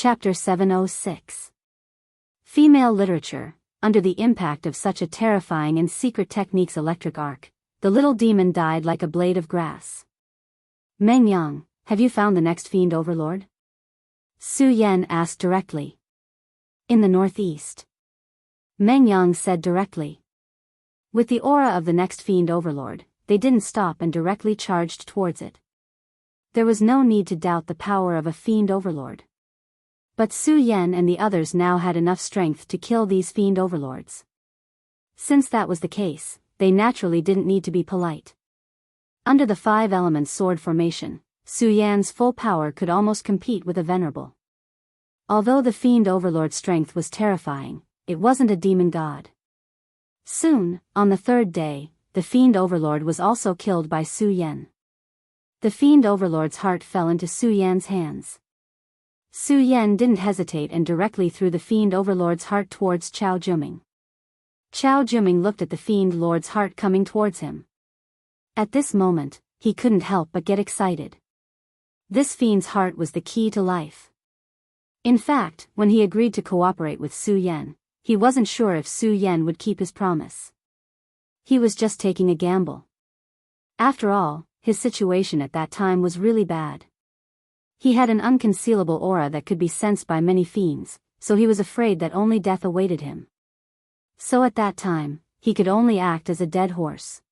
Chapter 706. Female Literature. Under the impact of such a terrifying and secret technique's electric arc, the little demon died like a blade of grass. Meng Yang, have you found the next fiend overlord? Su Yan asked directly. In the northeast. Meng Yang said directly. With the aura of the next fiend overlord, they didn't stop and directly charged towards it. There was no need to doubt the power of a fiend overlord. But Su Yan and the others now had enough strength to kill these fiend overlords. Since that was the case, they naturally didn't need to be polite. Under the 5 elements sword formation, Su Yan's full power could almost compete with a venerable. Although the fiend overlord's strength was terrifying, it wasn't a demon god. Soon, on the 3rd day, the fiend overlord was also killed by Su Yan. The fiend overlord's heart fell into Su Yan's hands. Su Yan didn't hesitate and directly threw the fiend overlord's heart towards Chao Juming. Chao Juming looked at the fiend lord's heart coming towards him. At this moment, he couldn't help but get excited. This fiend's heart was the key to life. In fact, when he agreed to cooperate with Su Yan, he wasn't sure if Su Yan would keep his promise. He was just taking a gamble. After all, his situation at that time was really bad. He had an unconcealable aura that could be sensed by many fiends, so he was afraid that only death awaited him. So at that time, he could only act as a dead horse.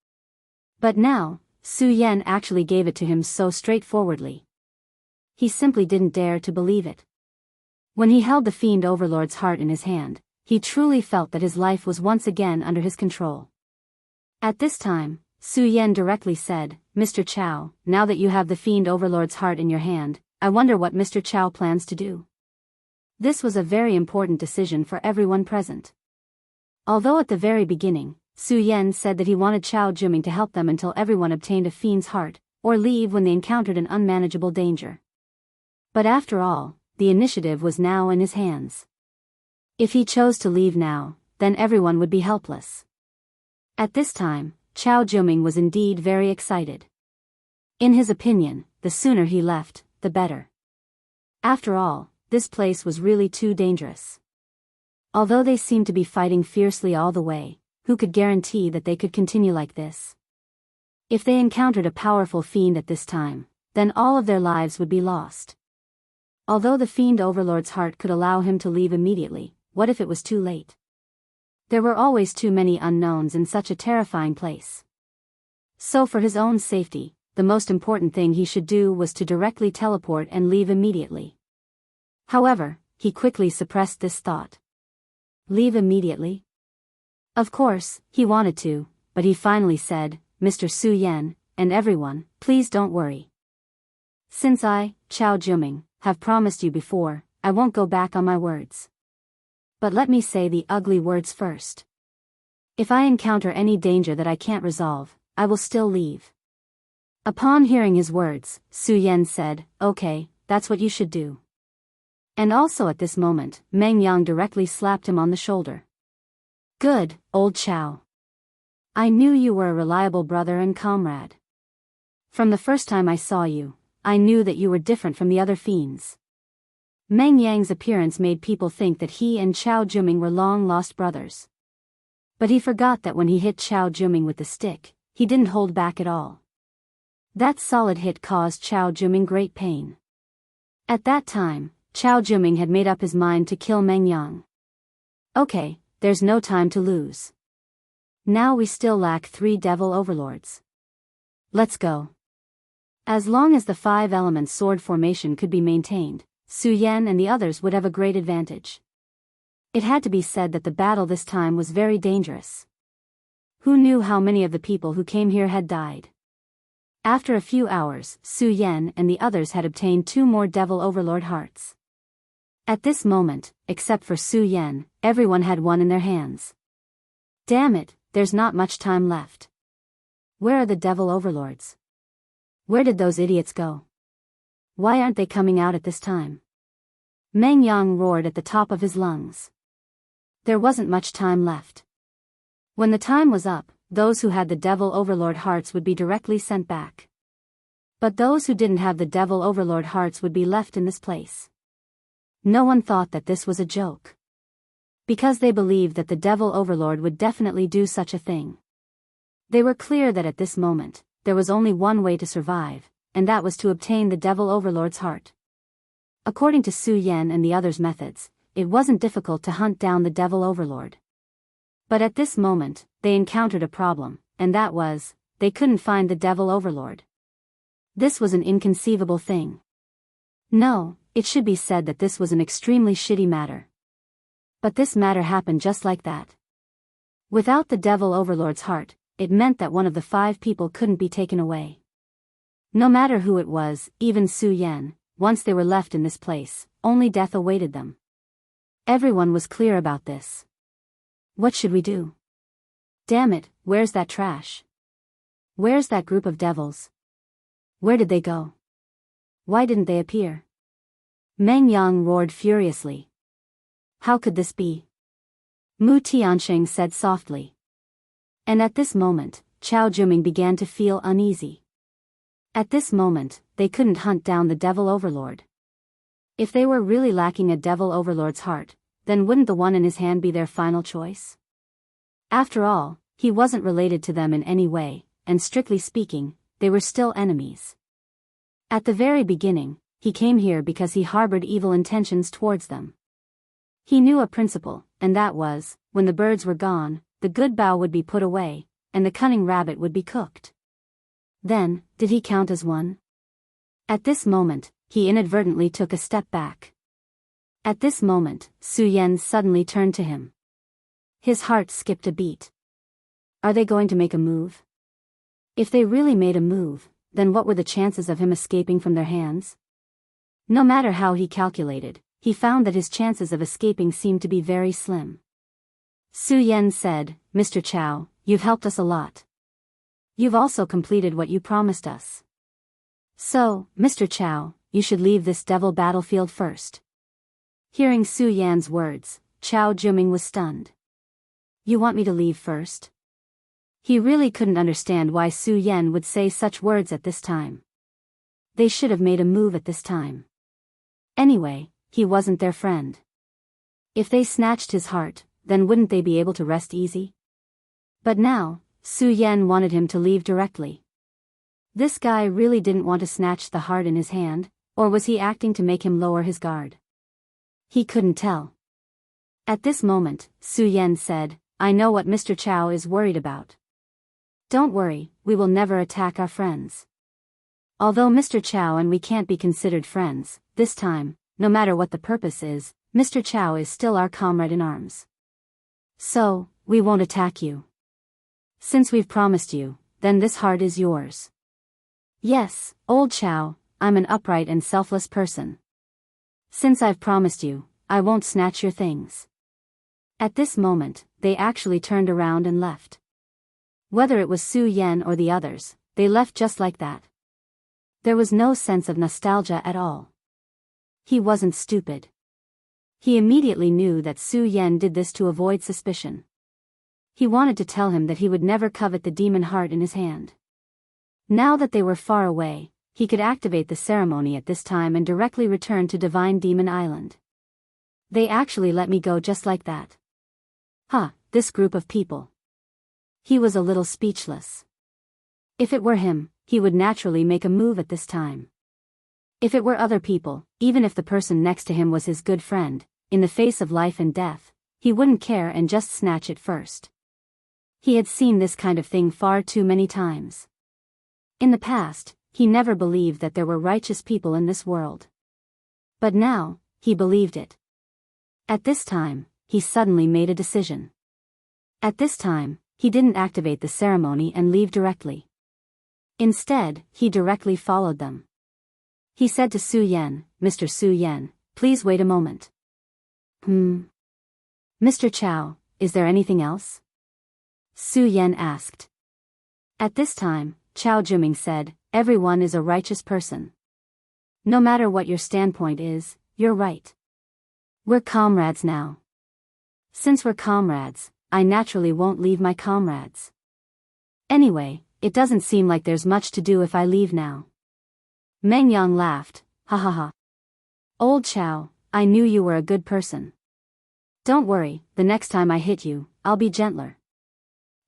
But now, Su Yan actually gave it to him so straightforwardly. He simply didn't dare to believe it. When he held the fiend overlord's heart in his hand, he truly felt that his life was once again under his control. At this time, Su Yan directly said, "Mr. Chao, now that you have the fiend overlord's heart in your hand, I wonder what Mr. Chao plans to do." This was a very important decision for everyone present. Although at the very beginning, Su Yan said that he wanted Chao Juming to help them until everyone obtained a fiend's heart, or leave when they encountered an unmanageable danger. But after all, the initiative was now in his hands. If he chose to leave now, then everyone would be helpless. At this time, Chao Juming was indeed very excited. In his opinion, the sooner he left, the better. After all, this place was really too dangerous. Although they seemed to be fighting fiercely all the way, who could guarantee that they could continue like this? If they encountered a powerful fiend at this time, then all of their lives would be lost. Although the fiend overlord's heart could allow him to leave immediately, what if it was too late? There were always too many unknowns in such a terrifying place. So for his own safety, the most important thing he should do was to directly teleport and leave immediately. However, he quickly suppressed this thought. Leave immediately? Of course, he wanted to, but he finally said, "Mr. Su Yan, and everyone, please don't worry. Since I, Chao Juming, have promised you before, I won't go back on my words. But let me say the ugly words first. If I encounter any danger that I can't resolve, I will still leave." Upon hearing his words, Su Yan said, "Okay, that's what you should do." And also at this moment, Meng Yang directly slapped him on the shoulder. "Good, old Chao. I knew you were a reliable brother and comrade. From the first time I saw you, I knew that you were different from the other fiends." Meng Yang's appearance made people think that he and Chao Juming were long-lost brothers. But he forgot that when he hit Chao Juming with the stick, he didn't hold back at all. That solid hit caused Chao Juming great pain. At that time, Chao Juming had made up his mind to kill Meng Yang. "Okay, there's no time to lose. Now we still lack 3 devil overlords. Let's go." As long as the 5 elements sword formation could be maintained, Su Yan and the others would have a great advantage. It had to be said that the battle this time was very dangerous. Who knew how many of the people who came here had died? After a few hours, Su Yan and the others had obtained 2 more devil overlord hearts. At this moment, except for Su Yan, everyone had one in their hands. Damn it, there's not much time left. Where are the devil overlords? Where did those idiots go? Why aren't they coming out at this time? Meng Yang roared at the top of his lungs. There wasn't much time left. When the time was up, those who had the devil overlord hearts would be directly sent back. But those who didn't have the devil overlord hearts would be left in this place. No one thought that this was a joke. Because they believed that the devil overlord would definitely do such a thing. They were clear that at this moment, there was only one way to survive, and that was to obtain the devil overlord's heart. According to Su Yan and the others' methods, it wasn't difficult to hunt down the devil overlord. But at this moment, they encountered a problem, and that was, they couldn't find the devil overlord. This was an inconceivable thing. No, it should be said that this was an extremely shitty matter. But this matter happened just like that. Without the devil overlord's heart, it meant that one of the 5 people couldn't be taken away. No matter who it was, even Su Yan, once they were left in this place, only death awaited them. Everyone was clear about this. What should we do? Damn it, where's that trash? Where's that group of devils? Where did they go? Why didn't they appear? Meng Yang roared furiously. How could this be? Mu Tianxing said softly. And at this moment, Chao Juming began to feel uneasy. At this moment, they couldn't hunt down the devil overlord. If they were really lacking a devil overlord's heart, then wouldn't the one in his hand be their final choice? After all, he wasn't related to them in any way, and strictly speaking, they were still enemies. At the very beginning, he came here because he harbored evil intentions towards them. He knew a principle, and that was, when the birds were gone, the good bough would be put away, and the cunning rabbit would be cooked. Then, did he count as one? At this moment, he inadvertently took a step back. At this moment, Su Yan suddenly turned to him. His heart skipped a beat. Are they going to make a move? If they really made a move, then what were the chances of him escaping from their hands? No matter how he calculated, he found that his chances of escaping seemed to be very slim. Su Yan said, Mr. Chao, you've helped us a lot. You've also completed what you promised us. So, Mr. Chao, you should leave this devil battlefield first. Hearing Su Yan's words, Chao Juming was stunned. You want me to leave first? He really couldn't understand why Su Yan would say such words at this time. They should have made a move at this time. Anyway, he wasn't their friend. If they snatched his heart, then wouldn't they be able to rest easy? But now, Su Yan wanted him to leave directly. This guy really didn't want to snatch the heart in his hand, or was he acting to make him lower his guard? He couldn't tell. At this moment, Su Yan said, I know what Mr. Chao is worried about. Don't worry, we will never attack our friends. Although Mr. Chao and we can't be considered friends, this time, no matter what the purpose is, Mr. Chao is still our comrade in arms. So, we won't attack you. Since we've promised you, then this heart is yours. Yes, old Chao, I'm an upright and selfless person. Since I've promised you, I won't snatch your things. At this moment, they actually turned around and left. Whether it was Su Yan or the others, they left just like that. There was no sense of nostalgia at all. He wasn't stupid. He immediately knew that Su Yan did this to avoid suspicion. He wanted to tell him that he would never covet the demon heart in his hand. Now that they were far away, he could activate the ceremony at this time and directly return to Divine Demon Island. They actually let me go just like that. This group of people. He was a little speechless. If it were him, he would naturally make a move at this time. If it were other people, even if the person next to him was his good friend, in the face of life and death, he wouldn't care and just snatch it first. He had seen this kind of thing far too many times. In the past, he never believed that there were righteous people in this world. But now, he believed it. At this time, he suddenly made a decision. At this time, he didn't activate the ceremony and leave directly. Instead, he directly followed them. He said to Su Yan, Mr. Su Yan, please wait a moment. Mr. Chao, is there anything else? Su Yan asked. At this time, Chao Juming said, everyone is a righteous person. No matter what your standpoint is, you're right. We're comrades now. Since we're comrades, I naturally won't leave my comrades. Anyway, it doesn't seem like there's much to do if I leave now. Meng Yang laughed, ha ha ha. Old Chao, I knew you were a good person. Don't worry, the next time I hit you, I'll be gentler.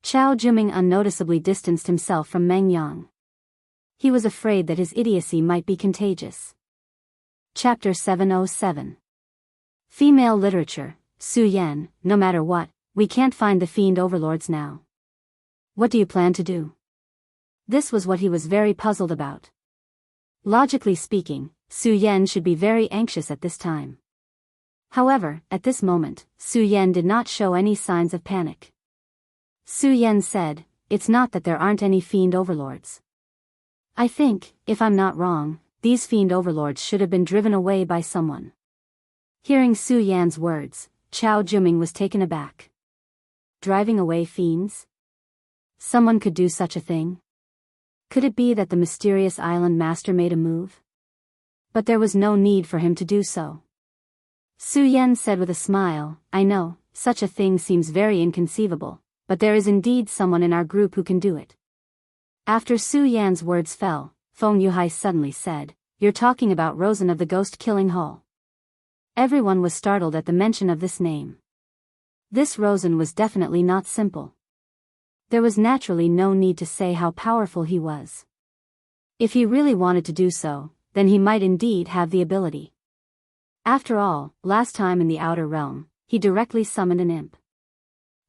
Chao Juming unnoticeably distanced himself from Meng Yang. He was afraid that his idiocy might be contagious. Chapter 707. Female Literature. Su Yan, no matter what, we can't find the fiend overlords now. What do you plan to do? This was what he was very puzzled about. Logically speaking, Su Yan should be very anxious at this time. However, at this moment, Su Yan did not show any signs of panic. Su Yan said, "It's not that there aren't any fiend overlords. I think, if I'm not wrong, these fiend overlords should have been driven away by someone." Hearing Su Yan's words, Chao Juming was taken aback. Driving away fiends? Someone could do such a thing? Could it be that the mysterious island master made a move? But there was no need for him to do so. Su Yan said with a smile, "I know, such a thing seems very inconceivable, but there is indeed someone in our group who can do it." After Su Yan's words fell, Feng Yuhai suddenly said, "You're talking about Rosen of the Ghost-Killing Hall." Everyone was startled at the mention of this name. This Rosen was definitely not simple. There was naturally no need to say how powerful he was. If he really wanted to do so, then he might indeed have the ability. After all, last time in the Outer Realm, he directly summoned an imp.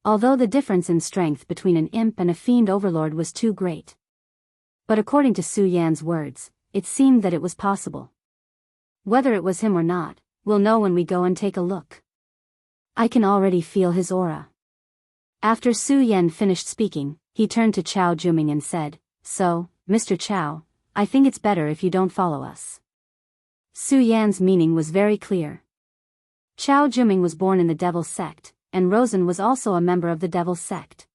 Although the difference in strength between an imp and a fiend overlord was too great. But according to Su Yan's words, it seemed that it was possible. Whether it was him or not, we'll know when we go and take a look. I can already feel his aura. After Su Yan finished speaking, he turned to Chao Juming and said, "So, Mr. Chao, I think it's better if you don't follow us." Su Yan's meaning was very clear. Chao Juming was born in the Devil's Sect, and Rosen was also a member of the Devil's Sect.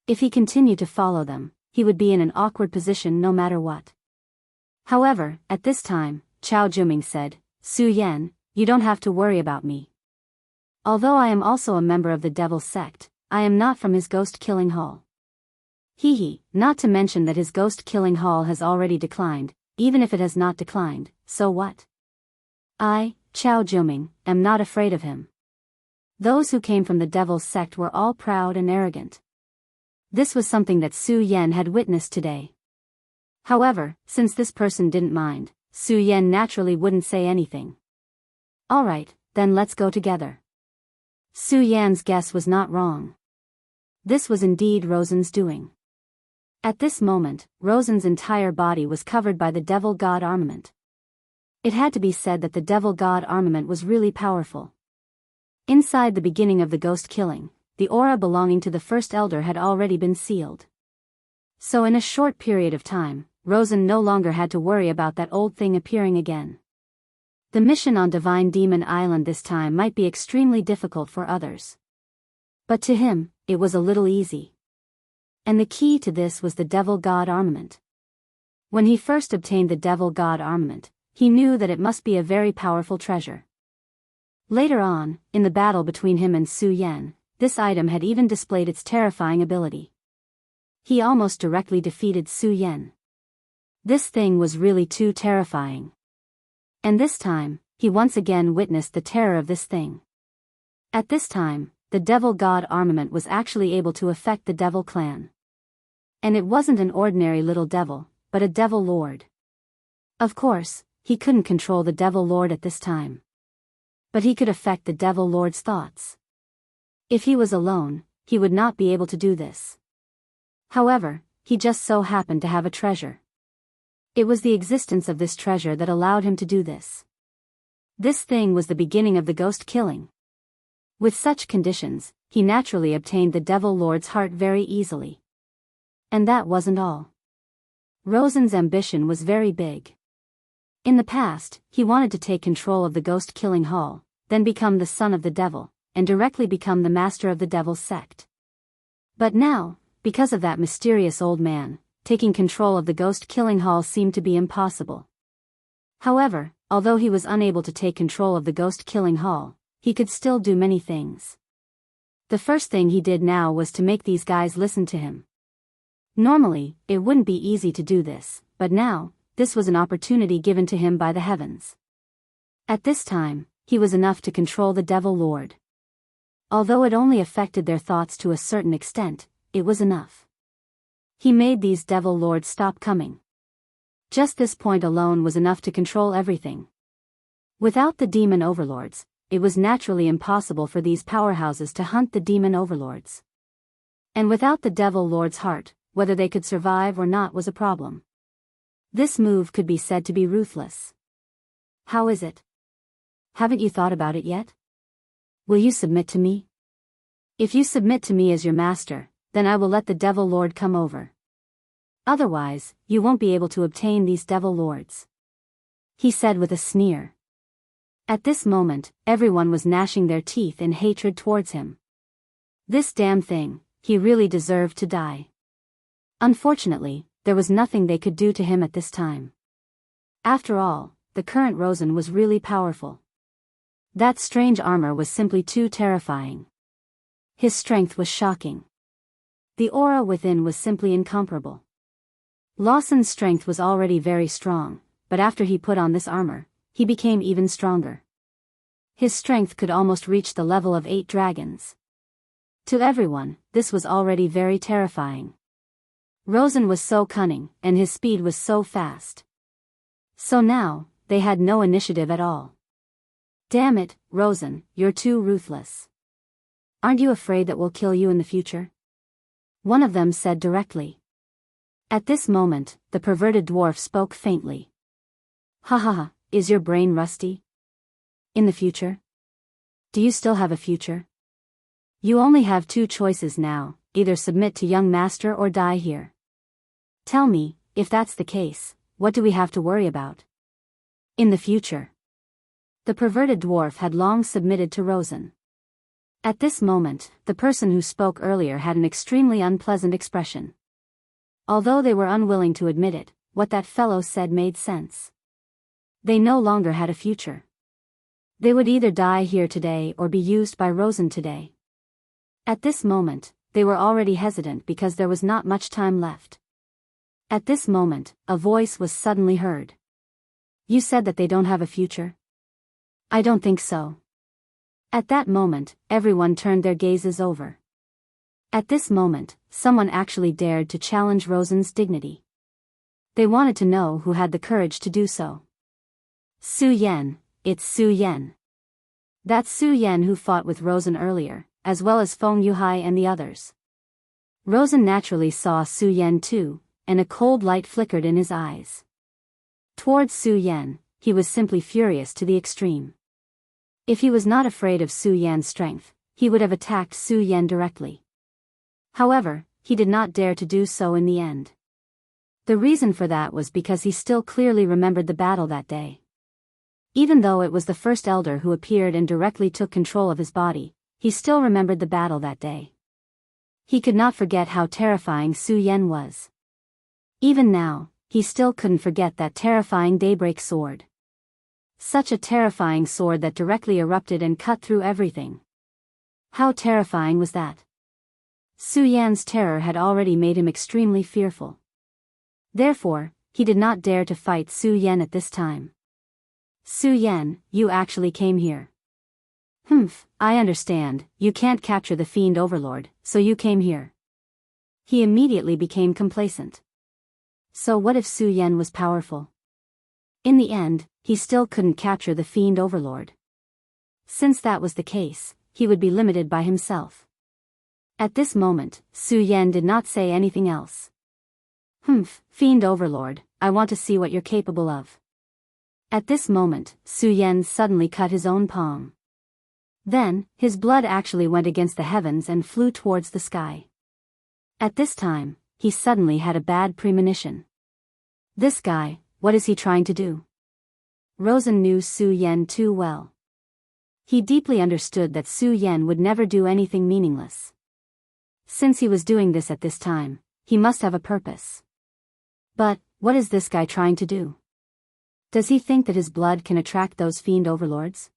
If he continued to follow them, he would be in an awkward position no matter what. However, at this time, Chao Juming said, "Su Yan, you don't have to worry about me. Although I am also a member of the Devil's Sect, I am not from his ghost-killing hall. Not to mention that his ghost-killing hall has already declined, even if it has not declined, so what? I, Chao Juming, am not afraid of him." Those who came from the Devil's Sect were all proud and arrogant. This was something that Su Yan had witnessed today. However, since this person didn't mind, Su Yan naturally wouldn't say anything. "Alright, then let's go together." Su Yan's guess was not wrong. This was indeed Rosen's doing. At this moment, Rosen's entire body was covered by the Devil God armament. It had to be said that the Devil God armament was really powerful. Inside the beginning of the ghost killing, the aura belonging to the First Elder had already been sealed. So in a short period of time, Rosen no longer had to worry about that old thing appearing again. The mission on Divine Demon Island this time might be extremely difficult for others. But to him, it was a little easy. And the key to this was the Devil God armament. When he first obtained the Devil God armament, he knew that it must be a very powerful treasure. Later on, in the battle between him and Su Yan, this item had even displayed its terrifying ability. He almost directly defeated Su Yan. This thing was really too terrifying. And this time, he once again witnessed the terror of this thing. At this time, the Devil God armament was actually able to affect the Devil clan. And it wasn't an ordinary little devil, but a Devil Lord. Of course, he couldn't control the Devil Lord at this time. But he could affect the Devil Lord's thoughts. If he was alone, he would not be able to do this. However, he just so happened to have a treasure. It was the existence of this treasure that allowed him to do this. This thing was the beginning of the ghost killing. With such conditions, he naturally obtained the Devil Lord's heart very easily. And that wasn't all. Rosen's ambition was very big. In the past, he wanted to take control of the ghost-killing hall, then become the son of the devil, and directly become the master of the Devil's Sect. But now, because of that mysterious old man, taking control of the ghost-killing hall seemed to be impossible. However, although he was unable to take control of the ghost-killing hall, he could still do many things. The first thing he did now was to make these guys listen to him. Normally, it wouldn't be easy to do this, but now, this was an opportunity given to him by the heavens. At this time, he was enough to control the Devil Lord. Although it only affected their thoughts to a certain extent, it was enough. He made these Devil Lords stop coming. Just this point alone was enough to control everything. Without the demon overlords, it was naturally impossible for these powerhouses to hunt the demon overlords. And without the Devil Lord's heart, whether they could survive or not was a problem. This move could be said to be ruthless. How is it? Haven't you thought about it yet? Will you submit to me? If you submit to me as your master, then I will let the Devil Lord come over. Otherwise, you won't be able to obtain these Devil Lords. He said with a sneer. At this moment, everyone was gnashing their teeth in hatred towards him. This damn thing, he really deserved to die. Unfortunately, there was nothing they could do to him at this time. After all, the current Rosen was really powerful. That strange armor was simply too terrifying. His strength was shocking. The aura within was simply incomparable. Lawson's strength was already very strong, but after he put on this armor, he became even stronger. His strength could almost reach the level of 8 dragons. To everyone, this was already very terrifying. Rosen was so cunning, and his speed was so fast. So now, they had no initiative at all. Damn it, Rosen, you're too ruthless. Aren't you afraid that we'll kill you in the future? One of them said directly. At this moment, the perverted dwarf spoke faintly. Ha ha ha, is your brain rusty? In the future? Do you still have a future? You only have 2 choices now, either submit to young master or die here. Tell me, if that's the case, what do we have to worry about? In the future. The perverted dwarf had long submitted to Rosen. At this moment, the person who spoke earlier had an extremely unpleasant expression. Although they were unwilling to admit it, what that fellow said made sense. They no longer had a future. They would either die here today or be used by Rosen today. At this moment, they were already hesitant because there was not much time left. At this moment, a voice was suddenly heard. You said that they don't have a future? I don't think so. At that moment, everyone turned their gazes over. At this moment, someone actually dared to challenge Rosen's dignity. They wanted to know who had the courage to do so. Su Yan, it's Su Yan. That's Su Yan who fought with Rosen earlier, as well as Feng Yuhai and the others. Rosen naturally saw Su Yan too, and a cold light flickered in his eyes. Towards Su Yan, he was simply furious to the extreme. If he was not afraid of Su Yan's strength, he would have attacked Su Yan directly. However, he did not dare to do so in the end. The reason for that was because he still clearly remembered the battle that day. Even though it was the first elder who appeared and directly took control of his body, he still remembered the battle that day. He could not forget how terrifying Su Yan was. Even now, he still couldn't forget that terrifying daybreak sword. Such a terrifying sword that directly erupted and cut through everything. How terrifying was that? Su Yan's terror had already made him extremely fearful. Therefore, he did not dare to fight Su Yan at this time. Su Yan, you actually came here. Humph, I understand, you can't capture the Fiend Overlord, so you came here. He immediately became complacent. So what if Su Yan was powerful? In the end, he still couldn't capture the Fiend Overlord. Since that was the case, he would be limited by himself. At this moment, Su Yan did not say anything else. Humph, Fiend Overlord, I want to see what you're capable of. At this moment, Su Yan suddenly cut his own palm. Then, his blood actually went against the heavens and flew towards the sky. At this time, he suddenly had a bad premonition. This guy, what is he trying to do? Rosen knew Su Yan too well. He deeply understood that Su Yan would never do anything meaningless. Since he was doing this at this time, he must have a purpose. But, what is this guy trying to do? Does he think that his blood can attract those fiend overlords?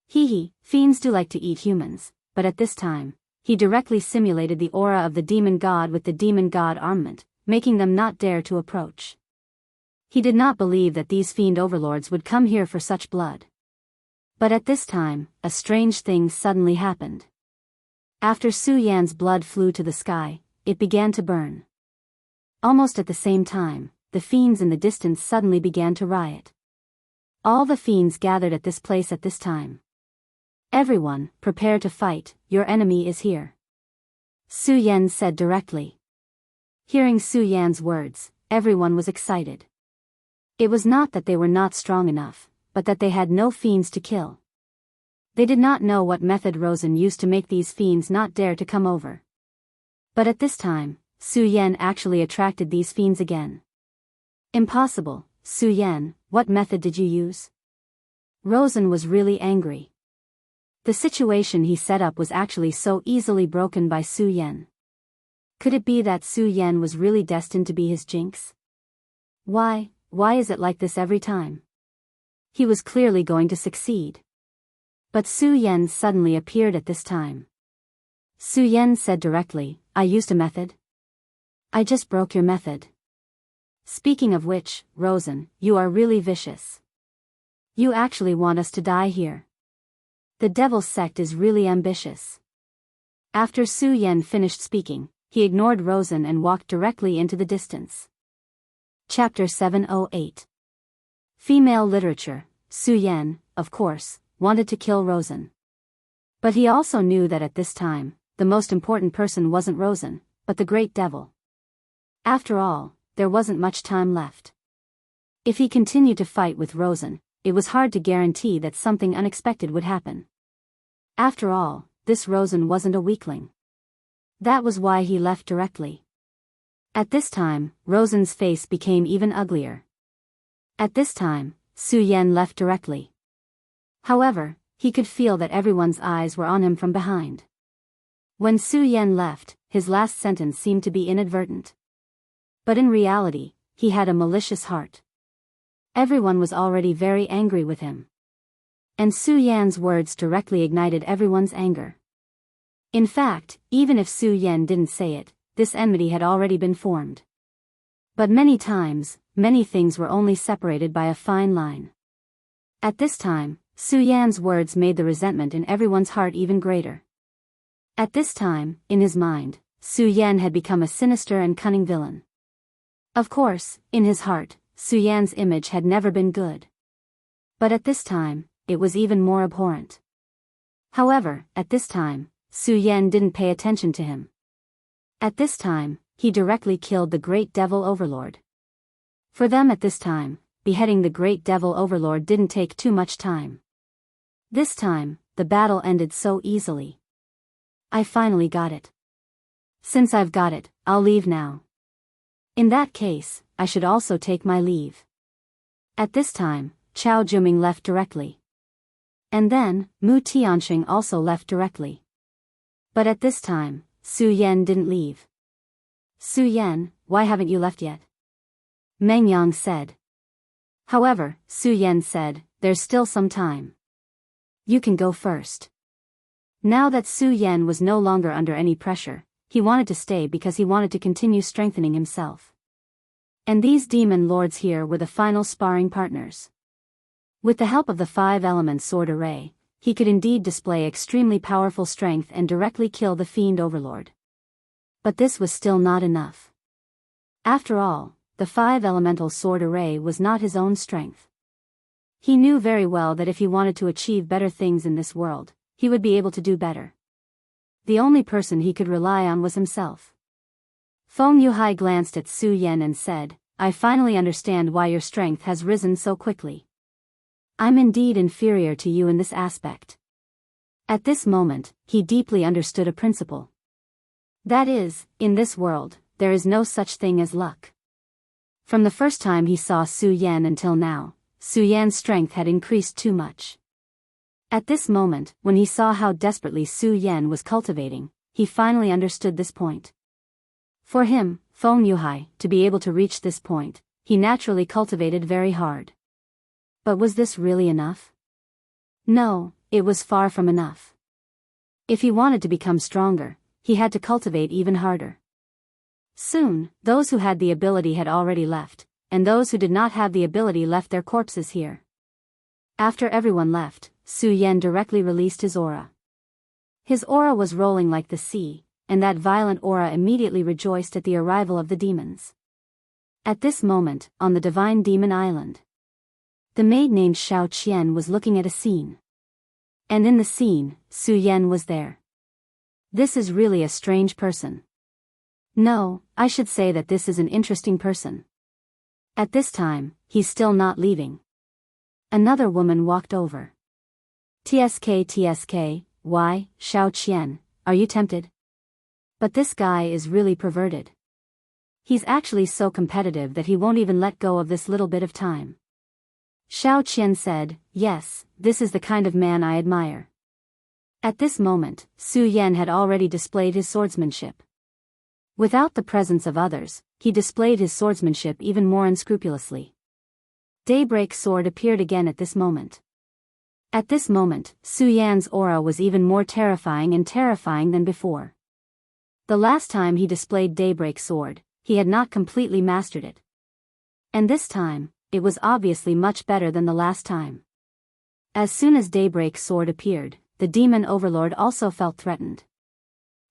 Fiends do like to eat humans, but at this time, he directly simulated the aura of the demon god with the demon god armament, making them not dare to approach. He did not believe that these fiend overlords would come here for such blood. But at this time, a strange thing suddenly happened. After Su Yan's blood flew to the sky, it began to burn. Almost at the same time, the fiends in the distance suddenly began to riot. All the fiends gathered at this place at this time. "Everyone, prepare to fight, your enemy is here," Su Yan said directly. Hearing Su Yan's words, everyone was excited. It was not that they were not strong enough, but that they had no fiends to kill. They did not know what method Rosen used to make these fiends not dare to come over. But at this time, Su Yan actually attracted these fiends again. "Impossible, Su Yan, what method did you use?" Rosen was really angry. The situation he set up was actually so easily broken by Su Yan. Could it be that Su Yan was really destined to be his jinx? Why is it like this every time? He was clearly going to succeed. But Su Yan suddenly appeared at this time. Su Yan said directly, "I used a method. I just broke your method. Speaking of which, Rosen, you are really vicious. You actually want us to die here. The Devil's Sect is really ambitious." After Su Yan finished speaking, he ignored Rosen and walked directly into the distance. Chapter 708. Female Literature. Su Yan, of course, wanted to kill Rosen. But he also knew that at this time, the most important person wasn't Rosen, but the Great Devil. After all, there wasn't much time left. If he continued to fight with Rosen, it was hard to guarantee that something unexpected would happen. After all, this Rosen wasn't a weakling. That was why he left directly. At this time, Rosen's face became even uglier. At this time, Su Yan left directly. However, he could feel that everyone's eyes were on him from behind. When Su Yan left, his last sentence seemed to be inadvertent. But in reality, he had a malicious heart. Everyone was already very angry with him. And Su Yan's words directly ignited everyone's anger. In fact, even if Su Yan didn't say it, this enmity had already been formed. But many times, many things were only separated by a fine line. At this time, Su Yan's words made the resentment in everyone's heart even greater. At this time, in his mind, Su Yan had become a sinister and cunning villain. Of course, in his heart, Su Yan's image had never been good. But at this time, it was even more abhorrent. However, at this time, Su Yan didn't pay attention to him. At this time, he directly killed the Great Devil Overlord. For them at this time, beheading the Great Devil Overlord didn't take too much time. This time, the battle ended so easily. "I finally got it. Since I've got it, I'll leave now. In that case, I should also take my leave." At this time, Chao Juming left directly. And then, Mu Tianxing also left directly. But at this time, Su Yan didn't leave. "Su Yan, why haven't you left yet?" Meng Yang said. However, Su Yan said, "There's still some time. You can go first." Now that Su Yan was no longer under any pressure, he wanted to stay because he wanted to continue strengthening himself. And these demon lords here were the final sparring partners. With the help of the 5-element sword array, he could indeed display extremely powerful strength and directly kill the fiend overlord. But this was still not enough. After all, the 5-elemental sword array was not his own strength. He knew very well that if he wanted to achieve better things in this world, he would be able to do better. The only person he could rely on was himself. Feng Yuhai glanced at Su Yan and said, "I finally understand why your strength has risen so quickly. I'm indeed inferior to you in this aspect." At this moment, he deeply understood a principle. That is, in this world, there is no such thing as luck. From the first time he saw Su Yan until now, Su Yan's strength had increased too much. At this moment, when he saw how desperately Su Yan was cultivating, he finally understood this point. For him, Feng Yuhai, to be able to reach this point, he naturally cultivated very hard. But was this really enough? No, it was far from enough. If he wanted to become stronger, he had to cultivate even harder. Soon, those who had the ability had already left, and those who did not have the ability left their corpses here. After everyone left, Su Yan directly released his aura. His aura was rolling like the sea, and that violent aura immediately rejoiced at the arrival of the demons. At this moment, on the Divine Demon Island, the maid named Xiao Qian was looking at a scene. And in the scene, Su Yan was there. This is really a strange person. No, I should say that this is an interesting person. At this time, he's still not leaving. Another woman walked over. TSK, why, Xiao Qian, are you tempted? But this guy is really perverted. He's actually so competitive that he won't even let go of this little bit of time. Xiao Qian said, yes, this is the kind of man I admire. At this moment, Su Yan had already displayed his swordsmanship. Without the presence of others, he displayed his swordsmanship even more unscrupulously. Daybreak sword appeared again at this moment. At this moment, Su Yan's aura was even more terrifying than before. The last time he displayed Daybreak sword, he had not completely mastered it. And this time, it was obviously much better than the last time. As soon as Daybreak sword appeared, the demon overlord also felt threatened.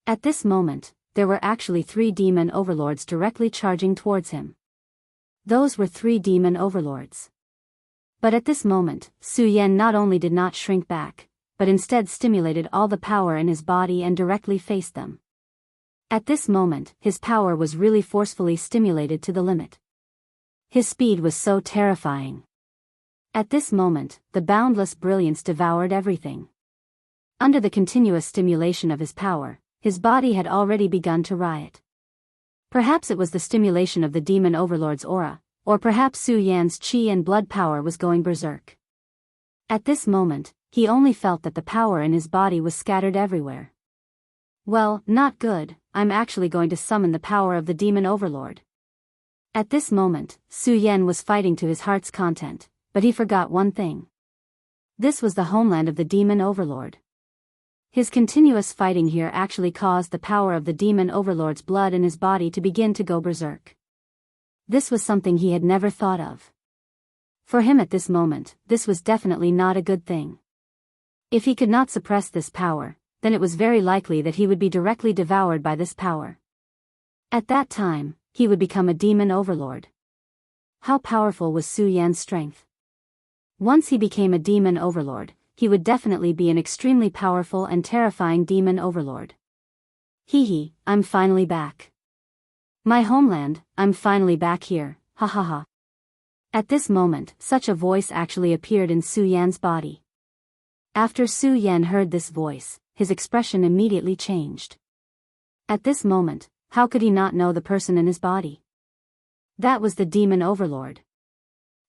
At this moment, there were actually 3 demon overlords directly charging towards him. Those were 3 demon overlords. But at this moment, Su Yan not only did not shrink back, but instead stimulated all the power in his body and directly faced them. At this moment, his power was really forcefully stimulated to the limit. His speed was so terrifying. At this moment, the boundless brilliance devoured everything. Under the continuous stimulation of his power, his body had already begun to riot. Perhaps it was the stimulation of the demon overlord's aura, or perhaps Su Yan's qi and blood power was going berserk. At this moment, he only felt that the power in his body was scattered everywhere. Well, not good, I'm actually going to summon the power of the demon overlord. At this moment, Su Yan was fighting to his heart's content, but he forgot one thing. This was the homeland of the demon overlord. His continuous fighting here actually caused the power of the demon overlord's blood in his body to begin to go berserk. This was something he had never thought of. For him at this moment, this was definitely not a good thing. If he could not suppress this power, then it was very likely that he would be directly devoured by this power. At that time, he would become a demon overlord. How powerful was Su Yan's strength? Once he became a demon overlord, he would definitely be an extremely powerful and terrifying demon overlord. Hee, I'm finally back. My homeland, I'm finally back here, ha ha ha. At this moment, such a voice actually appeared in Su Yan's body. After Su Yan heard this voice, his expression immediately changed. At this moment, how could he not know the person in his body? That was the demon overlord.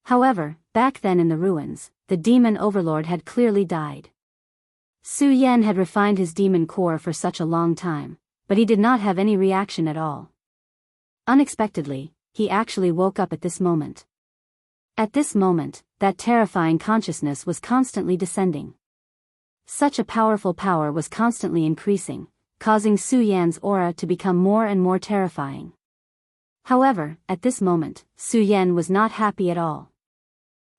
However, back then in the ruins, the demon overlord had clearly died. Su Yan had refined his demon core for such a long time, but he did not have any reaction at all. Unexpectedly, he actually woke up at this moment. At this moment, that terrifying consciousness was constantly descending. Such a powerful power was constantly increasing, causing Su Yan's aura to become more and more terrifying. However, at this moment, Su Yan was not happy at all.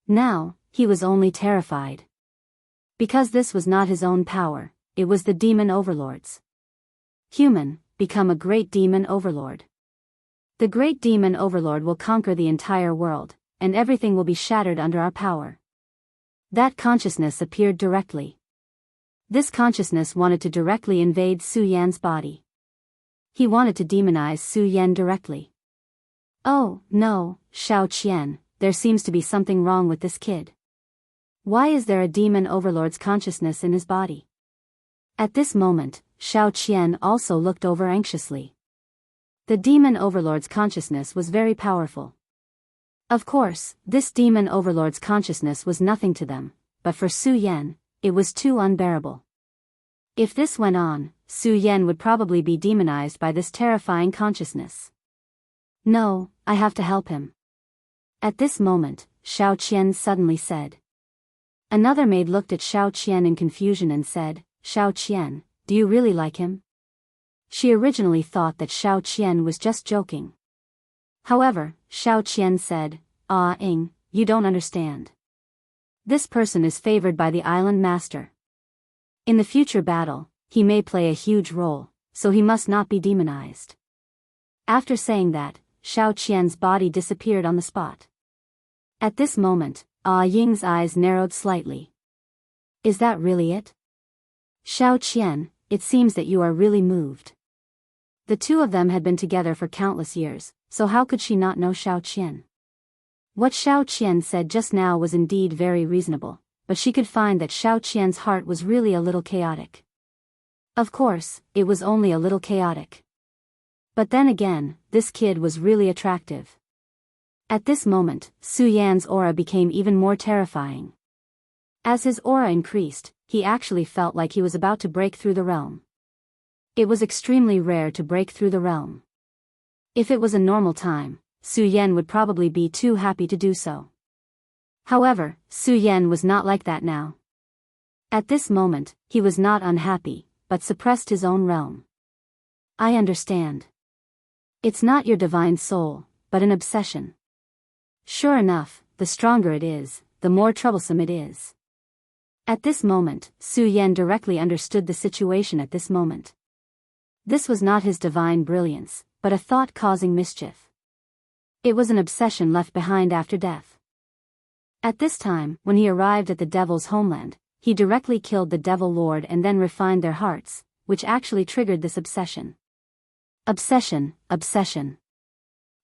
Now, he was only terrified. Because this was not his own power, it was the demon overlord's. Human, become a great demon overlord. The great demon overlord will conquer the entire world, and everything will be shattered under our power. That consciousness appeared directly. This consciousness wanted to directly invade Su Yan's body. He wanted to demonize Su Yan directly. Oh, no, Xiao Qian, there seems to be something wrong with this kid. Why is there a demon overlord's consciousness in his body? At this moment, Xiao Qian also looked over anxiously. The demon overlord's consciousness was very powerful. Of course, this demon overlord's consciousness was nothing to them, but for Su Yan, it was too unbearable. If this went on, Su Yan would probably be demonized by this terrifying consciousness. No, I have to help him. At this moment, Xiao Qian suddenly said. Another maid looked at Xiao Qian in confusion and said, Xiao Qian, do you really like him? She originally thought that Xiao Qian was just joking. However, Xiao Qian said, Ah Ing, you don't understand. This person is favored by the island master. In the future battle, he may play a huge role, so he must not be demonized. After saying that, Xiao Qian's body disappeared on the spot. At this moment, Ying's eyes narrowed slightly. Is that really it? Xiao Qian, it seems that you are really moved. The two of them had been together for countless years, so how could she not know Xiao Qian? What Xiao Qian said just now was indeed very reasonable, but she could find that Xiao Qian's heart was really a little chaotic. Of course, it was only a little chaotic. But then again, this kid was really attractive. At this moment, Su Yan's aura became even more terrifying. As his aura increased, he actually felt like he was about to break through the realm. It was extremely rare to break through the realm. If it was a normal time, Su Yan would probably be too happy to do so. However, Su Yan was not like that now. At this moment, he was not unhappy, but suppressed his own realm. I understand. It's not your divine soul, but an obsession. Sure enough, the stronger it is, the more troublesome it is. At this moment, Su Yan directly understood the situation at this moment. This was not his divine brilliance, but a thought causing mischief. It was an obsession left behind after death. At this time, when he arrived at the devil's homeland, he directly killed the devil lord and then refined their hearts, which actually triggered this obsession. Obsession.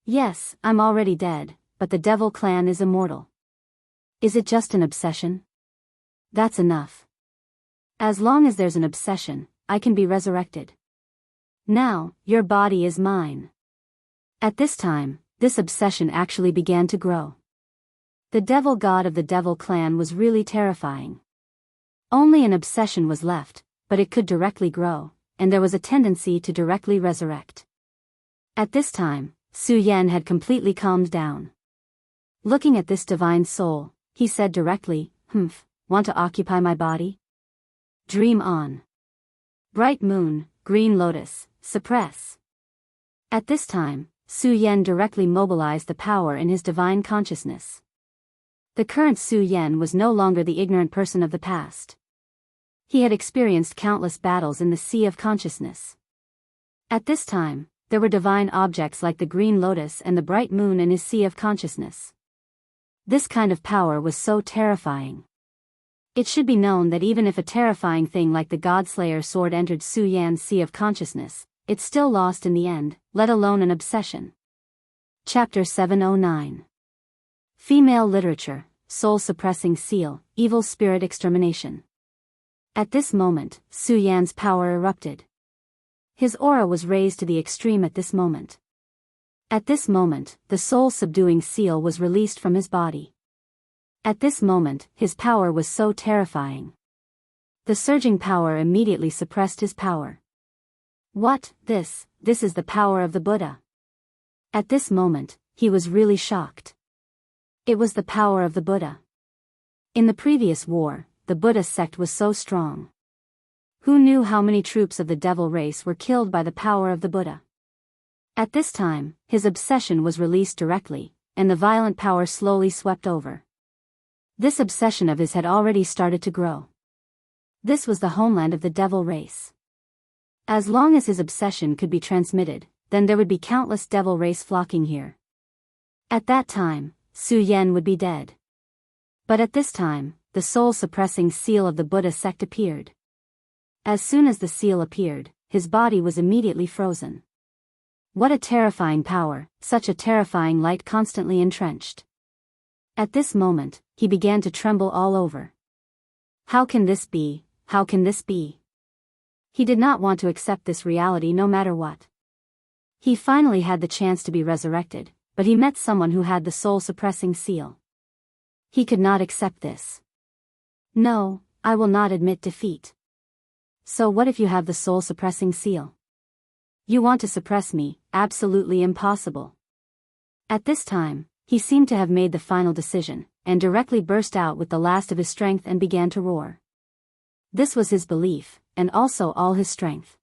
Yes, I'm already dead, but the devil clan is immortal. Is it just an obsession? That's enough. As long as there's an obsession, I can be resurrected. Now, your body is mine. At this time, this obsession actually began to grow. The devil god of the devil clan was really terrifying. Only an obsession was left, but it could directly grow, and there was a tendency to directly resurrect. At this time, Su Yan had completely calmed down. Looking at this divine soul, he said directly, want to occupy my body? Dream on. Bright moon, green lotus, suppress. At this time, Su Yan directly mobilized the power in his divine consciousness. The current Su Yan was no longer the ignorant person of the past. He had experienced countless battles in the sea of consciousness. At this time, there were divine objects like the green lotus and the bright moon in his sea of consciousness. This kind of power was so terrifying. It should be known that even if a terrifying thing like the Godslayer sword entered Su Yan's sea of consciousness, it still lost in the end, let alone an obsession. Chapter 709. Female Literature, Soul-Suppressing Seal, Evil Spirit Extermination. At this moment, Su Yan's power erupted. His aura was raised to the extreme at this moment. At this moment, the soul-subduing seal was released from his body. At this moment, his power was so terrifying. The surging power immediately suppressed his power. What, this is the power of the Buddha. At this moment, he was really shocked. It was the power of the Buddha. In the previous war, the Buddha sect was so strong. Who knew how many troops of the devil race were killed by the power of the Buddha? At this time, his obsession was released directly, and the violent power slowly swept over. This obsession of his had already started to grow. This was the homeland of the devil race. As long as his obsession could be transmitted, then there would be countless devil race flocking here. At that time, Su Yan would be dead. But at this time, the soul-suppressing seal of the Buddha sect appeared. As soon as the seal appeared, his body was immediately frozen. What a terrifying power, such a terrifying light constantly entrenched. At this moment, he began to tremble all over. How can this be? How can this be? He did not want to accept this reality no matter what. He finally had the chance to be resurrected, but he met someone who had the soul-suppressing seal. He could not accept this. No, I will not admit defeat. So what if you have the soul-suppressing seal? You want to suppress me, absolutely impossible. At this time, he seemed to have made the final decision, and directly burst out with the last of his strength and began to roar. This was his belief, and also all his strength.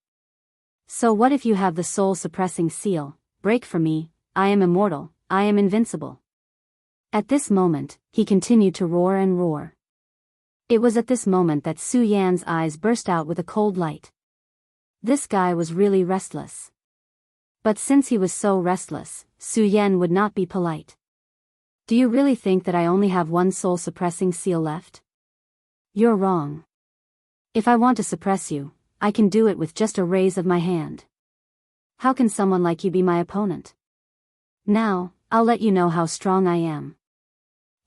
So what if you have the soul-suppressing seal? Break for me, I am immortal, I am invincible. At this moment, he continued to roar and roar. It was at this moment that Su Yan's eyes burst out with a cold light. This guy was really restless. But since he was so restless, Su Yan would not be polite. Do you really think that I only have one soul-suppressing seal left? You're wrong. If I want to suppress you, I can do it with just a raise of my hand. How can someone like you be my opponent? Now, I'll let you know how strong I am.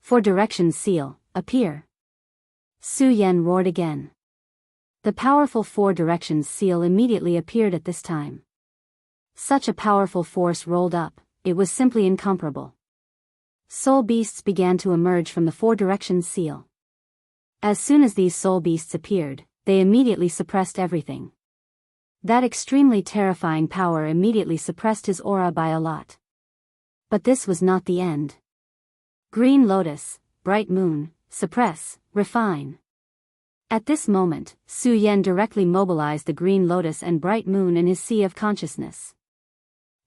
Four Directions Seal, appear. Su Yan roared again. The powerful Four Directions Seal immediately appeared at this time. Such a powerful force rolled up, it was simply incomparable. Soul beasts began to emerge from the Four Directions Seal. As soon as these soul beasts appeared, they immediately suppressed everything. That extremely terrifying power immediately suppressed his aura by a lot. But this was not the end. Green Lotus, Bright Moon, suppress, refine. At this moment, Su Yan directly mobilized the Green Lotus and Bright Moon in his sea of consciousness.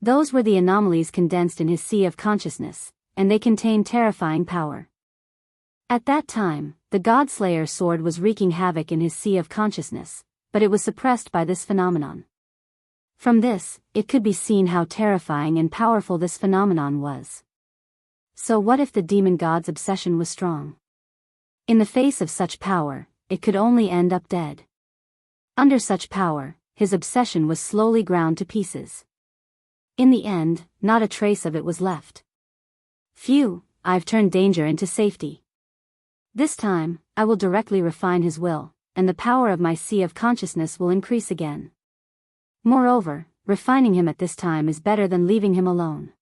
Those were the anomalies condensed in his sea of consciousness, and they contained terrifying power. At that time, the Godslayer sword was wreaking havoc in his sea of consciousness, but it was suppressed by this phenomenon. From this, it could be seen how terrifying and powerful this phenomenon was. So what if the demon god's obsession was strong? In the face of such power, it could only end up dead. Under such power, his obsession was slowly ground to pieces. In the end, not a trace of it was left. Phew, I've turned danger into safety. This time, I will directly refine his will, and the power of my sea of consciousness will increase again. Moreover, refining him at this time is better than leaving him alone.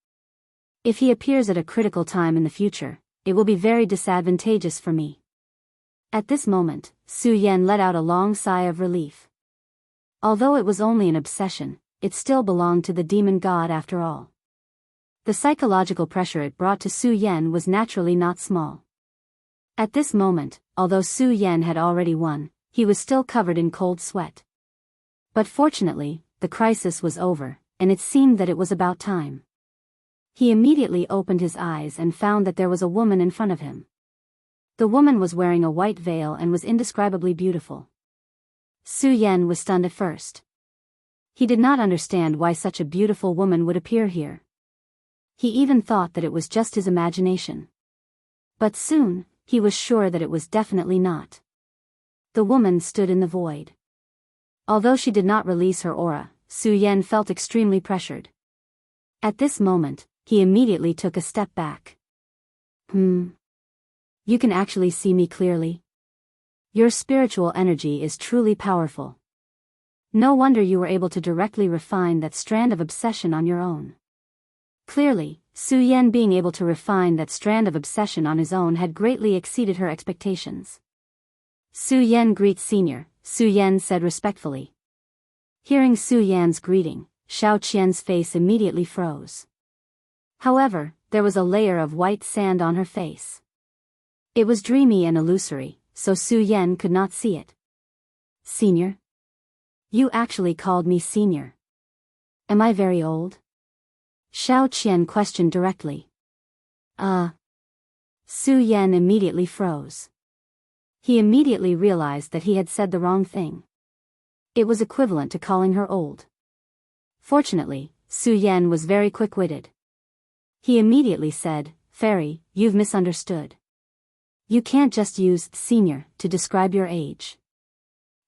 If he appears at a critical time in the future, it will be very disadvantageous for me. At this moment, Su Yan let out a long sigh of relief. Although it was only an obsession, it still belonged to the demon god after all. The psychological pressure it brought to Su Yan was naturally not small. At this moment, although Su Yan had already won, he was still covered in cold sweat. But fortunately, the crisis was over, and it seemed that it was about time. He immediately opened his eyes and found that there was a woman in front of him. The woman was wearing a white veil and was indescribably beautiful. Su Yan was stunned at first. He did not understand why such a beautiful woman would appear here. He even thought that it was just his imagination. But soon, he was sure that it was definitely not. The woman stood in the void. Although she did not release her aura, Su Yan felt extremely pressured. At this moment, he immediately took a step back. You can actually see me clearly? Your spiritual energy is truly powerful. No wonder you were able to directly refine that strand of obsession on your own. Clearly, Su Yan being able to refine that strand of obsession on his own had greatly exceeded her expectations. Su Yan greets Senior, Su Yan said respectfully. Hearing Su Yan's greeting, Xiao Qian's face immediately froze. However, there was a layer of white sand on her face. It was dreamy and illusory, so Su Yan could not see it. Senior? You actually called me Senior. Am I very old? Xiao Qian questioned directly. Su Yan immediately froze. He immediately realized that he had said the wrong thing. It was equivalent to calling her old. Fortunately, Su Yan was very quick-witted. He immediately said, Fairy, you've misunderstood. You can't just use senior to describe your age.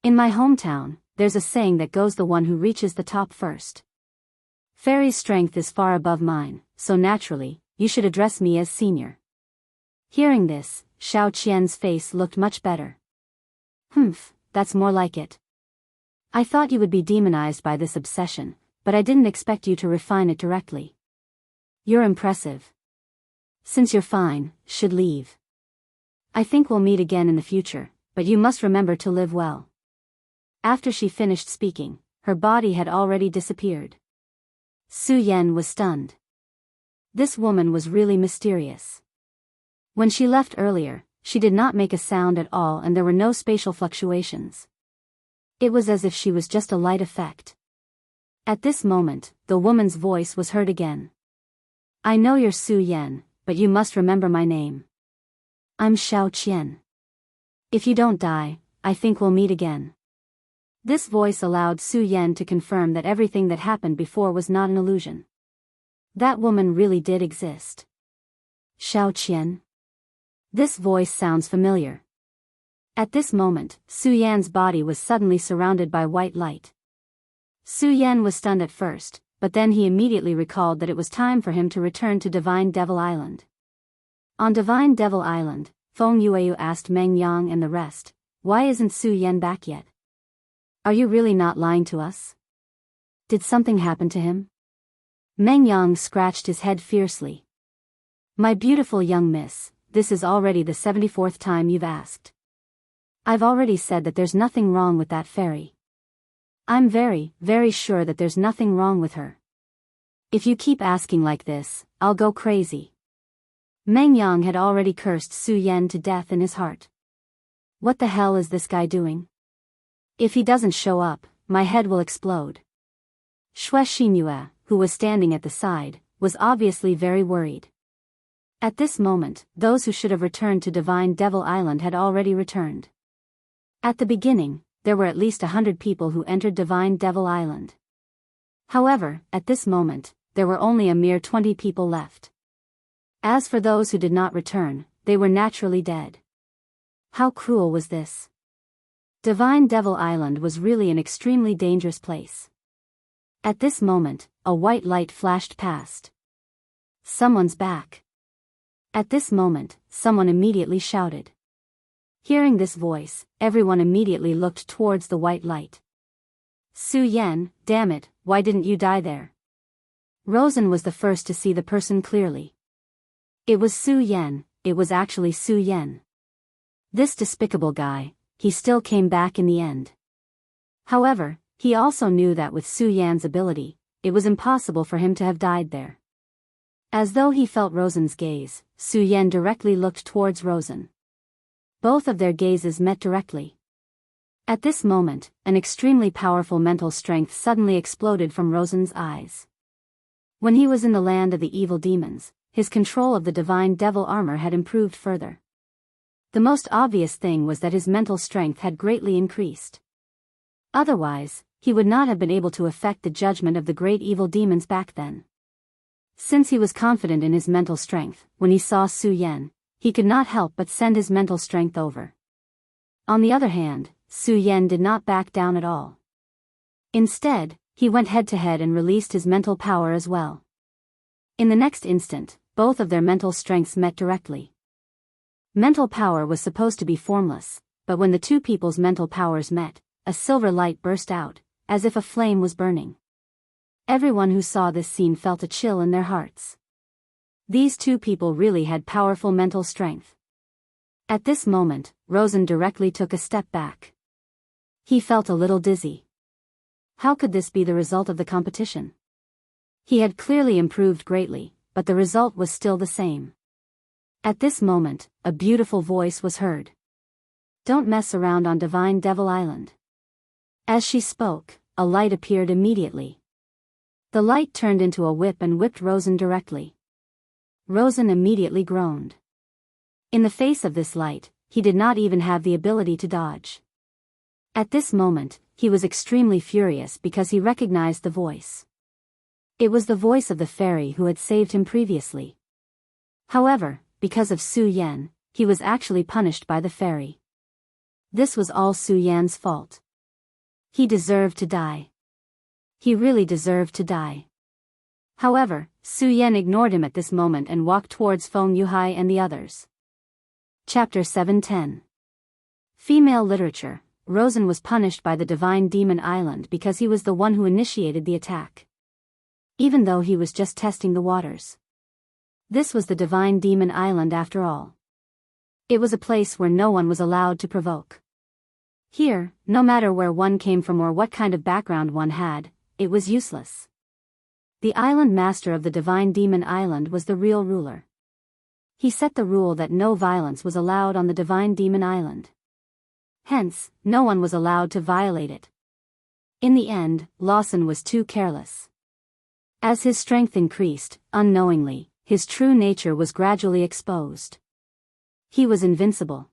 In my hometown, there's a saying that goes the one who reaches the top first. Fairy's strength is far above mine, so naturally, you should address me as senior. Hearing this, Xiao Qian's face looked much better. That's more like it. I thought you would be demonized by this obsession, but I didn't expect you to refine it directly. You're impressive. Since you're fine, should leave. I think we'll meet again in the future, but you must remember to live well. After she finished speaking, her body had already disappeared. Su Yan was stunned. This woman was really mysterious. When she left earlier, she did not make a sound at all and there were no spatial fluctuations. It was as if she was just a light effect. At this moment, the woman's voice was heard again. I know you're Su Yan, but you must remember my name. I'm Xiao Qian. If you don't die, I think we'll meet again. This voice allowed Su Yan to confirm that everything that happened before was not an illusion. That woman really did exist. Xiao Qian. This voice sounds familiar. At this moment, Su Yan's body was suddenly surrounded by white light. Su Yan was stunned at first, but then he immediately recalled that it was time for him to return to Divine Devil Island. On Divine Devil Island, Feng Yueyu asked Meng Yang and the rest, "Why isn't Su Yan back yet? Are you really not lying to us? Did something happen to him?" Meng Yang scratched his head fiercely. "My beautiful young miss, this is already the 74th time you've asked. I've already said that there's nothing wrong with that fairy. I'm very, very sure that there's nothing wrong with her. If you keep asking like this, I'll go crazy." Meng Yang had already cursed Su Yan to death in his heart. What the hell is this guy doing? If he doesn't show up, my head will explode. Shui Xianxia, who was standing at the side, was obviously very worried. At this moment, those who should have returned to Divine Devil Island had already returned. At the beginning, there were at least 100 people who entered Divine Devil Island. However, at this moment, there were only a mere 20 people left. As for those who did not return, they were naturally dead. How cruel was this? Divine Devil Island was really an extremely dangerous place. At this moment, a white light flashed past. Someone's back. At this moment, someone immediately shouted. Hearing this voice, everyone immediately looked towards the white light. Su Yan, damn it, why didn't you die there? Rosen was the first to see the person clearly. It was Su Yan, it was actually Su Yan. This despicable guy, he still came back in the end. However, he also knew that with Su Yan's ability, it was impossible for him to have died there. As though he felt Rosen's gaze, Su Yan directly looked towards Rosen. Both of their gazes met directly. At this moment, an extremely powerful mental strength suddenly exploded from Rosen's eyes. When he was in the land of the evil demons, his control of the divine devil armor had improved further. The most obvious thing was that his mental strength had greatly increased. Otherwise, he would not have been able to affect the judgment of the great evil demons back then. Since he was confident in his mental strength, when he saw Su Yan, he could not help but send his mental strength over. On the other hand, Su Yan did not back down at all. Instead, he went head-to-head and released his mental power as well. In the next instant, both of their mental strengths met directly. Mental power was supposed to be formless, but when the two people's mental powers met, a silver light burst out, as if a flame was burning. Everyone who saw this scene felt a chill in their hearts. These two people really had powerful mental strength. At this moment, Rosen directly took a step back. He felt a little dizzy. How could this be the result of the competition? He had clearly improved greatly, but the result was still the same. At this moment, a beautiful voice was heard. "Don't mess around on Divine Devil Island." As she spoke, a light appeared immediately. The light turned into a whip and whipped Rosen directly. Rosen immediately groaned. In the face of this light, he did not even have the ability to dodge. At this moment, he was extremely furious because he recognized the voice. It was the voice of the fairy who had saved him previously. However, because of Su Yan, he was actually punished by the fairy. This was all Su Yan's fault. He deserved to die. He really deserved to die. However, Su Yan ignored him at this moment and walked towards Feng Yuhai and the others. Chapter 710. Female Literature. Rosen was punished by the Divine Demon Island because he was the one who initiated the attack. Even though he was just testing the waters. This was the Divine Demon Island after all. It was a place where no one was allowed to provoke. Here, no matter where one came from or what kind of background one had, it was useless. The island master of the Divine Demon Island was the real ruler. He set the rule that no violence was allowed on the Divine Demon Island. Hence, no one was allowed to violate it. In the end, Lawson was too careless. As his strength increased, unknowingly, his true nature was gradually exposed. He was invincible.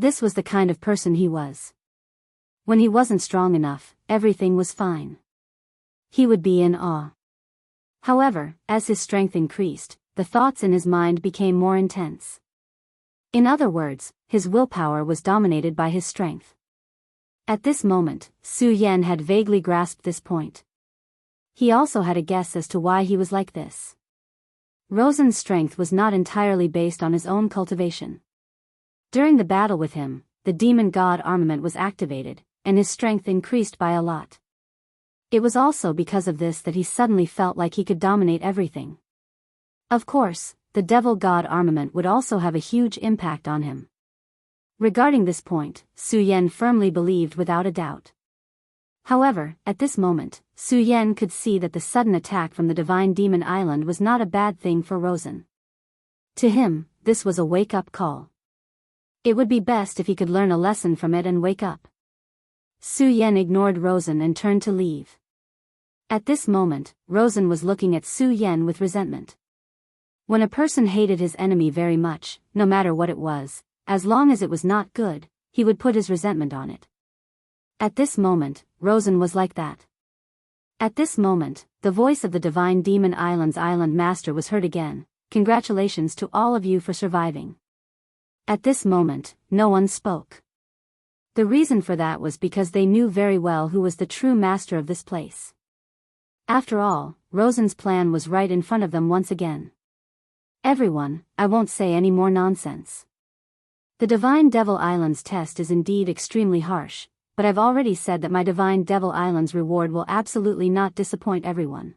This was the kind of person he was. When he wasn't strong enough, everything was fine. He would be in awe. However, as his strength increased, the thoughts in his mind became more intense. In other words, his willpower was dominated by his strength. At this moment, Su Yan had vaguely grasped this point. He also had a guess as to why he was like this. Rosen's strength was not entirely based on his own cultivation. During the battle with him, the demon god armament was activated, and his strength increased by a lot. It was also because of this that he suddenly felt like he could dominate everything. Of course, the devil god armament would also have a huge impact on him. Regarding this point, Su Yan firmly believed without a doubt. However, at this moment, Su Yan could see that the sudden attack from the Divine Demon Island was not a bad thing for Rosen. To him, this was a wake-up call. It would be best if he could learn a lesson from it and wake up. Su Yan ignored Rosen and turned to leave. At this moment, Rosen was looking at Su Yan with resentment. When a person hated his enemy very much, no matter what it was, as long as it was not good, he would put his resentment on it. At this moment, Rosen was like that. At this moment, the voice of the Divine Demon Island's Island Master was heard again. Congratulations to all of you for surviving. At this moment, no one spoke. The reason for that was because they knew very well who was the true master of this place. After all, Rosen's plan was right in front of them once again. Everyone, I won't say any more nonsense. The Divine Devil Island's test is indeed extremely harsh, but I've already said that my Divine Devil Island's reward will absolutely not disappoint everyone.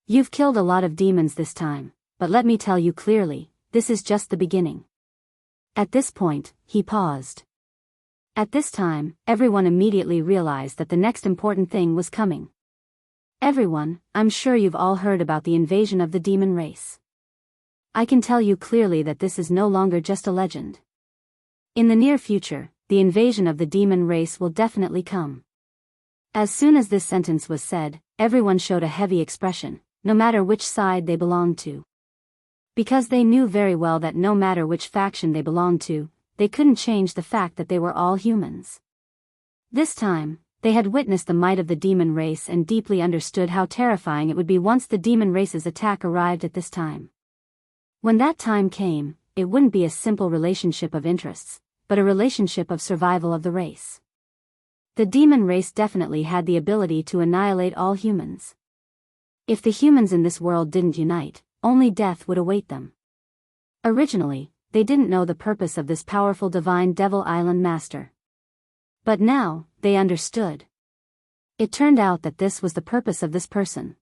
You've killed a lot of demons this time, but let me tell you clearly, this is just the beginning. At this point, he paused. At this time, everyone immediately realized that the next important thing was coming. Everyone, I'm sure you've all heard about the invasion of the demon race. I can tell you clearly that this is no longer just a legend. In the near future, the invasion of the demon race will definitely come. As soon as this sentence was said, everyone showed a heavy expression, no matter which side they belonged to. Because they knew very well that no matter which faction they belonged to, they couldn't change the fact that they were all humans. This time, they had witnessed the might of the demon race and deeply understood how terrifying it would be once the demon race's attack arrived at this time. When that time came, it wouldn't be a simple relationship of interests, but a relationship of survival of the race. The demon race definitely had the ability to annihilate all humans. If the humans in this world didn't unite, only death would await them. Originally, they didn't know the purpose of this powerful Divine Devil Island Master. But now, they understood. It turned out that this was the purpose of this person.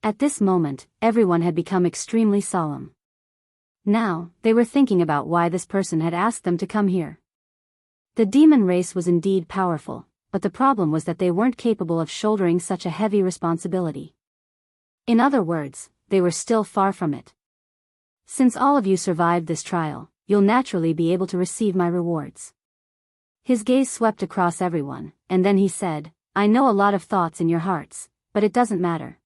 At this moment, everyone had become extremely solemn. Now, they were thinking about why this person had asked them to come here. The demon race was indeed powerful, but the problem was that they weren't capable of shouldering such a heavy responsibility. In other words, they were still far from it. Since all of you survived this trial, you'll naturally be able to receive my rewards. His gaze swept across everyone, and then he said, I know a lot of thoughts in your hearts, but it doesn't matter.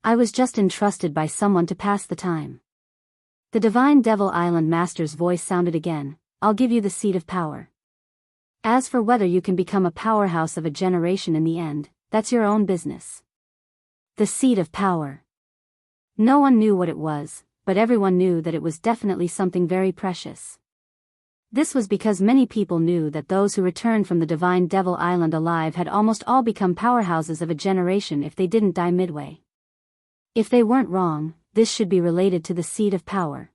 I was just entrusted by someone to pass the time. The Divine Devil Island Master's voice sounded again, I'll give you the seat of power. As for whether you can become a powerhouse of a generation in the end, that's your own business. The seat of power. No one knew what it was, but everyone knew that it was definitely something very precious. This was because many people knew that those who returned from the Divine Devil Island alive had almost all become powerhouses of a generation if they didn't die midway. If they weren't wrong, this should be related to the seat of power.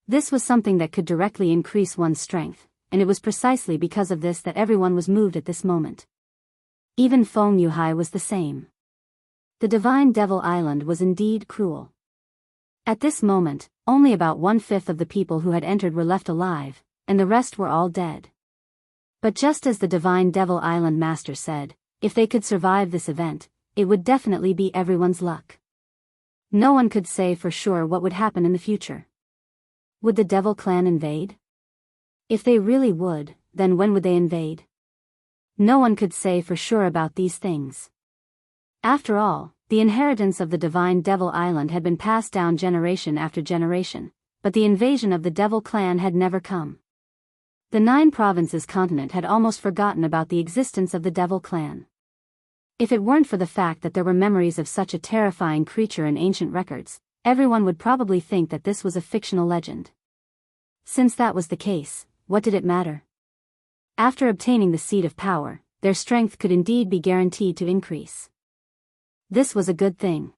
This was something that could directly increase one's strength, and it was precisely because of this that everyone was moved at this moment. Even Feng Yuhai was the same. The Divine Devil Island was indeed cruel. At this moment, only about 1/5 of the people who had entered were left alive, and the rest were all dead. But just as the Divine Devil Island Master said, if they could survive this event, it would definitely be everyone's luck. No one could say for sure what would happen in the future. Would the Devil Clan invade? If they really would, then when would they invade? No one could say for sure about these things. After all, the inheritance of the Divine Devil Island had been passed down generation after generation, but the invasion of the Devil Clan had never come. The 9 provinces continent had almost forgotten about the existence of the Devil clan. If it weren't for the fact that there were memories of such a terrifying creature in ancient records, everyone would probably think that this was a fictional legend. Since that was the case, what did it matter? After obtaining the seed of power, their strength could indeed be guaranteed to increase. This was a good thing.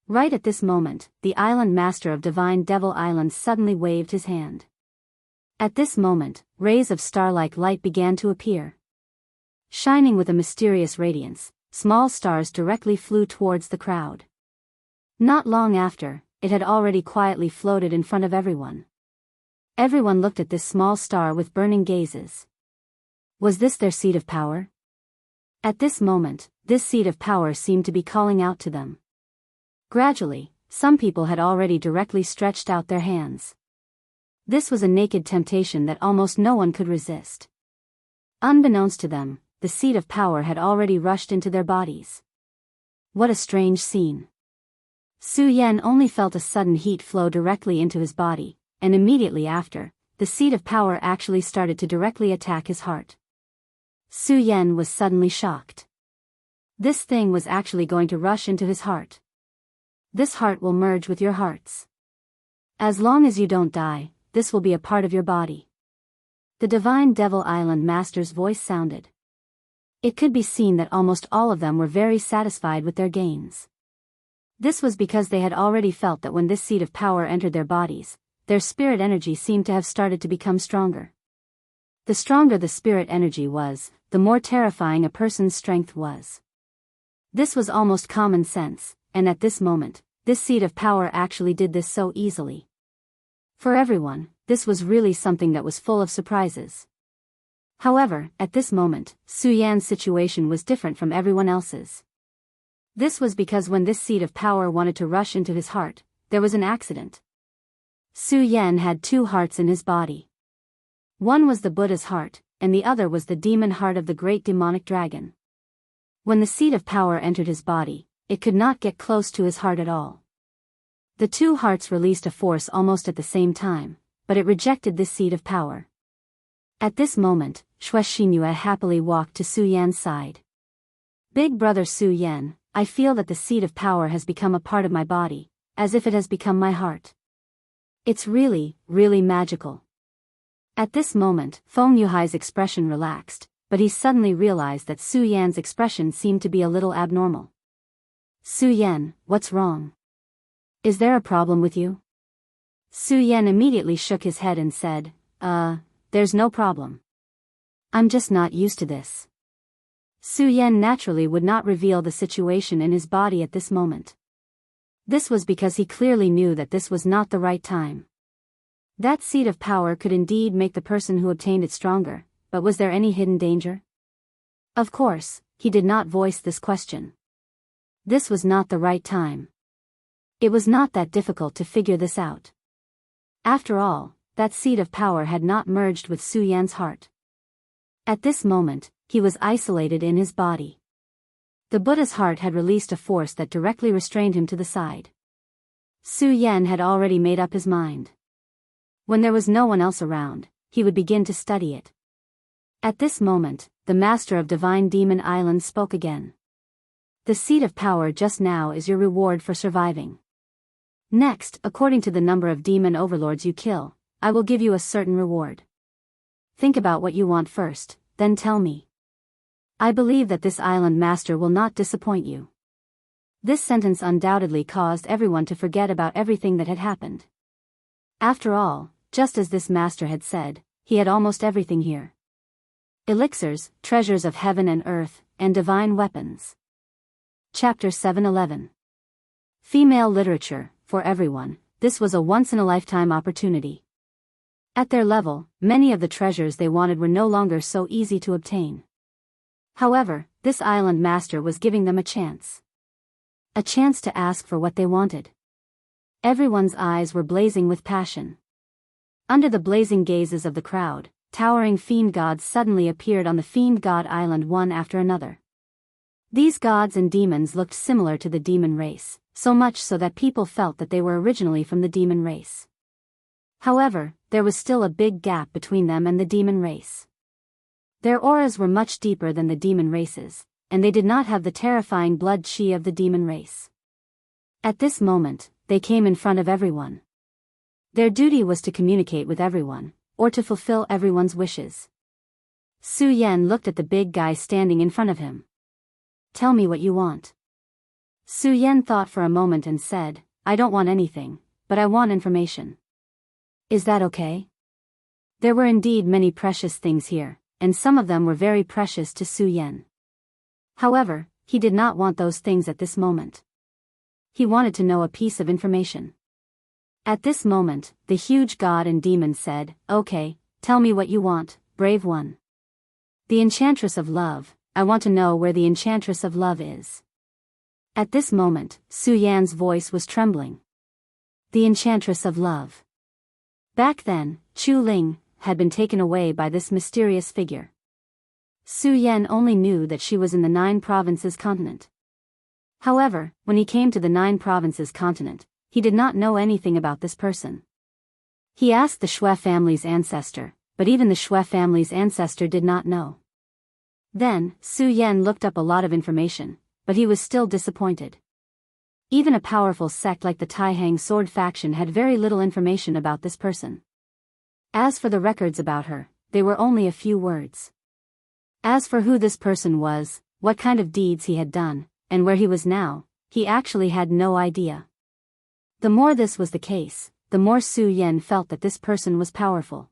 Right at this moment, the island master of Divine Devil Island suddenly waved his hand. At this moment, rays of star-like light began to appear. Shining with a mysterious radiance, small stars directly flew towards the crowd. Not long after, it had already quietly floated in front of everyone. Everyone looked at this small star with burning gazes. Was this their seed of power? At this moment, this seed of power seemed to be calling out to them. Gradually, some people had already directly stretched out their hands. This was a naked temptation that almost no one could resist. Unbeknownst to them, the seed of power had already rushed into their bodies. What a strange scene. Su Yan only felt a sudden heat flow directly into his body, and immediately after, the seed of power actually started to directly attack his heart. Su Yan was suddenly shocked. This thing was actually going to rush into his heart. This heart will merge with your hearts. As long as you don't die, this will be a part of your body. The Divine Devil Island Master's voice sounded. It could be seen that almost all of them were very satisfied with their gains. This was because they had already felt that when this seed of power entered their bodies, their spirit energy seemed to have started to become stronger. The stronger the spirit energy was, the more terrifying a person's strength was. This was almost common sense, and at this moment, this seed of power actually did this so easily. For everyone, this was really something that was full of surprises. However, at this moment, Su Yan's situation was different from everyone else's. This was because when this seed of power wanted to rush into his heart, there was an accident. Su Yan had 2 hearts in his body. One was the Buddha's heart, and the other was the demon heart of the great demonic dragon. When the seed of power entered his body, it could not get close to his heart at all. The 2 hearts released a force almost at the same time, but it rejected this seed of power. At this moment, Wuxia Xianxia happily walked to Su Yan's side. Big brother Su Yan, I feel that the seed of power has become a part of my body, as if it has become my heart. It's really, really magical. At this moment, Feng Yuhai's expression relaxed, but he suddenly realized that Su Yan's expression seemed to be a little abnormal. Su Yan, what's wrong? Is there a problem with you? Su Yan immediately shook his head and said, there's no problem. I'm just not used to this. Su Yan naturally would not reveal the situation in his body at this moment. This was because he clearly knew that this was not the right time. That seed of power could indeed make the person who obtained it stronger, but was there any hidden danger? Of course, he did not voice this question. This was not the right time. It was not that difficult to figure this out. After all, that seed of power had not merged with Su Yan's heart. At this moment, he was isolated in his body. The Buddha's heart had released a force that directly restrained him to the side. Su Yan had already made up his mind. When there was no one else around, he would begin to study it. At this moment, the master of Divine Demon Island spoke again. The seed of power just now is your reward for surviving. Next, according to the number of demon overlords you kill, I will give you a certain reward. Think about what you want first, then tell me. I believe that this island master will not disappoint you. This sentence undoubtedly caused everyone to forget about everything that had happened. After all, just as this master had said, he had almost everything here. Elixirs, treasures of heaven and earth, and divine weapons. Chapter 711. Female literature, for everyone, this was a once-in-a-lifetime opportunity. At their level, many of the treasures they wanted were no longer so easy to obtain. However, this island master was giving them a chance. A chance to ask for what they wanted. Everyone's eyes were blazing with passion. Under the blazing gazes of the crowd, towering fiend gods suddenly appeared on the fiend god island one after another. These gods and demons looked similar to the demon race, so much so that people felt that they were originally from the demon race. However, there was still a big gap between them and the demon race. Their auras were much deeper than the demon race's, and they did not have the terrifying blood chi of the demon race. At this moment, they came in front of everyone. Their duty was to communicate with everyone, or to fulfill everyone's wishes. Su Yan looked at the big guy standing in front of him. "Tell me what you want." Su Yan thought for a moment and said, "I don't want anything, but I want information." "Is that okay?" There were indeed many precious things here, and some of them were very precious to Su Yan. However, he did not want those things at this moment. He wanted to know a piece of information. At this moment, the huge god and demon said, "Okay, tell me what you want, brave one." "The Enchantress of Love, I want to know where the Enchantress of Love is." At this moment, Su Yan's voice was trembling. The Enchantress of Love. Back then, Chu Ling had been taken away by this mysterious figure. Su Yan only knew that she was in the 9 provinces continent. However, when he came to the 9 provinces continent, he did not know anything about this person. He asked the Shui family's ancestor, but even the Shui family's ancestor did not know. Then, Su Yan looked up a lot of information, but he was still disappointed. Even a powerful sect like the Taihang sword faction had very little information about this person. As for the records about her, they were only a few words. As for who this person was, what kind of deeds he had done, and where he was now, he actually had no idea. The more this was the case, the more Su Yan felt that this person was powerful.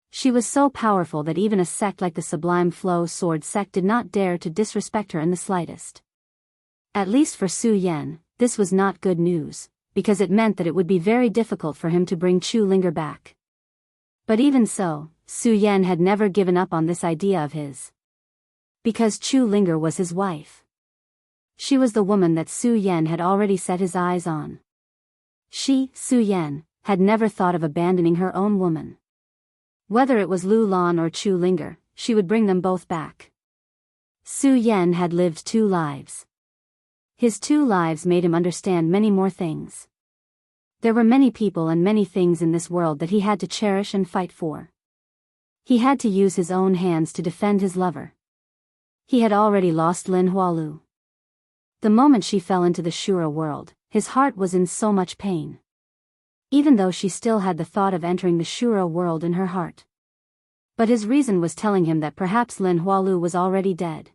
She was so powerful that even a sect like the Sublime Flow Sword sect did not dare to disrespect her in the slightest. At least for Su Yan, this was not good news, because it meant that it would be very difficult for him to bring Chu Linger back. But even so, Su Yan had never given up on this idea of his. Because Chu Linger was his wife. She was the woman that Su Yan had already set his eyes on. She, Su Yan, had never thought of abandoning her own woman. Whether it was Lu Lan or Chu Linger, she would bring them both back. Su Yan had lived 2 lives. His 2 lives made him understand many more things. There were many people and many things in this world that he had to cherish and fight for. He had to use his own hands to defend his lover. He had already lost Lin Hualu. The moment she fell into the Shura world, his heart was in so much pain. Even though she still had the thought of entering the Shura world in her heart. But his reason was telling him that perhaps Lin Hualu was already dead.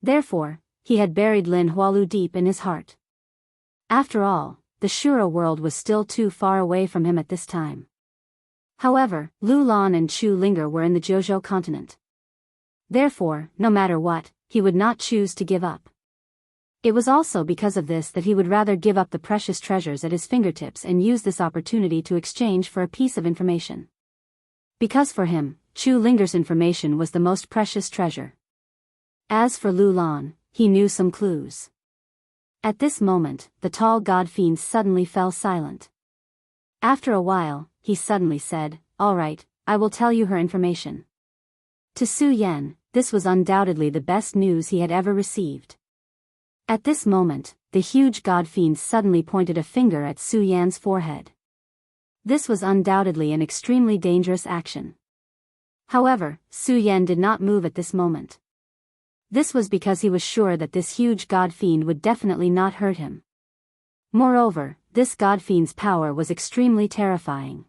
Therefore, he had buried Lin Hualu deep in his heart. After all, the Shura world was still too far away from him at this time. However, Lu Lan and Chu Linger were in the Jianghu continent. Therefore, no matter what, he would not choose to give up. It was also because of this that he would rather give up the precious treasures at his fingertips and use this opportunity to exchange for a piece of information. Because for him, Chu Linger's information was the most precious treasure. As for Lu Lan, he knew some clues. At this moment, the tall god fiend suddenly fell silent. After a while, he suddenly said, "All right, I will tell you her information." To Su Yan, this was undoubtedly the best news he had ever received. At this moment, the huge god fiend suddenly pointed a finger at Su Yan's forehead. This was undoubtedly an extremely dangerous action. However, Su Yan did not move at this moment. This was because he was sure that this huge god fiend would definitely not hurt him. Moreover, this god fiend's power was extremely terrifying.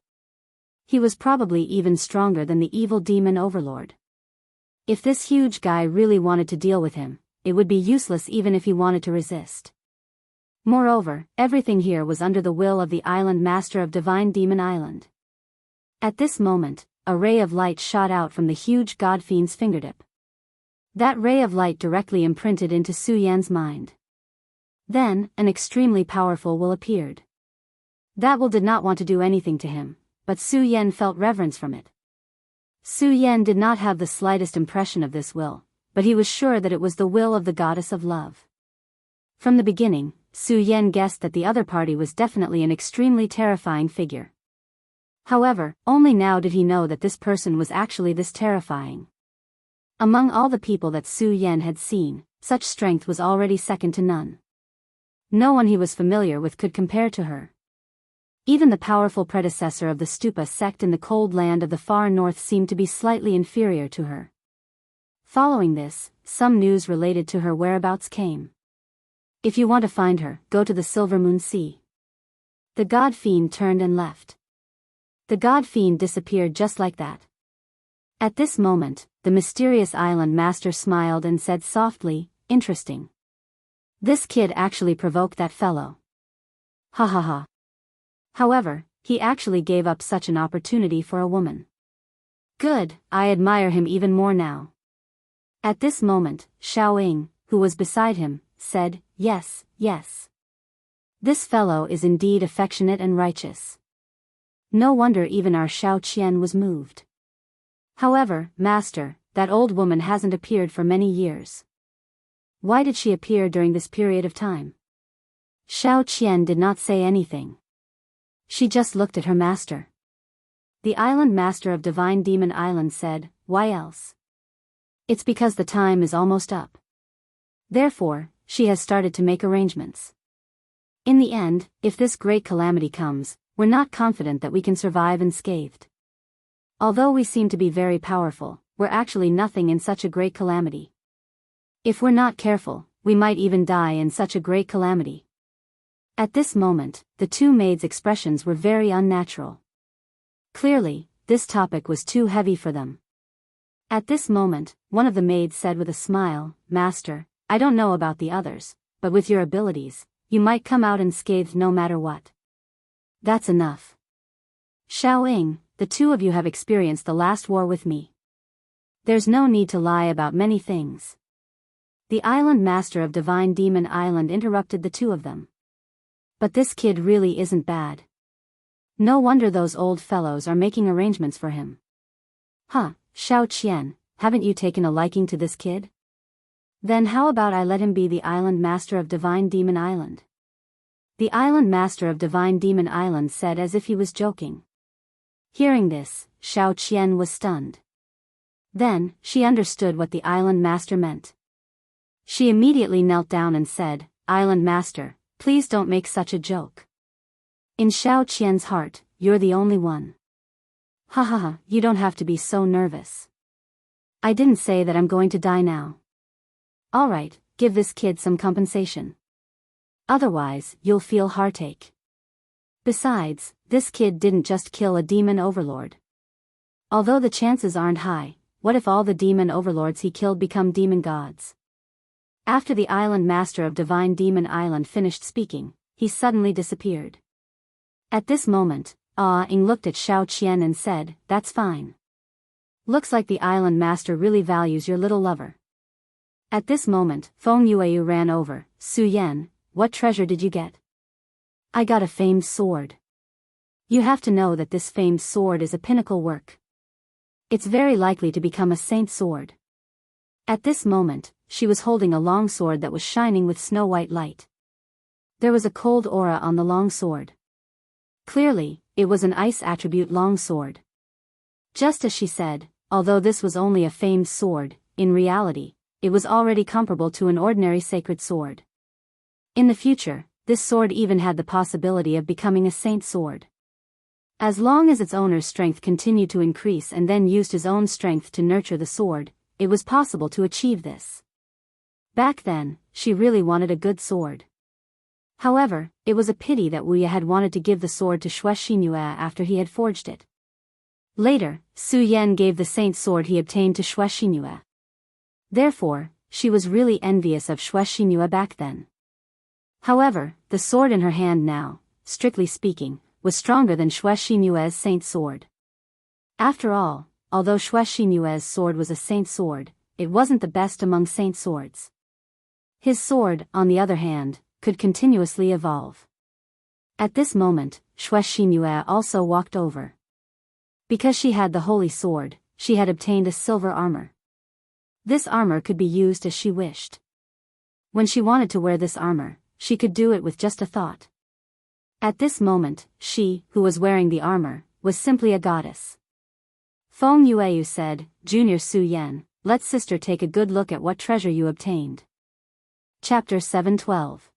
He was probably even stronger than the evil demon Overlord. If this huge guy really wanted to deal with him, it would be useless even if he wanted to resist. Moreover, everything here was under the will of the island master of Divine Demon Island. At this moment, a ray of light shot out from the huge god fiend's fingertip. That ray of light directly imprinted into Su Yan's mind. Then, an extremely powerful will appeared. That will did not want to do anything to him, but Su Yan felt reverence from it. Su Yan did not have the slightest impression of this will, but he was sure that it was the will of the goddess of love. From the beginning, Su Yan guessed that the other party was definitely an extremely terrifying figure. However, only now did he know that this person was actually this terrifying. Among all the people that Su Yan had seen, such strength was already second to none. No one he was familiar with could compare to her. Even the powerful predecessor of the Stupa sect in the cold land of the far north seemed to be slightly inferior to her. Following this, some news related to her whereabouts came. If you want to find her, go to the Silver Moon Sea. The god fiend turned and left. The god fiend disappeared just like that. At this moment, the mysterious island master smiled and said softly, "Interesting. This kid actually provoked that fellow. Ha ha ha. However, he actually gave up such an opportunity for a woman. Good, I admire him even more now." At this moment, Xiao Ying, who was beside him, said, "Yes, yes. This fellow is indeed affectionate and righteous. No wonder even our Xiao Qian was moved. However, master, that old woman hasn't appeared for many years. Why did she appear during this period of time?" Xiao Qian did not say anything. She just looked at her master. The island master of Divine Demon Island said, "Why else? It's because the time is almost up. Therefore, she has started to make arrangements. In the end, if this great calamity comes, we're not confident that we can survive unscathed. Although we seem to be very powerful, we're actually nothing in such a great calamity. If we're not careful, we might even die in such a great calamity." At this moment, the two maids' expressions were very unnatural. Clearly, this topic was too heavy for them. At this moment, one of the maids said with a smile, "Master, I don't know about the others, but with your abilities, you might come out unscathed no matter what." "That's enough. Xiao Ying, the two of you have experienced the last war with me. There's no need to lie about many things." The island master of Divine Demon Island interrupted the two of them. "But this kid really isn't bad. No wonder those old fellows are making arrangements for him." "Huh, Xiao Qian, haven't you taken a liking to this kid? Then how about I let him be the island master of Divine Demon Island?" The island master of Divine Demon Island said as if he was joking. Hearing this, Xiao Qian was stunned. Then, she understood what the island master meant. She immediately knelt down and said, "Island master, please don't make such a joke. In Xiao Qian's heart, you're the only one. Ha ha ha, you don't have to be so nervous. I didn't say that I'm going to die now. Alright, give this kid some compensation. Otherwise, you'll feel heartache. Besides, this kid didn't just kill a demon overlord. Although the chances aren't high, what if all the demon overlords he killed become demon gods?" After the island master of Divine Demon Island finished speaking, he suddenly disappeared. At this moment, Ying looked at Xiao Qian and said, "That's fine. Looks like the island master really values your little lover." At this moment, Feng Yueyu ran over. "Su Yan, what treasure did you get?" "I got a famed sword. You have to know that this famed sword is a pinnacle work. It's very likely to become a saint sword." At this moment, she was holding a long sword that was shining with snow-white light. There was a cold aura on the long sword. Clearly, it was an ice attribute long sword. Just as she said, although this was only a famed sword, in reality, it was already comparable to an ordinary sacred sword. In the future, this sword even had the possibility of becoming a saint sword. As long as its owner's strength continued to increase and then used his own strength to nurture the sword, it was possible to achieve this. Back then, she really wanted a good sword. However, it was a pity that Wuya had wanted to give the sword to Xue Xinyue after he had forged it. Later, Su Yan gave the saint sword he obtained to Xue Xinyue. Therefore, she was really envious of Xue Xinyue back then. However, the sword in her hand now, strictly speaking, was stronger than Xue Xinyue's saint sword. After all, although Xue Xinyue's sword was a saint sword, it wasn't the best among saint swords. His sword, on the other hand, could continuously evolve. At this moment, Xue Xinyue also walked over. Because she had the holy sword, she had obtained a silver armor. This armor could be used as she wished. When she wanted to wear this armor, she could do it with just a thought. At this moment, she, who was wearing the armor, was simply a goddess. Feng Yueyu said, "Junior Su Yan, let sister take a good look at what treasure you obtained." Chapter 712.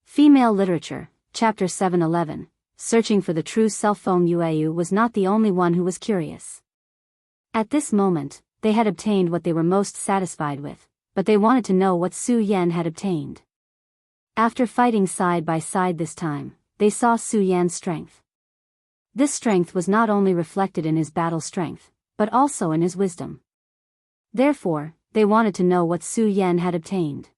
Female Literature, Chapter 711, searching for the true self. Feng Yueyu was not the only one who was curious. At this moment, they had obtained what they were most satisfied with, but they wanted to know what Su Yan had obtained. After fighting side by side this time, they saw Su Yan's strength. This strength was not only reflected in his battle strength, but also in his wisdom. Therefore, they wanted to know what Su Yan had obtained.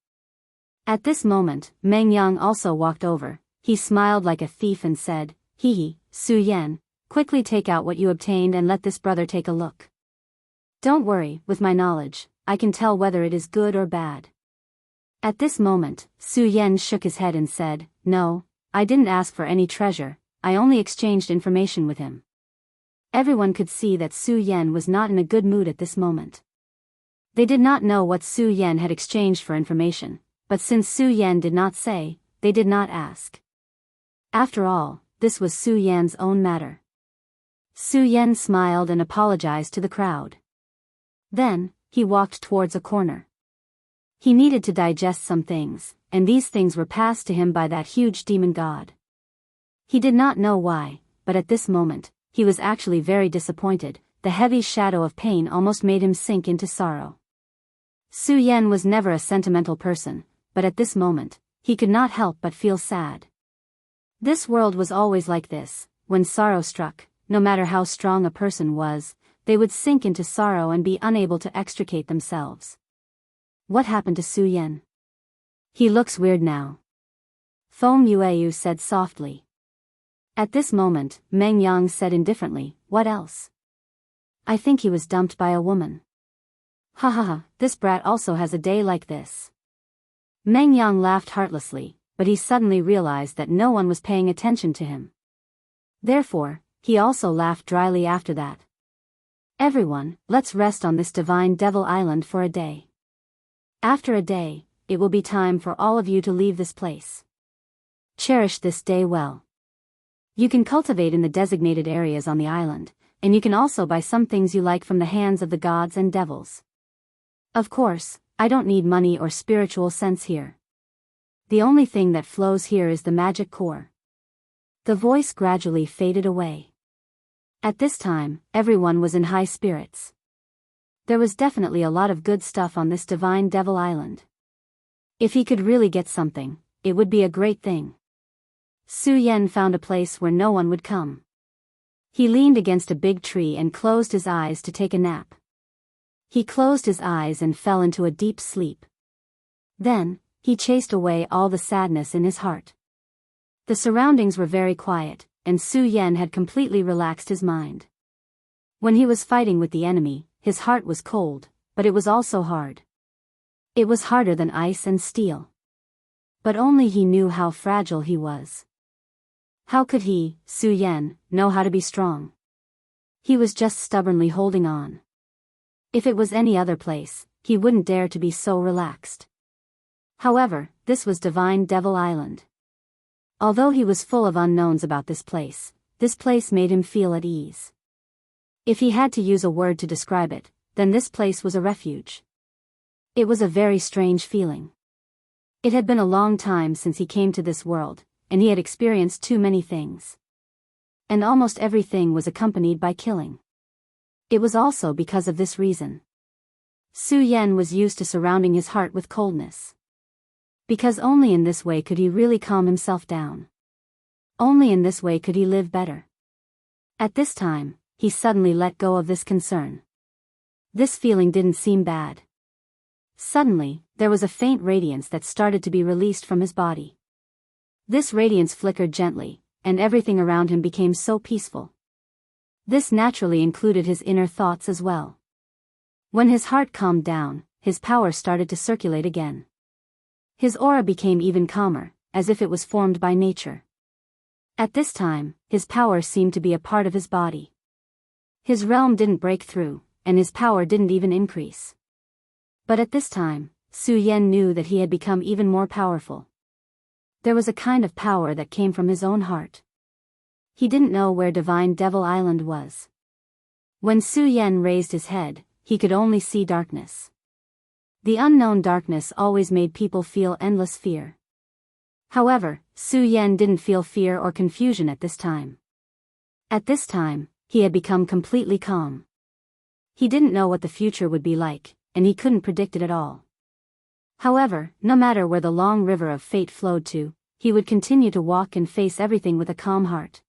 At this moment, Meng Yang also walked over. He smiled like a thief and said, "Hee hee, Su Yan, quickly take out what you obtained and let this brother take a look. Don't worry, with my knowledge, I can tell whether it is good or bad." At this moment, Su Yan shook his head and said, "No, I didn't ask for any treasure, I only exchanged information with him." Everyone could see that Su Yan was not in a good mood at this moment. They did not know what Su Yan had exchanged for information, but since Su Yan did not say, they did not ask. After all, this was Su Yan's own matter. Su Yan smiled and apologized to the crowd. Then, he walked towards a corner. He needed to digest some things, and these things were passed to him by that huge demon god. He did not know why, but at this moment, he was actually very disappointed. The heavy shadow of pain almost made him sink into sorrow. Su Yan was never a sentimental person, but at this moment, he could not help but feel sad. This world was always like this. When sorrow struck, no matter how strong a person was, they would sink into sorrow and be unable to extricate themselves. What happened to Su Yan? He looks weird now. Feng Yueyu said softly. At this moment, Meng Yang said indifferently, "What else?" "I think he was dumped by a woman." "Ha ha ha, this brat also has a day like this." Meng Yang laughed heartlessly, but he suddenly realized that no one was paying attention to him. Therefore, he also laughed dryly after that. "Everyone, let's rest on this divine devil island for a day. After a day, it will be time for all of you to leave this place. Cherish this day well. You can cultivate in the designated areas on the island, and you can also buy some things you like from the hands of the gods and devils. Of course, I don't need money or spiritual sense here. The only thing that flows here is the magic core." The voice gradually faded away. At this time, everyone was in high spirits. There was definitely a lot of good stuff on this divine devil island. If he could really get something, it would be a great thing. Su Yan found a place where no one would come. He leaned against a big tree and closed his eyes to take a nap. He closed his eyes and fell into a deep sleep. Then, he chased away all the sadness in his heart. The surroundings were very quiet, and Su Yan had completely relaxed his mind. When he was fighting with the enemy, his heart was cold, but it was also hard. It was harder than ice and steel. But only he knew how fragile he was. How could he, Su Yan, know how to be strong? He was just stubbornly holding on. If it was any other place, he wouldn't dare to be so relaxed. However, this was Divine Devil Island. Although he was full of unknowns about this place made him feel at ease. If he had to use a word to describe it, then this place was a refuge. It was a very strange feeling. It had been a long time since he came to this world, and he had experienced too many things. And almost everything was accompanied by killing. It was also because of this reason. Su Yan was used to surrounding his heart with coldness. Because only in this way could he really calm himself down. Only in this way could he live better. At this time, he suddenly let go of this concern. This feeling didn't seem bad. Suddenly, there was a faint radiance that started to be released from his body. This radiance flickered gently, and everything around him became so peaceful. This naturally included his inner thoughts as well. When his heart calmed down, his power started to circulate again. His aura became even calmer, as if it was formed by nature. At this time, his power seemed to be a part of his body. His realm didn't break through, and his power didn't even increase. But at this time, Su Yan knew that he had become even more powerful. There was a kind of power that came from his own heart. He didn't know where Divine Devil Island was. When Su Yan raised his head, he could only see darkness. The unknown darkness always made people feel endless fear. However, Su Yan didn't feel fear or confusion at this time. At this time, he had become completely calm. He didn't know what the future would be like, and he couldn't predict it at all. However, no matter where the long river of fate flowed to, he would continue to walk and face everything with a calm heart.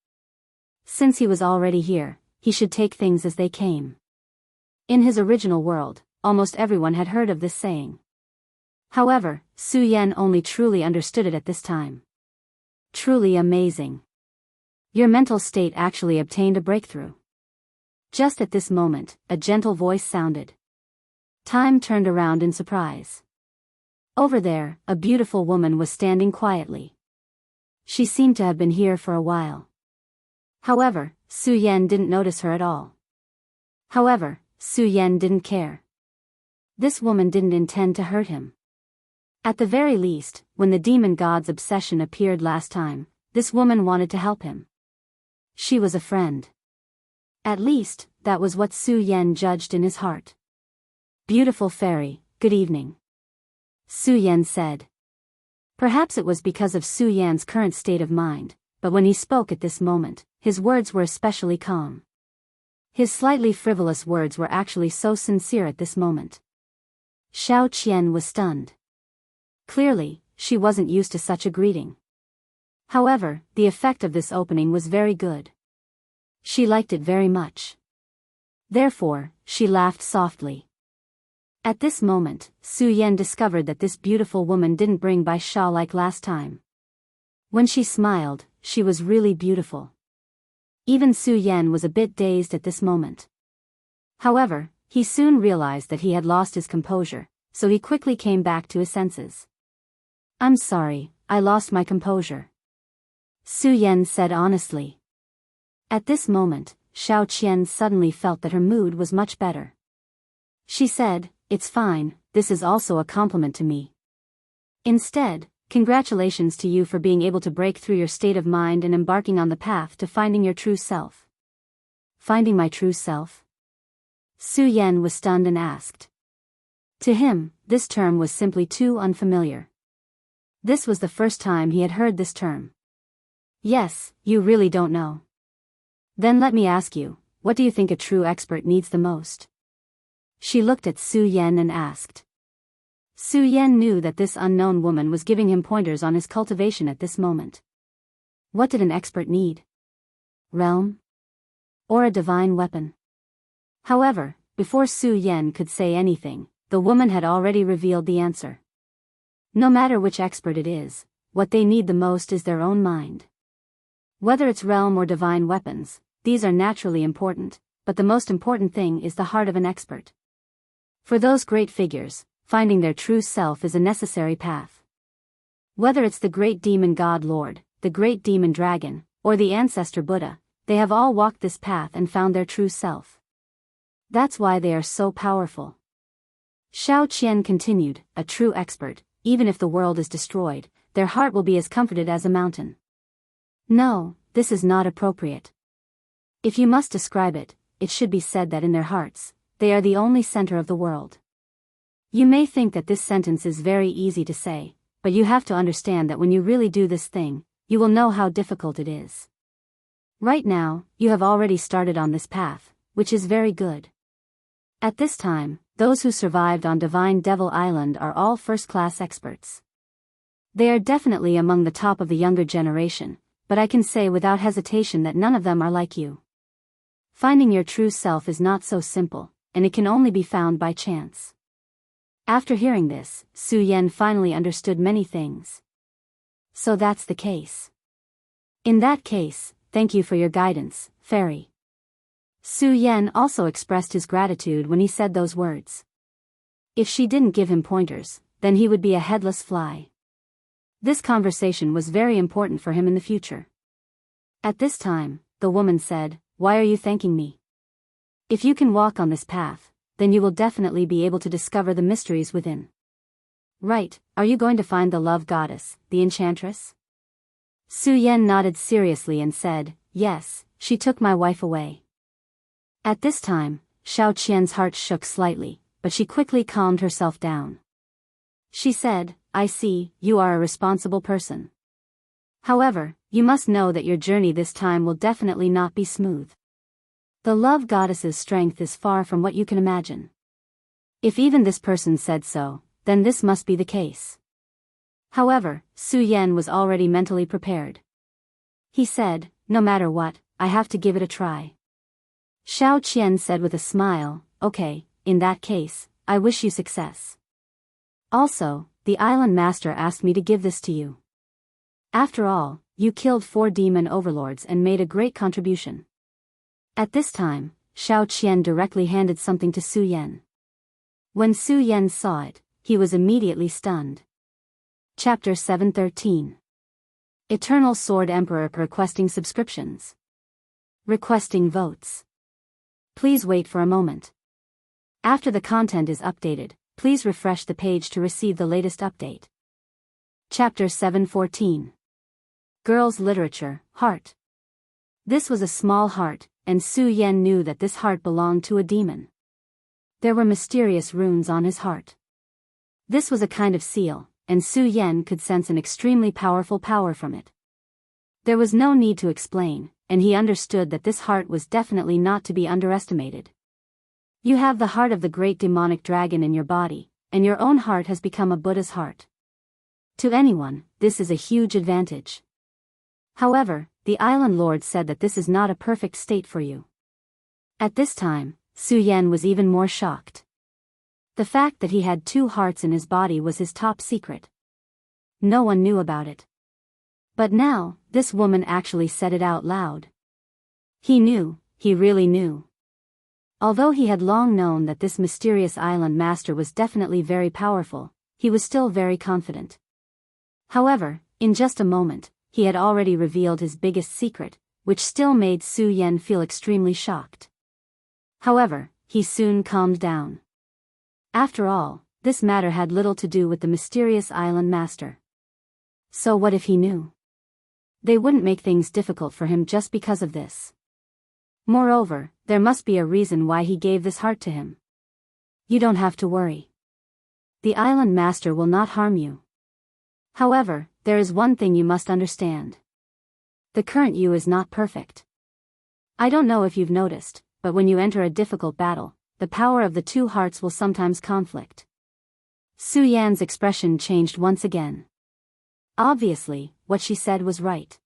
Since he was already here, he should take things as they came. In his original world, almost everyone had heard of this saying. However, Su Yan only truly understood it at this time. Truly amazing. Your mental state actually obtained a breakthrough. Just at this moment, a gentle voice sounded. Time turned around in surprise. Over there, a beautiful woman was standing quietly. She seemed to have been here for a while. However, Su Yan didn't notice her at all. However, Su Yan didn't care. This woman didn't intend to hurt him. At the very least, when the demon god's obsession appeared last time, this woman wanted to help him. She was a friend. At least, that was what Su Yan judged in his heart. Beautiful fairy, good evening. Su Yan said. Perhaps it was because of Su Yan's current state of mind, but when he spoke at this moment, his words were especially calm. His slightly frivolous words were actually so sincere at this moment. Xiao Qian was stunned. Clearly, she wasn't used to such a greeting. However, the effect of this opening was very good. She liked it very much. Therefore, she laughed softly. At this moment, Su Yan discovered that this beautiful woman didn't bring by Sha like last time. When she smiled, she was really beautiful. Even Su Yan was a bit dazed at this moment. However, he soon realized that he had lost his composure, so he quickly came back to his senses. I'm sorry, I lost my composure. Su Yan said honestly. At this moment, Xiao Qian suddenly felt that her mood was much better. She said, it's fine, this is also a compliment to me. Instead, congratulations to you for being able to break through your state of mind and embarking on the path to finding your true self. Finding my true self? Su Yan was stunned and asked. To him, this term was simply too unfamiliar. This was the first time he had heard this term. Yes, you really don't know. Then let me ask you, what do you think a true expert needs the most? She looked at Su Yan and asked. Su Yan knew that this unknown woman was giving him pointers on his cultivation at this moment. What did an expert need? Realm? Or a divine weapon? However, before Su Yan could say anything, the woman had already revealed the answer. No matter which expert it is, what they need the most is their own mind. Whether it's realm or divine weapons, these are naturally important, but the most important thing is the heart of an expert. For those great figures, finding their true self is a necessary path. Whether it's the great demon god Lord, the great demon dragon, or the ancestor Buddha, they have all walked this path and found their true self. That's why they are so powerful. Xiao Qian continued, a true expert, even if the world is destroyed, their heart will be as comforted as a mountain. No, this is not appropriate. If you must describe it, it should be said that in their hearts, they are the only center of the world. You may think that this sentence is very easy to say, but you have to understand that when you really do this thing, you will know how difficult it is. Right now, you have already started on this path, which is very good. At this time, those who survived on Divine Devil Island are all first-class experts. They are definitely among the top of the younger generation, but I can say without hesitation that none of them are like you. Finding your true self is not so simple, and it can only be found by chance. After hearing this, Su Yan finally understood many things. So that's the case. In that case, thank you for your guidance, fairy. Su Yan also expressed his gratitude when he said those words. If she didn't give him pointers, then he would be a headless fly. This conversation was very important for him in the future. At this time, the woman said, why are you thanking me? If you can walk on this path, then you will definitely be able to discover the mysteries within. Right, are you going to find the love goddess, the enchantress? Su Yan nodded seriously and said, yes, she took my wife away. At this time, Xiao Qian's heart shook slightly, but she quickly calmed herself down. She said, I see, you are a responsible person. However, you must know that your journey this time will definitely not be smooth. The love goddess's strength is far from what you can imagine. If even this person said so, then this must be the case. However, Su Yan was already mentally prepared. He said, no matter what, I have to give it a try. Xiao Qian said with a smile, okay, in that case, I wish you success. Also, the island master asked me to give this to you. After all, you killed 4 demon overlords and made a great contribution. At this time, Xiao Qian directly handed something to Su Yan. When Su Yan saw it, he was immediately stunned. Chapter 713. Eternal Sword Emperor requesting subscriptions. Requesting votes. Please wait for a moment. After the content is updated, please refresh the page to receive the latest update. Chapter 714. Girls' Literature, Heart. This was a small heart, and Su Yan knew that this heart belonged to a demon. There were mysterious runes on his heart. This was a kind of seal, and Su Yan could sense an extremely powerful power from it. There was no need to explain, and he understood that this heart was definitely not to be underestimated. You have the heart of the great demonic dragon in your body, and your own heart has become a Buddha's heart. To anyone, this is a huge advantage. However, the island lord said that this is not a perfect state for you. At this time, Su Yan was even more shocked. The fact that he had 2 hearts in his body was his top secret. No one knew about it. But now, this woman actually said it out loud. He knew, he really knew. Although he had long known that this mysterious island master was definitely very powerful, he was still very confident. However, in just a moment, he had already revealed his biggest secret, which still made Su Yan feel extremely shocked. However, he soon calmed down. After all, this matter had little to do with the mysterious island master. So what if he knew? They wouldn't make things difficult for him just because of this. Moreover, there must be a reason why he gave this heart to him. You don't have to worry. The island master will not harm you. However, there is one thing you must understand. The current you is not perfect. I don't know if you've noticed, but when you enter a difficult battle, the power of the 2 hearts will sometimes conflict. Su Yan's expression changed once again. Obviously, what she said was right.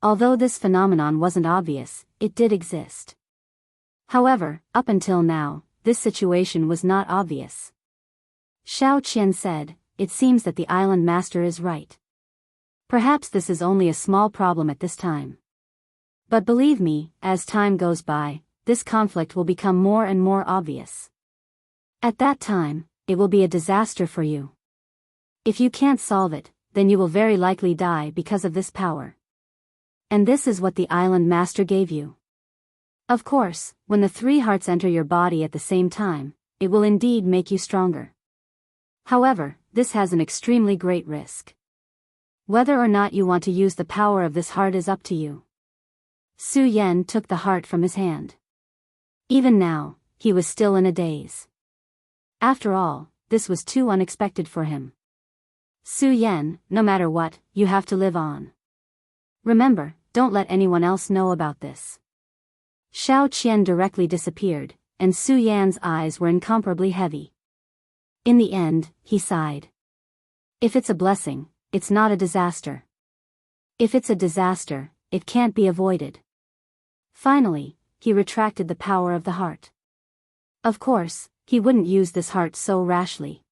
Although this phenomenon wasn't obvious, it did exist. However, up until now, this situation was not obvious. Xiao Qian said, it seems that the island master is right. Perhaps this is only a small problem at this time. But believe me, as time goes by, this conflict will become more and more obvious. At that time, it will be a disaster for you. If you can't solve it, then you will very likely die because of this power. And this is what the island master gave you. Of course, when the 3 hearts enter your body at the same time, it will indeed make you stronger. However, this has an extremely great risk. Whether or not you want to use the power of this heart is up to you. Su Yan took the heart from his hand. Even now, he was still in a daze. After all, this was too unexpected for him. Su Yan, no matter what, you have to live on. Remember, don't let anyone else know about this. Xiao Qian directly disappeared, and Su Yan's eyes were incomparably heavy. In the end, he sighed. If it's a blessing, it's not a disaster. If it's a disaster, it can't be avoided. Finally, he retracted the power of the heart. Of course, he wouldn't use this heart so rashly.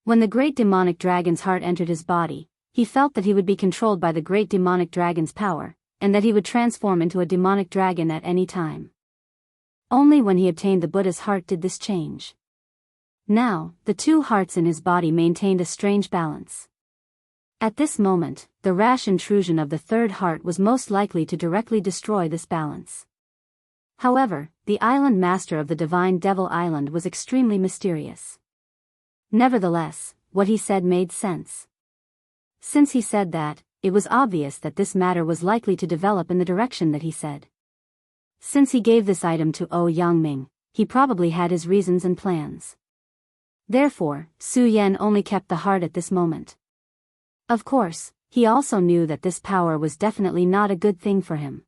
When the great demonic dragon's heart entered his body, he felt that he would be controlled by the great demonic dragon's power, and that he would transform into a demonic dragon at any time. Only when he obtained the Buddha's heart did this change. Now, the 2 hearts in his body maintained a strange balance. At this moment, the rash intrusion of the 3rd heart was most likely to directly destroy this balance. However, the island master of the Divine Devil Island was extremely mysterious. Nevertheless, what he said made sense. Since he said that, it was obvious that this matter was likely to develop in the direction that he said. Since he gave this item to Yangming, he probably had his reasons and plans. Therefore, Su Yan only kept the heart at this moment. Of course, he also knew that this power was definitely not a good thing for him.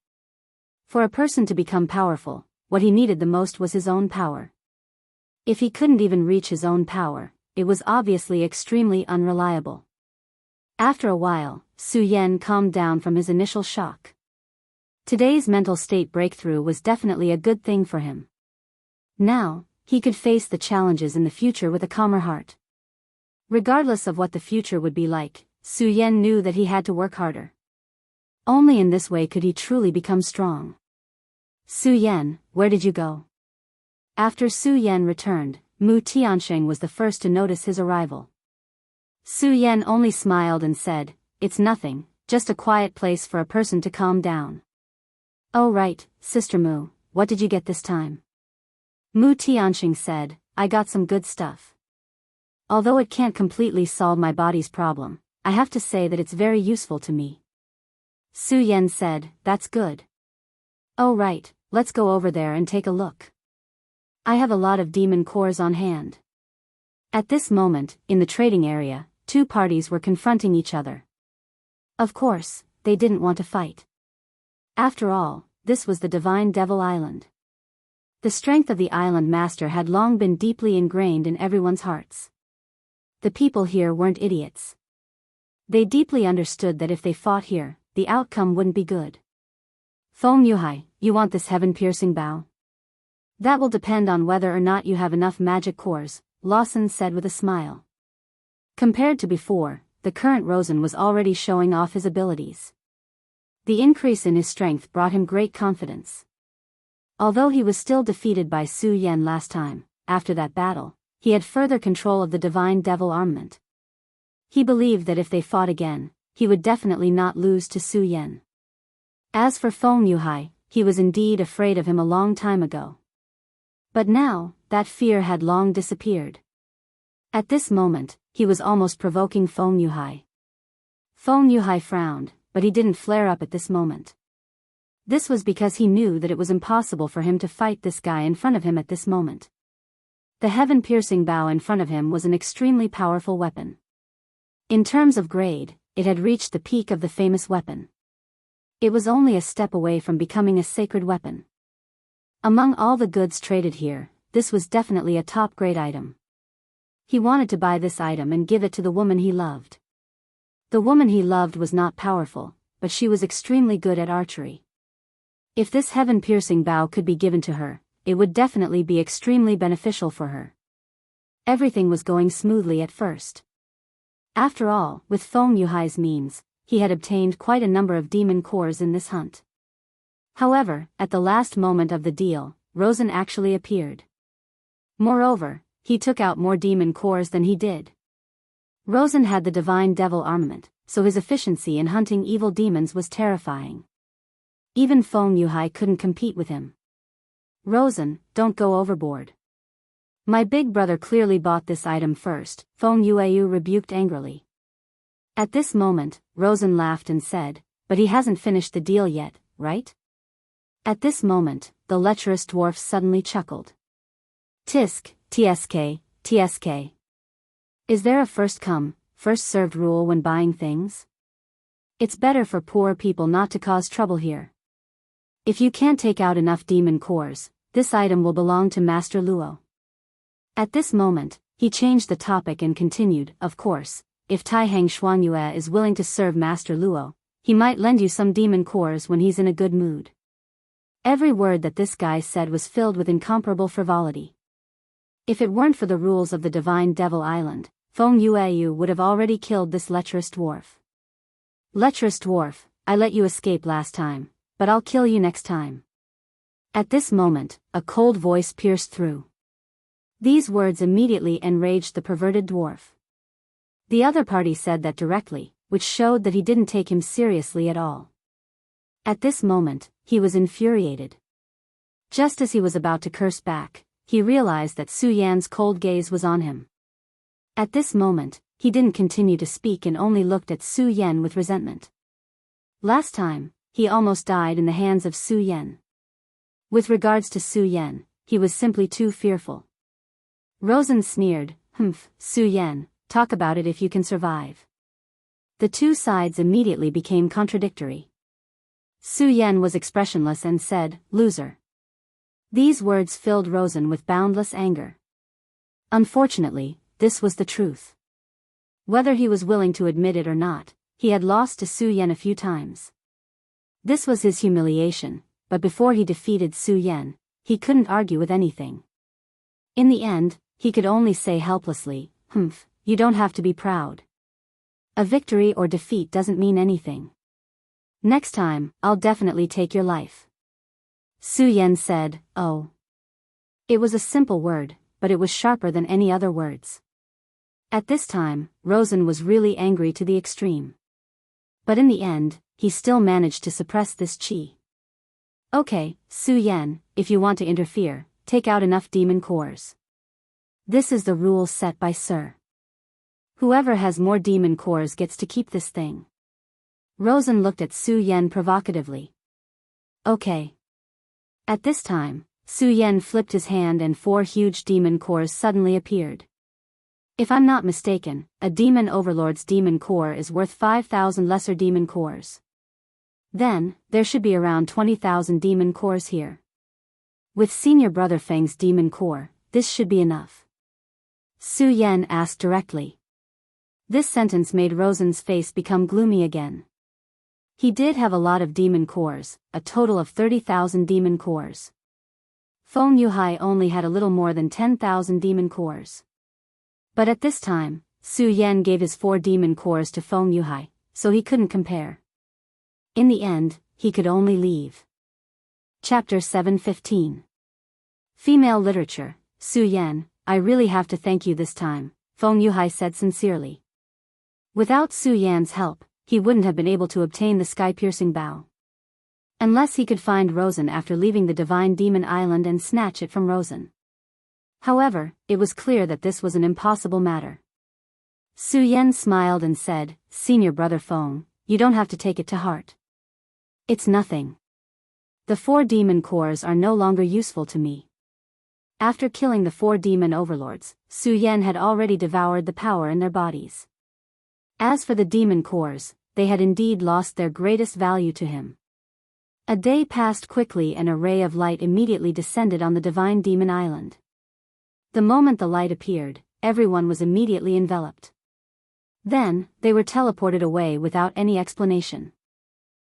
For a person to become powerful, what he needed the most was his own power. If he couldn't even reach his own power, it was obviously extremely unreliable. After a while, Su Yan calmed down from his initial shock. Today's mental state breakthrough was definitely a good thing for him. Now, he could face the challenges in the future with a calmer heart. Regardless of what the future would be like, Su Yan knew that he had to work harder. Only in this way could he truly become strong. Su Yan, where did you go? After Su Yan returned, Mu Tiansheng was the first to notice his arrival. Su Yan only smiled and said, "It's nothing, just a quiet place for a person to calm down." "Oh right, Sister Mu, what did you get this time?" Mu Tiansheng said, "I got some good stuff. Although it can't completely solve my body's problem, I have to say that it's very useful to me." Su Yan said, "That's good. Oh right, let's go over there and take a look. I have a lot of demon cores on hand." At this moment, in the trading area, two parties were confronting each other. Of course, they didn't want to fight. After all, this was the Divine Devil Island. The strength of the island master had long been deeply ingrained in everyone's hearts. The people here weren't idiots. They deeply understood that if they fought here, the outcome wouldn't be good. "Feng Yuhai, you want this heaven-piercing bow?" "That will depend on whether or not you have enough magic cores," Lawson said with a smile. Compared to before, the current Rosen was already showing off his abilities. The increase in his strength brought him great confidence. Although he was still defeated by Su Yan last time, after that battle, he had further control of the Divine Devil armament. He believed that if they fought again, he would definitely not lose to Su Yan. As for Feng Yuhai, he was indeed afraid of him a long time ago. But now, that fear had long disappeared. At this moment, he was almost provoking Feng Yuhai. Feng Yuhai frowned, but he didn't flare up at this moment. This was because he knew that it was impossible for him to fight this guy in front of him at this moment. The heaven-piercing bow in front of him was an extremely powerful weapon. In terms of grade, it had reached the peak of the famous weapon. It was only a step away from becoming a sacred weapon. Among all the goods traded here, this was definitely a top-grade item. He wanted to buy this item and give it to the woman he loved. The woman he loved was not powerful, but she was extremely good at archery. If this heaven-piercing bow could be given to her, it would definitely be extremely beneficial for her. Everything was going smoothly at first. After all, with Feng Yuhai's means, he had obtained quite a number of demon cores in this hunt. However, at the last moment of the deal, Rosen actually appeared. Moreover, he took out more demon cores than he did. Rosen had the Divine Devil armament, so his efficiency in hunting evil demons was terrifying. Even Feng Yuhai couldn't compete with him. "Rosen, don't go overboard. My big brother clearly bought this item first," Feng Yueyu rebuked angrily. At this moment, Rosen laughed and said, "But he hasn't finished the deal yet, right?" At this moment, the lecherous dwarf suddenly chuckled. "Tisk, tsk, tsk. Is there a first come, first served rule when buying things? It's better for poor people not to cause trouble here. If you can't take out enough demon cores, this item will belong to Master Luo." At this moment, he changed the topic and continued, "Of course, if Taihang Xuanyue is willing to serve Master Luo, he might lend you some demon cores when he's in a good mood." Every word that this guy said was filled with incomparable frivolity. If it weren't for the rules of the Divine Devil Island, Feng Yueyu would have already killed this lecherous dwarf. "Lecherous dwarf, I let you escape last time, but I'll kill you next time." At this moment, a cold voice pierced through. These words immediately enraged the perverted dwarf. The other party said that directly, which showed that he didn't take him seriously at all. At this moment, he was infuriated. Just as he was about to curse back, he realized that Su Yan's cold gaze was on him. At this moment, he didn't continue to speak and only looked at Su Yan with resentment. Last time, he almost died in the hands of Su Yan. With regards to Su Yan, he was simply too fearful. Rosen sneered, "Humph, Su Yan, talk about it if you can survive." The two sides immediately became contradictory. Su Yan was expressionless and said, "Loser." These words filled Rosen with boundless anger. Unfortunately, this was the truth. Whether he was willing to admit it or not, he had lost to Su Yan a few times. This was his humiliation, but before he defeated Su Yan, he couldn't argue with anything. In the end, he could only say helplessly, "Humph, you don't have to be proud. A victory or defeat doesn't mean anything. Next time, I'll definitely take your life." Su Yan said, "Oh." It was a simple word, but it was sharper than any other words. At this time, Rosen was really angry to the extreme. But in the end, he still managed to suppress this qi. "Okay, Su Yan, if you want to interfere, take out enough demon cores. This is the rule set by Sir. Whoever has more demon cores gets to keep this thing." Rosen looked at Su Yan provocatively. "Okay." At this time, Su Yan flipped his hand and 4 huge demon cores suddenly appeared. If I'm not mistaken, a demon overlord's demon core is worth 5,000 lesser demon cores. Then, there should be around 20,000 demon cores here. With senior brother Feng's demon core, this should be enough. Su Yan asked directly. This sentence made Rosen's face become gloomy again. He did have a lot of demon cores, a total of 30,000 demon cores. Feng Yuhai only had a little more than 10,000 demon cores. But at this time, Su Yan gave his 4 demon cores to Feng Yuhai, so he couldn't compare. In the end, he could only leave. Chapter 715. Female Literature. "Su Yan, I really have to thank you this time," Feng Yuhai said sincerely. Without Su Yan's help, he wouldn't have been able to obtain the sky-piercing bow. Unless he could find Rosen after leaving the Divine Demon Island and snatch it from Rosen. However, it was clear that this was an impossible matter. Su Yan smiled and said, "Senior brother Feng, you don't have to take it to heart. It's nothing. The 4 demon cores are no longer useful to me." After killing the 4 demon overlords, Su Yan had already devoured the power in their bodies. As for the demon cores, they had indeed lost their greatest value to him. A day passed quickly and a ray of light immediately descended on the Divine Demon Island. The moment the light appeared, everyone was immediately enveloped. Then, they were teleported away without any explanation.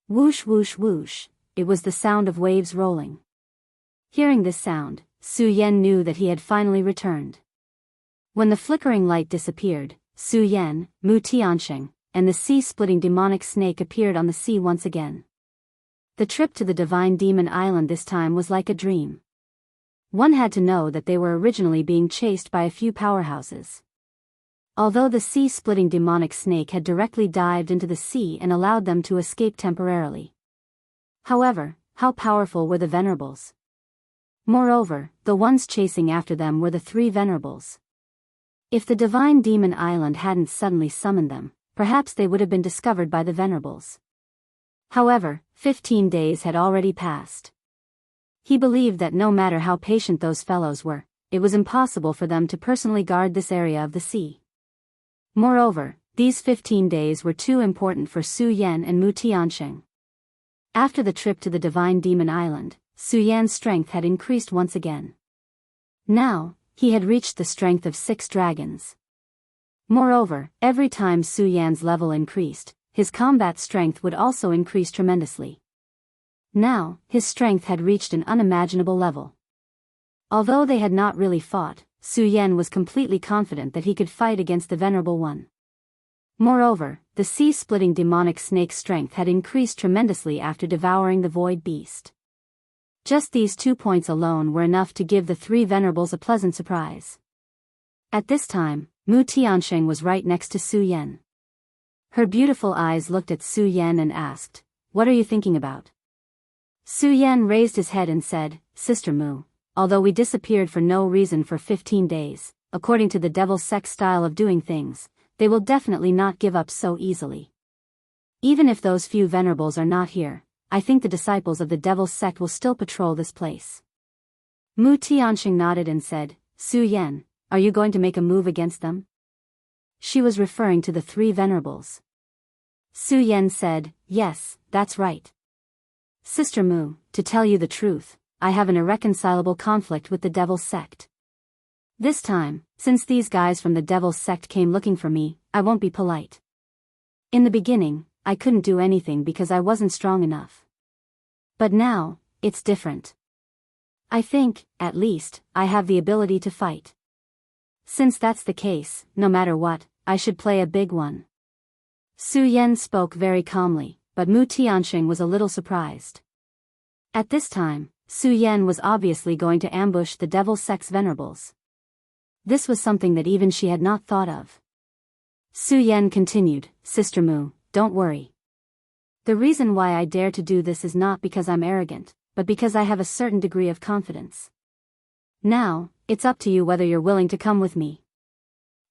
Whoosh whoosh whoosh, it was the sound of waves rolling. Hearing this sound, Su Yan knew that he had finally returned. When the flickering light disappeared, Su Yan, Mu Tiansheng, and the sea-splitting demonic snake appeared on the sea once again. The trip to the Divine Demon Island this time was like a dream. One had to know that they were originally being chased by a few powerhouses. Although the sea-splitting demonic snake had directly dived into the sea and allowed them to escape temporarily. However, how powerful were the Venerables? Moreover, the ones chasing after them were the 3 Venerables. If the Divine Demon Island hadn't suddenly summoned them, perhaps they would have been discovered by the Venerables. However, 15 days had already passed. He believed that no matter how patient those fellows were, it was impossible for them to personally guard this area of the sea. Moreover, these 15 days were too important for Su Yan and Mu Tiansheng. After the trip to the Divine Demon Island, Su Yan's strength had increased once again. Now, he had reached the strength of 6 dragons. Moreover, every time Su Yan's level increased, his combat strength would also increase tremendously. Now, his strength had reached an unimaginable level. Although they had not really fought, Su Yan was completely confident that he could fight against the Venerable One. Moreover, the sea-splitting demonic snake's strength had increased tremendously after devouring the void beast. Just these 2 points alone were enough to give the 3 Venerables a pleasant surprise. At this time, Mu Tiansheng was right next to Su Yan. Her beautiful eyes looked at Su Yan and asked, "What are you thinking about?" Su Yan raised his head and said, "Sister Mu, although we disappeared for no reason for 15 days, according to the Devil's Sect style of doing things, they will definitely not give up so easily. Even if those few Venerables are not here, I think the disciples of the Devil's Sect will still patrol this place." Mu Tiansheng nodded and said, "Su Yan, are you going to make a move against them?" She was referring to the 3 Venerables. Su Yan said, yes, that's right. Sister Mu, to tell you the truth, I have an irreconcilable conflict with the Devil's Sect. This time, since these guys from the Devil's Sect came looking for me, I won't be polite. In the beginning, I couldn't do anything because I wasn't strong enough. But now, it's different. I think, at least, I have the ability to fight. Since that's the case, no matter what, I should play a big one. Su Yan spoke very calmly, but Mu Tianxing was a little surprised. At this time, Su Yan was obviously going to ambush the Devil's Sect's venerables. This was something that even she had not thought of. Su Yan continued, Sister Mu, don't worry. The reason why I dare to do this is not because I'm arrogant, but because I have a certain degree of confidence. Now, it's up to you whether you're willing to come with me.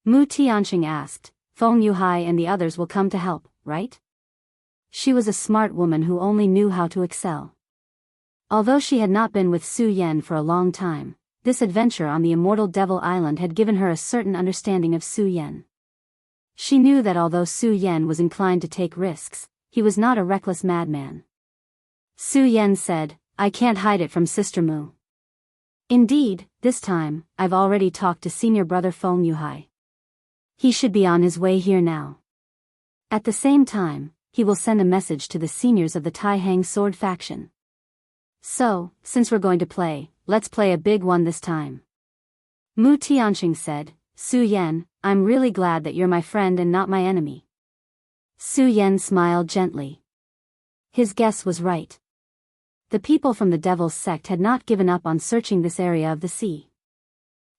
Mu Tianxing asked, Feng Yuhai and the others will come to help, right? She was a smart woman who only knew how to excel. Although she had not been with Su Yan for a long time, this adventure on the immortal Devil Island had given her a certain understanding of Su Yan. She knew that although Su Yan was inclined to take risks, he was not a reckless madman. Su Yan said, I can't hide it from Sister Mu. Indeed, this time, I've already talked to senior brother Feng Yuhai. He should be on his way here now. At the same time, he will send a message to the seniors of the Tai Hang sword faction. So, since we're going to play, let's play a big one this time. Mu Tianxing said, Su Yan, I'm really glad that you're my friend and not my enemy. Su Yan smiled gently. His guess was right. The people from the Devil's Sect had not given up on searching this area of the sea.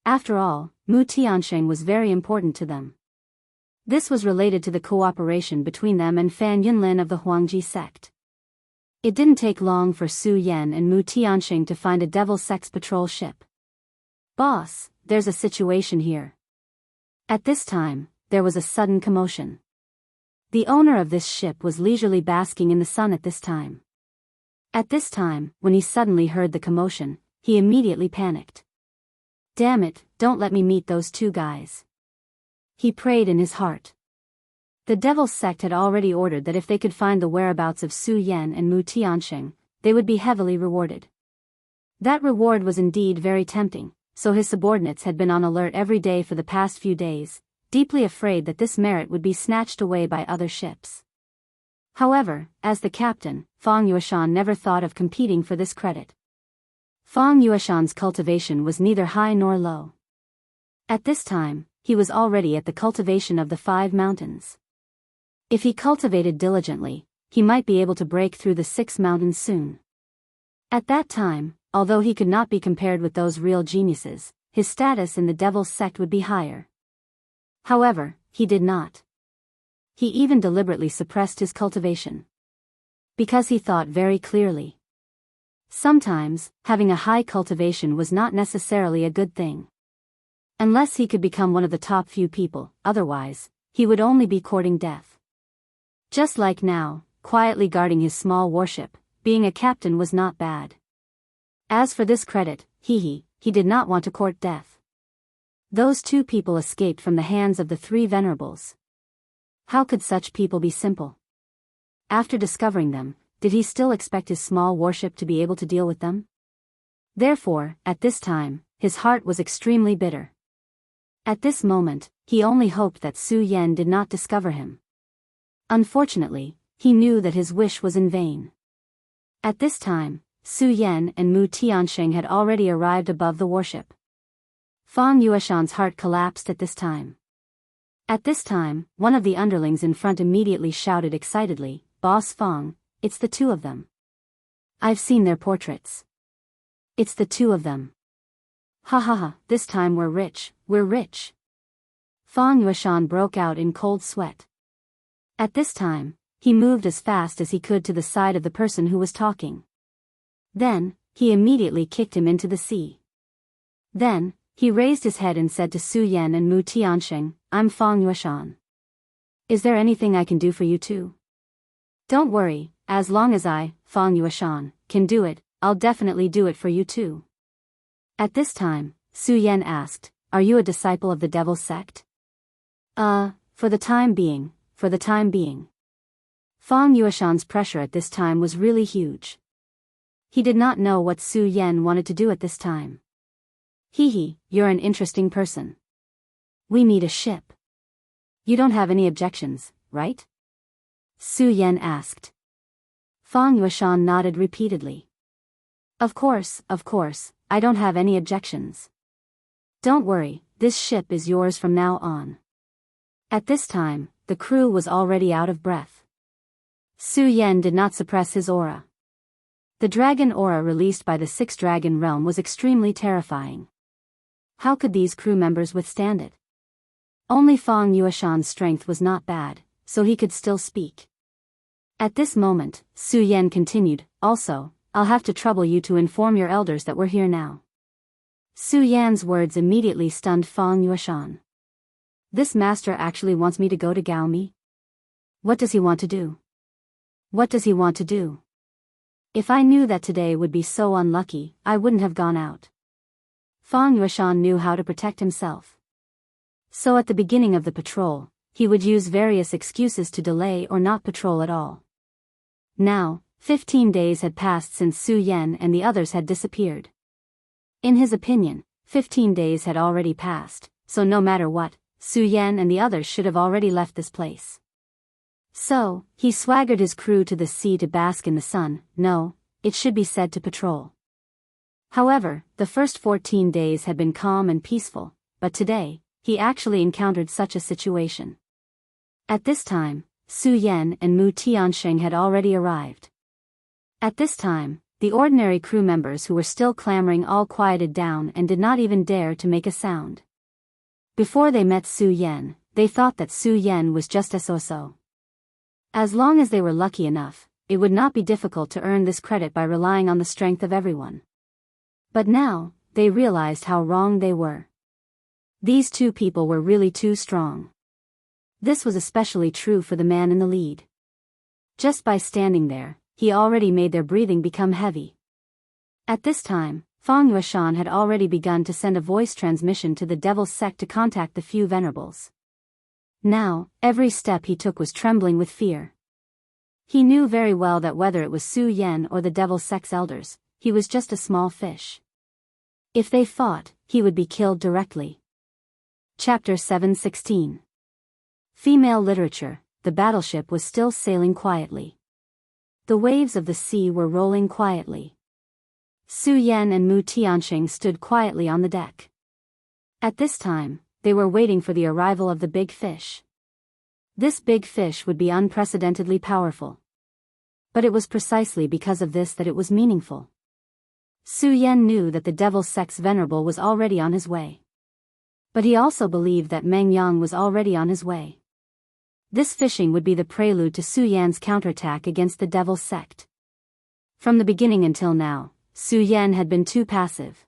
After all, Mu Tianxing was very important to them. This was related to the cooperation between them and Fan Yunlin of the Huangji sect. It didn't take long for Su Yan and Mu Tianxing to find a Devil's Sect patrol ship. Boss, there's a situation here. At this time, there was a sudden commotion. The owner of this ship was leisurely basking in the sun at this time. At this time, when he suddenly heard the commotion, he immediately panicked. Damn it, don't let me meet those two guys. He prayed in his heart. The Devil's Sect had already ordered that if they could find the whereabouts of Su Yan and Mu Tianxing, they would be heavily rewarded. That reward was indeed very tempting, so his subordinates had been on alert every day for the past few days, deeply afraid that this merit would be snatched away by other ships. However, as the captain, Feng Yuashan never thought of competing for this credit. Feng Yuashan's cultivation was neither high nor low. At this time, he was already at the cultivation of the 5 mountains. If he cultivated diligently, he might be able to break through the 6 mountains soon. At that time, although he could not be compared with those real geniuses, his status in the Devil's Sect would be higher. However, he did not. He even deliberately suppressed his cultivation. Because he thought very clearly. Sometimes, having a high cultivation was not necessarily a good thing. Unless he could become one of the top few people, otherwise, he would only be courting death. Just like now, quietly guarding his small warship, being a captain was not bad. As for this credit, he did not want to court death. Those 2 people escaped from the hands of the 3 venerables. How could such people be simple? After discovering them, did he still expect his small warship to be able to deal with them? Therefore, at this time, his heart was extremely bitter. At this moment, he only hoped that Su Yan did not discover him. Unfortunately, he knew that his wish was in vain. At this time, Su Yan and Mu Tianxing had already arrived above the warship. Feng Yuashan's heart collapsed at this time. At this time, one of the underlings in front immediately shouted excitedly, Boss Feng, it's the 2 of them. I've seen their portraits. It's the 2 of them. Ha ha ha, this time we're rich, we're rich. Feng Yuashan broke out in cold sweat. At this time, he moved as fast as he could to the side of the person who was talking. Then, he immediately kicked him into the sea. Then, he raised his head and said to Su Yan and Mu Tianxing, I'm Feng Yuashan. Is there anything I can do for you too? Don't worry, as long as I, Feng Yuashan, can do it, I'll definitely do it for you too. At this time, Su Yan asked, Are you a disciple of the Devil's Sect? For the time being, Fang Yueshan's pressure at this time was really huge. He did not know what Su Yan wanted to do at this time. Hee, you're an interesting person. We need a ship. You don't have any objections, right? Su Yan asked. Fang Yueshan nodded repeatedly. Of course, I don't have any objections. Don't worry, this ship is yours from now on. At this time, the crew was already out of breath. Su Yan did not suppress his aura. The dragon aura released by the sixth dragon realm was extremely terrifying. How could these crew members withstand it? Only Fang Yueshan's strength was not bad, so he could still speak. At this moment, Su Yan continued, also, I'll have to trouble you to inform your elders that we're here now. Su Yan's words immediately stunned Fang Yueshan. This master actually wants me to go to Gaomi? What does he want to do? What does he want to do? If I knew that today would be so unlucky, I wouldn't have gone out. Fang Yueshan knew how to protect himself. So at the beginning of the patrol, he would use various excuses to delay or not patrol at all. Now, 15 days had passed since Su Yan and the others had disappeared. In his opinion, 15 days had already passed, so no matter what, Su Yan and the others should have already left this place. So, he swaggered his crew to the sea to bask in the sun, no, it should be said to patrol. However, the first 14 days had been calm and peaceful, but today, he actually encountered such a situation. At this time, Su Yan and Mu Tiansheng had already arrived. At this time, the ordinary crew members who were still clamoring all quieted down and did not even dare to make a sound. Before they met Su Yan, they thought that Su Yan was just a so-so. As long as they were lucky enough, it would not be difficult to earn this credit by relying on the strength of everyone. But now, they realized how wrong they were. These two people were really too strong. This was especially true for the man in the lead. Just by standing there, he already made their breathing become heavy. At this time, Fang Yueshan had already begun to send a voice transmission to the Devil's Sect to contact the few venerables. Now, every step he took was trembling with fear. He knew very well that whether it was Su Yan or the Devil's Sect's elders, he was just a small fish. If they fought, he would be killed directly. Chapter 7:16. Female literature. The battleship was still sailing quietly. The waves of the sea were rolling quietly. Su Yan and Mu Tiansheng stood quietly on the deck. At this time, they were waiting for the arrival of the big fish. This big fish would be unprecedentedly powerful. But it was precisely because of this that it was meaningful. Su Yan knew that the Devil's Sect's venerable was already on his way. But he also believed that Meng Yang was already on his way. This fishing would be the prelude to Su Yan's counterattack against the Devil's Sect. From the beginning until now, Su Yan had been too passive.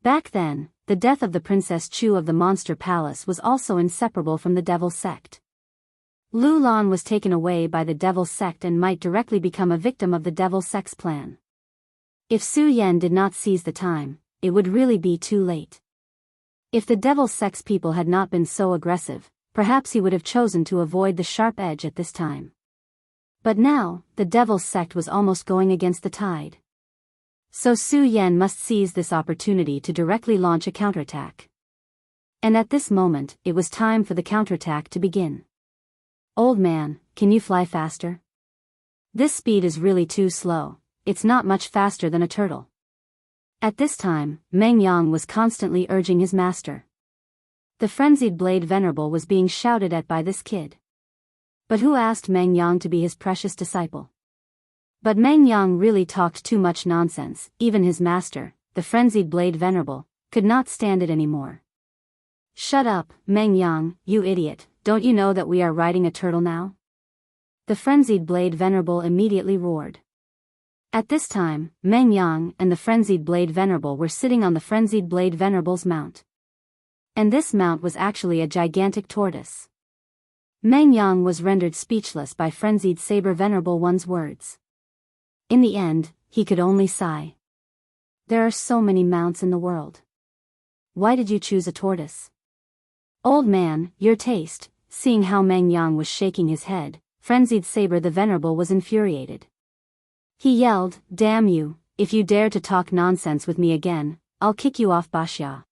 Back then, the death of the Princess Chu of the Monster Palace was also inseparable from the Devil's Sect. Lu Lan was taken away by the Devil's Sect and might directly become a victim of the Devil's Sect's plan. If Su Yan did not seize the time, it would really be too late. If the Devil's Sect's people had not been so aggressive, perhaps he would have chosen to avoid the sharp edge at this time. But now, the Devil's Sect was almost going against the tide. So Su Yan must seize this opportunity to directly launch a counterattack. And at this moment, it was time for the counterattack to begin. Old man, can you fly faster? This speed is really too slow, it's not much faster than a turtle. At this time, Meng Yang was constantly urging his master. The frenzied blade venerable was being shouted at by this kid. But who asked Meng Yang to be his precious disciple? But Meng Yang really talked too much nonsense. Even his master, the frenzied blade venerable, could not stand it anymore. Shut up, Meng Yang, you idiot, don't you know that we are riding a turtle now? The frenzied blade venerable immediately roared. At this time, Meng Yang and the frenzied blade venerable were sitting on the frenzied blade venerable's mount. And this mount was actually a gigantic tortoise. Meng Yang was rendered speechless by frenzied saber venerable one's words. In the end, he could only sigh. There are so many mounts in the world. Why did you choose a tortoise? Old man, your taste. Seeing how Meng Yang was shaking his head, Frenzied Saber the Venerable was infuriated. He yelled, "Damn you, if you dare to talk nonsense with me again, I'll kick you off Baxia."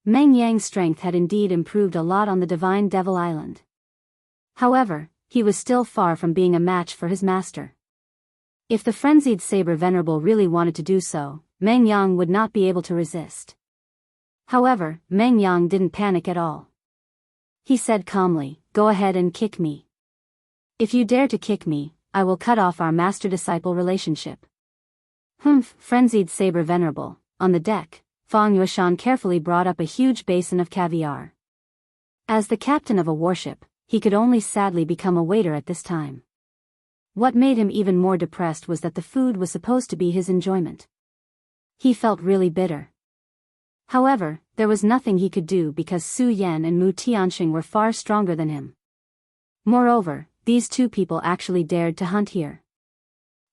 Meng Yang's strength had indeed improved a lot on the Divine Devil Island. However, he was still far from being a match for his master. If the Frenzied Saber Venerable really wanted to do so, Meng Yang would not be able to resist. However, Meng Yang didn't panic at all. He said calmly, "Go ahead and kick me. If you dare to kick me, I will cut off our master-disciple relationship." Humph! Frenzied Saber Venerable. On the deck, Fang Yueshan carefully brought up a huge basin of caviar. As the captain of a warship, he could only sadly become a waiter at this time. What made him even more depressed was that the food was supposed to be his enjoyment. He felt really bitter. However, there was nothing he could do because Su Yan and Mu Tianxing were far stronger than him. Moreover, these two people actually dared to hunt here.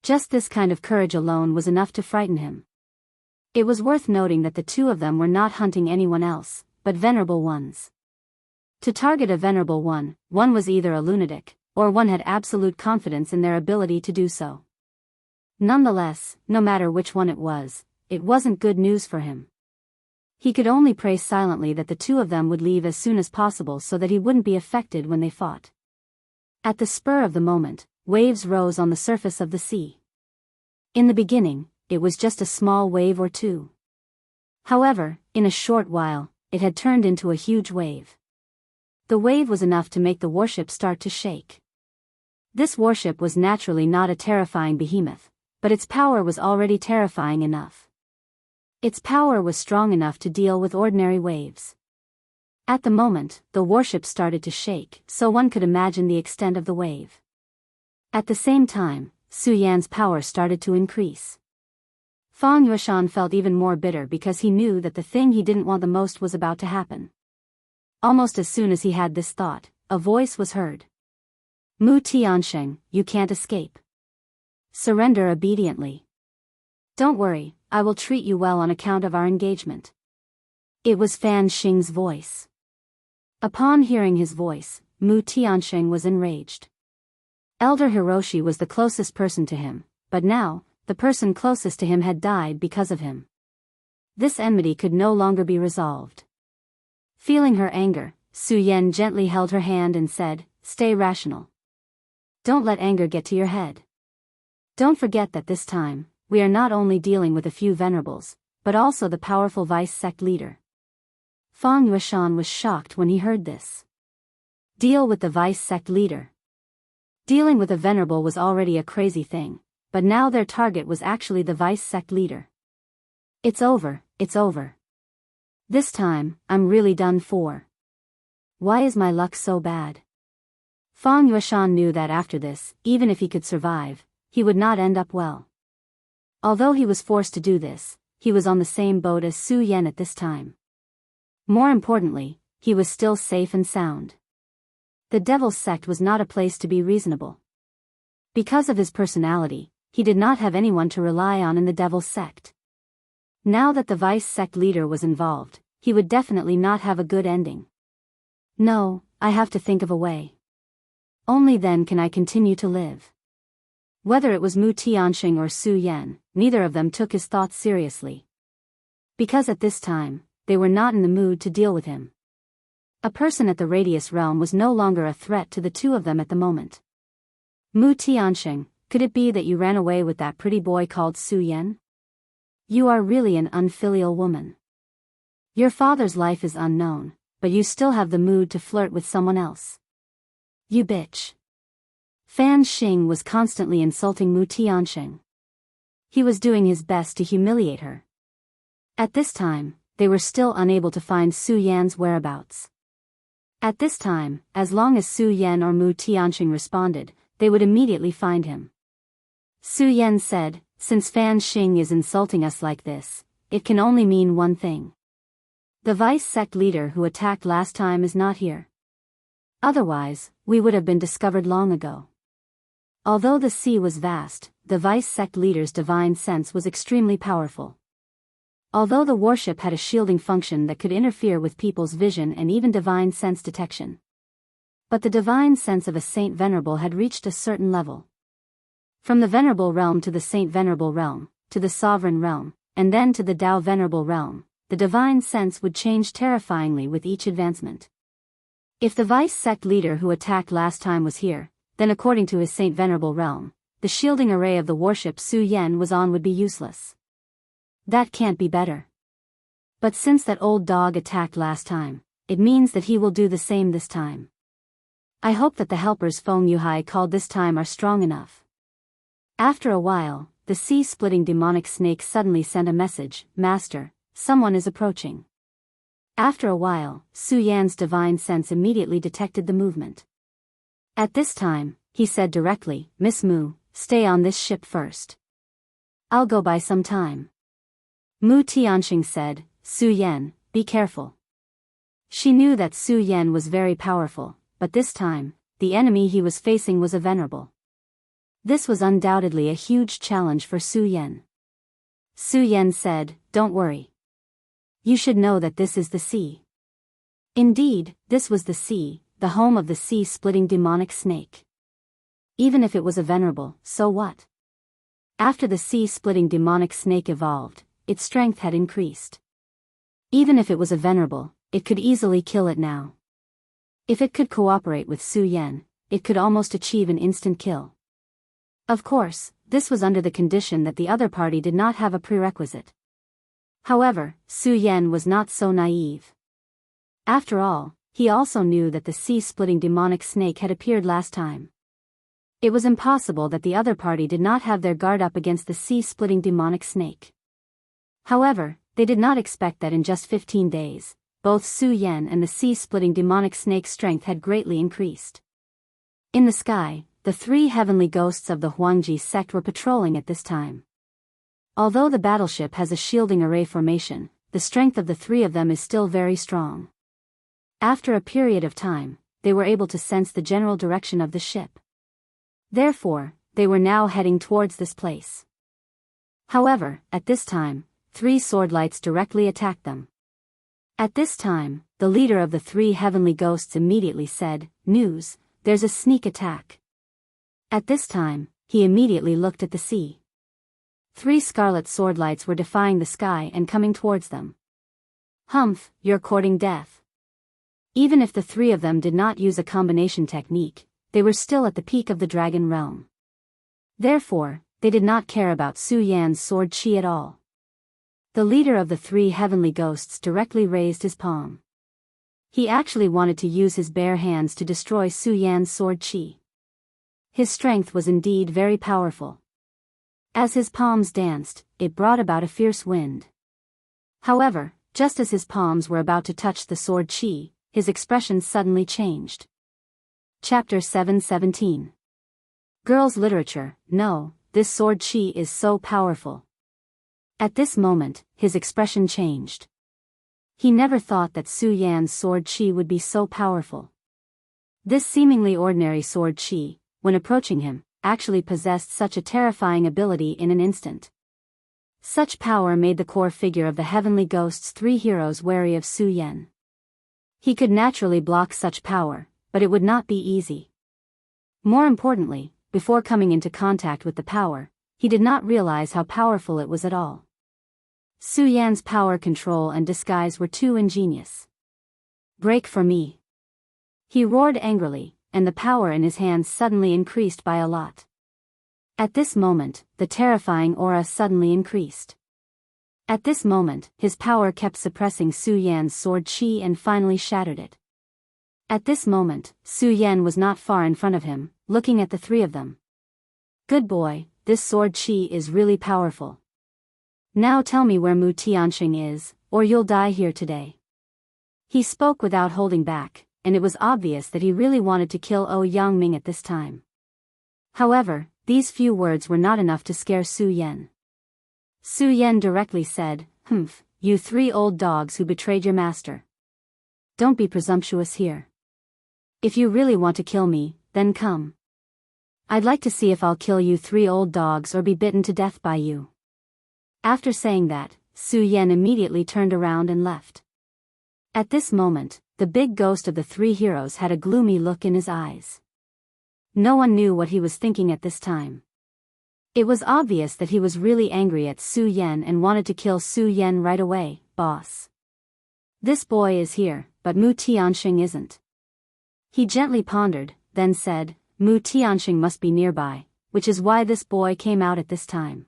Just this kind of courage alone was enough to frighten him. It was worth noting that the two of them were not hunting anyone else, but venerable ones. To target a venerable one was either a lunatic, or one had absolute confidence in their ability to do so. Nonetheless, no matter which one it wasn't good news for him. He could only pray silently that the two of them would leave as soon as possible so that he wouldn't be affected when they fought. At the spur of the moment, waves rose on the surface of the sea. In the beginning, it was just a small wave or two. However, in a short while, it had turned into a huge wave. The wave was enough to make the warship start to shake. This warship was naturally not a terrifying behemoth, but its power was already terrifying enough. Its power was strong enough to deal with ordinary waves. At the moment, the warship started to shake, so one could imagine the extent of the wave. At the same time, Su Yan's power started to increase. Fang Yueshan felt even more bitter because he knew that the thing he didn't want the most was about to happen. Almost as soon as he had this thought, a voice was heard. "Mu Tianxing, you can't escape. Surrender obediently. Don't worry, I will treat you well on account of our engagement." It was Fan Xing's voice. Upon hearing his voice, Mu Tianxing was enraged. Elder Hiroshi was the closest person to him, but now, the person closest to him had died because of him. This enmity could no longer be resolved. Feeling her anger, Su Yan gently held her hand and said, "Stay rational. Don't let anger get to your head. Don't forget that this time, we are not only dealing with a few venerables, but also the powerful vice sect leader." Fang Yueshan was shocked when he heard this. Deal with the vice sect leader. Dealing with a venerable was already a crazy thing, but now their target was actually the vice sect leader. It's over, it's over. This time, I'm really done for. Why is my luck so bad? Fang Yueshan knew that after this, even if he could survive, he would not end up well. Although he was forced to do this, he was on the same boat as Su Yan at this time. More importantly, he was still safe and sound. The Devil's Sect was not a place to be reasonable. Because of his personality, he did not have anyone to rely on in the Devil's Sect. Now that the vice sect leader was involved, he would definitely not have a good ending. No, I have to think of a way. Only then can I continue to live. Whether it was Mu Tianxing or Su Yan, neither of them took his thoughts seriously. Because at this time, they were not in the mood to deal with him. A person at the Radius realm was no longer a threat to the two of them at the moment. Mu Tianxing, could it be that you ran away with that pretty boy called Su Yan? You are really an unfilial woman. Your father's life is unknown, but you still have the mood to flirt with someone else. You bitch. Fan Xing was constantly insulting Mu Tianxing. He was doing his best to humiliate her. At this time, they were still unable to find Su Yan's whereabouts. At this time, as long as Su Yan or Mu Tianxing responded, they would immediately find him. Su Yan said, "Since Fan Xing is insulting us like this, it can only mean one thing. The vice sect leader who attacked last time is not here. Otherwise, we would have been discovered long ago." Although the sea was vast, the vice sect leader's divine sense was extremely powerful. Although the warship had a shielding function that could interfere with people's vision and even divine sense detection. But the divine sense of a Saint Venerable had reached a certain level. From the Venerable realm to the Saint Venerable realm, to the Sovereign realm, and then to the Dao Venerable realm, the divine sense would change terrifyingly with each advancement. If the vice sect leader who attacked last time was here, then according to his Saint Venerable realm, the shielding array of the warship Su Yan was on would be useless. That can't be better. But since that old dog attacked last time, it means that he will do the same this time. I hope that the helpers Feng Yuhai called this time are strong enough. After a while, the sea-splitting demonic snake suddenly sent a message, Master, someone is approaching. After a while, Su Yan's divine sense immediately detected the movement. At this time, he said directly, Miss Mu, stay on this ship first. I'll go by some time. Mu Tianxing said, Su Yan, be careful. She knew that Su Yan was very powerful, but this time, the enemy he was facing was a venerable. This was undoubtedly a huge challenge for Su Yan. Su Yan said, Don't worry. You should know that this is the sea. Indeed, this was the sea, the home of the sea-splitting demonic snake. Even if it was a venerable, so what? After the sea-splitting demonic snake evolved, its strength had increased. Even if it was a venerable, it could easily kill it now. If it could cooperate with Su Yan, it could almost achieve an instant kill. Of course, this was under the condition that the other party did not have a prerequisite. However, Su Yan was not so naive. After all, he also knew that the sea-splitting demonic snake had appeared last time. It was impossible that the other party did not have their guard up against the sea-splitting demonic snake. However, they did not expect that in just 15 days, both Su Yan and the sea-splitting demonic snake's strength had greatly increased. In the sky, the three heavenly ghosts of the Huangji sect were patrolling at this time. Although the battleship has a shielding array formation, the strength of the three of them is still very strong. After a period of time, they were able to sense the general direction of the ship. Therefore, they were now heading towards this place. However, at this time, 3 sword lights directly attacked them. At this time, the leader of the 3 heavenly ghosts immediately said, News, there's a sneak attack. At this time, he immediately looked at the sea. 3 scarlet sword lights were defying the sky and coming towards them. Humph, you're courting death. Even if the 3 of them did not use a combination technique, they were still at the peak of the dragon realm. Therefore, they did not care about Su Yan's sword chi at all. The leader of the 3 heavenly ghosts directly raised his palm. He actually wanted to use his bare hands to destroy Su Yan's sword chi. His strength was indeed very powerful. As his palms danced, it brought about a fierce wind. However, just as his palms were about to touch the sword chi, his expression suddenly changed. Chapter 7:17. Girls' literature. No, this sword chi is so powerful. At this moment, his expression changed. He never thought that Su Yan's sword chi would be so powerful. This seemingly ordinary sword chi, when approaching him, actually possessed such a terrifying ability in an instant. Such power made the core figure of the heavenly ghosts' 3 heroes wary of Su Yan. He could naturally block such power, but it would not be easy. More importantly, before coming into contact with the power, he did not realize how powerful it was at all. Su Yan's power control and disguise were too ingenious. Break for me. He roared angrily, and the power in his hands suddenly increased by a lot. At this moment, the terrifying aura suddenly increased. At this moment, his power kept suppressing Su Yan's sword chi and finally shattered it. At this moment, Su Yan was not far in front of him, looking at the 3 of them. Good boy, this sword chi is really powerful. Now tell me where Mu Tianxing is, or you'll die here today. He spoke without holding back, and it was obvious that he really wanted to kill Yangming at this time. However, these few words were not enough to scare Su Yan. Su Yan directly said, Humph, you 3 old dogs who betrayed your master. Don't be presumptuous here. If you really want to kill me, then come. I'd like to see if I'll kill you 3 old dogs or be bitten to death by you. After saying that, Su Yan immediately turned around and left. At this moment, the big ghost of the three heroes had a gloomy look in his eyes. No one knew what he was thinking at this time. It was obvious that he was really angry at Su Yan and wanted to kill Su Yan right away. Boss. This boy is here, but Mu Tianxing isn't. He gently pondered, then said, Mu Tianxing must be nearby, which is why this boy came out at this time.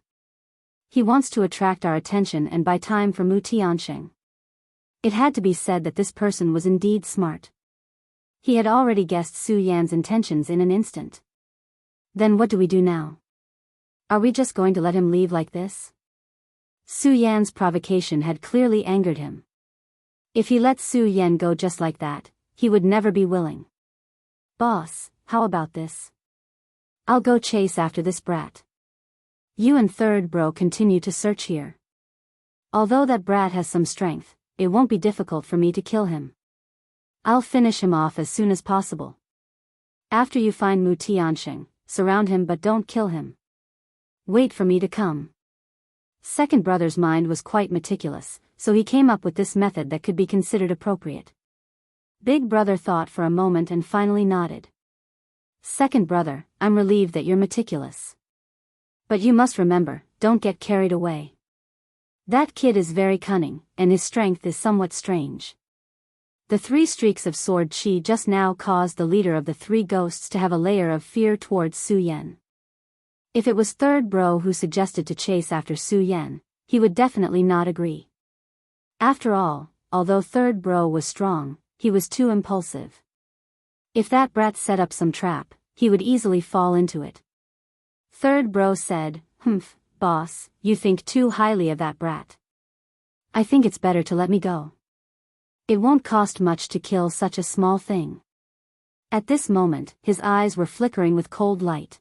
He wants to attract our attention and buy time for Mu Tianxing. It had to be said that this person was indeed smart. He had already guessed Su Yan's intentions in an instant. Then what do we do now? Are we just going to let him leave like this? Su Yan's provocation had clearly angered him. If he let Su Yan go just like that, he would never be willing. Boss, how about this? I'll go chase after this brat. You and third bro continue to search here. Although that brat has some strength, it won't be difficult for me to kill him. I'll finish him off as soon as possible. After you find Mu Tianxing, surround him but don't kill him. Wait for me to come. Second brother's mind was quite meticulous, so he came up with this method that could be considered appropriate. Big brother thought for a moment and finally nodded. Second brother, I'm relieved that you're meticulous. But you must remember, don't get carried away. That kid is very cunning, and his strength is somewhat strange. The 3 streaks of sword chi just now caused the leader of the 3 ghosts to have a layer of fear towards Su Yan. If it was third bro who suggested to chase after Su Yan, he would definitely not agree. After all, although third bro was strong, he was too impulsive. If that brat set up some trap, he would easily fall into it. Third bro said, boss, you think too highly of that brat. I think it's better to let me go. It won't cost much to kill such a small thing. At this moment, his eyes were flickering with cold light.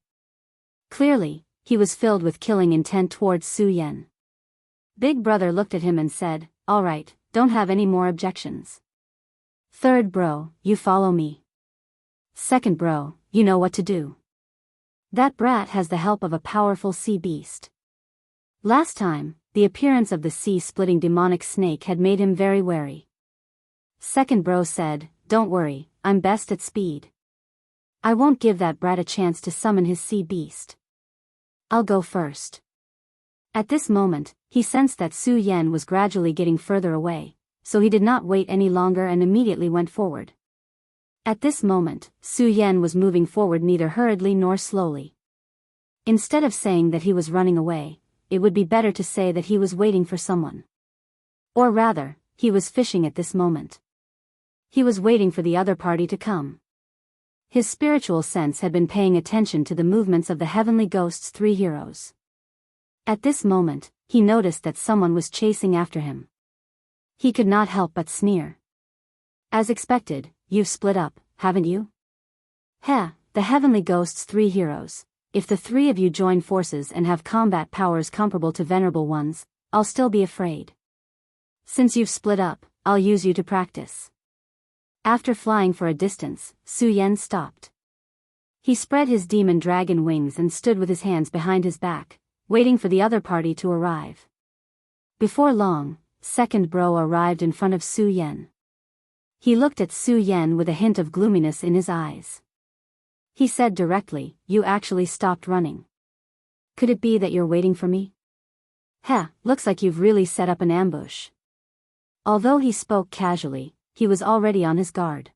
Clearly, he was filled with killing intent towards Su Yan. Big brother looked at him and said, all right, don't have any more objections. Third bro, you follow me. Second bro, you know what to do. That brat has the help of a powerful sea beast. Last time, the appearance of the sea-splitting demonic snake had made him very wary. Second bro said, don't worry, I'm best at speed. I won't give that brat a chance to summon his sea beast. I'll go first. At this moment, he sensed that Su Yan was gradually getting further away, so he did not wait any longer and immediately went forward. At this moment, Su Yan was moving forward neither hurriedly nor slowly. Instead of saying that he was running away, it would be better to say that he was waiting for someone. Or rather, he was fishing at this moment. He was waiting for the other party to come. His spiritual sense had been paying attention to the movements of the heavenly ghost's 3 heroes. At this moment, he noticed that someone was chasing after him. He could not help but sneer. As expected, you've split up, haven't you? The heavenly ghost's 3 heroes. If the 3 of you join forces and have combat powers comparable to venerable ones, I'll still be afraid. Since you've split up, I'll use you to practice. After flying for a distance, Su Yan stopped. He spread his demon dragon wings and stood with his hands behind his back, waiting for the other party to arrive. Before long, second bro arrived in front of Su Yan. He looked at Su Yan with a hint of gloominess in his eyes. He said directly, you actually stopped running. Could it be that you're waiting for me? Looks like you've really set up an ambush. Although he spoke casually, he was already on his guard.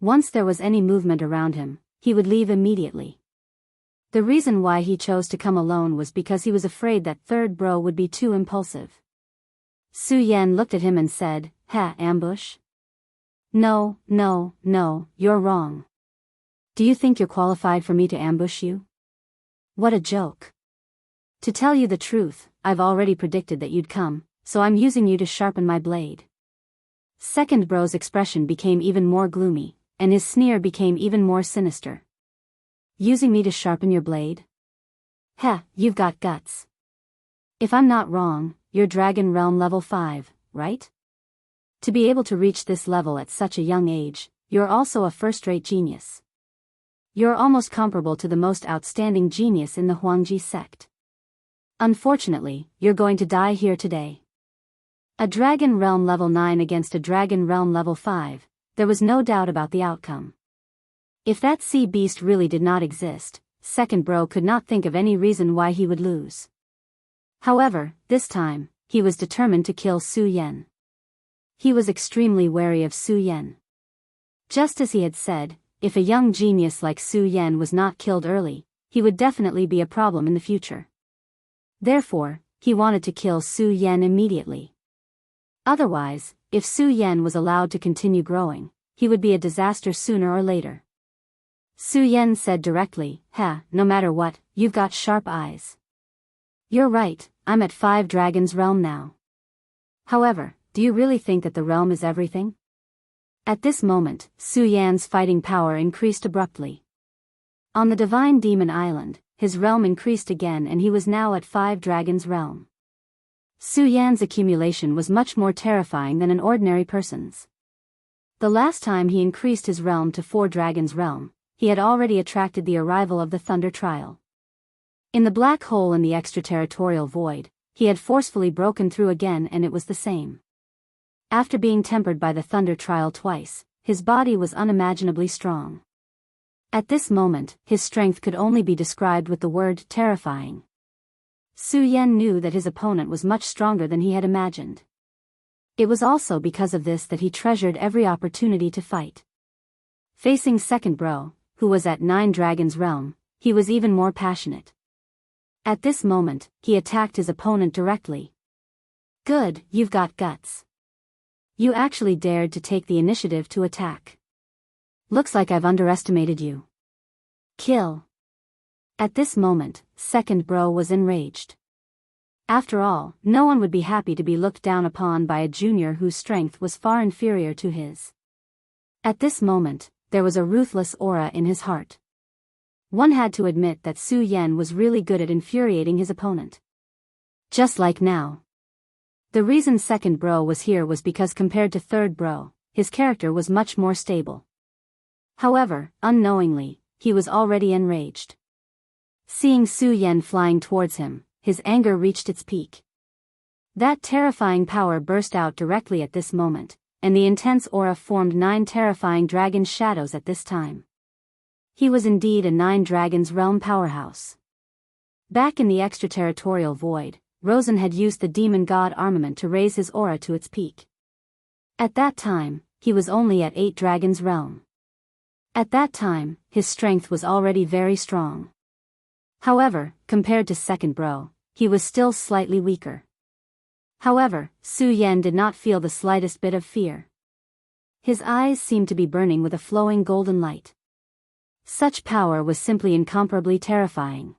Once there was any movement around him, he would leave immediately. The reason why he chose to come alone was because he was afraid that third bro would be too impulsive. Su Yan looked at him and said, ambush? No, you're wrong. Do you think you're qualified for me to ambush you? What a joke. To tell you the truth, I've already predicted that you'd come, so I'm using you to sharpen my blade. Second bro's expression became even more gloomy, and his sneer became even more sinister. Using me to sharpen your blade? You've got guts. If I'm not wrong, you're Dragon Realm level 5, right? To be able to reach this level at such a young age, you're also a first-rate genius. You're almost comparable to the most outstanding genius in the Huangji sect. Unfortunately, you're going to die here today. A Dragon Realm level 9 against a Dragon Realm level 5, there was no doubt about the outcome. If that sea beast really did not exist, Second Bro could not think of any reason why he would lose. However, this time, he was determined to kill Su Yan. He was extremely wary of Su Yan. Just as he had said, if a young genius like Su Yan was not killed early, he would definitely be a problem in the future. Therefore, he wanted to kill Su Yan immediately. Otherwise, if Su Yan was allowed to continue growing, he would be a disaster sooner or later. Su Yan said directly, no matter what, you've got sharp eyes. You're right, I'm at 5 Dragons Realm now. However, do you really think that the realm is everything? At this moment, Su Yan's fighting power increased abruptly. On the Divine Demon Island, his realm increased again and he was now at 5 Dragons Realm. Su Yan's accumulation was much more terrifying than an ordinary person's. The last time he increased his realm to 4 Dragons Realm, he had already attracted the arrival of the Thunder Trial. In the black hole in the extraterritorial void, he had forcefully broken through again and it was the same. After being tempered by the Thunder Trial twice, his body was unimaginably strong. At this moment, his strength could only be described with the word terrifying. Su Yan knew that his opponent was much stronger than he had imagined. It was also because of this that he treasured every opportunity to fight. Facing Second Bro, who was at 9 Dragons Realm, he was even more passionate. At this moment, he attacked his opponent directly. Good, you've got guts. You actually dared to take the initiative to attack. Looks like I've underestimated you. Kill. At this moment, Second Bro was enraged. After all, no one would be happy to be looked down upon by a junior whose strength was far inferior to his. At this moment, there was a ruthless aura in his heart. One had to admit that Su Yan was really good at infuriating his opponent. Just like now. The reason Second Bro was here was because compared to Third Bro, his character was much more stable. However, unknowingly, he was already enraged. Seeing Su Yan flying towards him, his anger reached its peak. That terrifying power burst out directly at this moment, and the intense aura formed 9 terrifying dragon shadows at this time. He was indeed a 9 Dragons Realm powerhouse. Back in the extraterritorial void, Rosen had used the demon god armament to raise his aura to its peak. At that time, he was only at 8 Dragons Realm. At that time, his strength was already very strong. However, compared to Second Bro, he was still slightly weaker. However, Su Yan did not feel the slightest bit of fear. His eyes seemed to be burning with a flowing golden light. Such power was simply incomparably terrifying.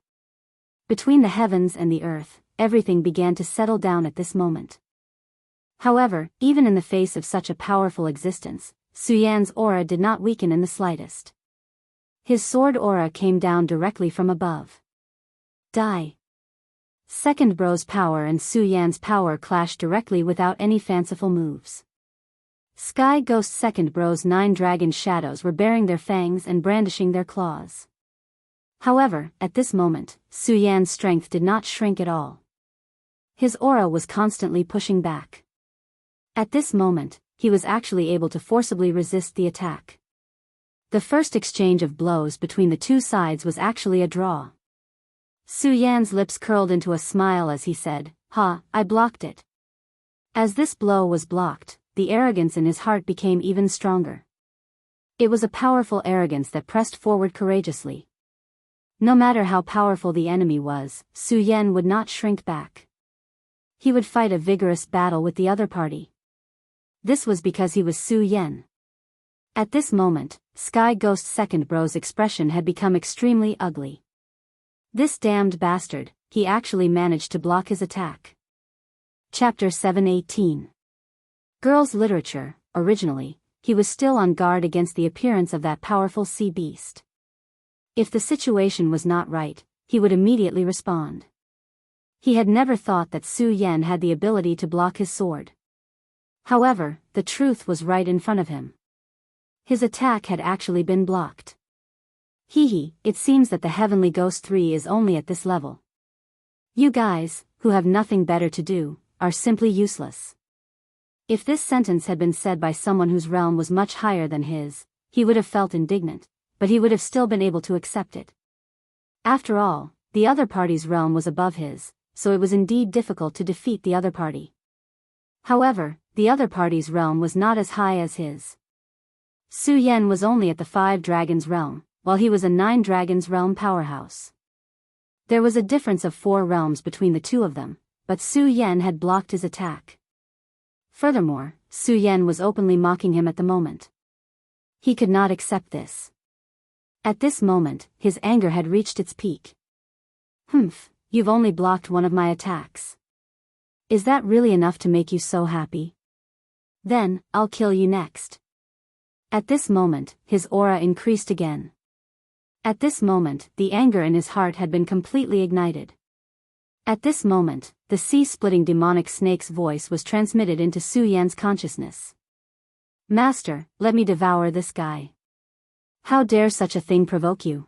Between the heavens and the earth, everything began to settle down at this moment. However, even in the face of such a powerful existence, Su Yan's aura did not weaken in the slightest. His sword aura came down directly from above. Die. Second Bro's power and Su Yan's power clashed directly without any fanciful moves. Sky Ghost Second Bro's 9 dragon shadows were baring their fangs and brandishing their claws. However, at this moment, Su Yan's strength did not shrink at all. His aura was constantly pushing back. At this moment, he was actually able to forcibly resist the attack. The first exchange of blows between the two sides was actually a draw. Su Yan's lips curled into a smile as he said, I blocked it. As this blow was blocked, the arrogance in his heart became even stronger. It was a powerful arrogance that pressed forward courageously. No matter how powerful the enemy was, Su Yan would not shrink back. He would fight a vigorous battle with the other party. This was because he was Su Yan. At this moment, Sky Ghost Second Bro's expression had become extremely ugly. This damned bastard, he actually managed to block his attack. Chapter 718. Girls' Literature. Originally, he was still on guard against the appearance of that powerful sea beast. If the situation was not right, he would immediately respond. He had never thought that Su Yan had the ability to block his sword. However, the truth was right in front of him. His attack had actually been blocked. It seems that the Heavenly Ghost 3 is only at this level. You guys, who have nothing better to do, are simply useless. If this sentence had been said by someone whose realm was much higher than his, he would have felt indignant, but he would have still been able to accept it. After all, the other party's realm was above his, so it was indeed difficult to defeat the other party. However, the other party's realm was not as high as his. Su Yan was only at the 5 dragons realm, while he was a 9 dragons realm powerhouse. There was a difference of 4 realms between the two of them, but Su Yan had blocked his attack. Furthermore, Su Yan was openly mocking him at the moment. He could not accept this. At this moment, his anger had reached its peak. "Humph, you've only blocked one of my attacks. Is that really enough to make you so happy? Then, I'll kill you next." At this moment, his aura increased again. At this moment, the anger in his heart had been completely ignited. At this moment, the sea-splitting demonic snake's voice was transmitted into Su Yan's consciousness. "Master, let me devour this guy. How dare such a thing provoke you?"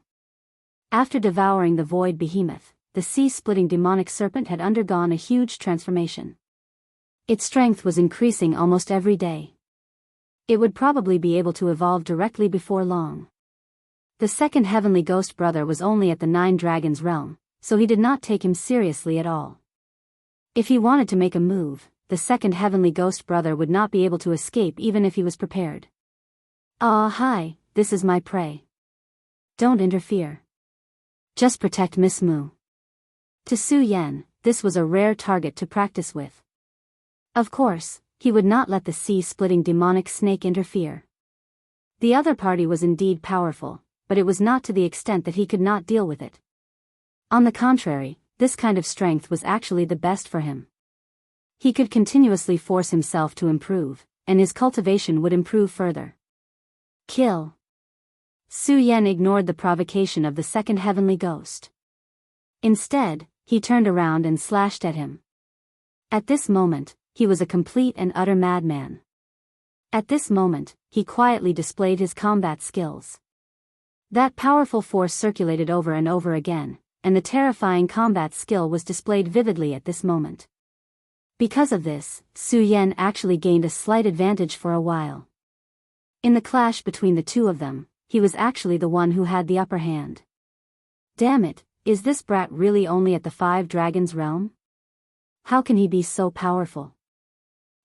After devouring the void behemoth, the sea-splitting demonic serpent had undergone a huge transformation. Its strength was increasing almost every day. It would probably be able to evolve directly before long. The second heavenly ghost brother was only at the 9 dragons realm, so he did not take him seriously at all. If he wanted to make a move, the second heavenly ghost brother would not be able to escape even if he was prepared. "Ah, hi, this is my prey. Don't interfere. Just protect Miss Mu." To Su Yan, this was a rare target to practice with. Of course, he would not let the sea-splitting demonic snake interfere. The other party was indeed powerful, but it was not to the extent that he could not deal with it. On the contrary, this kind of strength was actually the best for him. He could continuously force himself to improve, and his cultivation would improve further. Kill. Su Yan ignored the provocation of the second heavenly ghost. Instead, he turned around and slashed at him. At this moment, he was a complete and utter madman. At this moment, he quietly displayed his combat skills. That powerful force circulated over and over again, and the terrifying combat skill was displayed vividly at this moment. Because of this, Su Yan actually gained a slight advantage for a while. In the clash between the two of them, he was actually the one who had the upper hand. Damn it, is this brat really only at the 5 dragons realm? How can he be so powerful?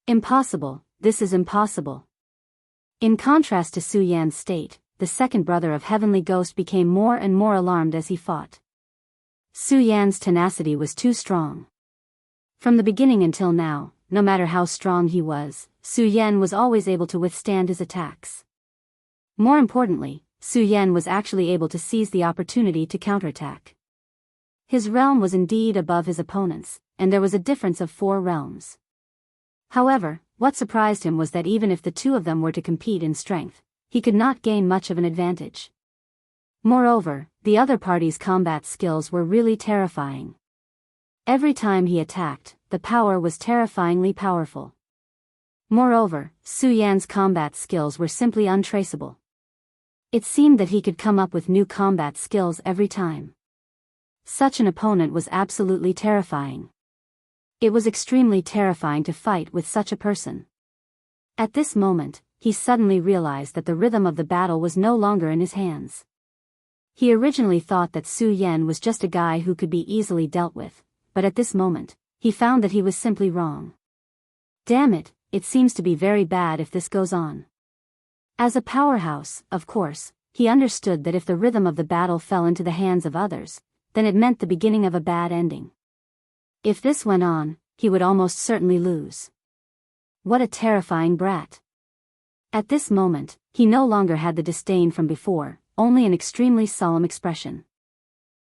Impossible, this is impossible. In contrast to Su Yan's state, the second brother of Heavenly Ghost became more and more alarmed as he fought. Su Yan's tenacity was too strong. From the beginning until now, no matter how strong he was, Su Yan was always able to withstand his attacks. More importantly, Su Yan was actually able to seize the opportunity to counterattack. His realm was indeed above his opponent's, and there was a difference of 4 realms. However, what surprised him was that even if the two of them were to compete in strength, he could not gain much of an advantage. Moreover, the other party's combat skills were really terrifying. Every time he attacked, the power was terrifyingly powerful. Moreover, Su Yan's combat skills were simply untraceable. It seemed that he could come up with new combat skills every time. Such an opponent was absolutely terrifying. It was extremely terrifying to fight with such a person. At this moment, he suddenly realized that the rhythm of the battle was no longer in his hands. He originally thought that Su Yan was just a guy who could be easily dealt with, but at this moment, he found that he was simply wrong. Damn it, it seems to be very bad if this goes on. As a powerhouse, of course, he understood that if the rhythm of the battle fell into the hands of others, then it meant the beginning of a bad ending. If this went on, he would almost certainly lose. What a terrifying brat. At this moment, he no longer had the disdain from before, only an extremely solemn expression.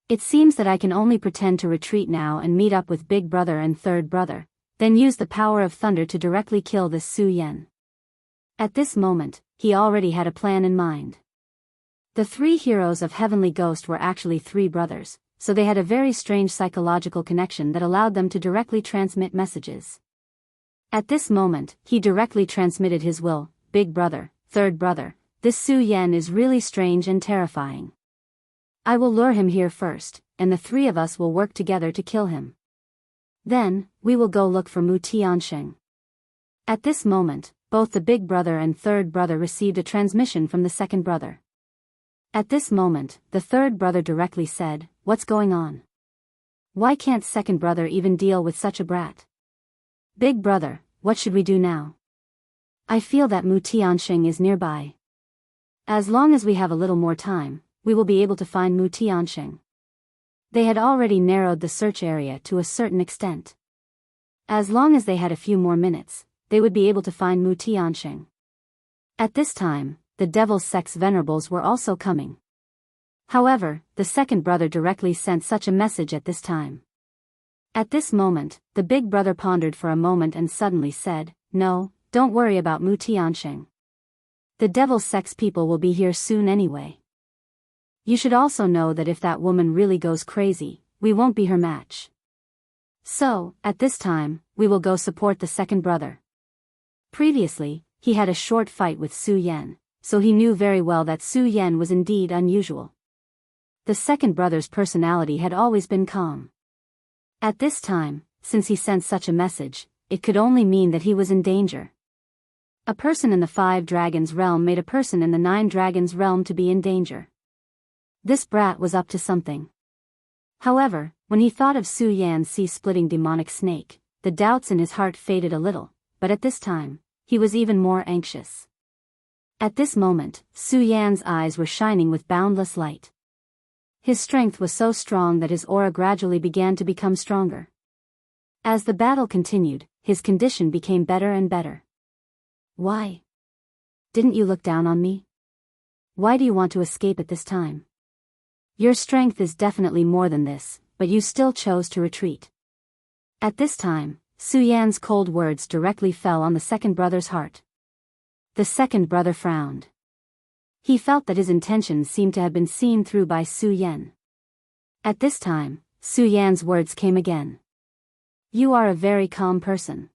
It seems that I can only pretend to retreat now and meet up with Big Brother and Third Brother, then use the power of thunder to directly kill this Su Yan. At this moment, he already had a plan in mind. The 3 heroes of Heavenly Ghost were actually 3 brothers, so they had a very strange psychological connection that allowed them to directly transmit messages. At this moment, he directly transmitted his will, Big Brother, Third Brother, this Su Yan is really strange and terrifying. I will lure him here first, and the 3 of us will work together to kill him. Then, we will go look for Mu Tiansheng. At this moment, both the big brother and third brother received a transmission from the second brother. At this moment, the third brother directly said, "What's going on? Why can't second brother even deal with such a brat? Big brother, what should we do now? I feel that Mu Tianxing is nearby. As long as we have a little more time, we will be able to find Mu Tianxing." They had already narrowed the search area to a certain extent. As long as they had a few more minutes, they would be able to find Mu Tianxing. At this time, the Devil Sect's venerables were also coming. However, the second brother directly sent such a message at this time. At this moment, the big brother pondered for a moment and suddenly said, "No, don't worry about Mu Tianxing. The Devil Sect's people will be here soon anyway. You should also know that if that woman really goes crazy, we won't be her match. So, at this time, we will go support the second brother." Previously, he had a short fight with Su Yan, so he knew very well that Su Yan was indeed unusual. The second brother's personality had always been calm. At this time, since he sent such a message, it could only mean that he was in danger. A person in the 5 Dragons realm made a person in the 9 Dragons realm to be in danger. This brat was up to something. However, when he thought of Su Yan's sea-splitting demonic snake, the doubts in his heart faded a little, but at this time, he was even more anxious. At this moment, Su Yan's eyes were shining with boundless light. His strength was so strong that his aura gradually began to become stronger. As the battle continued, his condition became better and better. "Why? Didn't you look down on me? Why do you want to escape at this time? Your strength is definitely more than this, but you still chose to retreat." At this time, Su Yan's cold words directly fell on the second brother's heart. The second brother frowned. He felt that his intentions seemed to have been seen through by Su Yan. At this time, Su Yan's words came again. "You are a very calm person.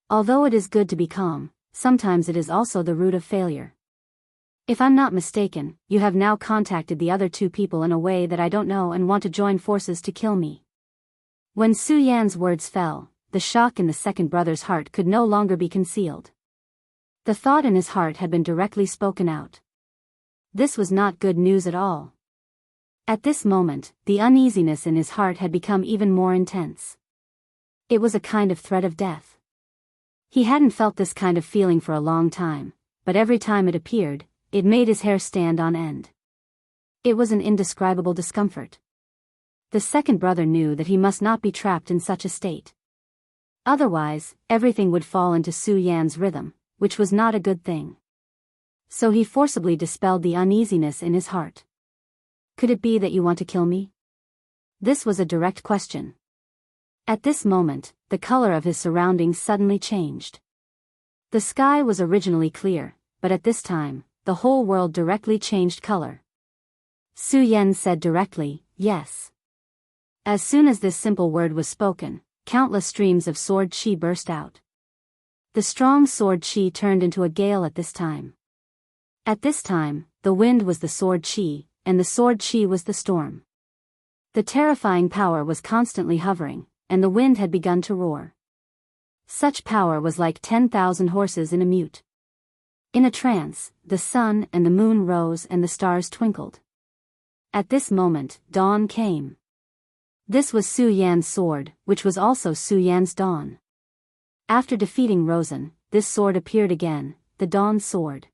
Although it is good to be calm, sometimes it is also the root of failure. If I'm not mistaken, you have now contacted the other 2 people in a way that I don't know and want to join forces to kill me." When Su Yan's words fell, the shock in the second brother's heart could no longer be concealed. The thought in his heart had been directly spoken out. This was not good news at all. At this moment, the uneasiness in his heart had become even more intense. It was a kind of threat of death. He hadn't felt this kind of feeling for a long time, but every time it appeared, it made his hair stand on end. It was an indescribable discomfort. The second brother knew that he must not be trapped in such a state. Otherwise, everything would fall into Su Yan's rhythm, which was not a good thing. So he forcibly dispelled the uneasiness in his heart. "Could it be that you want to kill me?" This was a direct question. At this moment, the color of his surroundings suddenly changed. The sky was originally clear, but at this time, the whole world directly changed color. Su Yan said directly, "Yes." As soon as this simple word was spoken, countless streams of sword qi burst out. The strong sword qi turned into a gale at this time. At this time, the wind was the sword qi, and the sword qi was the storm. The terrifying power was constantly hovering, and the wind had begun to roar. Such power was like 10,000 horses in a mute. In a trance, the sun and the moon rose and the stars twinkled. At this moment, dawn came. This was Su Yan's sword, which was also Su Yan's dawn. After defeating Rosen, this sword appeared again, the dawn sword.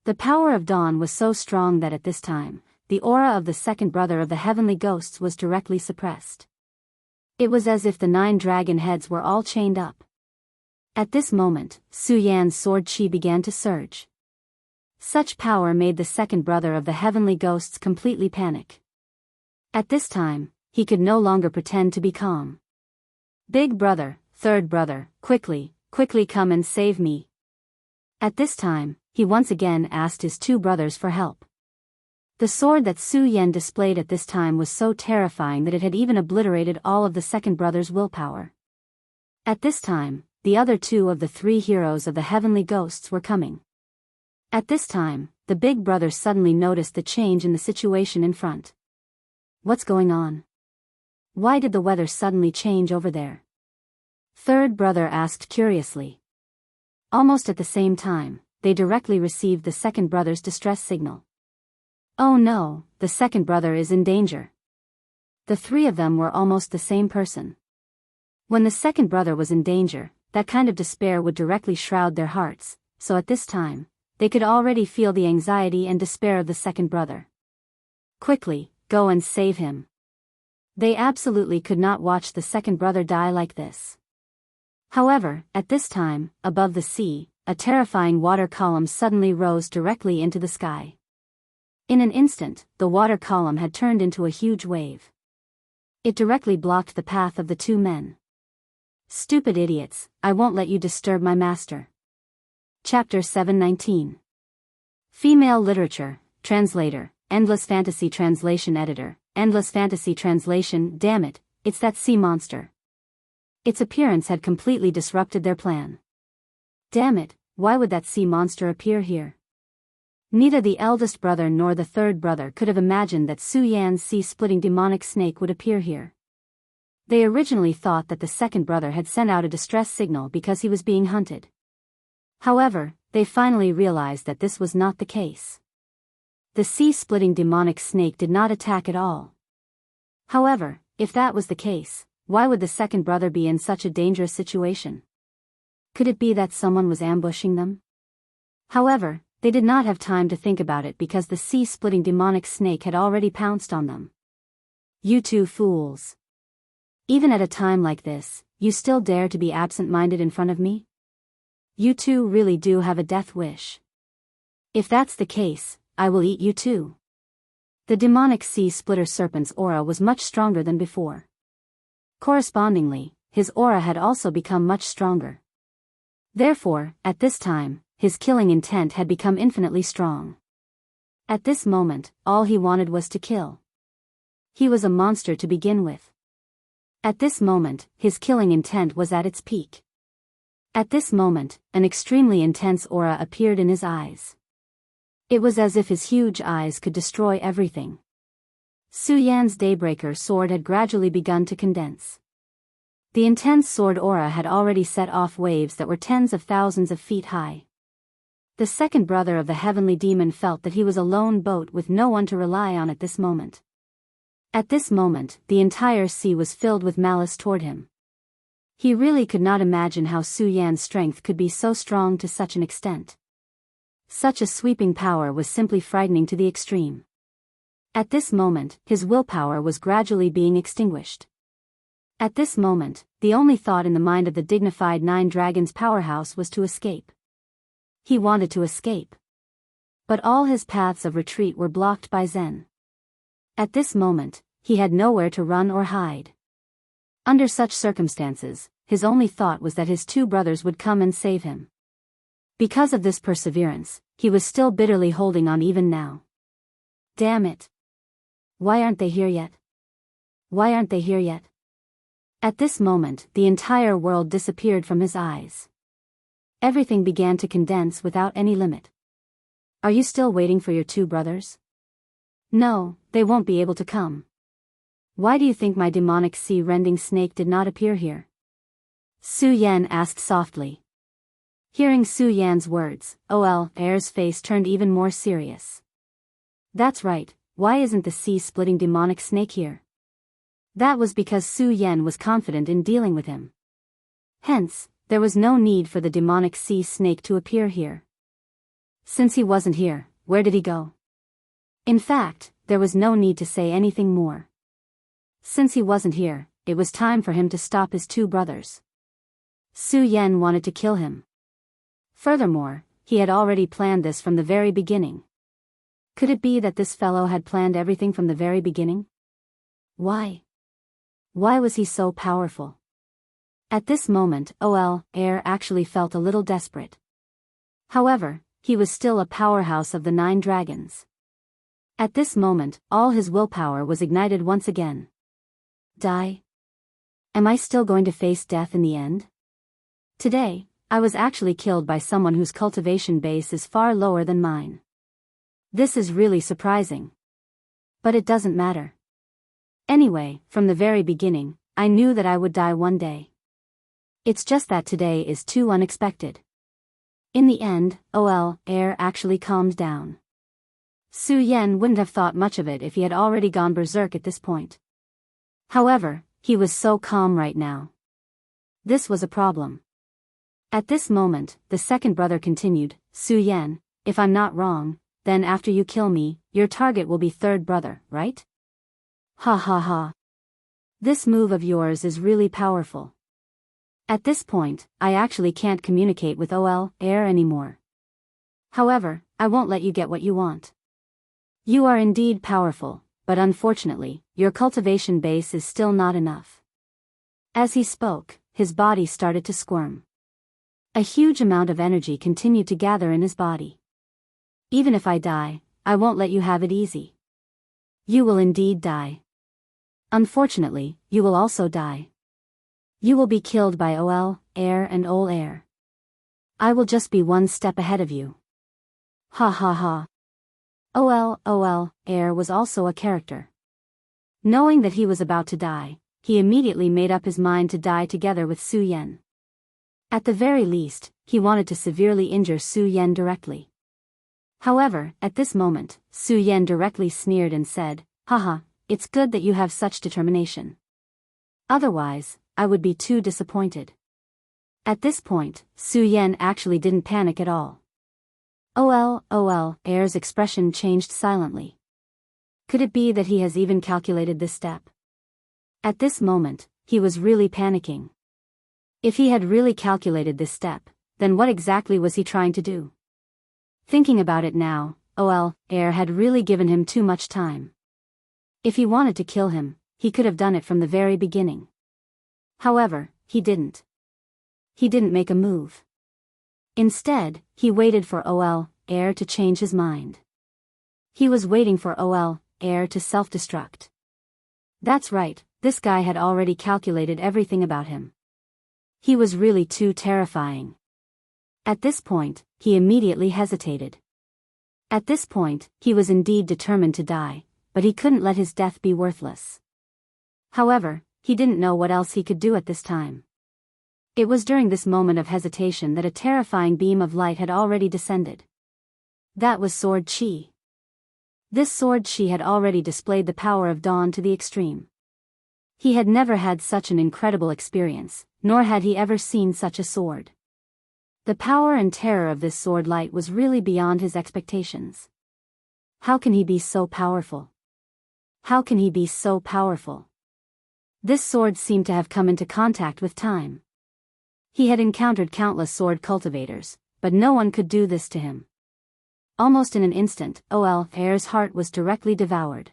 The power of dawn was so strong that at this time, the aura of the second brother of the heavenly ghosts was directly suppressed. It was as if the 9 dragon heads were all chained up. At this moment, Su Yan's sword qi began to surge. Such power made the second brother of the heavenly ghosts completely panic. At this time, he could no longer pretend to be calm. "Big brother, third brother, quickly, quickly come and save me." At this time, he once again asked his 2 brothers for help. The sword that Su Yan displayed at this time was so terrifying that it had even obliterated all of the second brother's willpower. At this time, the other 2 of the 3 heroes of the heavenly ghosts were coming. At this time, the big brother suddenly noticed the change in the situation in front. "What's going on? Why did the weather suddenly change over there?" Third brother asked curiously. Almost at the same time, they directly received the second brother's distress signal. Oh no, the second brother is in danger. The three of them were almost the same person. When the second brother was in danger, that kind of despair would directly shroud their hearts, so at this time, they could already feel the anxiety and despair of the second brother. Quickly, go and save him. They absolutely could not watch the second brother die like this. However, at this time, above the sea, a terrifying water column suddenly rose directly into the sky. In an instant, the water column had turned into a huge wave. It directly blocked the path of the two men. Stupid idiots, I won't let you disturb my master. Chapter 719. Female Literature, Translator, Endless Fantasy Translation Editor, Endless Fantasy Translation. Damn it, it's that sea monster. Its appearance had completely disrupted their plan. Damn it, why would that sea monster appear here? Neither the eldest brother nor the third brother could have imagined that Su Yan's sea-splitting demonic snake would appear here. They originally thought that the second brother had sent out a distress signal because he was being hunted. However, they finally realized that this was not the case. The sea-splitting demonic snake did not attack at all. However, if that was the case, why would the second brother be in such a dangerous situation? Could it be that someone was ambushing them? However, they did not have time to think about it because the sea-splitting demonic snake had already pounced on them. You two fools. Even at a time like this, you still dare to be absent-minded in front of me? You two really do have a death wish. If that's the case, I will eat you too. The demonic sea-splitter serpent's aura was much stronger than before. Correspondingly, his aura had also become much stronger. Therefore, at this time, his killing intent had become infinitely strong. At this moment, all he wanted was to kill. He was a monster to begin with. At this moment, his killing intent was at its peak. At this moment, an extremely intense aura appeared in his eyes. It was as if his huge eyes could destroy everything. Su Yan's Daybreaker sword had gradually begun to condense. The intense sword aura had already set off waves that were tens of thousands of feet high. The second brother of the heavenly demon felt that he was a lone boat with no one to rely on at this moment. At this moment, the entire sea was filled with malice toward him. He really could not imagine how Su Yan's strength could be so strong to such an extent. Such a sweeping power was simply frightening to the extreme. At this moment, his willpower was gradually being extinguished. At this moment, the only thought in the mind of the dignified Nine Dragons powerhouse was to escape. He wanted to escape. But all his paths of retreat were blocked by Zen. At this moment, he had nowhere to run or hide. Under such circumstances, his only thought was that his two brothers would come and save him. Because of this perseverance, he was still bitterly holding on even now. Damn it! Why aren't they here yet? Why aren't they here yet? At this moment, the entire world disappeared from his eyes. Everything began to condense without any limit. Are you still waiting for your two brothers? No, they won't be able to come. Why do you think my demonic sea-rending snake did not appear here? Su Yan asked softly. Hearing Su Yan's words, Air's face turned even more serious. That's right, why isn't the sea-splitting demonic snake here? That was because Su Yan was confident in dealing with him. Hence, there was no need for the demonic sea snake to appear here. Since he wasn't here, where did he go? In fact, there was no need to say anything more. Since he wasn't here, it was time for him to stop his two brothers. Su Yan wanted to kill him. Furthermore, he had already planned this from the very beginning. Could it be that this fellow had planned everything from the very beginning? Why? Why was he so powerful? At this moment, Air actually felt a little desperate. However, he was still a powerhouse of the 9 dragons. At this moment, all his willpower was ignited once again. Die? Am I still going to face death in the end? Today, I was actually killed by someone whose cultivation base is far lower than mine. This is really surprising. But it doesn't matter. Anyway, from the very beginning, I knew that I would die one day. It's just that today is too unexpected. In the end, air actually calmed down. Su Yan wouldn't have thought much of it if he had already gone berserk at this point. However, he was so calm right now. This was a problem. At this moment, the second brother continued, Su Yan, if I'm not wrong, then after you kill me, your target will be third brother, right? Ha ha ha. This move of yours is really powerful. At this point, I actually can't communicate with air anymore. However, I won't let you get what you want. You are indeed powerful, but unfortunately, your cultivation base is still not enough. As he spoke, his body started to squirm. A huge amount of energy continued to gather in his body. Even if I die, I won't let you have it easy. You will indeed die. Unfortunately, you will also die. You will be killed by air and air. I will just be one step ahead of you. Ha ha ha. Air was also a character. Knowing that he was about to die, he immediately made up his mind to die together with Su Yan. At the very least, he wanted to severely injure Su Yan directly. However, at this moment, Su Yan directly sneered and said, Haha, it's good that you have such determination. Otherwise, I would be too disappointed. At this point, Su Yan actually didn't panic at all. Air's expression changed silently. Could it be that he has even calculated this step? At this moment, he was really panicking. If he had really calculated this step, then what exactly was he trying to do? Thinking about it now, air had really given him too much time. If he wanted to kill him, he could have done it from the very beginning. However, he didn't. He didn't make a move. Instead, he waited for air to change his mind. He was waiting for air to self-destruct. That's right, this guy had already calculated everything about him. He was really too terrifying. At this point, he immediately hesitated. At this point, he was indeed determined to die, but he couldn't let his death be worthless. However, he didn't know what else he could do at this time. It was during this moment of hesitation that a terrifying beam of light had already descended. That was Sword Chi. This Sword Chi had already displayed the power of dawn to the extreme. He had never had such an incredible experience, nor had he ever seen such a sword. The power and terror of this sword light was really beyond his expectations. How can he be so powerful? How can he be so powerful? This sword seemed to have come into contact with time. He had encountered countless sword cultivators, but no one could do this to him. Almost in an instant, air's heart was directly devoured.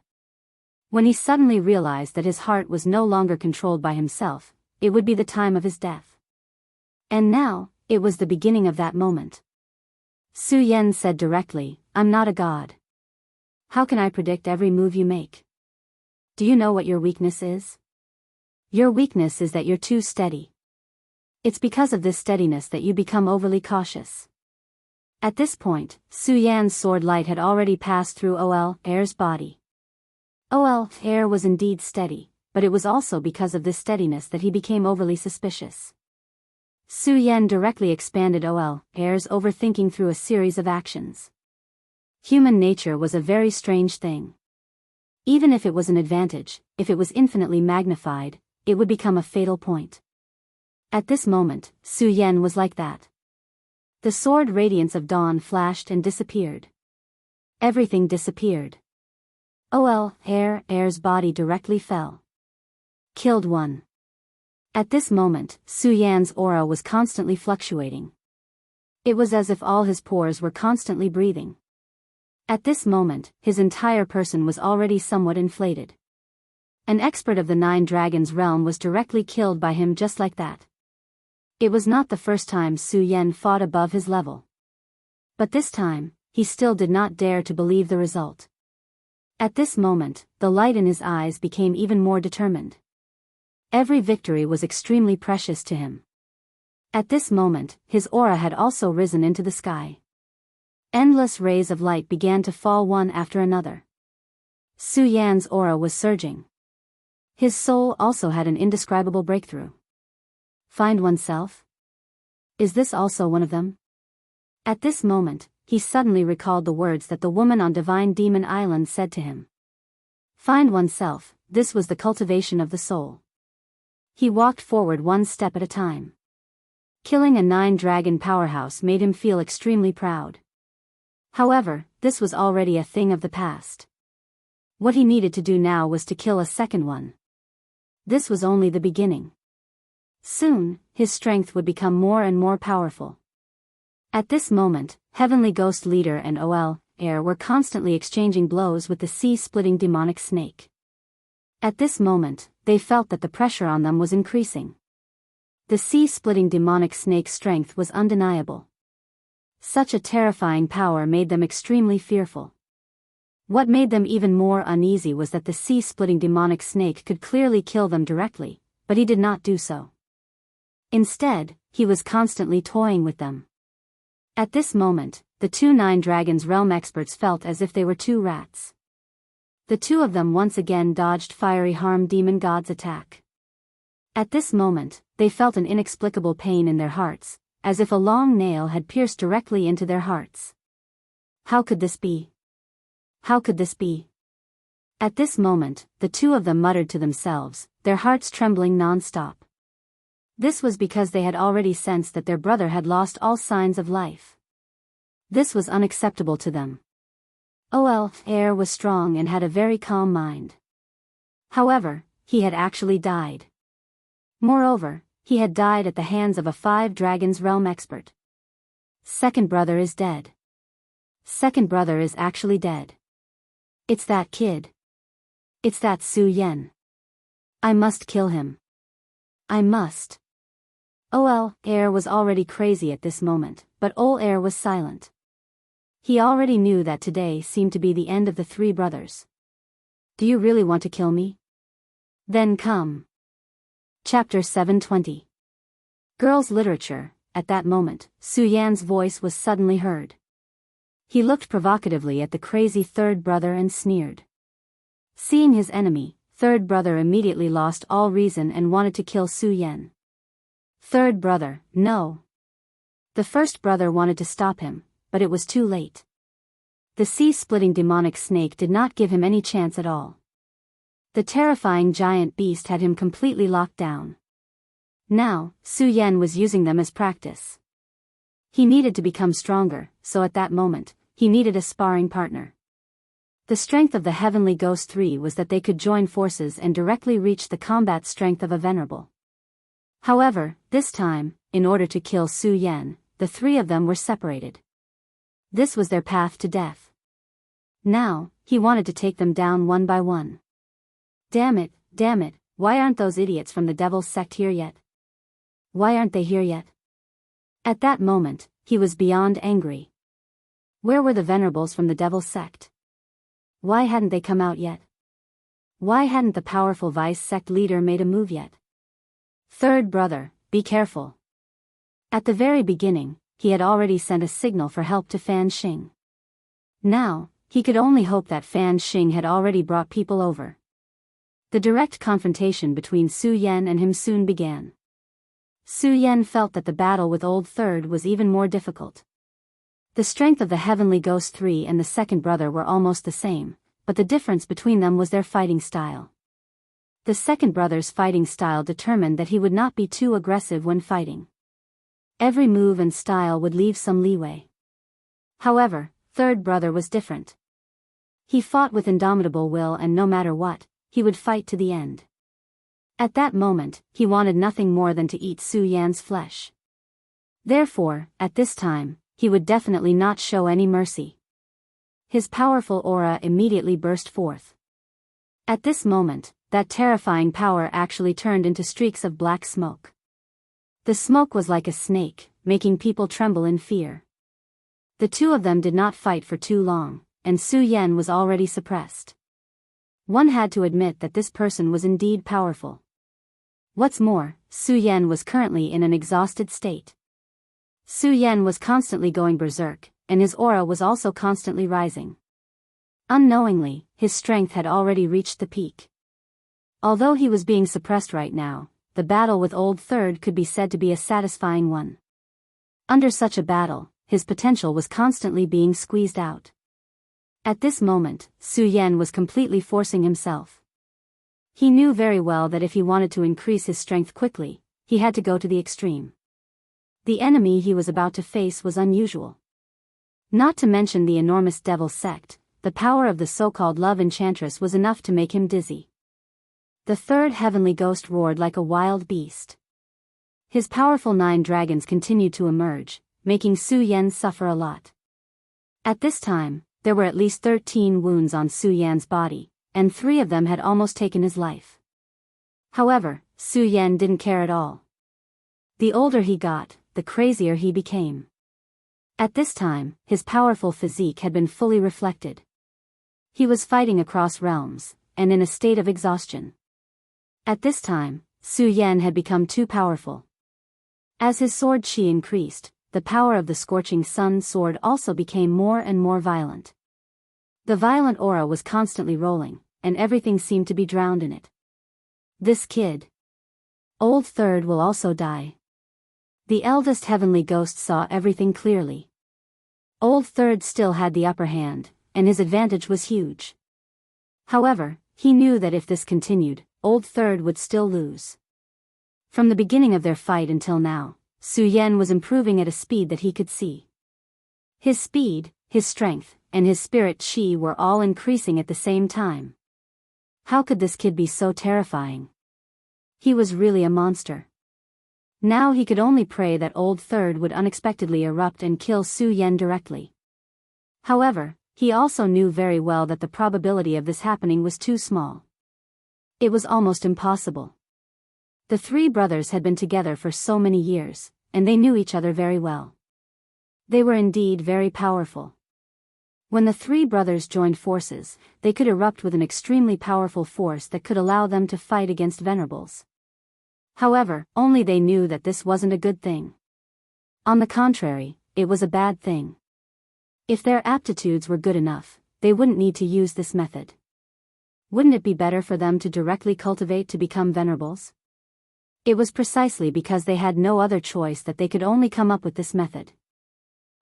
When he suddenly realized that his heart was no longer controlled by himself, it would be the time of his death. And now, it was the beginning of that moment. Su Yan said directly, I'm not a god. How can I predict every move you make? Do you know what your weakness is? Your weakness is that you're too steady. It's because of this steadiness that you become overly cautious. At this point, Su Yan's sword light had already passed through air's body. Air was indeed steady, but it was also because of this steadiness that he became overly suspicious. Su Yan directly expanded air's overthinking through a series of actions. Human nature was a very strange thing. Even if it was an advantage, if it was infinitely magnified, it would become a fatal point. At this moment, Su Yan was like that. The sword radiance of dawn flashed and disappeared. Everything disappeared. Air's body directly fell. Killed one. At this moment, Su Yan's aura was constantly fluctuating. It was as if all his pores were constantly breathing. At this moment, his entire person was already somewhat inflated. An expert of the Nine Dragons realm was directly killed by him just like that. It was not the first time Su Yan fought above his level. But this time, he still did not dare to believe the result. At this moment, the light in his eyes became even more determined. Every victory was extremely precious to him. At this moment, his aura had also risen into the sky. Endless rays of light began to fall one after another. Su Yan's aura was surging. His soul also had an indescribable breakthrough. Find oneself? Is this also one of them? At this moment, he suddenly recalled the words that the woman on Divine Demon Island said to him. Find oneself, this was the cultivation of the soul. He walked forward one step at a time. Killing a 9-dragon powerhouse made him feel extremely proud. However, this was already a thing of the past. What he needed to do now was to kill a second one. This was only the beginning. Soon, his strength would become more and more powerful. At this moment, Heavenly Ghost Leader and Air were constantly exchanging blows with the sea-splitting demonic snake. At this moment, they felt that the pressure on them was increasing. The sea-splitting demonic snake's strength was undeniable. Such a terrifying power made them extremely fearful. What made them even more uneasy was that the sea-splitting demonic snake could clearly kill them directly, but he did not do so. Instead, he was constantly toying with them. At this moment, the two 9 Dragons Realm experts felt as if they were two rats. The two of them once again dodged Fiery Harm Demon God's attack. At this moment, they felt an inexplicable pain in their hearts, as if a long nail had pierced directly into their hearts. How could this be? How could this be? At this moment, the two of them muttered to themselves, their hearts trembling non-stop. This was because they had already sensed that their brother had lost all signs of life. This was unacceptable to them. Air was strong and had a very calm mind. However, he had actually died. Moreover, he had died at the hands of a 5 Dragons Realm expert. Second brother is dead. Second brother is actually dead. It's that kid. It's that Su Yen. I must kill him. I must. Air was already crazy at this moment, but Air was silent. He already knew that today seemed to be the end of the 3 brothers. Do you really want to kill me? Then come. Chapter 720. Girls' Literature. At that moment, Su Yan's voice was suddenly heard. He looked provocatively at the crazy third brother and sneered. Seeing his enemy, third brother immediately lost all reason and wanted to kill Su Yan. Third brother, no. The first brother wanted to stop him, but it was too late. The sea-splitting demonic snake did not give him any chance at all. The terrifying giant beast had him completely locked down. Now, Su Yan was using them as practice. He needed to become stronger, so at that moment, he needed a sparring partner. The strength of the Heavenly Ghost 3 was that they could join forces and directly reach the combat strength of a venerable. However, this time, in order to kill Su Yan, the 3 of them were separated. This was their path to death. Now, he wanted to take them down one by one. Damn it, why aren't those idiots from the Devil's Sect here yet? Why aren't they here yet? At that moment, he was beyond angry. Where were the venerables from the Devil's Sect? Why hadn't they come out yet? Why hadn't the powerful Vice Sect leader made a move yet? Third brother, be careful. At the very beginning, he had already sent a signal for help to Fan Xing. Now, he could only hope that Fan Xing had already brought people over. The direct confrontation between Su Yan and him soon began. Su Yan felt that the battle with Old Third was even more difficult. The strength of the Heavenly Ghost 3 and the second brother were almost the same, but the difference between them was their fighting style. The second brother's fighting style determined that he would not be too aggressive when fighting. Every move and style would leave some leeway. However, third brother was different. He fought with indomitable will and no matter what, he would fight to the end. At that moment, he wanted nothing more than to eat Su Yan's flesh. Therefore, at this time, he would definitely not show any mercy. His powerful aura immediately burst forth. At this moment, that terrifying power actually turned into streaks of black smoke. The smoke was like a snake, making people tremble in fear. The two of them did not fight for too long, and Su Yan was already suppressed. One had to admit that this person was indeed powerful. What's more, Su Yan was currently in an exhausted state. Su Yan was constantly going berserk, and his aura was also constantly rising. Unknowingly, his strength had already reached the peak. Although he was being suppressed right now, the battle with Old Third could be said to be a satisfying one. Under such a battle, his potential was constantly being squeezed out. At this moment, Su Yan was completely forcing himself. He knew very well that if he wanted to increase his strength quickly, he had to go to the extreme. The enemy he was about to face was unusual. Not to mention the enormous devil sect, the power of the so-called love enchantress was enough to make him dizzy. The third heavenly ghost roared like a wild beast. His powerful 9 dragons continued to emerge, making Su Yan suffer a lot. At this time, there were at least 13 wounds on Su Yan's body, and 3 of them had almost taken his life. However, Su Yan didn't care at all. The older he got, the crazier he became. At this time, his powerful physique had been fully reflected. He was fighting across realms, and in a state of exhaustion. At this time, Su Yan had become too powerful. As his sword chi increased, the power of the scorching sun sword also became more and more violent. The violent aura was constantly rolling, and everything seemed to be drowned in it. This kid. Old Third will also die. The eldest heavenly ghost saw everything clearly. Old Third still had the upper hand, and his advantage was huge. However, he knew that if this continued, Old Third would still lose. From the beginning of their fight until now, Su Yan was improving at a speed that he could see. His speed, his strength, and his spirit chi were all increasing at the same time. How could this kid be so terrifying? He was really a monster. Now he could only pray that Old Third would unexpectedly erupt and kill Su Yan directly. However, he also knew very well that the probability of this happening was too small. It was almost impossible. The 3 brothers had been together for so many years, and they knew each other very well. They were indeed very powerful. When the 3 brothers joined forces, they could erupt with an extremely powerful force that could allow them to fight against Venerables. However, only they knew that this wasn't a good thing. On the contrary, it was a bad thing. If their aptitudes were good enough, they wouldn't need to use this method. Wouldn't it be better for them to directly cultivate to become Venerables? It was precisely because they had no other choice that they could only come up with this method.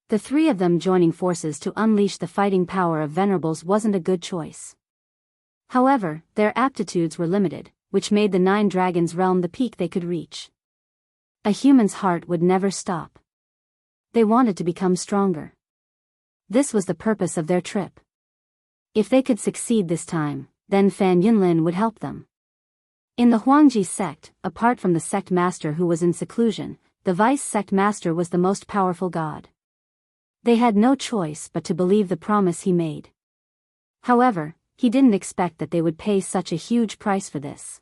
The 3 of them joining forces to unleash the fighting power of Venerables wasn't a good choice. However, their aptitudes were limited, which made the 9 dragons' realm the peak they could reach. A human's heart would never stop. They wanted to become stronger. This was the purpose of their trip. If they could succeed this time, then Fan Yunlin would help them. In the Huangji sect, apart from the sect master who was in seclusion, the vice sect master was the most powerful god. They had no choice but to believe the promise he made. However, he didn't expect that they would pay such a huge price for this.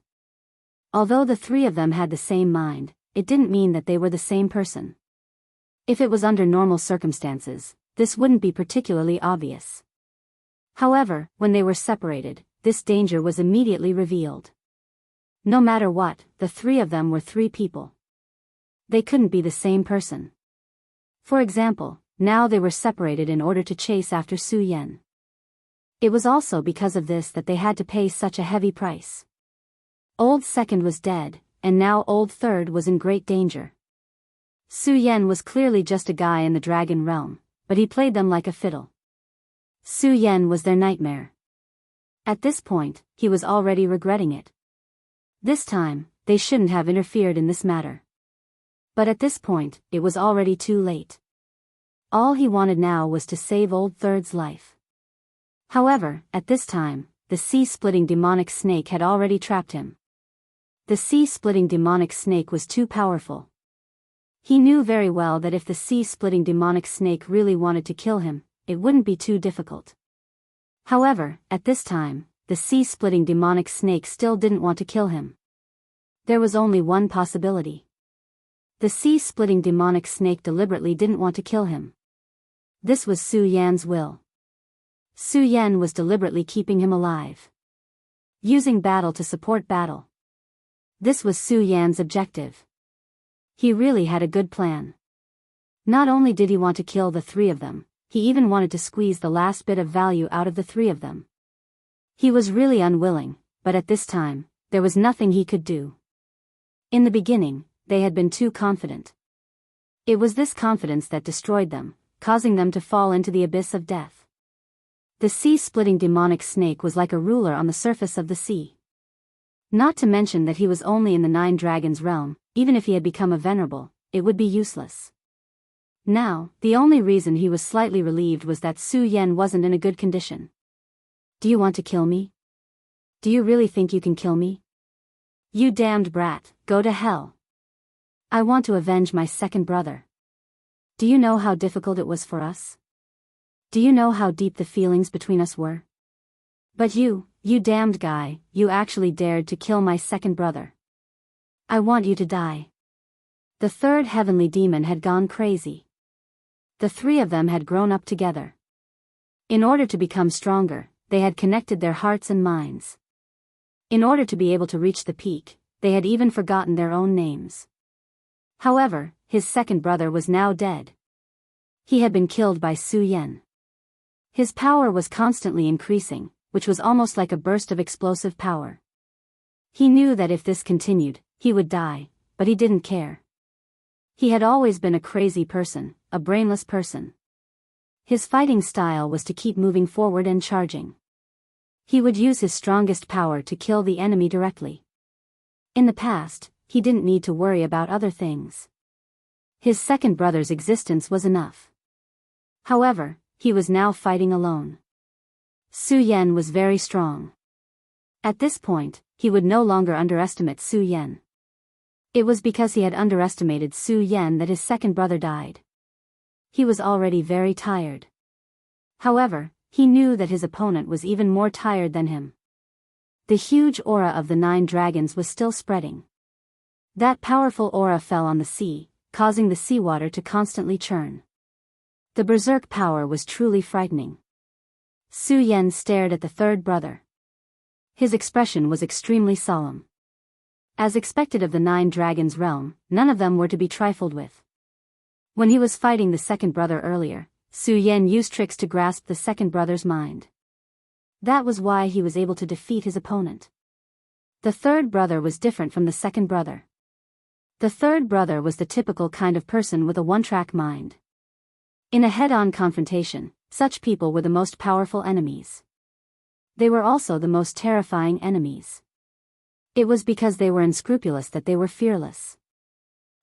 Although the 3 of them had the same mind, it didn't mean that they were the same person. If it was under normal circumstances, this wouldn't be particularly obvious. However, when they were separated, this danger was immediately revealed. No matter what, the 3 of them were 3 people. They couldn't be the same person. For example, now they were separated in order to chase after Su Yan. It was also because of this that they had to pay such a heavy price. Old Second was dead, and now Old Third was in great danger. Su Yan was clearly just a guy in the dragon realm, but he played them like a fiddle. Su Yan was their nightmare. At this point, he was already regretting it. This time, they shouldn't have interfered in this matter. But at this point, it was already too late. All he wanted now was to save Old Third's life. However, at this time, the sea-splitting demonic snake had already trapped him. The sea-splitting demonic snake was too powerful. He knew very well that if the sea-splitting demonic snake really wanted to kill him, it wouldn't be too difficult. However, at this time, the sea-splitting demonic snake still didn't want to kill him. There was only one possibility. The sea-splitting demonic snake deliberately didn't want to kill him. This was Su Yan's will. Su Yan was deliberately keeping him alive. Using battle to support battle. This was Su Yan's objective. He really had a good plan. Not only did he want to kill the 3 of them, he even wanted to squeeze the last bit of value out of the 3 of them. He was really unwilling, but at this time, there was nothing he could do. In the beginning, they had been too confident. It was this confidence that destroyed them, causing them to fall into the abyss of death. The sea-splitting demonic snake was like a ruler on the surface of the sea. Not to mention that he was only in the Nine Dragons realm. Even if he had become a venerable, it would be useless. Now, the only reason he was slightly relieved was that Su Yan wasn't in a good condition. Do you want to kill me? Do you really think you can kill me? You damned brat, go to hell. I want to avenge my second brother. Do you know how difficult it was for us? Do you know how deep the feelings between us were? But you damned guy, you actually dared to kill my second brother. I want you to die. The third heavenly demon had gone crazy. The three of them had grown up together. In order to become stronger, they had connected their hearts and minds. In order to be able to reach the peak, they had even forgotten their own names. However, his second brother was now dead. He had been killed by Su Yan. His power was constantly increasing, which was almost like a burst of explosive power. He knew that if this continued, he would die, but he didn't care. He had always been a crazy person, a brainless person. His fighting style was to keep moving forward and charging. He would use his strongest power to kill the enemy directly. In the past, he didn't need to worry about other things. His second brother's existence was enough. However, he was now fighting alone. Su Yan was very strong. At this point, he would no longer underestimate Su Yan. It was because he had underestimated Su Yan that his second brother died. He was already very tired. However, he knew that his opponent was even more tired than him. The huge aura of the Nine Dragons was still spreading. That powerful aura fell on the sea, causing the seawater to constantly churn. The berserk power was truly frightening. Su Yan stared at the third brother. His expression was extremely solemn. As expected of the Nine Dragons realm, none of them were to be trifled with. When he was fighting the second brother earlier, Su Yan used tricks to grasp the second brother's mind. That was why he was able to defeat his opponent. The third brother was different from the second brother. The third brother was the typical kind of person with a one-track mind. In a head-on confrontation, such people were the most powerful enemies. They were also the most terrifying enemies. It was because they were unscrupulous that they were fearless.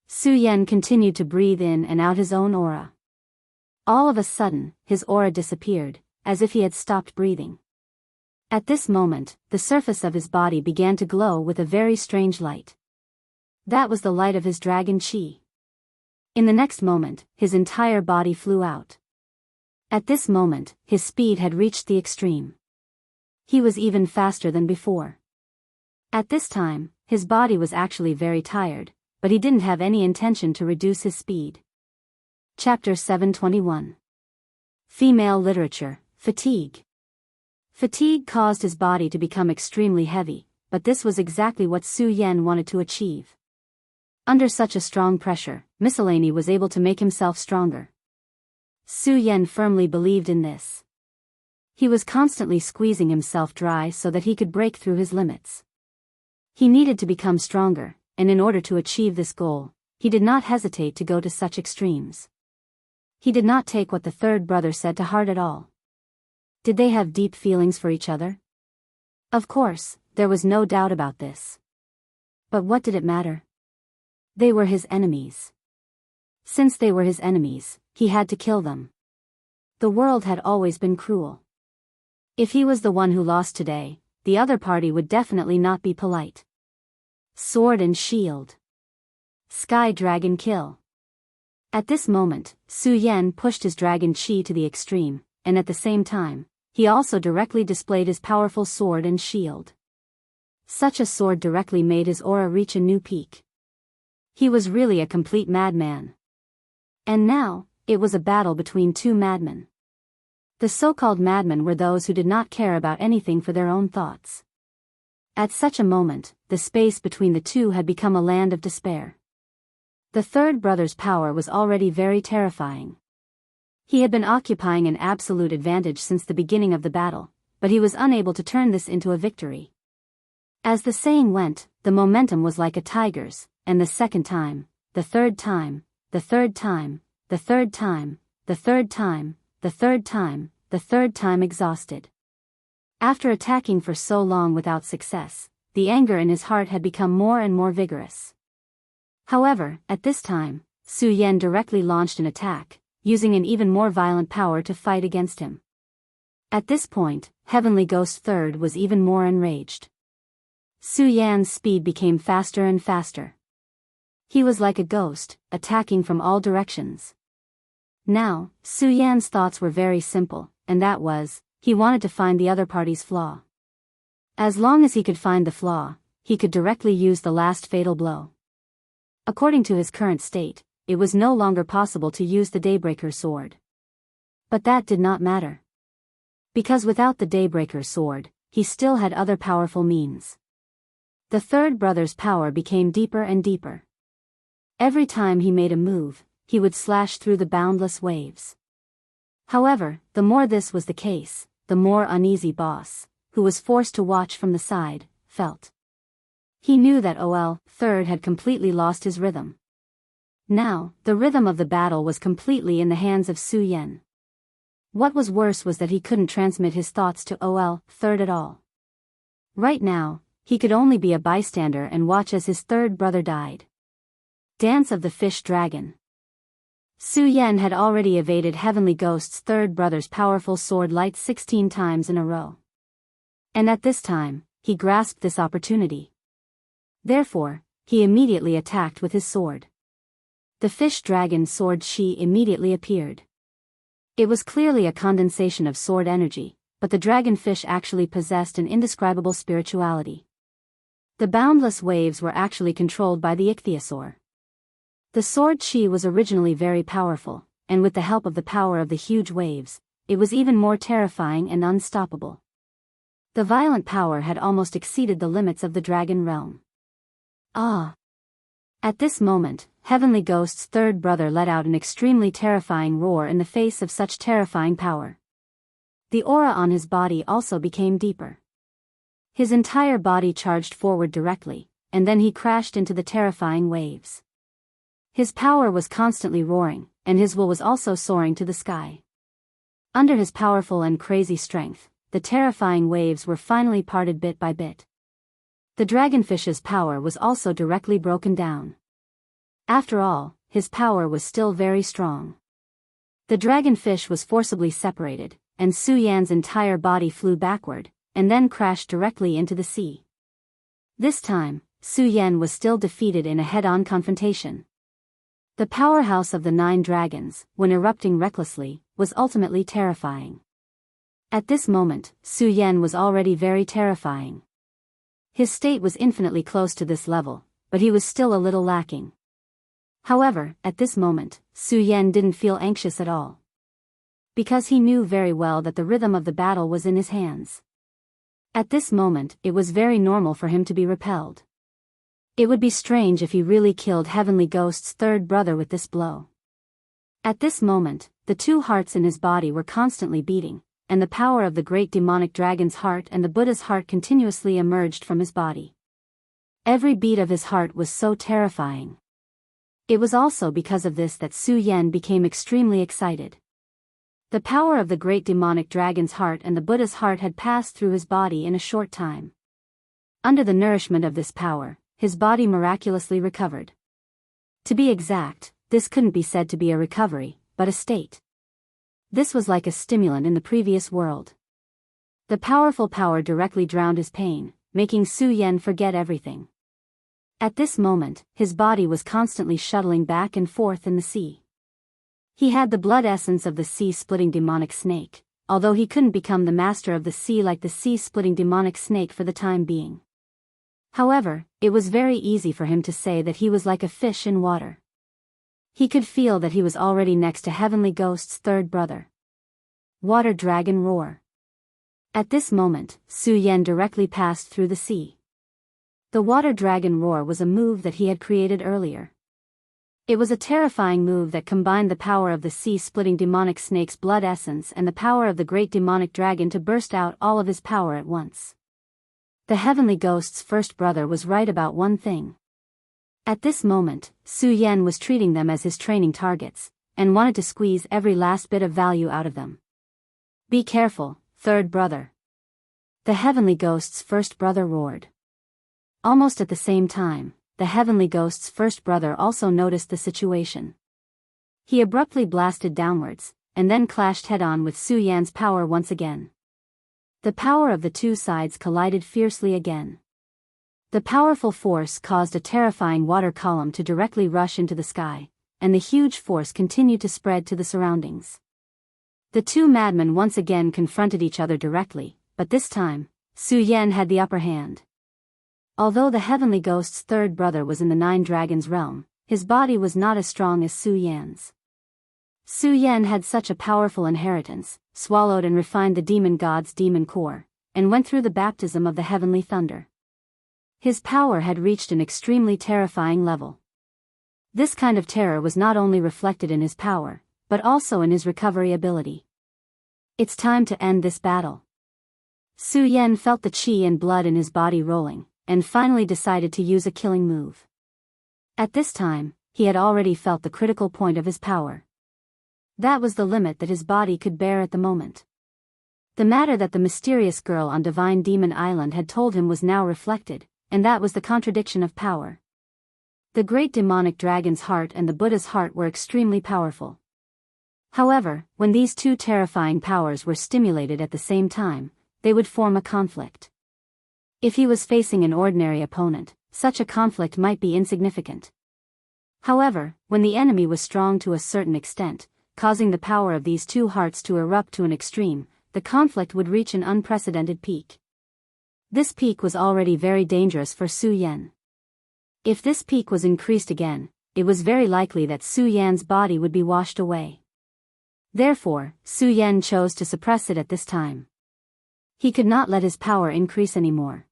Su Yan continued to breathe in and out his own aura. All of a sudden, his aura disappeared, as if he had stopped breathing. At this moment, the surface of his body began to glow with a very strange light. That was the light of his dragon chi. In the next moment, his entire body flew out. At this moment, his speed had reached the extreme. He was even faster than before. At this time, his body was actually very tired, but he didn't have any intention to reduce his speed. Chapter 721. Female Literature, Fatigue. Fatigue caused his body to become extremely heavy, but this was exactly what Su Yan wanted to achieve. Under such a strong pressure, Miscellany was able to make himself stronger. Su Yan firmly believed in this. He was constantly squeezing himself dry so that he could break through his limits. He needed to become stronger, and in order to achieve this goal, he did not hesitate to go to such extremes. He did not take what the third brother said to heart at all. Did they have deep feelings for each other? Of course, there was no doubt about this. But what did it matter? They were his enemies. Since they were his enemies, he had to kill them. The world had always been cruel. If he was the one who lost today, the other party would definitely not be polite. Sword and shield. Sky Dragon kill. At this moment, Su Yan pushed his dragon chi to the extreme, and at the same time, he also directly displayed his powerful sword and shield. Such a sword directly made his aura reach a new peak. He was really a complete madman. And now, it was a battle between two madmen. The so-called madmen were those who did not care about anything for their own thoughts. At such a moment, the space between the two had become a land of despair. The third brother's power was already very terrifying. He had been occupying an absolute advantage since the beginning of the battle, but he was unable to turn this into a victory. As the saying went, the momentum was like a tiger's, and the second time, the third time, the third time, the third time, the third time, the third time, the third time exhausted. After attacking for so long without success, the anger in his heart had become more and more vigorous. However, at this time, Su Yan directly launched an attack, using an even more violent power to fight against him. At this point, Heavenly Ghost III was even more enraged. Su Yan's speed became faster and faster. He was like a ghost, attacking from all directions. Now, Su Yan's thoughts were very simple, and that was, he wanted to find the other party's flaw. As long as he could find the flaw, he could directly use the last fatal blow. According to his current state, it was no longer possible to use the Daybreaker sword. But that did not matter. Because without the Daybreaker sword, he still had other powerful means. The third brother's power became deeper and deeper. Every time he made a move, he would slash through the boundless waves. However, the more this was the case, the more uneasy boss, who was forced to watch from the side, felt. He knew that Third had completely lost his rhythm. Now, the rhythm of the battle was completely in the hands of Su Yan. What was worse was that he couldn't transmit his thoughts to Third at all. Right now, he could only be a bystander and watch as his third brother died. Dance of the Fish Dragon. Su Yan had already evaded Heavenly Ghost's third brother's powerful sword light 16 times in a row. And at this time, he grasped this opportunity. Therefore, he immediately attacked with his sword. The fish dragon sword Shi immediately appeared. It was clearly a condensation of sword energy, but the dragonfish actually possessed an indescribable spirituality. The boundless waves were actually controlled by the ichthyosaur. The sword Shi was originally very powerful, and with the help of the power of the huge waves, it was even more terrifying and unstoppable. The violent power had almost exceeded the limits of the dragon realm. Ah! At this moment, Heavenly Ghost's third brother let out an extremely terrifying roar in the face of such terrifying power. The aura on his body also became deeper. His entire body charged forward directly, and then he crashed into the terrifying waves. His power was constantly roaring, and his will was also soaring to the sky. Under his powerful and crazy strength, the terrifying waves were finally parted bit by bit. The dragonfish's power was also directly broken down. After all, his power was still very strong. The dragonfish was forcibly separated, and Su Yan's entire body flew backward, and then crashed directly into the sea. This time, Su Yan was still defeated in a head-on confrontation. The powerhouse of the 9 dragons, when erupting recklessly, was ultimately terrifying. At this moment, Su Yan was already very terrifying. His state was infinitely close to this level, but he was still a little lacking. However, at this moment, Su Yan didn't feel anxious at all. Because he knew very well that the rhythm of the battle was in his hands. At this moment, it was very normal for him to be repelled. It would be strange if he really killed Heavenly Ghost's third brother with this blow. At this moment, the 2 hearts in his body were constantly beating, and the power of the great demonic dragon's heart and the Buddha's heart continuously emerged from his body. Every beat of his heart was so terrifying. It was also because of this that Su Yan became extremely excited. The power of the great demonic dragon's heart and the Buddha's heart had passed through his body in a short time. Under the nourishment of this power, his body miraculously recovered. To be exact, this couldn't be said to be a recovery, but a state. This was like a stimulant in the previous world. The powerful power directly drowned his pain, making Su Yan forget everything. At this moment, his body was constantly shuttling back and forth in the sea. He had the blood essence of the sea-splitting demonic snake, although he couldn't become the master of the sea like the sea-splitting demonic snake for the time being. However, it was very easy for him to say that he was like a fish in water. He could feel that he was already next to Heavenly Ghost's third brother. Water Dragon Roar. At this moment, Su Yan directly passed through the sea. The Water Dragon Roar was a move that he had created earlier. It was a terrifying move that combined the power of the sea-splitting demonic snake's blood essence and the power of the great demonic dragon to burst out all of his power at once. The Heavenly Ghost's first brother was right about one thing. At this moment, Su Yan was treating them as his training targets, and wanted to squeeze every last bit of value out of them. "Be careful, third brother!" the heavenly ghost's first brother roared. Almost at the same time, the heavenly ghost's first brother also noticed the situation. He abruptly blasted downwards, and then clashed head-on with Su Yan's power once again. The power of the two sides collided fiercely again. The powerful force caused a terrifying water column to directly rush into the sky, and the huge force continued to spread to the surroundings. The two madmen once again confronted each other directly, but this time, Su Yan had the upper hand. Although the heavenly ghost's third brother was in the Nine Dragons realm, his body was not as strong as Su Yan's. Su Yan had such a powerful inheritance, swallowed and refined the demon god's demon core, and went through the baptism of the heavenly thunder. His power had reached an extremely terrifying level. This kind of terror was not only reflected in his power, but also in his recovery ability. "It's time to end this battle." Su Yan felt the qi and blood in his body rolling, and finally decided to use a killing move. At this time, he had already felt the critical point of his power. That was the limit that his body could bear at the moment. The matter that the mysterious girl on Divine Demon Island had told him was now reflected, and that was the contradiction of power. The great demonic dragon's heart and the Buddha's heart were extremely powerful. However, when these two terrifying powers were stimulated at the same time, they would form a conflict. If he was facing an ordinary opponent, such a conflict might be insignificant. However, when the enemy was strong to a certain extent, causing the power of these two hearts to erupt to an extreme, the conflict would reach an unprecedented peak. This peak was already very dangerous for Su Yan. If this peak was increased again, it was very likely that Su Yan's body would be washed away. Therefore, Su Yan chose to suppress it at this time. He could not let his power increase anymore.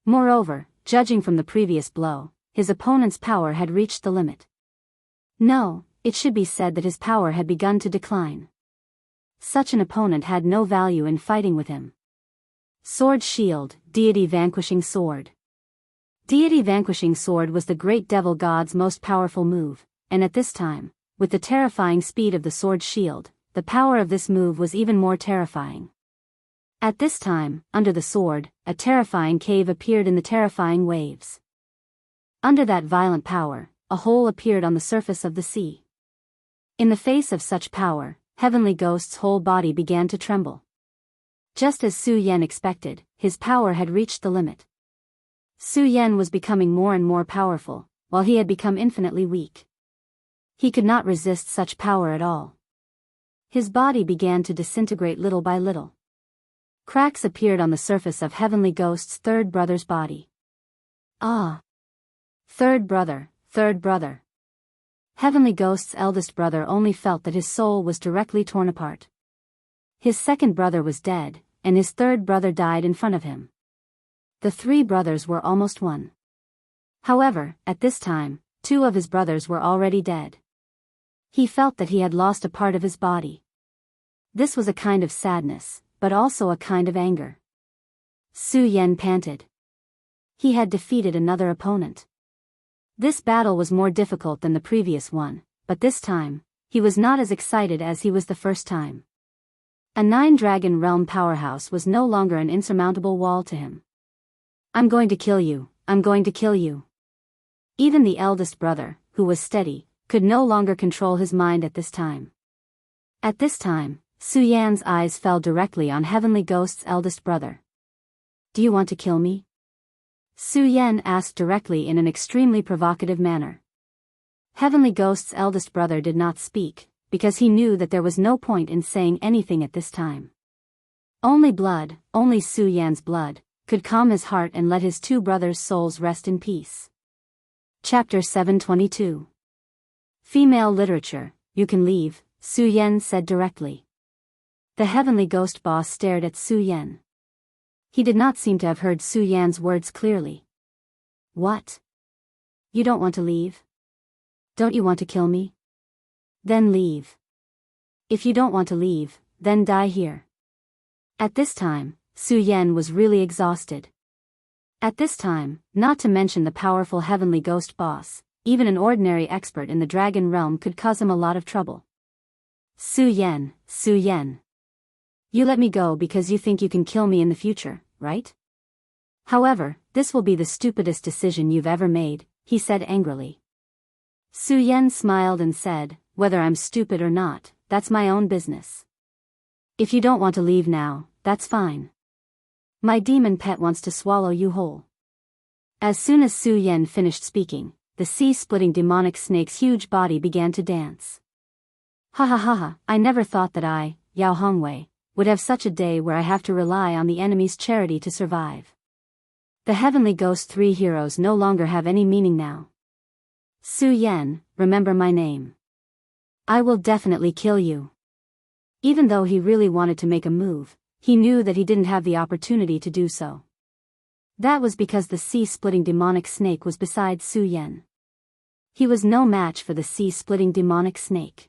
Moreover, judging from the previous blow, his opponent's power had reached the limit. No, it should be said that his power had begun to decline. Such an opponent had no value in fighting with him. Sword Shield, Deity Vanquishing Sword. Deity Vanquishing Sword was the great devil god's most powerful move, and at this time, with the terrifying speed of the sword shield, the power of this move was even more terrifying. At this time, under the sword, a terrifying cave appeared in the terrifying waves. Under that violent power, a hole appeared on the surface of the sea. In the face of such power, Heavenly Ghost's whole body began to tremble. Just as Su Yan expected, his power had reached the limit. Su Yan was becoming more and more powerful, while he had become infinitely weak. He could not resist such power at all. His body began to disintegrate little by little. Cracks appeared on the surface of Heavenly Ghost's third brother's body. Ah! Third brother, third brother. Heavenly Ghost's eldest brother only felt that his soul was directly torn apart. His second brother was dead, and his third brother died in front of him. The three brothers were almost one. However, at this time, two of his brothers were already dead. He felt that he had lost a part of his body. This was a kind of sadness, but also a kind of anger. Su Yan panted. He had defeated another opponent. This battle was more difficult than the previous one, but this time, he was not as excited as he was the first time. A nine-dragon realm powerhouse was no longer an insurmountable wall to him. "I'm going to kill you, I'm going to kill you." Even the eldest brother, who was steady, could no longer control his mind at this time. At this time, Su Yan's eyes fell directly on Heavenly Ghost's eldest brother. "Do you want to kill me?" Su Yan asked directly in an extremely provocative manner. Heavenly Ghost's eldest brother did not speak, because he knew that there was no point in saying anything at this time. Only blood, only Su Yan's blood, could calm his heart and let his two brothers' souls rest in peace. Chapter 722. Female Literature, "You can leave," Su Yan said directly. The Heavenly Ghost boss stared at Su Yan. He did not seem to have heard Su Yan's words clearly. "What? You don't want to leave? Don't you want to kill me? Then leave. If you don't want to leave, then die here." At this time, Su Yan was really exhausted. At this time, not to mention the powerful Heavenly Ghost boss, even an ordinary expert in the dragon realm could cause him a lot of trouble. Su Yan. You let me go because you think you can kill me in the future, right? However, this will be the stupidest decision you've ever made, he said angrily. Su Yan smiled and said, whether I'm stupid or not, that's my own business. If you don't want to leave now, that's fine. My demon pet wants to swallow you whole. As soon as Su Yan finished speaking, the sea-splitting demonic snake's huge body began to dance. Ha ha ha ha, I never thought that I, Yao Hongwei, would have such a day where I have to rely on the enemy's charity to survive. The Heavenly Ghost 3 heroes no longer have any meaning now. Su Yan, remember my name. I will definitely kill you. Even though he really wanted to make a move, he knew that he didn't have the opportunity to do so. That was because the sea-splitting demonic snake was beside Su Yan. He was no match for the sea-splitting demonic snake.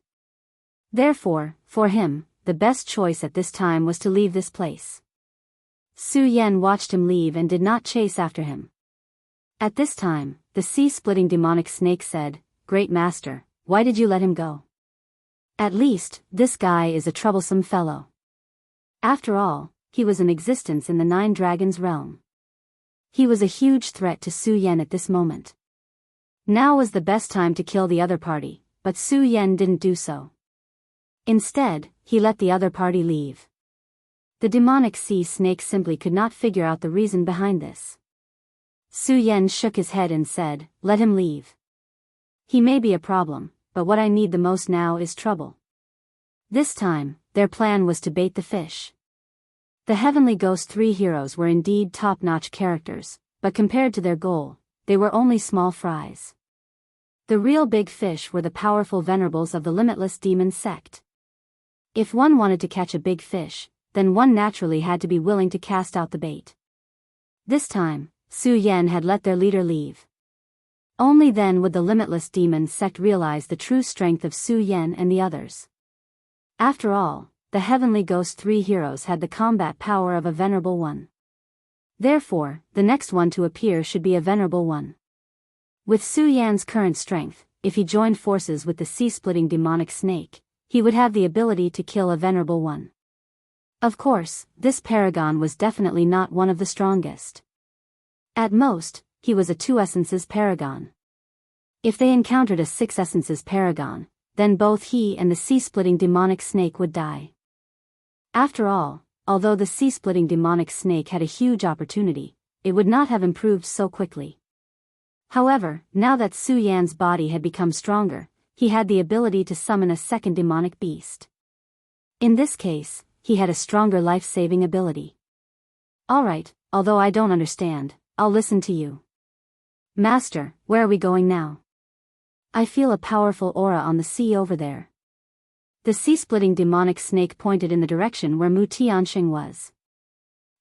Therefore, for him, the best choice at this time was to leave this place. Su Yan watched him leave and did not chase after him. At this time, the sea-splitting demonic snake said, Great Master, why did you let him go? At least, this guy is a troublesome fellow. After all, he was in existence in the Nine Dragons realm. He was a huge threat to Su Yan at this moment. Now was the best time to kill the other party, but Su Yan didn't do so. Instead, he let the other party leave. The demonic sea snake simply could not figure out the reason behind this. Su Yan shook his head and said, Let him leave. He may be a problem, but what I need the most now is trouble. This time, their plan was to bait the fish. The Heavenly Ghost 3 heroes were indeed top-notch characters, but compared to their goal, they were only small fries. The real big fish were the powerful venerables of the Limitless Demon sect. If one wanted to catch a big fish, then one naturally had to be willing to cast out the bait. This time, Su Yan had let their leader leave. Only then would the Limitless Demon sect realize the true strength of Su Yan and the others. After all, the Heavenly Ghost 3 heroes had the combat power of a venerable one. Therefore, the next one to appear should be a venerable one. With Su Yan's current strength, if he joined forces with the sea-splitting demonic snake, he would have the ability to kill a venerable one. Of course, this paragon was definitely not one of the strongest. At most, he was a 2 essences paragon. If they encountered a 6 essences paragon, then both he and the sea-splitting demonic snake would die. After all, although the sea-splitting demonic snake had a huge opportunity, it would not have improved so quickly. However, now that Su Yan's body had become stronger, he had the ability to summon a second demonic beast. In this case, he had a stronger life-saving ability. Alright, although I don't understand, I'll listen to you. Master, where are we going now? I feel a powerful aura on the sea over there. The sea-splitting demonic snake pointed in the direction where Mu Tianxing was.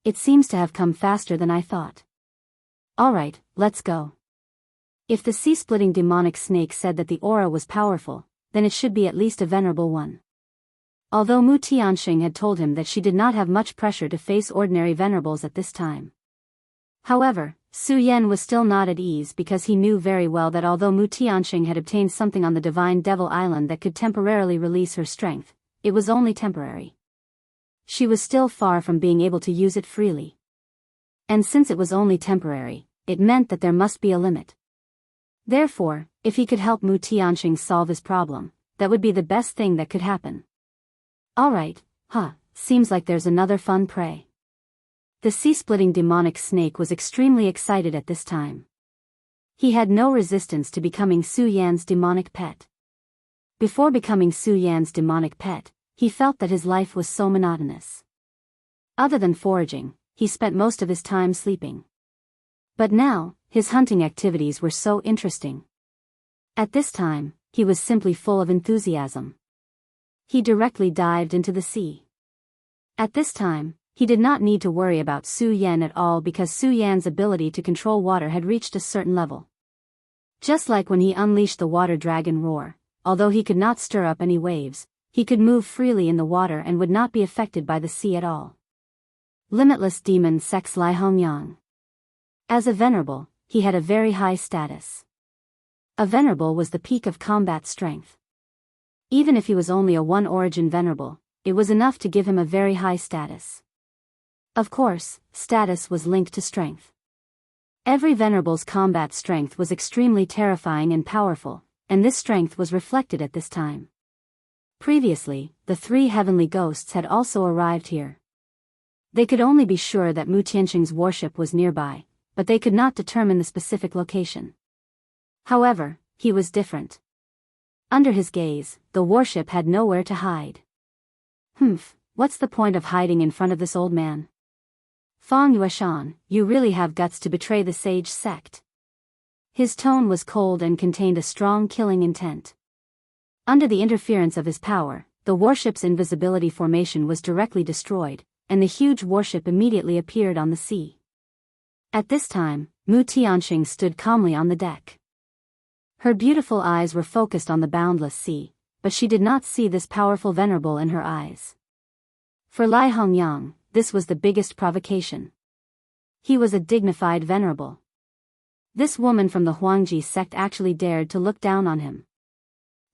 It seems to have come faster than I thought. Alright, let's go. If the sea-splitting demonic snake said that the aura was powerful, then it should be at least a venerable one. Although Mu Tianxing had told him that she did not have much pressure to face ordinary venerables at this time. However, Su Yan was still not at ease because he knew very well that although Mu Tianxing had obtained something on the Divine Devil Island that could temporarily release her strength, it was only temporary. She was still far from being able to use it freely. And since it was only temporary, it meant that there must be a limit. Therefore, if he could help Mu Tianxing solve his problem, that would be the best thing that could happen. Alright, seems like there's another fun prey. The sea-splitting demonic snake was extremely excited at this time. He had no resistance to becoming Su Yan's demonic pet. Before becoming Su Yan's demonic pet, he felt that his life was so monotonous. Other than foraging, he spent most of his time sleeping. But now, his hunting activities were so interesting. At this time, he was simply full of enthusiasm. He directly dived into the sea. At this time, he did not need to worry about Su Yan at all because Su Yan's ability to control water had reached a certain level. Just like when he unleashed the water dragon roar, although he could not stir up any waves, he could move freely in the water and would not be affected by the sea at all. Limitless Demon Sex Lai Hongyang. As a venerable, he had a very high status. A venerable was the peak of combat strength. Even if he was only a one-origin venerable, it was enough to give him a very high status. Of course, status was linked to strength. Every venerable's combat strength was extremely terrifying and powerful, and this strength was reflected at this time. Previously, the 3 heavenly ghosts had also arrived here. They could only be sure that Mu Tianxing's warship was nearby, but they could not determine the specific location. However, he was different. Under his gaze, the warship had nowhere to hide. What's the point of hiding in front of this old man? Fang Yueshan, you really have guts to betray the sage sect. His tone was cold and contained a strong killing intent. Under the interference of his power, the warship's invisibility formation was directly destroyed, and the huge warship immediately appeared on the sea. At this time, Mu Tianxing stood calmly on the deck. Her beautiful eyes were focused on the boundless sea, but she did not see this powerful venerable in her eyes. For Lai Hongyang, this was the biggest provocation. He was a dignified venerable. This woman from the Huangji sect actually dared to look down on him.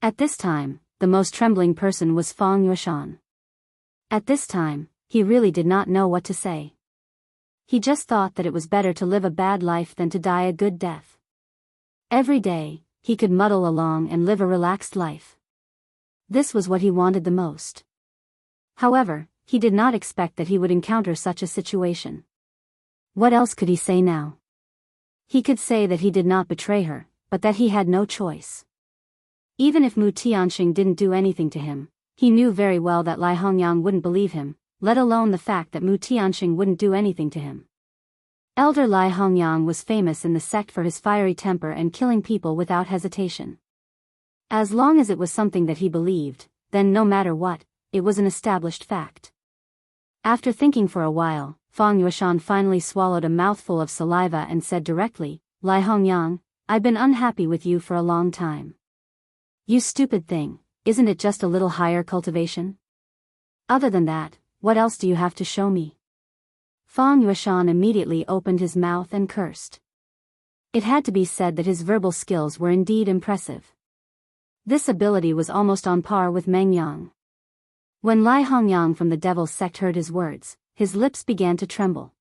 At this time, the most trembling person was Fang Yueshan. At this time, he really did not know what to say. He just thought that it was better to live a bad life than to die a good death. Every day, he could muddle along and live a relaxed life. This was what he wanted the most. However, he did not expect that he would encounter such a situation. What else could he say now? He could say that he did not betray her, but that he had no choice. Even if Mu Tianxing didn't do anything to him, he knew very well that Lai Hongyang wouldn't believe him, let alone the fact that Mu Tianxing wouldn't do anything to him. Elder Lai Hongyang was famous in the sect for his fiery temper and killing people without hesitation. As long as it was something that he believed, then no matter what, it was an established fact. After thinking for a while, Fang Yueshan finally swallowed a mouthful of saliva and said directly, Lai Hongyang, I've been unhappy with you for a long time. You stupid thing, isn't it just a little higher cultivation? Other than that, what else do you have to show me? Fang Yueshan immediately opened his mouth and cursed. It had to be said that his verbal skills were indeed impressive. This ability was almost on par with Meng Yang. When Lai Hongyang from the Devil sect heard his words, his lips began to tremble.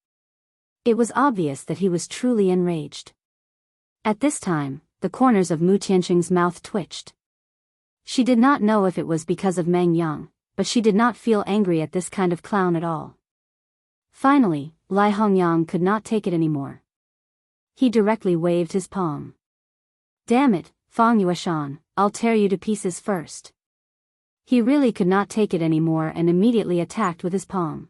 It was obvious that he was truly enraged. At this time, the corners of Mu Tianxing's mouth twitched. She did not know if it was because of Meng Yang, but she did not feel angry at this kind of clown at all. Finally, Lai Hongyang could not take it anymore. He directly waved his palm. Damn it, Fang Yueshan, I'll tear you to pieces first. He really could not take it anymore and immediately attacked with his palm.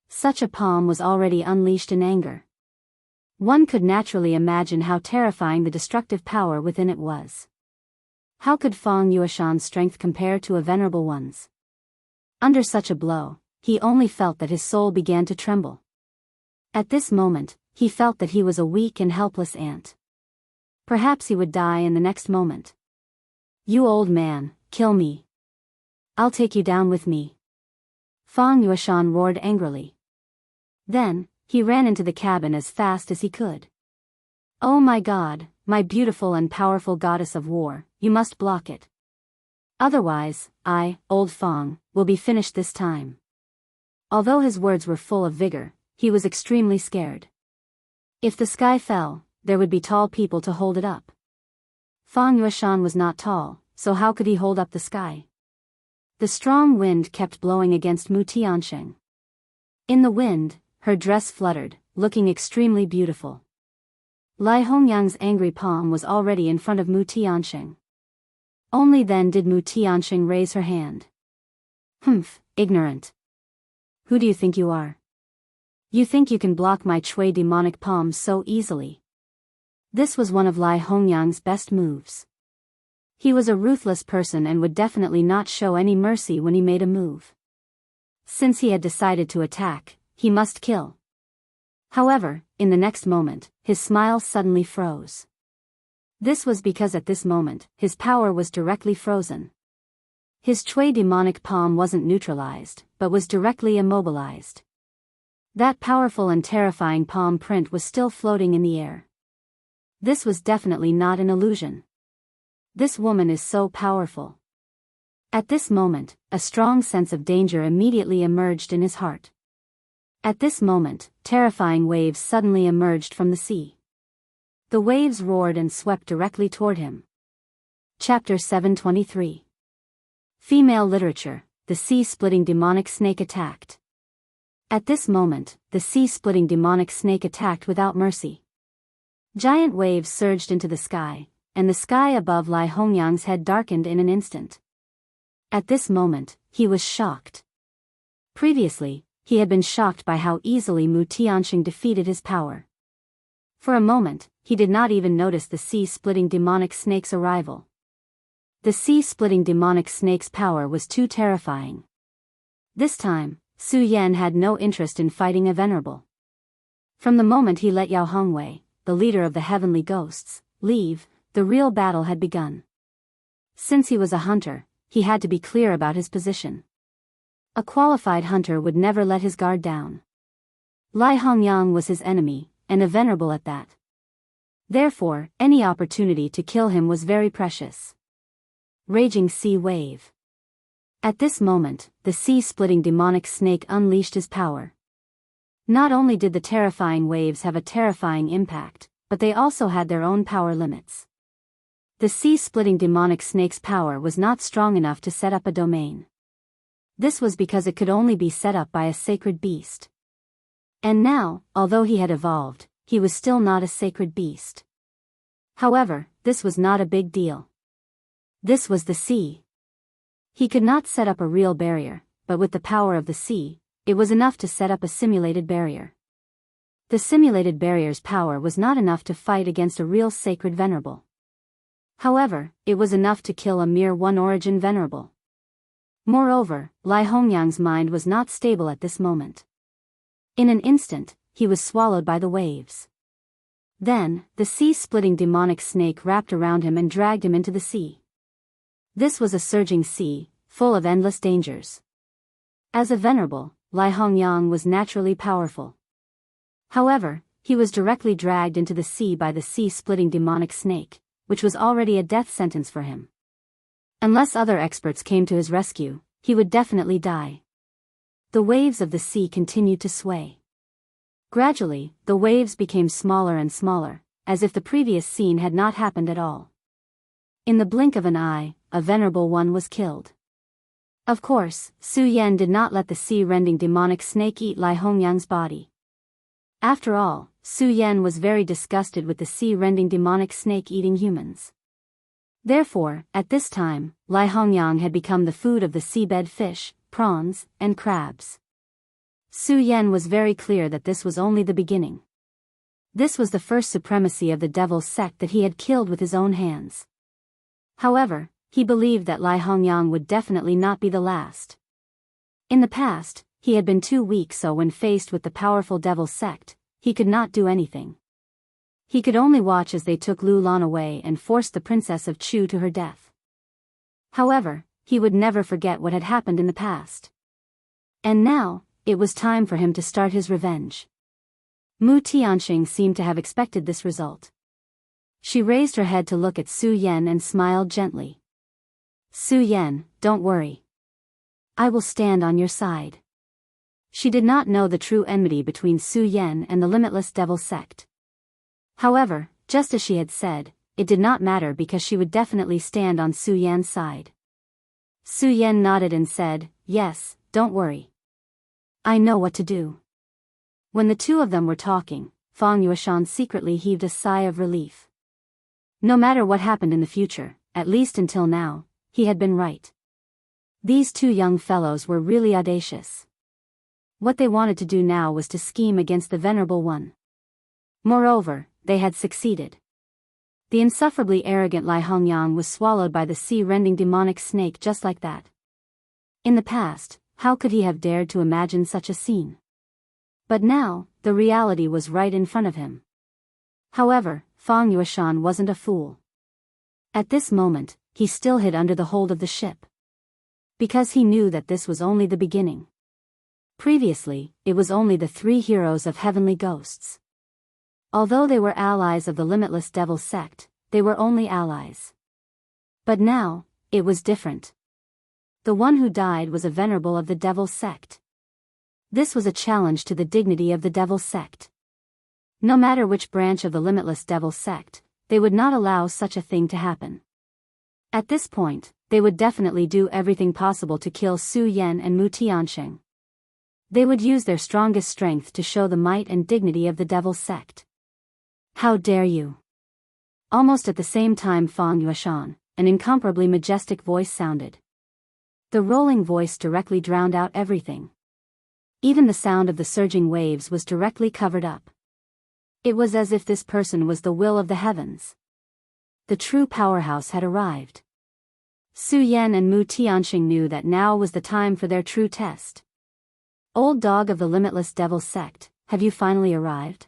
Such a palm was already unleashed in anger. One could naturally imagine how terrifying the destructive power within it was. How could Fang Yueshan's strength compare to a venerable one's? Under such a blow, he only felt that his soul began to tremble. At this moment, he felt that he was a weak and helpless ant. Perhaps he would die in the next moment. You old man, kill me. I'll take you down with me. Fang Yueshan roared angrily. Then, he ran into the cabin as fast as he could. Oh my God, my beautiful and powerful goddess of war, you must block it. Otherwise, I, old Fang, will be finished this time. Although his words were full of vigor, he was extremely scared. If the sky fell, there would be tall people to hold it up. Fang Yueshan was not tall, so how could he hold up the sky? The strong wind kept blowing against Mu Tianxing. In the wind, her dress fluttered, looking extremely beautiful. Lai Hongyang's angry palm was already in front of Mu Tianxing. Only then did Mu Tianxing raise her hand. Ignorant. Who do you think you are? You think you can block my Chui demonic palm so easily? This was one of Lai Hongyang's best moves. He was a ruthless person and would definitely not show any mercy when he made a move. Since he had decided to attack, he must kill. However, in the next moment, his smile suddenly froze. This was because at this moment, his power was directly frozen. His Chui demonic palm wasn't neutralized, but was directly immobilized. That powerful and terrifying palm print was still floating in the air. This was definitely not an illusion. This woman is so powerful. At this moment, a strong sense of danger immediately emerged in his heart. At this moment, terrifying waves suddenly emerged from the sea. The waves roared and swept directly toward him. Chapter 723. Female Literature, the sea-splitting demonic snake attacked. At this moment, the sea-splitting demonic snake attacked without mercy. Giant waves surged into the sky, and the sky above Lai Hongyang's head darkened in an instant. At this moment, he was shocked. Previously, he had been shocked by how easily Mu Tianxing defeated his power. For a moment, he did not even notice the sea-splitting demonic snake's arrival. The sea-splitting demonic snake's power was too terrifying. This time, Su Yan had no interest in fighting a venerable. From the moment he let Yao Hongwei, the leader of the heavenly ghosts, leave, the real battle had begun. Since he was a hunter, he had to be clear about his position. A qualified hunter would never let his guard down. Lai Hongyang was his enemy, and a venerable at that. Therefore, any opportunity to kill him was very precious. Raging sea wave. At this moment, the sea-splitting demonic snake unleashed his power. Not only did the terrifying waves have a terrifying impact, but they also had their own power limits. The sea-splitting demonic snake's power was not strong enough to set up a domain. This was because it could only be set up by a sacred beast. And now, although he had evolved, he was still not a sacred beast. However, this was not a big deal. This was the sea. He could not set up a real barrier, but with the power of the sea, it was enough to set up a simulated barrier. The simulated barrier's power was not enough to fight against a real sacred venerable. However, it was enough to kill a mere one-origin venerable. Moreover, Lai Hongyang's mind was not stable at this moment. In an instant, he was swallowed by the waves. Then, the sea-splitting demonic snake wrapped around him and dragged him into the sea. This was a surging sea, full of endless dangers. As a venerable, Lai Hongyang was naturally powerful. However, he was directly dragged into the sea by the sea-splitting demonic snake, which was already a death sentence for him. Unless other experts came to his rescue, he would definitely die. The waves of the sea continued to sway. Gradually, the waves became smaller and smaller, as if the previous scene had not happened at all. In the blink of an eye, a venerable one was killed. Of course, Su Yan did not let the sea-rending demonic snake eat Lai Hongyang's body. After all, Su Yan was very disgusted with the sea-rending demonic snake eating humans. Therefore, at this time, Lai Hongyang had become the food of the seabed fish, prawns, and crabs. Su Yan was very clear that this was only the beginning. This was the first supremacy of the devil's sect that he had killed with his own hands. However, he believed that Lai Hongyang would definitely not be the last. In the past, he had been too weak, so when faced with the powerful devil's sect, he could not do anything. He could only watch as they took Lu Lan away and forced the princess of Chu to her death. However, he would never forget what had happened in the past. And now, it was time for him to start his revenge. Mu Tianxing seemed to have expected this result. She raised her head to look at Su Yan and smiled gently. Su Yan, don't worry. I will stand on your side. She did not know the true enmity between Su Yan and the limitless devil sect. However, just as she had said, it did not matter because she would definitely stand on Su Yan's side. Su Yan nodded and said, yes, don't worry. I know what to do. When the two of them were talking, Fang Yueshan secretly heaved a sigh of relief. No matter what happened in the future, at least until now, he had been right. These two young fellows were really audacious. What they wanted to do now was to scheme against the Venerable One. Moreover, they had succeeded. The insufferably arrogant Lai Hongyang was swallowed by the sea-rending demonic snake just like that. In the past, how could he have dared to imagine such a scene? But now, the reality was right in front of him. However, Fang Yueshan wasn't a fool. At this moment, he still hid under the hold of the ship. Because he knew that this was only the beginning. Previously, it was only the three heroes of heavenly ghosts. Although they were allies of the limitless devil sect, they were only allies. But now, it was different. The one who died was a venerable of the Devil's sect. This was a challenge to the dignity of the Devil's sect. No matter which branch of the limitless Devil's sect, they would not allow such a thing to happen. At this point, they would definitely do everything possible to kill Su Yan and Mu Tianxing. They would use their strongest strength to show the might and dignity of the Devil's sect. How dare you! Almost at the same time Fang Yueshan, an incomparably majestic voice sounded. The rolling voice directly drowned out everything. Even the sound of the surging waves was directly covered up. It was as if this person was the will of the heavens. The true powerhouse had arrived. Su Yan and Mu Tianxing knew that now was the time for their true test. Old dog of the limitless Devil's sect, have you finally arrived?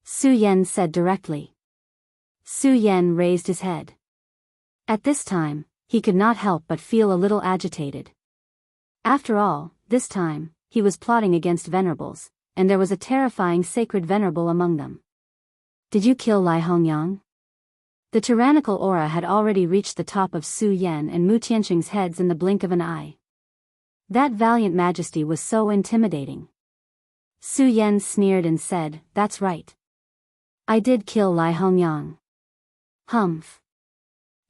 Su Yan said directly. Su Yan raised his head. At this time, he could not help but feel a little agitated. After all, this time, he was plotting against venerables, and there was a terrifying sacred venerable among them. Did you kill Lai Hongyang? The tyrannical aura had already reached the top of Su Yan and Mu Tianxing's heads in the blink of an eye. That valiant majesty was so intimidating. Su Yan sneered and said, "That's right. I did kill Lai Hongyang." Humph.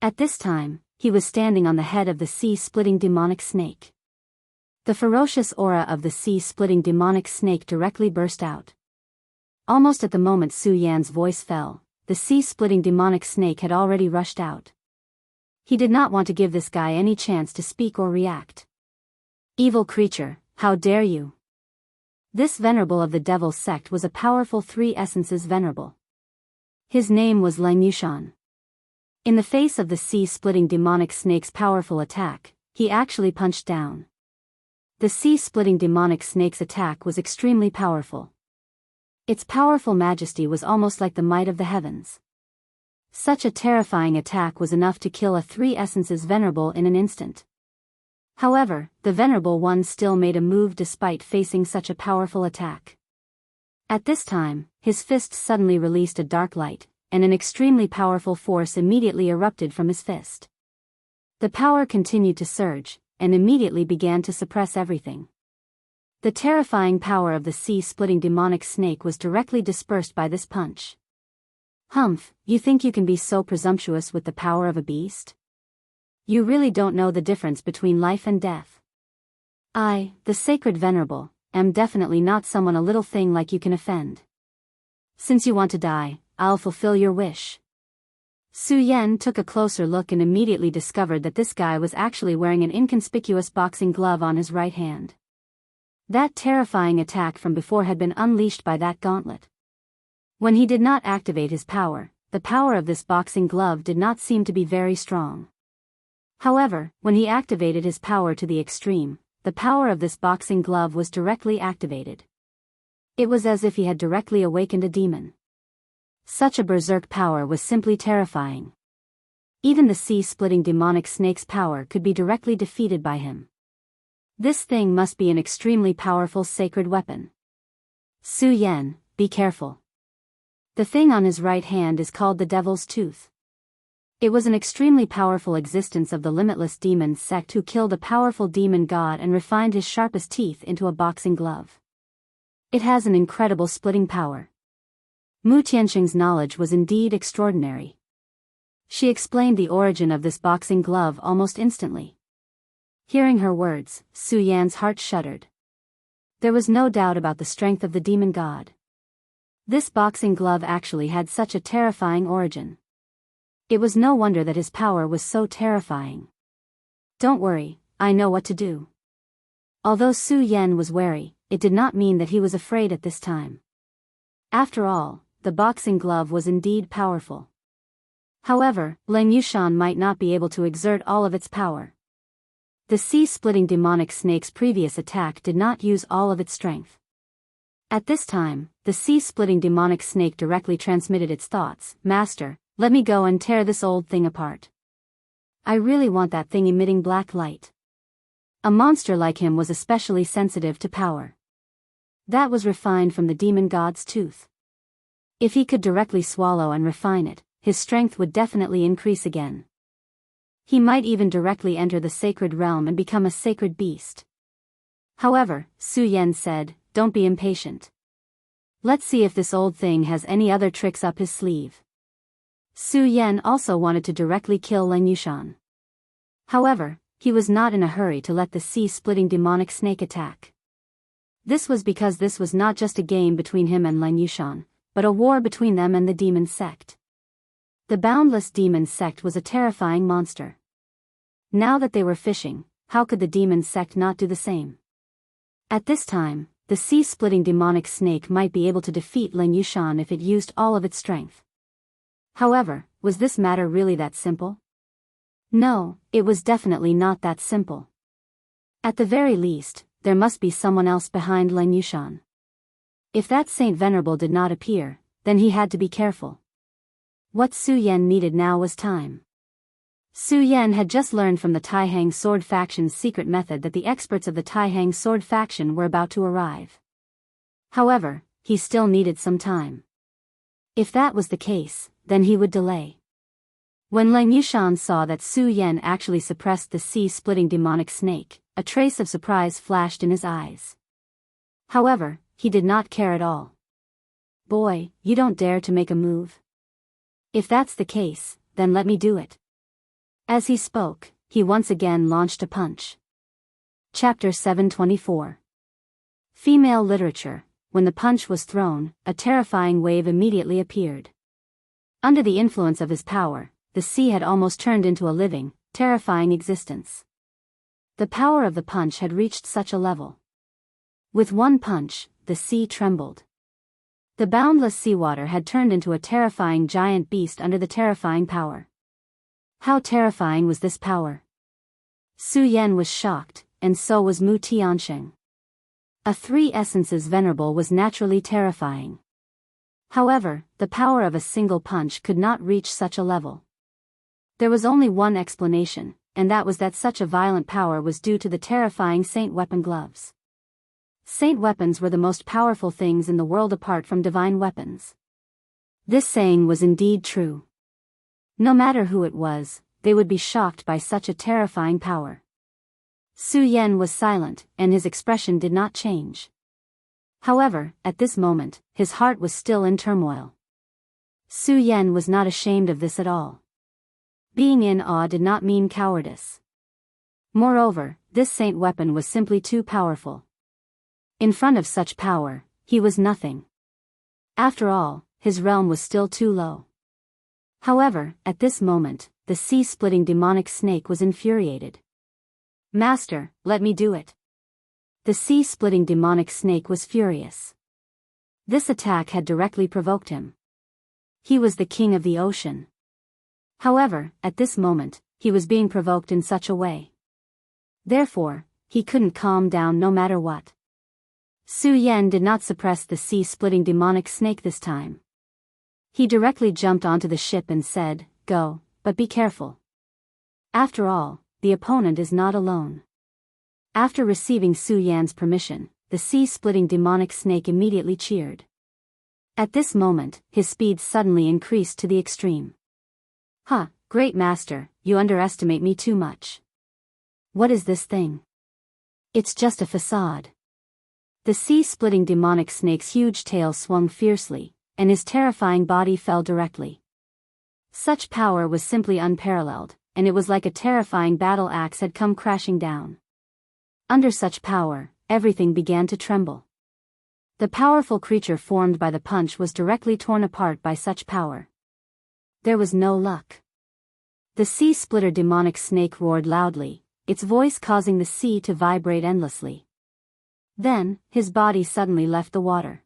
At this time, he was standing on the head of the sea-splitting demonic snake. The ferocious aura of the sea-splitting demonic snake directly burst out. Almost at the moment Su Yan's voice fell, the sea-splitting demonic snake had already rushed out. He did not want to give this guy any chance to speak or react. Evil creature, how dare you! This venerable of the Devil's sect was a powerful three essences venerable. His name was Lang Yushan. In the face of the sea-splitting demonic snake's powerful attack, he actually punched down. The sea-splitting demonic snake's attack was extremely powerful. Its powerful majesty was almost like the might of the heavens. Such a terrifying attack was enough to kill a three essences venerable in an instant. However, the venerable one still made a move despite facing such a powerful attack. At this time, his fist suddenly released a dark light, and an extremely powerful force immediately erupted from his fist. The power continued to surge, and immediately began to suppress everything. The terrifying power of the sea-splitting demonic snake was directly dispersed by this punch. Humph, you think you can be so presumptuous with the power of a beast? You really don't know the difference between life and death. I, the sacred venerable, am definitely not someone a little thing like you can offend. Since you want to die, I'll fulfill your wish. Su Yan took a closer look and immediately discovered that this guy was actually wearing an inconspicuous boxing glove on his right hand. That terrifying attack from before had been unleashed by that gauntlet. When he did not activate his power, the power of this boxing glove did not seem to be very strong. However, when he activated his power to the extreme, the power of this boxing glove was directly activated. It was as if he had directly awakened a demon. Such a berserk power was simply terrifying. Even the sea-splitting demonic snake's power could be directly defeated by him. This thing must be an extremely powerful sacred weapon. Su Yan, be careful. The thing on his right hand is called the Devil's Tooth. It was an extremely powerful existence of the limitless demon sect who killed a powerful demon god and refined his sharpest teeth into a boxing glove. It has an incredible splitting power. Mu Tianxing's knowledge was indeed extraordinary. She explained the origin of this boxing glove almost instantly. Hearing her words, Su Yan's heart shuddered. There was no doubt about the strength of the demon god. This boxing glove actually had such a terrifying origin. It was no wonder that his power was so terrifying. Don't worry, I know what to do. Although Su Yan was wary, it did not mean that he was afraid at this time. After all, the boxing glove was indeed powerful. However, Lang Yushan might not be able to exert all of its power. The sea-splitting demonic snake's previous attack did not use all of its strength. At this time, the sea-splitting demonic snake directly transmitted its thoughts. Master, let me go and tear this old thing apart. I really want that thing emitting black light. A monster like him was especially sensitive to power. That was refined from the demon god's tooth. If he could directly swallow and refine it, his strength would definitely increase again. He might even directly enter the sacred realm and become a sacred beast. However, Su Yan said, "Don't be impatient. Let's see if this old thing has any other tricks up his sleeve." Su Yan also wanted to directly kill Lan Yushan. However, he was not in a hurry to let the sea-splitting demonic snake attack. This was because this was not just a game between him and Lan Yushan, but a war between them and the demon sect. The boundless demon sect was a terrifying monster. Now that they were fishing, how could the demon sect not do the same? At this time, the sea-splitting demonic snake might be able to defeat Lan Yushan if it used all of its strength. However, was this matter really that simple? No, it was definitely not that simple. At the very least, there must be someone else behind Lan Yushan. If that Saint Venerable did not appear, then he had to be careful. What Su Yan needed now was time. Su Yan had just learned from the Taihang sword faction's secret method that the experts of the Taihang sword faction were about to arrive. However, he still needed some time. If that was the case, then he would delay. When Lan Yushan saw that Su Yan actually suppressed the sea-splitting demonic snake, a trace of surprise flashed in his eyes. However, he did not care at all. "Boy, you don't dare to make a move? If that's the case, then let me do it." As he spoke, he once again launched a punch. Chapter 724. Female Literature. When the punch was thrown, a terrifying wave immediately appeared. Under the influence of his power, the sea had almost turned into a living, terrifying existence. The power of the punch had reached such a level. With one punch, the sea trembled. The boundless seawater had turned into a terrifying giant beast under the terrifying power. How terrifying was this power? Su Yan was shocked, and so was Mu Tiansheng. A three essences venerable was naturally terrifying. However, the power of a single punch could not reach such a level. There was only one explanation, and that was that such a violent power was due to the terrifying Saint Weapon gloves. Saint weapons were the most powerful things in the world apart from divine weapons. This saying was indeed true. No matter who it was, they would be shocked by such a terrifying power. Su Yan was silent, and his expression did not change. However, at this moment, his heart was still in turmoil. Su Yan was not ashamed of this at all. Being in awe did not mean cowardice. Moreover, this saint weapon was simply too powerful. In front of such power, he was nothing. After all, his realm was still too low. However, at this moment, the sea-splitting demonic snake was infuriated. "Master, let me do it." The sea-splitting demonic snake was furious. This attack had directly provoked him. He was the king of the ocean. However, at this moment, he was being provoked in such a way. Therefore, he couldn't calm down no matter what. Su Yan did not suppress the sea-splitting demonic snake this time. He directly jumped onto the ship and said, "Go, but be careful. After all, the opponent is not alone." After receiving Su Yan's permission, the sea-splitting demonic snake immediately cheered. At this moment, his speed suddenly increased to the extreme. "Huh, great master, you underestimate me too much. What is this thing? It's just a facade." The sea-splitting demonic snake's huge tail swung fiercely, and his terrifying body fell directly. Such power was simply unparalleled, and it was like a terrifying battle axe had come crashing down. Under such power, everything began to tremble. The powerful creature formed by the punch was directly torn apart by such power. There was no luck. The sea-splitter demonic snake roared loudly, its voice causing the sea to vibrate endlessly. Then, his body suddenly left the water.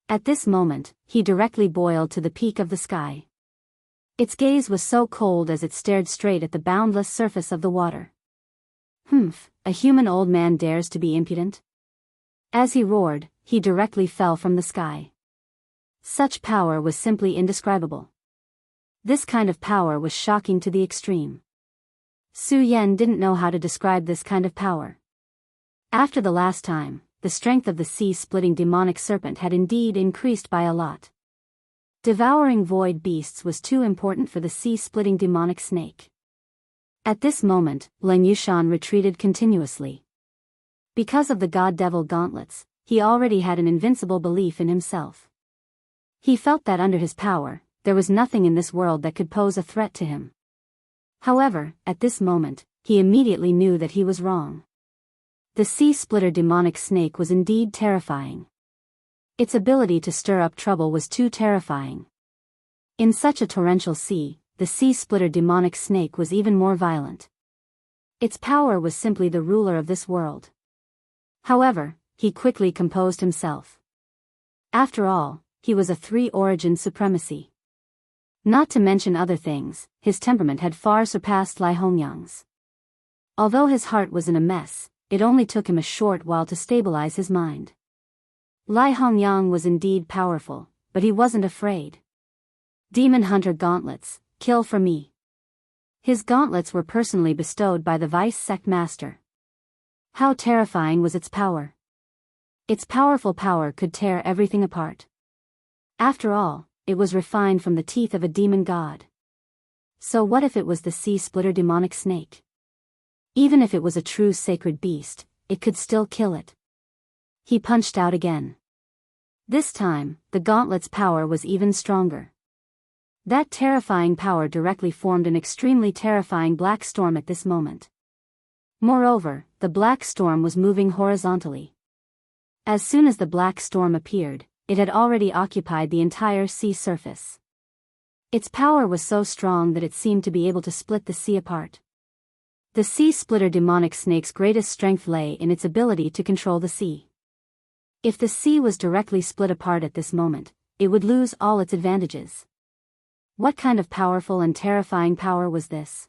At this moment, he directly boiled to the peak of the sky. Its gaze was so cold as it stared straight at the boundless surface of the water. "Humph, a human old man dares to be impudent?" As he roared, he directly fell from the sky. Such power was simply indescribable. This kind of power was shocking to the extreme. Su Yan didn't know how to describe this kind of power. After the last time, the strength of the sea-splitting demonic serpent had indeed increased by a lot. Devouring void beasts was too important for the sea-splitting demonic snake. At this moment, Len Yushan retreated continuously. Because of the God-Devil gauntlets, he already had an invincible belief in himself. He felt that under his power, there was nothing in this world that could pose a threat to him. However, at this moment, he immediately knew that he was wrong. The sea-splitter demonic snake was indeed terrifying. Its ability to stir up trouble was too terrifying. In such a torrential sea, the sea-splitter demonic snake was even more violent. Its power was simply the ruler of this world. However, he quickly composed himself. After all, he was a three-origin supremacy. Not to mention other things, his temperament had far surpassed Lai Hongyang's. Although his heart was in a mess, it only took him a short while to stabilize his mind. Lai Hongyang was indeed powerful, but he wasn't afraid. Demon Hunter Gauntlets, kill for me. His gauntlets were personally bestowed by the Vice Sect Master. How terrifying was its power! Its powerful power could tear everything apart. After all, it was refined from the teeth of a demon god. So what if it was the sea-splitter demonic snake? Even if it was a true sacred beast, it could still kill it. He punched out again. This time, the gauntlet's power was even stronger. That terrifying power directly formed an extremely terrifying black storm at this moment. Moreover, the black storm was moving horizontally. As soon as the black storm appeared, it had already occupied the entire sea surface. Its power was so strong that it seemed to be able to split the sea apart. The sea-splitter demonic snake's greatest strength lay in its ability to control the sea. If the sea was directly split apart at this moment, it would lose all its advantages. What kind of powerful and terrifying power was this?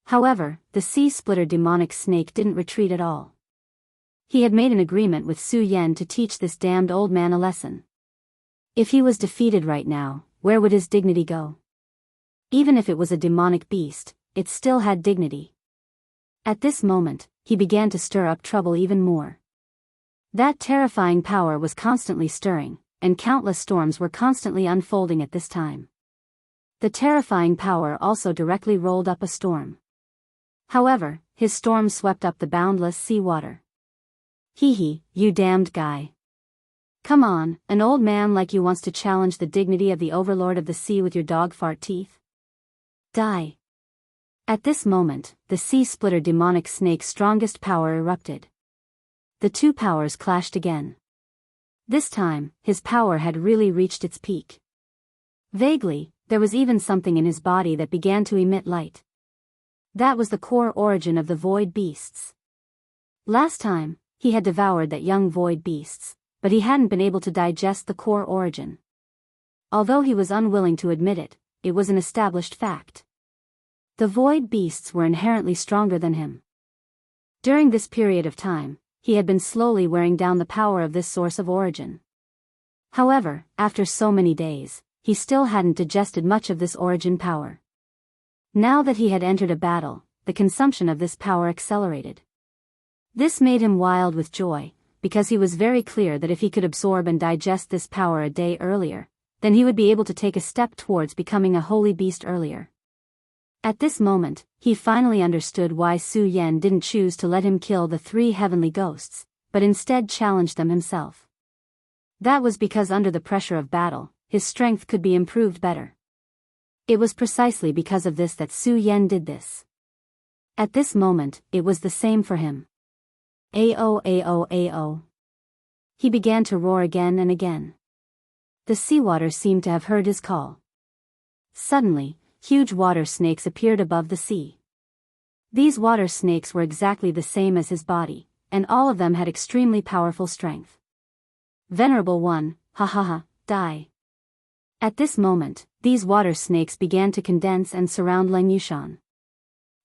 However, the sea-splitter demonic snake didn't retreat at all. He had made an agreement with Su Yan to teach this damned old man a lesson. If he was defeated right now, where would his dignity go? Even if it was a demonic beast, it still had dignity. At this moment, he began to stir up trouble even more. That terrifying power was constantly stirring, and countless storms were constantly unfolding at this time. The terrifying power also directly rolled up a storm. However, his storm swept up the boundless sea water. Hee, you damned guy. Come on, an old man like you wants to challenge the dignity of the overlord of the sea with your dog fart teeth? Die. At this moment, the sea-splitter demonic snake's strongest power erupted. The two powers clashed again. This time, his power had really reached its peak. Vaguely, there was even something in his body that began to emit light. That was the core origin of the void beasts. Last time, he had devoured that young void beasts, but he hadn't been able to digest the core origin. Although he was unwilling to admit it, it was an established fact. The void beasts were inherently stronger than him. During this period of time, he had been slowly wearing down the power of this source of origin. However, after so many days, he still hadn't digested much of this origin power. Now that he had entered a battle, the consumption of this power accelerated. This made him wild with joy, because he was very clear that if he could absorb and digest this power a day earlier, then he would be able to take a step towards becoming a holy beast earlier. At this moment, he finally understood why Su Yan didn't choose to let him kill the three heavenly ghosts, but instead challenged them himself. That was because under the pressure of battle, his strength could be improved better. It was precisely because of this that Su Yan did this. At this moment, it was the same for him. Ao ao ao. He began to roar again and again. The seawater seemed to have heard his call. Suddenly, huge water snakes appeared above the sea. These water snakes were exactly the same as his body, and all of them had extremely powerful strength. Venerable One, ha ha ha, die. At this moment, these water snakes began to condense and surround Len Yushan.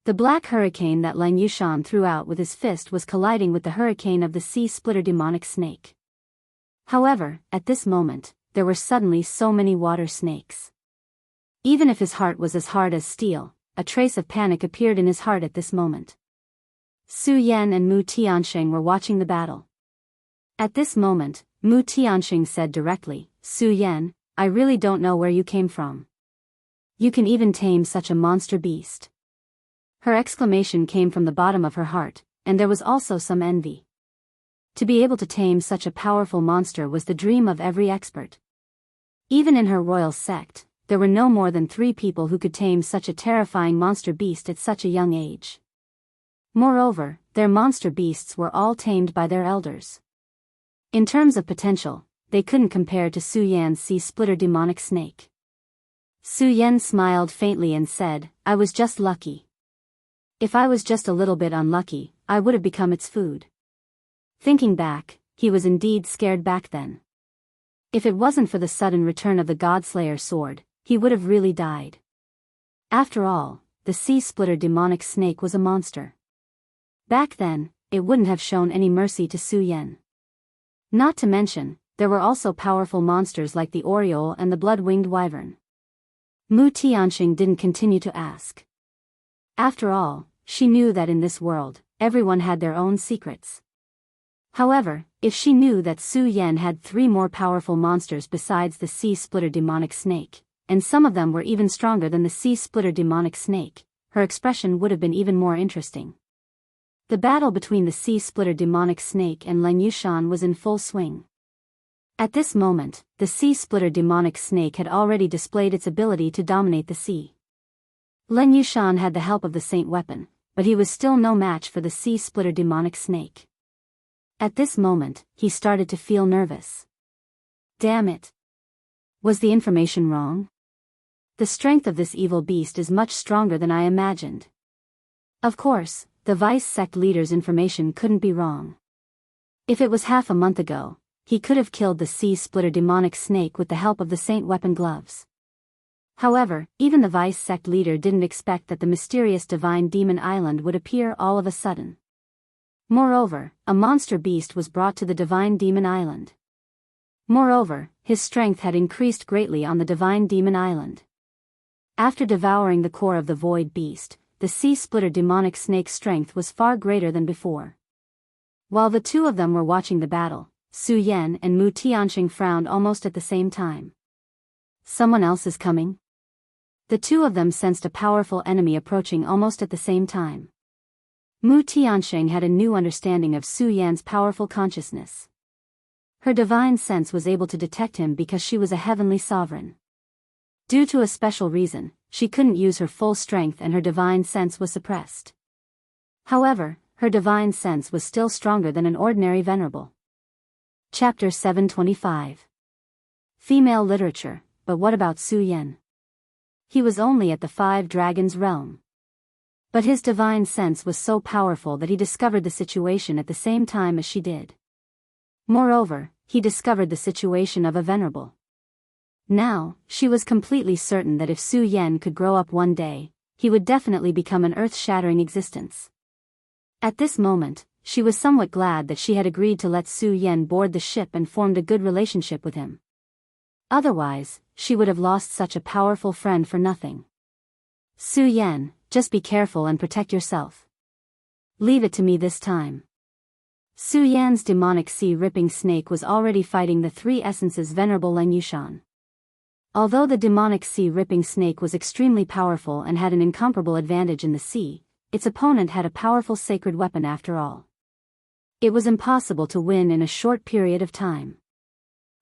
The black hurricane that Len Yushan threw out with his fist was colliding with the hurricane of the sea-splitter demonic snake. However, at this moment, there were suddenly so many water snakes. Even if his heart was as hard as steel, a trace of panic appeared in his heart at this moment. Su Yan and Mu Tianxing were watching the battle. At this moment, Mu Tianxing said directly, Su Yan, I really don't know where you came from. You can even tame such a monster beast. Her exclamation came from the bottom of her heart, and there was also some envy. To be able to tame such a powerful monster was the dream of every expert. Even in her royal sect, there were no more than 3 people who could tame such a terrifying monster beast at such a young age. Moreover, their monster beasts were all tamed by their elders. In terms of potential, they couldn't compare to Su Yan's sea-splitter demonic snake. Su Yan smiled faintly and said, "I was just lucky. If I was just a little bit unlucky, I would have become its food." Thinking back, he was indeed scared back then. If it wasn't for the sudden return of the Godslayer sword, he would have really died. After all, the sea-splitter demonic snake was a monster. Back then, it wouldn't have shown any mercy to Su Yan. Not to mention, there were also powerful monsters like the oriole and the blood-winged wyvern. Mu Tianxing didn't continue to ask. After all, she knew that in this world, everyone had their own secrets. However, if she knew that Su Yan had 3 more powerful monsters besides the sea-splitter demonic snake, and some of them were even stronger than the sea-splitter demonic snake, her expression would have been even more interesting. The battle between the sea-splitter demonic snake and Len Yushan was in full swing. At this moment, the sea-splitter demonic snake had already displayed its ability to dominate the sea. Len Yushan had the help of the saint weapon, but he was still no match for the sea-splitter demonic snake. At this moment, he started to feel nervous. Damn it! Was the information wrong? The strength of this evil beast is much stronger than I imagined. Of course, the vice sect leader's information couldn't be wrong. If it was half a month ago, he could have killed the sea-splitter demonic snake with the help of the saint weapon gloves. However, even the vice sect leader didn't expect that the mysterious divine demon island would appear all of a sudden. Moreover, a monster beast was brought to the divine demon island. Moreover, his strength had increased greatly on the divine demon island. After devouring the core of the void beast, the sea-splitter demonic snake's strength was far greater than before. While the 2 of them were watching the battle, Su Yan and Mu Tianxing frowned almost at the same time. Someone else is coming? The 2 of them sensed a powerful enemy approaching almost at the same time. Mu Tianxing had a new understanding of Su Yan's powerful consciousness. Her divine sense was able to detect him because she was a heavenly sovereign. Due to a special reason, she couldn't use her full strength and her divine sense was suppressed. However, her divine sense was still stronger than an ordinary venerable. Chapter 725. Female Literature, but what about Su Yan? He was only at the 5 Dragons realm. But his divine sense was so powerful that he discovered the situation at the same time as she did. Moreover, he discovered the situation of a venerable. Now, she was completely certain that if Su Yan could grow up one day, he would definitely become an earth-shattering existence. At this moment, she was somewhat glad that she had agreed to let Su Yan board the ship and formed a good relationship with him. Otherwise, she would have lost such a powerful friend for nothing. Su Yan, just be careful and protect yourself. Leave it to me this time. Su Yan's demonic sea-ripping snake was already fighting the 3 essences venerable Len Yushan. Although the demonic sea-ripping snake was extremely powerful and had an incomparable advantage in the sea, its opponent had a powerful sacred weapon after all. It was impossible to win in a short period of time.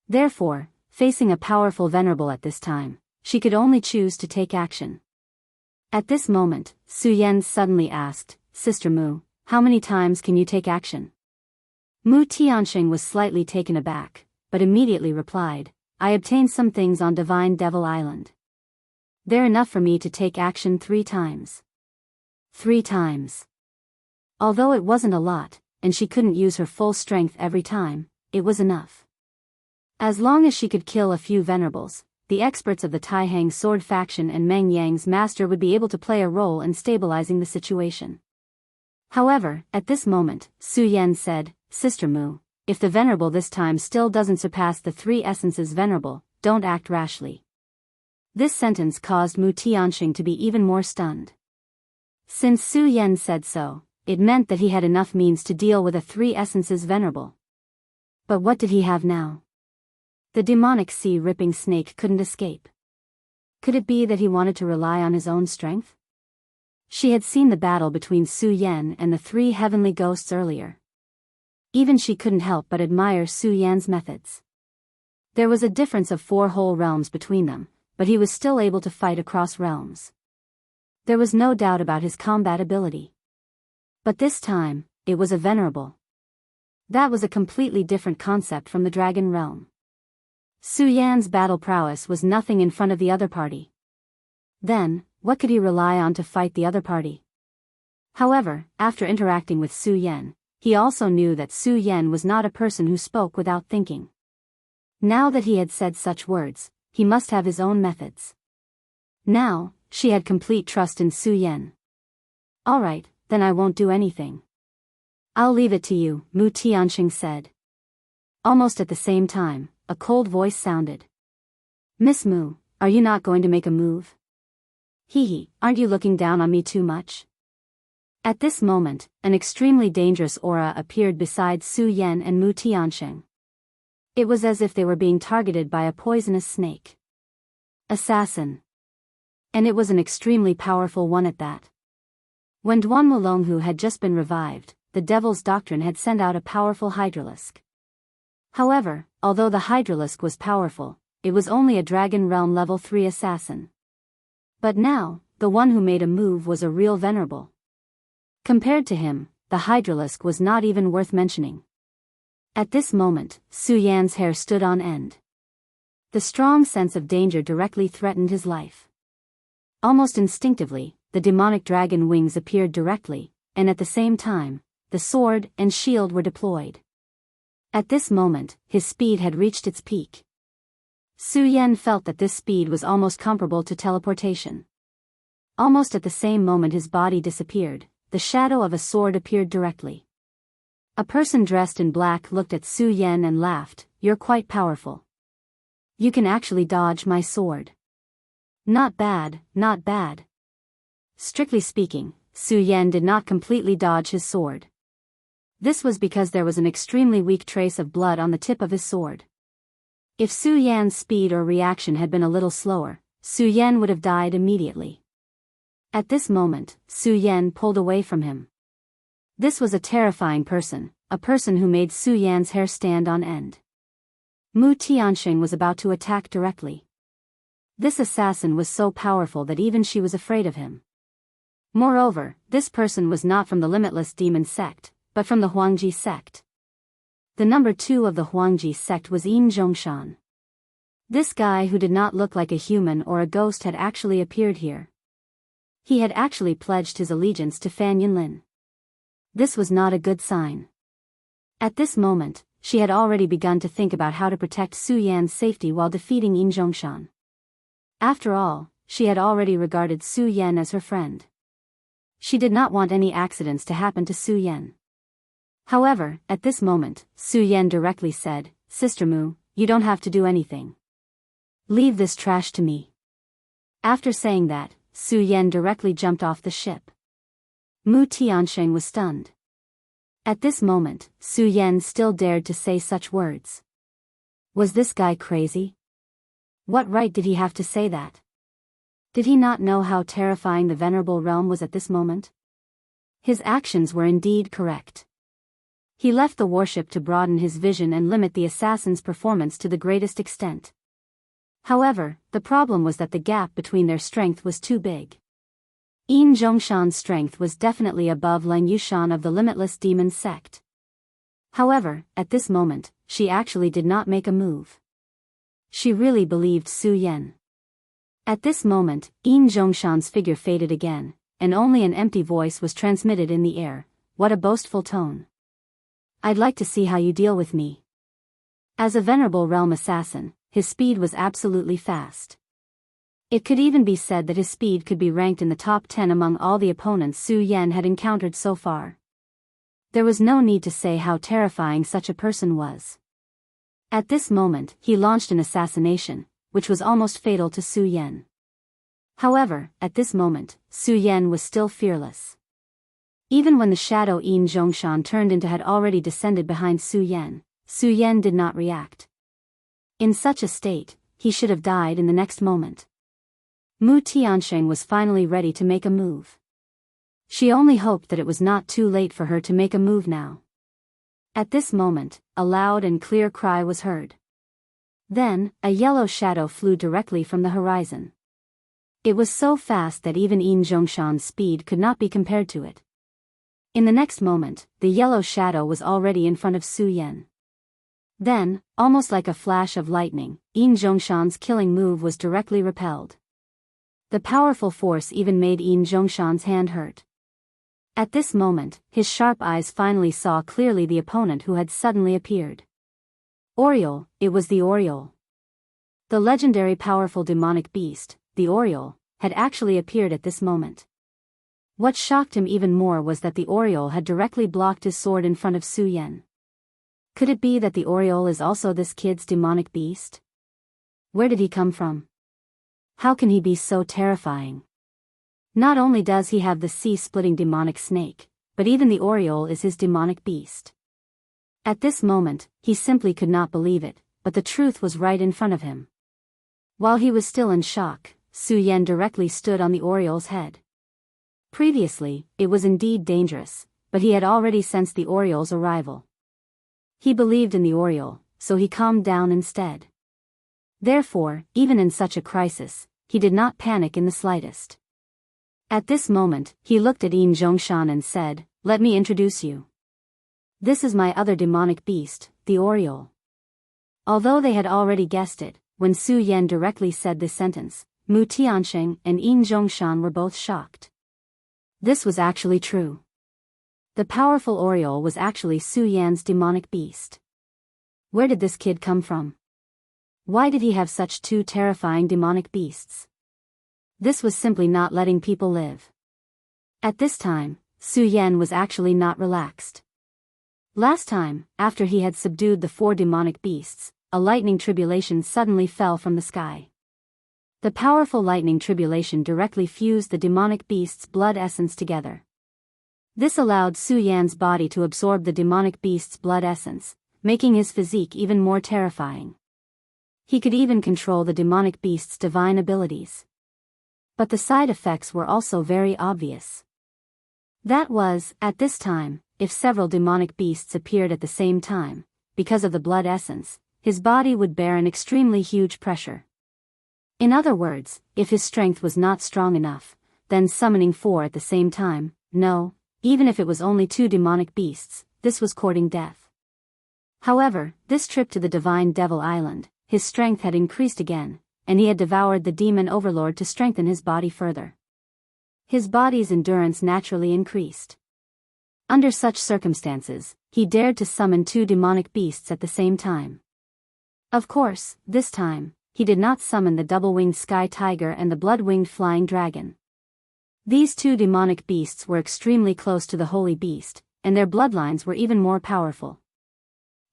Therefore, facing a powerful venerable at this time, she could only choose to take action. At this moment, Su Yan suddenly asked, "Sister Mu, how many times can you take action?" Mu Tianxing was slightly taken aback, but immediately replied, "I obtained some things on Divine Devil Island. They're enough for me to take action 3 times. 3 times. Although it wasn't a lot, and she couldn't use her full strength every time, it was enough. As long as she could kill a few venerables, the experts of the Taihang sword faction and Meng Yang's master would be able to play a role in stabilizing the situation. However, at this moment, Su Yan said, "Sister Mu, if the venerable this time still doesn't surpass the 3 essences venerable, don't act rashly." This sentence caused Mu Tianxing to be even more stunned. Since Su Yan said so, it meant that he had enough means to deal with a 3 essences venerable. But what did he have now? The demonic sea-ripping snake couldn't escape. Could it be that he wanted to rely on his own strength? She had seen the battle between Su Yan and the three heavenly ghosts earlier. Even she couldn't help but admire Su Yan's methods. There was a difference of 4 whole realms between them, but he was still able to fight across realms. There was no doubt about his combat ability. But this time, it was a venerable. That was a completely different concept from the dragon realm. Su Yan's battle prowess was nothing in front of the other party. Then, what could he rely on to fight the other party? However, after interacting with Su Yan, he also knew that Su Yan was not a person who spoke without thinking. Now that he had said such words, he must have his own methods. Now, she had complete trust in Su Yan. Alright, then I won't do anything. I'll leave it to you, Mu Tianxing said. Almost at the same time, a cold voice sounded. Miss Mu, are you not going to make a move? Hee, aren't you looking down on me too much? At this moment, an extremely dangerous aura appeared beside Su Yan and Mu Tianxing. It was as if they were being targeted by a poisonous snake. Assassin. And it was an extremely powerful one at that. When Duan Wulonghu had just been revived, the Devil's Doctrine had sent out a powerful hydralisk. However, although the hydralisk was powerful, it was only a Dragon Realm level 3 assassin. But now, the one who made a move was a real venerable. Compared to him, the hydralisk was not even worth mentioning. At this moment, Su Yan's hair stood on end. The strong sense of danger directly threatened his life. Almost instinctively, the demonic dragon wings appeared directly, and at the same time, the sword and shield were deployed. At this moment, his speed had reached its peak. Su Yan felt that this speed was almost comparable to teleportation. Almost at the same moment his body disappeared, the shadow of a sword appeared directly. A person dressed in black looked at Su Yan and laughed, "You're quite powerful. You can actually dodge my sword." Not bad, not bad. Strictly speaking, Su Yan did not completely dodge his sword. This was because there was an extremely weak trace of blood on the tip of his sword. If Su Yan's speed or reaction had been a little slower, Su Yan would have died immediately. At this moment, Su Yan pulled away from him. This was a terrifying person, a person who made Su Yan's hair stand on end. Mu Tianxing was about to attack directly. This assassin was so powerful that even she was afraid of him. Moreover, this person was not from the Limitless Demon sect, but from the Huangji sect. The number 2 of the Huangji sect was Yin Zhongshan. This guy who did not look like a human or a ghost had actually appeared here. He had actually pledged his allegiance to Fan Yinlin. This was not a good sign. At this moment, she had already begun to think about how to protect Su Yan's safety while defeating Yin Zhongshan. After all, she had already regarded Su Yan as her friend. She did not want any accidents to happen to Su Yan. However, at this moment, Su Yan directly said, "Sister Mu, you don't have to do anything. Leave this trash to me." After saying that, Su Yan directly jumped off the ship. Mu Tianxing was stunned. At this moment, Su Yan still dared to say such words. Was this guy crazy? What right did he have to say that? Did he not know how terrifying the Venerable Realm was at this moment? His actions were indeed correct. He left the warship to broaden his vision and limit the assassin's performance to the greatest extent. However, the problem was that the gap between their strength was too big. Yin Zhongshan's strength was definitely above Lang Yushan of the Limitless Demon sect. However, at this moment, she actually did not make a move. She really believed Su Yan. At this moment, Yin Zhongshan's figure faded again, and only an empty voice was transmitted in the air. What a boastful tone. I'd like to see how you deal with me. As a Venerable Realm assassin, his speed was absolutely fast. It could even be said that his speed could be ranked in the top 10 among all the opponents Su Yan had encountered so far. There was no need to say how terrifying such a person was. At this moment, he launched an assassination, which was almost fatal to Su Yan. However, at this moment, Su Yan was still fearless. Even when the shadow Yin Zhongshan turned into had already descended behind Su Yan did not react. In such a state, he should have died in the next moment. Mu Tianxing was finally ready to make a move. She only hoped that it was not too late for her to make a move now. At this moment, a loud and clear cry was heard. Then, a yellow shadow flew directly from the horizon. It was so fast that even Yin Zhongshan's speed could not be compared to it. In the next moment, the yellow shadow was already in front of Su Yan. Then, almost like a flash of lightning, Yin Zhongshan's killing move was directly repelled. The powerful force even made Yin Zhongshan's hand hurt. At this moment, his sharp eyes finally saw clearly the opponent who had suddenly appeared. Oriole, it was the Oriole. The legendary powerful demonic beast, the Oriole, had actually appeared at this moment. What shocked him even more was that the Oriole had directly blocked his sword in front of Su Yan. Could it be that the Oriole is also this kid's demonic beast? Where did he come from? How can he be so terrifying? Not only does he have the sea-splitting demonic snake, but even the Oriole is his demonic beast. At this moment, he simply could not believe it, but the truth was right in front of him. While he was still in shock, Su Yan directly stood on the Oriole's head. Previously, it was indeed dangerous, but he had already sensed the Oriole's arrival. He believed in the Oriole, so he calmed down instead. Therefore, even in such a crisis, he did not panic in the slightest. At this moment, he looked at Yin Zhongshan and said, "Let me introduce you. This is my other demonic beast, the Oriole." Although they had already guessed it, when Su Yan directly said this sentence, Mu Tiansheng and Yin Zhongshan were both shocked. This was actually true. The powerful Oriole was actually Su Yan's demonic beast. Where did this kid come from? Why did he have such two terrifying demonic beasts? This was simply not letting people live. At this time, Su Yan was actually not relaxed. Last time, after he had subdued the 4 demonic beasts, a lightning tribulation suddenly fell from the sky. The powerful lightning tribulation directly fused the demonic beast's blood essence together. This allowed Su Yan's body to absorb the demonic beast's blood essence, making his physique even more terrifying. He could even control the demonic beast's divine abilities. But the side effects were also very obvious. That was, at this time, if several demonic beasts appeared at the same time, because of the blood essence, his body would bear an extremely huge pressure. In other words, if his strength was not strong enough, then summoning 4 at the same time, no, even if it was only 2 demonic beasts, this was courting death. However, this trip to the Divine Devil Island, his strength had increased again, and he had devoured the demon Overlord to strengthen his body further. His body's endurance naturally increased. Under such circumstances, he dared to summon 2 demonic beasts at the same time. Of course, this time, he did not summon the double-winged sky tiger and the blood-winged flying dragon. These 2 demonic beasts were extremely close to the holy beast, and their bloodlines were even more powerful.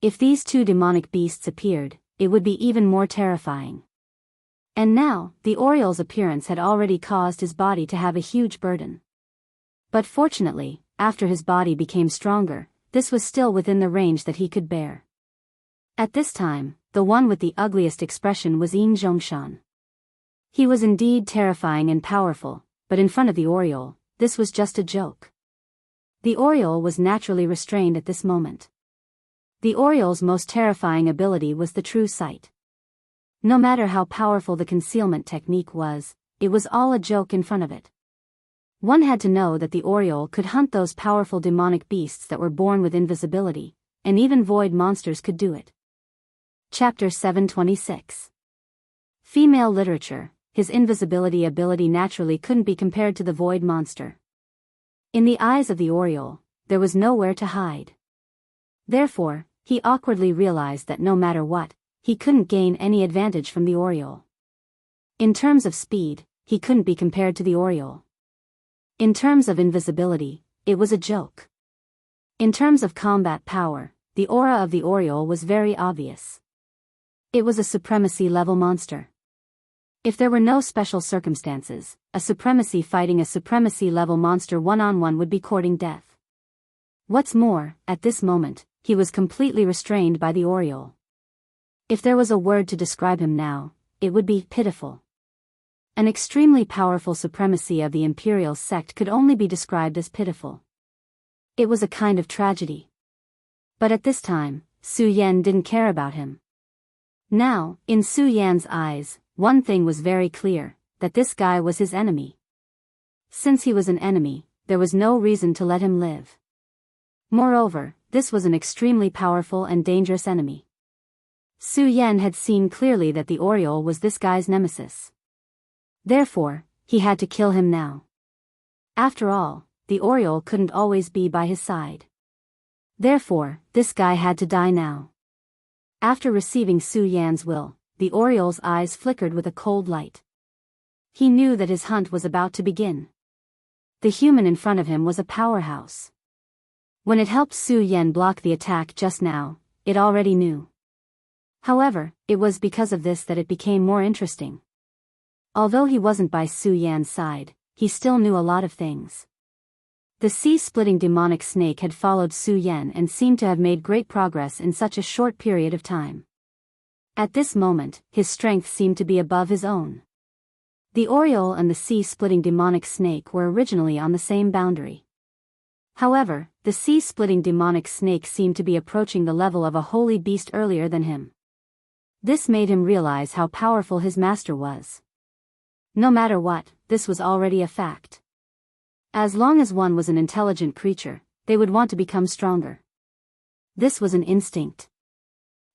If these 2 demonic beasts appeared, it would be even more terrifying. And now, the Oriole's appearance had already caused his body to have a huge burden. But fortunately, after his body became stronger, this was still within the range that he could bear. At this time, the one with the ugliest expression was Yin Zhongshan. He was indeed terrifying and powerful, but in front of the Oriole, this was just a joke. The Oriole was naturally restrained at this moment. The Oriole's most terrifying ability was the true sight. No matter how powerful the concealment technique was, it was all a joke in front of it. One had to know that the Oriole could hunt those powerful demonic beasts that were born with invisibility, and even void monsters could do it. Chapter 726. Female literature. His invisibility ability naturally couldn't be compared to the void monster. In the eyes of the Oriole, there was nowhere to hide. Therefore, he awkwardly realized that no matter what, he couldn't gain any advantage from the Oriole. In terms of speed, he couldn't be compared to the Oriole. In terms of invisibility, it was a joke. In terms of combat power, the aura of the Oriole was very obvious. It was a supremacy-level monster. If there were no special circumstances, a supremacy fighting a supremacy-level monster one-on-one would be courting death. What's more, at this moment, he was completely restrained by the Oriole. If there was a word to describe him now, it would be pitiful. An extremely powerful supremacy of the imperial sect could only be described as pitiful. It was a kind of tragedy. But at this time, Su Yan didn't care about him. Now, in Su Yan's eyes, one thing was very clear, that this guy was his enemy. Since he was an enemy, there was no reason to let him live. Moreover, this was an extremely powerful and dangerous enemy. Su Yan had seen clearly that the Oriole was this guy's nemesis. Therefore, he had to kill him now. After all, the Oriole couldn't always be by his side. Therefore, this guy had to die now. After receiving Su Yan's will, the Oriole's eyes flickered with a cold light. He knew that his hunt was about to begin. The human in front of him was a powerhouse. When it helped Su Yan block the attack just now, it already knew. However, it was because of this that it became more interesting. Although he wasn't by Su Yan's side, he still knew a lot of things. The sea-splitting demonic snake had followed Su Yan and seemed to have made great progress in such a short period of time. At this moment, his strength seemed to be above his own. The Oriole and the sea-splitting demonic snake were originally on the same boundary. However, the sea-splitting demonic snake seemed to be approaching the level of a holy beast earlier than him. This made him realize how powerful his master was. No matter what, this was already a fact. As long as one was an intelligent creature, they would want to become stronger. This was an instinct.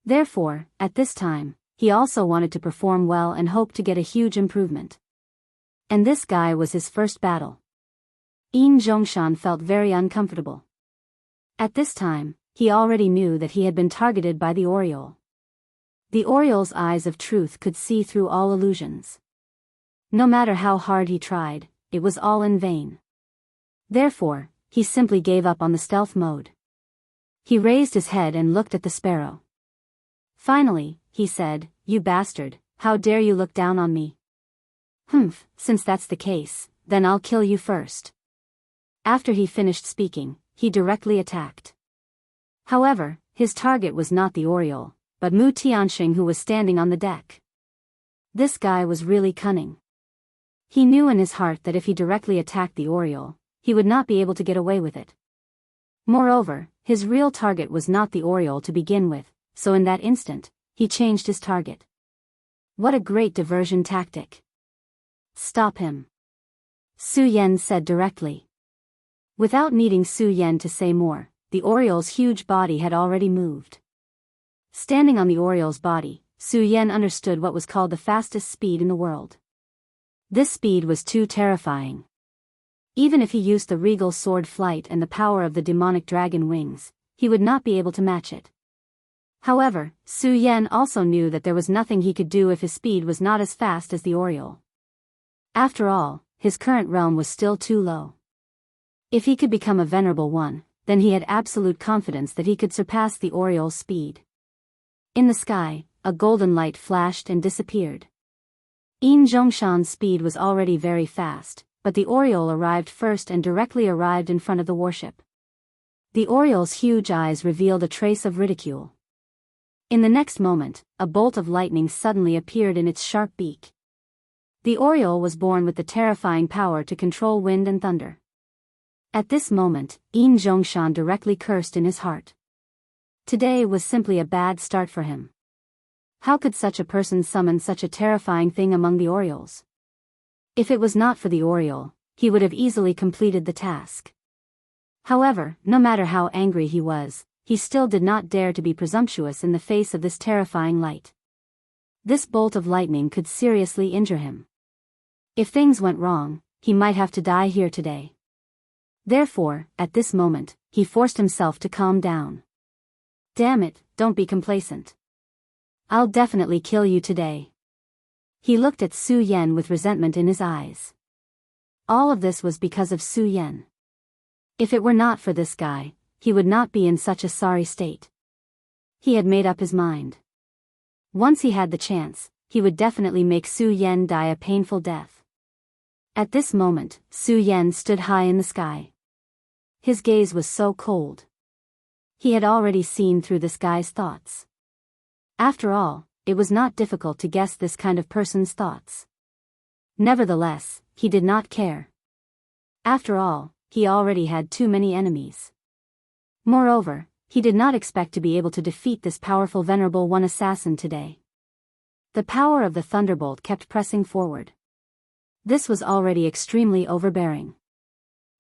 Therefore, at this time, he also wanted to perform well and hoped to get a huge improvement. And this guy was his first battle. Yin Zhongshan felt very uncomfortable. At this time, he already knew that he had been targeted by the Oriole. The Oriole's eyes of truth could see through all illusions. No matter how hard he tried, it was all in vain. Therefore, he simply gave up on the stealth mode. He raised his head and looked at the sparrow. Finally, he said, "You bastard, how dare you look down on me?" "Humph, since that's the case, then I'll kill you first." After he finished speaking, he directly attacked. However, his target was not the Oriole, but Mu Tianxing, who was standing on the deck. This guy was really cunning. He knew in his heart that if he directly attacked the Oriole, he would not be able to get away with it. Moreover, his real target was not the Oriole to begin with, so in that instant, he changed his target. What a great diversion tactic. "Stop him," Su Yan said directly. Without needing Su Yan to say more, the Oriole's huge body had already moved. Standing on the Oriole's body, Su Yan understood what was called the fastest speed in the world. This speed was too terrifying. Even if he used the regal sword flight and the power of the demonic dragon wings, he would not be able to match it. However, Su Yan also knew that there was nothing he could do if his speed was not as fast as the Oriole. After all, his current realm was still too low. If he could become a venerable one, then he had absolute confidence that he could surpass the Oriole's speed. In the sky, a golden light flashed and disappeared. Yin Zhongshan's speed was already very fast, but the Oriole arrived first and directly arrived in front of the warship. The Oriole's huge eyes revealed a trace of ridicule. In the next moment, a bolt of lightning suddenly appeared in its sharp beak. The Oriole was born with the terrifying power to control wind and thunder. At this moment, Yin Zhongshan directly cursed in his heart. Today was simply a bad start for him. How could such a person summon such a terrifying thing among the Orioles? If it was not for the Oriole, he would have easily completed the task. However, no matter how angry he was, he still did not dare to be presumptuous in the face of this terrifying light. This bolt of lightning could seriously injure him. If things went wrong, he might have to die here today. Therefore, at this moment, he forced himself to calm down. "Damn it, don't be complacent. I'll definitely kill you today." He looked at Su Yan with resentment in his eyes. All of this was because of Su Yan. If it were not for this guy, he would not be in such a sorry state. He had made up his mind. Once he had the chance, he would definitely make Su Yan die a painful death. At this moment, Su Yan stood high in the sky. His gaze was so cold. He had already seen through this guy's thoughts. After all, it was not difficult to guess this kind of person's thoughts. Nevertheless, he did not care. After all, he already had too many enemies. Moreover, he did not expect to be able to defeat this powerful Venerable One assassin today. The power of the thunderbolt kept pressing forward. This was already extremely overbearing.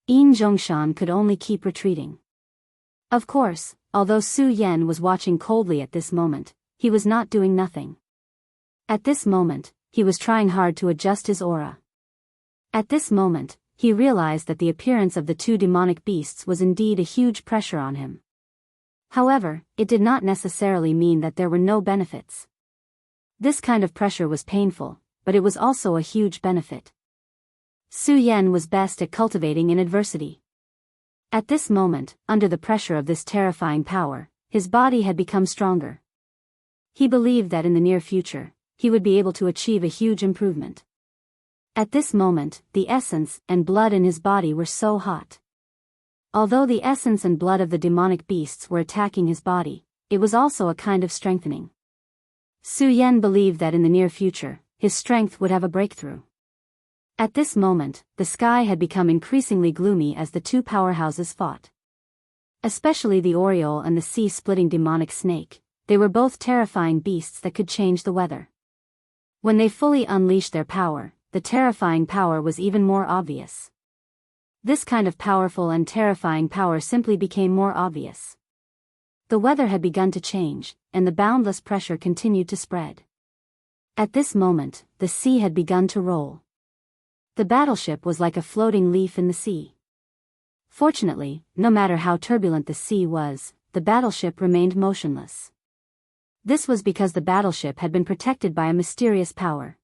Yin Zhongshan could only keep retreating. Of course, although Su Yan was watching coldly at this moment, he was not doing nothing. At this moment, he was trying hard to adjust his aura. At this moment, he realized that the appearance of the two demonic beasts was indeed a huge pressure on him. However, it did not necessarily mean that there were no benefits. This kind of pressure was painful, but it was also a huge benefit. Su Yan was best at cultivating in adversity. At this moment, under the pressure of this terrifying power, his body had become stronger. He believed that in the near future, he would be able to achieve a huge improvement. At this moment, the essence and blood in his body were so hot. Although the essence and blood of the demonic beasts were attacking his body, it was also a kind of strengthening. Su Yan believed that in the near future, his strength would have a breakthrough. At this moment, the sky had become increasingly gloomy as the two powerhouses fought. Especially the Oriole and the sea-splitting demonic snake, they were both terrifying beasts that could change the weather. When they fully unleashed their power, the terrifying power was even more obvious. This kind of powerful and terrifying power simply became more obvious. The weather had begun to change, and the boundless pressure continued to spread. At this moment, the sea had begun to roll. The battleship was like a floating leaf in the sea. Fortunately, no matter how turbulent the sea was, the battleship remained motionless. This was because the battleship had been protected by a mysterious power.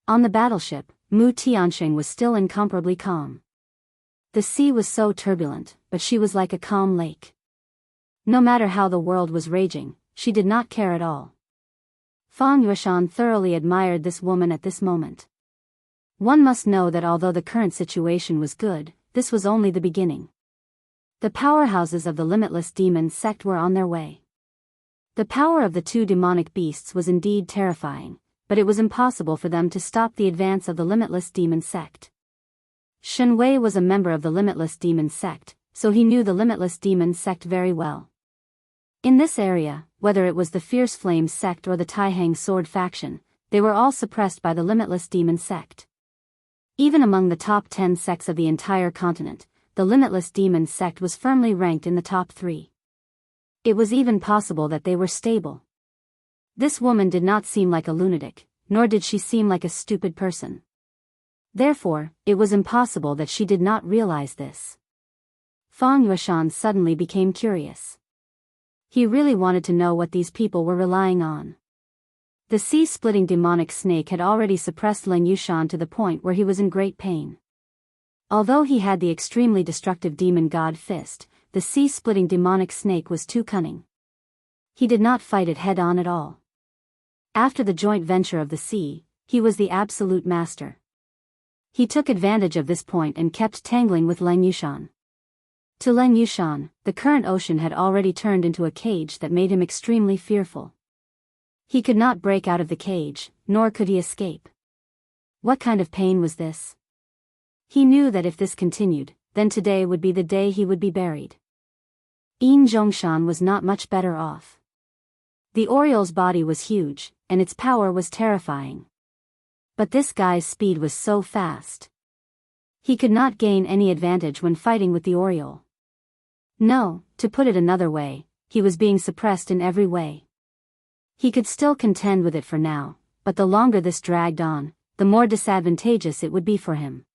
On the battleship, Mu Tianxing was still incomparably calm. The sea was so turbulent, but she was like a calm lake. No matter how the world was raging, she did not care at all. Fang Yueshan thoroughly admired this woman at this moment. One must know that although the current situation was good, this was only the beginning. The powerhouses of the limitless demon sect were on their way. The power of the two demonic beasts was indeed terrifying, but it was impossible for them to stop the advance of the limitless demon sect. Shen Wei was a member of the limitless demon sect, so he knew the limitless demon sect very well. In this area, whether it was the Fierce Flame sect or the Taihang sword faction, they were all suppressed by the limitless demon sect. Even among the top 10 sects of the entire continent, the limitless demon sect was firmly ranked in the top 3. It was even possible that they were stable. This woman did not seem like a lunatic, nor did she seem like a stupid person. Therefore, it was impossible that she did not realize this. Fang Yueshan suddenly became curious. He really wanted to know what these people were relying on. The sea-splitting demonic snake had already suppressed Leng Yushan to the point where he was in great pain. Although he had the extremely destructive demon god fist, the sea-splitting demonic snake was too cunning. He did not fight it head-on at all. After the joint venture of the sea, he was the absolute master. He took advantage of this point and kept tangling with Leng Yushan. To Leng Yushan, the current ocean had already turned into a cage that made him extremely fearful. He could not break out of the cage, nor could he escape. What kind of pain was this? He knew that if this continued, then today would be the day he would be buried. Yin Zhongshan was not much better off. The Oriole's body was huge, and its power was terrifying. But this guy's speed was so fast. He could not gain any advantage when fighting with the Oriole. No, to put it another way, he was being suppressed in every way. He could still contend with it for now, but the longer this dragged on, the more disadvantageous it would be for him.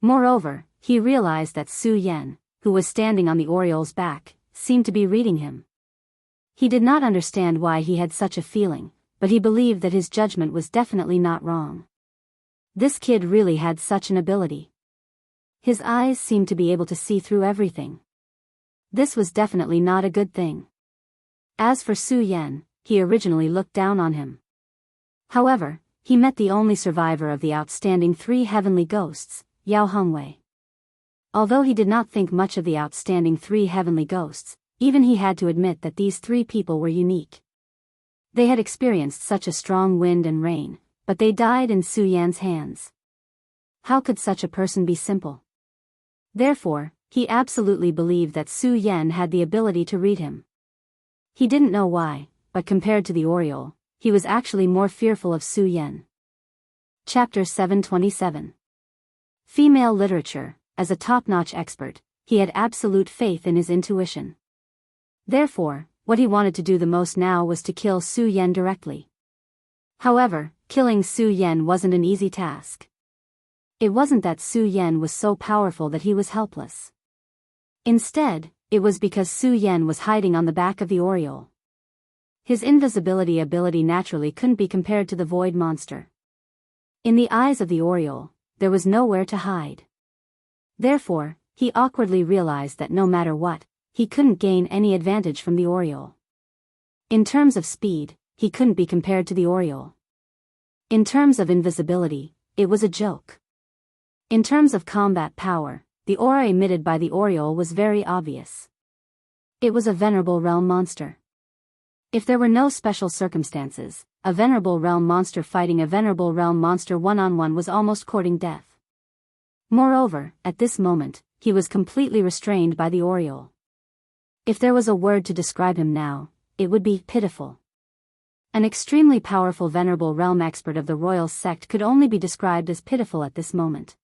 Moreover, he realized that Su Yan, who was standing on the Oriole's back, seemed to be reading him. He did not understand why he had such a feeling, but he believed that his judgment was definitely not wrong. This kid really had such an ability. His eyes seemed to be able to see through everything. This was definitely not a good thing. As for Su Yan, he originally looked down on him. However, he met the only survivor of the outstanding 3 heavenly ghosts, Yao Hongwei. Although he did not think much of the outstanding 3 heavenly ghosts, even he had to admit that these 3 people were unique. They had experienced such a strong wind and rain, but they died in Su Yan's hands. How could such a person be simple? Therefore, he absolutely believed that Su Yan had the ability to read him. He didn't know why, but compared to the Oriole, he was actually more fearful of Su Yan. Chapter 727. Female Literature. As a top-notch expert, he had absolute faith in his intuition. Therefore, what he wanted to do the most now was to kill Su Yan directly. However, killing Su Yan wasn't an easy task. It wasn't that Su Yan was so powerful that he was helpless. Instead, it was because Su Yan was hiding on the back of the Oriole. His invisibility ability naturally couldn't be compared to the void monster. In the eyes of the Oriole, there was nowhere to hide. Therefore, he awkwardly realized that no matter what, he couldn't gain any advantage from the Oriole. In terms of speed, he couldn't be compared to the Oriole. In terms of invisibility, it was a joke. In terms of combat power, the aura emitted by the Oriole was very obvious. It was a venerable realm monster. If there were no special circumstances, a venerable realm monster fighting a venerable realm monster one-on-one was almost courting death. Moreover, at this moment, he was completely restrained by the Oriole. If there was a word to describe him now, it would be pitiful. An extremely powerful venerable realm expert of the royal sect could only be described as pitiful at this moment.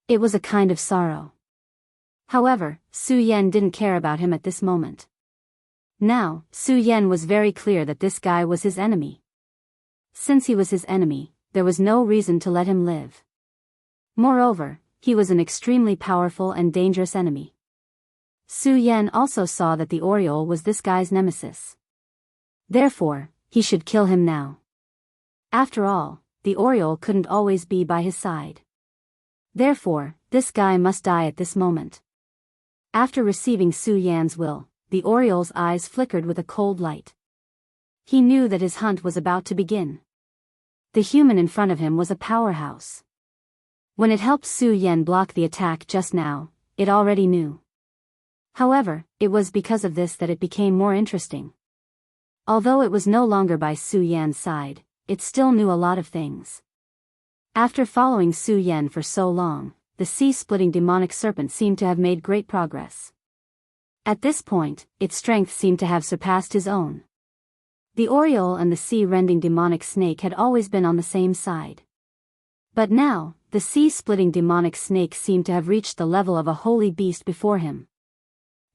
It was a kind of sorrow. However, Su Yan didn't care about him at this moment. Now, Su Yan was very clear that this guy was his enemy. Since he was his enemy, there was no reason to let him live. Moreover, he was an extremely powerful and dangerous enemy. Su Yan also saw that the Oriole was this guy's nemesis. Therefore, he should kill him now. After all, the Oriole couldn't always be by his side. Therefore, this guy must die at this moment. After receiving Su Yan's will, the Oriole's eyes flickered with a cold light. He knew that his hunt was about to begin. The human in front of him was a powerhouse. When it helped Su Yan block the attack just now, it already knew. However, it was because of this that it became more interesting. Although it was no longer by Su Yan's side, it still knew a lot of things. After following Su Yan for so long, the sea-splitting demonic serpent seemed to have made great progress. At this point, its strength seemed to have surpassed his own. The Oriole and the sea-rending demonic snake had always been on the same side. But now, the sea-splitting demonic snake seemed to have reached the level of a holy beast before him.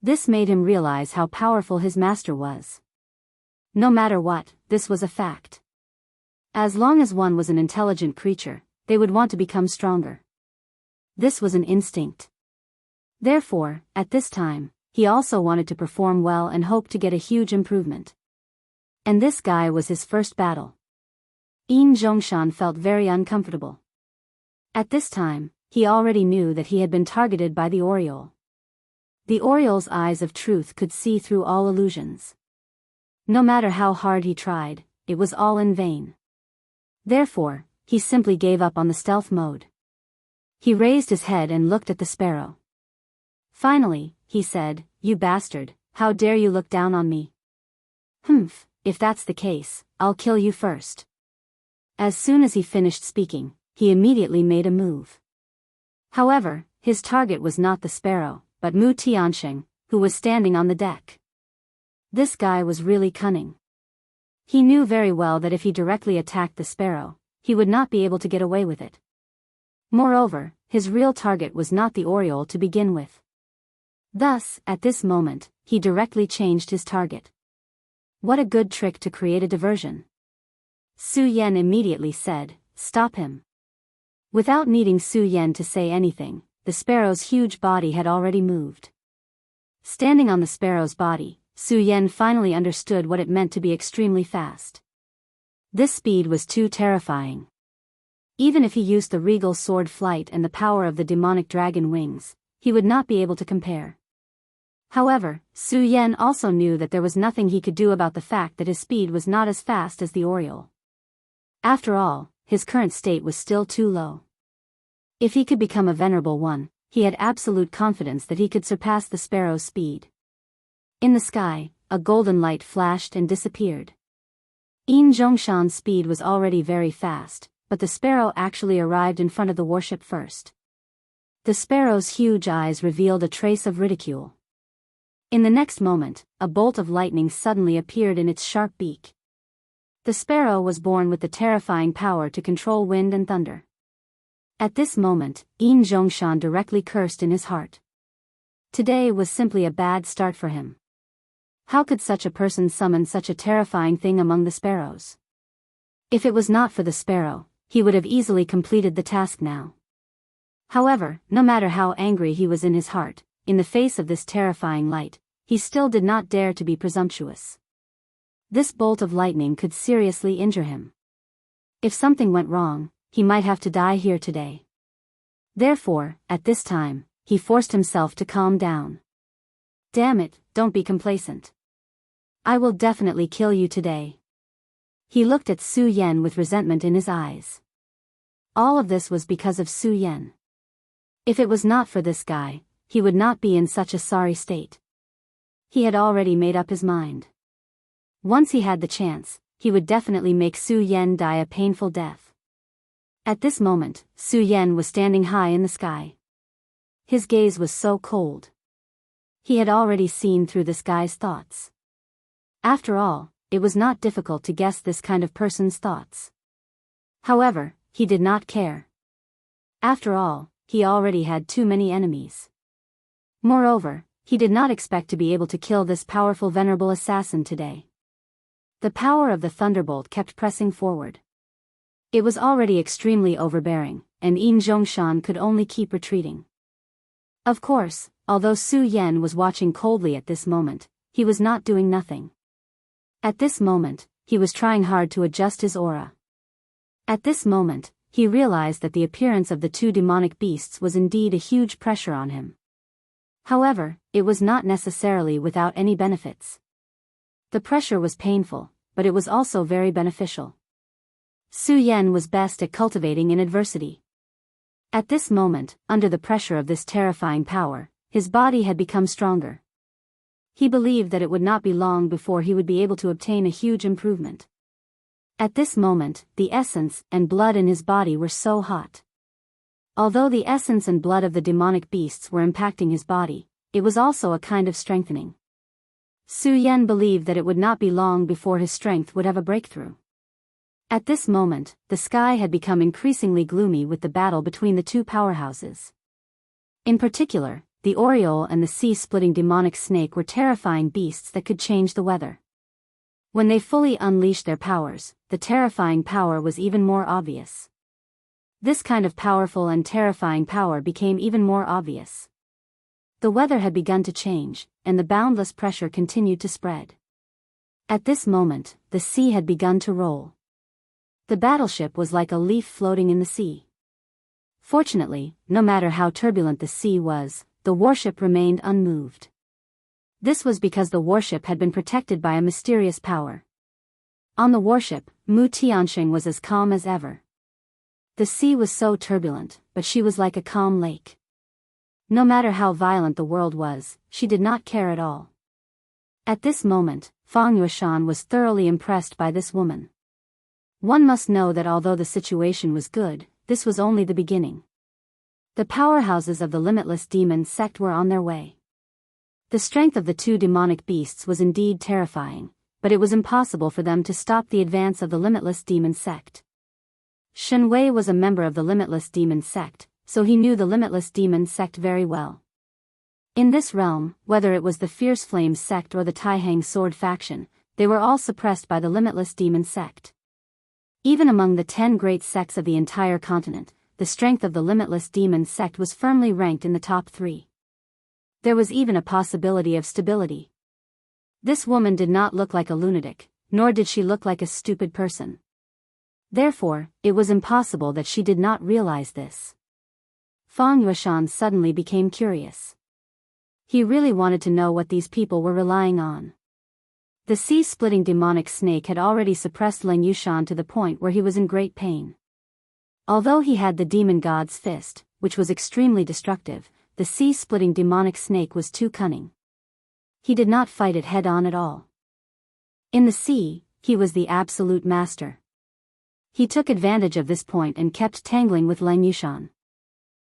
This made him realize how powerful his master was. No matter what, this was a fact. As long as one was an intelligent creature, they would want to become stronger. This was an instinct. Therefore, at this time, he also wanted to perform well and hoped to get a huge improvement. And this guy was his first battle. Yin Zhongshan felt very uncomfortable. At this time, he already knew that he had been targeted by the Oriole. The Oriole's eyes of truth could see through all illusions. No matter how hard he tried, it was all in vain. Therefore, he simply gave up on the stealth mode. He raised his head and looked at the sparrow. Finally, he said, "You bastard, how dare you look down on me? Humph, if that's the case, I'll kill you first." As soon as he finished speaking, he immediately made a move. However, his target was not the sparrow, but Mu Tiansheng, who was standing on the deck. This guy was really cunning. He knew very well that if he directly attacked the sparrow, he would not be able to get away with it. Moreover, his real target was not the Oriole to begin with. Thus, at this moment, he directly changed his target. What a good trick to create a diversion. Su Yan immediately said, "Stop him." Without needing Su Yan to say anything, the sparrow's huge body had already moved. Standing on the sparrow's body, Su Yan finally understood what it meant to be extremely fast. This speed was too terrifying. Even if he used the regal sword flight and the power of the demonic dragon wings, he would not be able to compare. However, Su Yan also knew that there was nothing he could do about the fact that his speed was not as fast as the Oriole. After all, his current state was still too low. If he could become a venerable one, he had absolute confidence that he could surpass the sparrow's speed. In the sky, a golden light flashed and disappeared. Yin Zhongshan's speed was already very fast, but the sparrow actually arrived in front of the warship first. The sparrow's huge eyes revealed a trace of ridicule. In the next moment, a bolt of lightning suddenly appeared in its sharp beak. The sparrow was born with the terrifying power to control wind and thunder. At this moment, Yin Zhongshan directly cursed in his heart. Today was simply a bad start for him. How could such a person summon such a terrifying thing among the sparrows? If it was not for the sparrow, he would have easily completed the task now. However, no matter how angry he was in his heart, in the face of this terrifying light, he still did not dare to be presumptuous. This bolt of lightning could seriously injure him. If something went wrong, he might have to die here today. Therefore, at this time, he forced himself to calm down. Damn it, don't be complacent. I will definitely kill you today. He looked at Su Yan with resentment in his eyes. All of this was because of Su Yan. If it was not for this guy, he would not be in such a sorry state. He had already made up his mind. Once he had the chance, he would definitely make Su Yan die a painful death. At this moment, Su Yan was standing high in the sky. His gaze was so cold. He had already seen through this guy's thoughts. After all, it was not difficult to guess this kind of person's thoughts. However, he did not care. After all, he already had too many enemies. Moreover, he did not expect to be able to kill this powerful venerable assassin today. The power of the thunderbolt kept pressing forward. It was already extremely overbearing, and Yin Zhongshan could only keep retreating. Of course, although Su Yan was watching coldly at this moment, he was not doing nothing. At this moment, he was trying hard to adjust his aura. At this moment, he realized that the appearance of the two demonic beasts was indeed a huge pressure on him. However, it was not necessarily without any benefits. The pressure was painful, but it was also very beneficial. Su Yan was best at cultivating in adversity. At this moment, under the pressure of this terrifying power, his body had become stronger. He believed that it would not be long before he would be able to obtain a huge improvement. At this moment, the essence and blood in his body were so hot. Although the essence and blood of the demonic beasts were impacting his body, it was also a kind of strengthening. Su Yan believed that it would not be long before his strength would have a breakthrough. At this moment, the sky had become increasingly gloomy with the battle between the two powerhouses. In particular, the Oriole and the sea-splitting demonic snake were terrifying beasts that could change the weather. When they fully unleashed their powers, the terrifying power was even more obvious. This kind of powerful and terrifying power became even more obvious. The weather had begun to change, and the boundless pressure continued to spread. At this moment, the sea had begun to roll. The battleship was like a leaf floating in the sea. Fortunately, no matter how turbulent the sea was, the warship remained unmoved. This was because the warship had been protected by a mysterious power. On the warship, Mu Tianxing was as calm as ever. The sea was so turbulent, but she was like a calm lake. No matter how violent the world was, she did not care at all. At this moment, Fang Yueshan was thoroughly impressed by this woman. One must know that although the situation was good, this was only the beginning. The powerhouses of the limitless demon sect were on their way. The strength of the two demonic beasts was indeed terrifying, but it was impossible for them to stop the advance of the limitless demon sect. Shen Wei was a member of the limitless demon sect, so he knew the limitless demon sect very well. In this realm, whether it was the Fierce Flames sect or the Taihang Sword faction, they were all suppressed by the limitless demon sect. Even among the 10 great sects of the entire continent, the strength of the limitless demon sect was firmly ranked in the top 3. There was even a possibility of stability. This woman did not look like a lunatic, nor did she look like a stupid person. Therefore, it was impossible that she did not realize this. Fang Yueshan suddenly became curious. He really wanted to know what these people were relying on. The sea-splitting demonic snake had already suppressed Leng Yushan to the point where he was in great pain. Although he had the demon god's fist, which was extremely destructive, the sea-splitting demonic snake was too cunning. He did not fight it head-on at all. In the sea, he was the absolute master. He took advantage of this point and kept tangling with Len Yushan.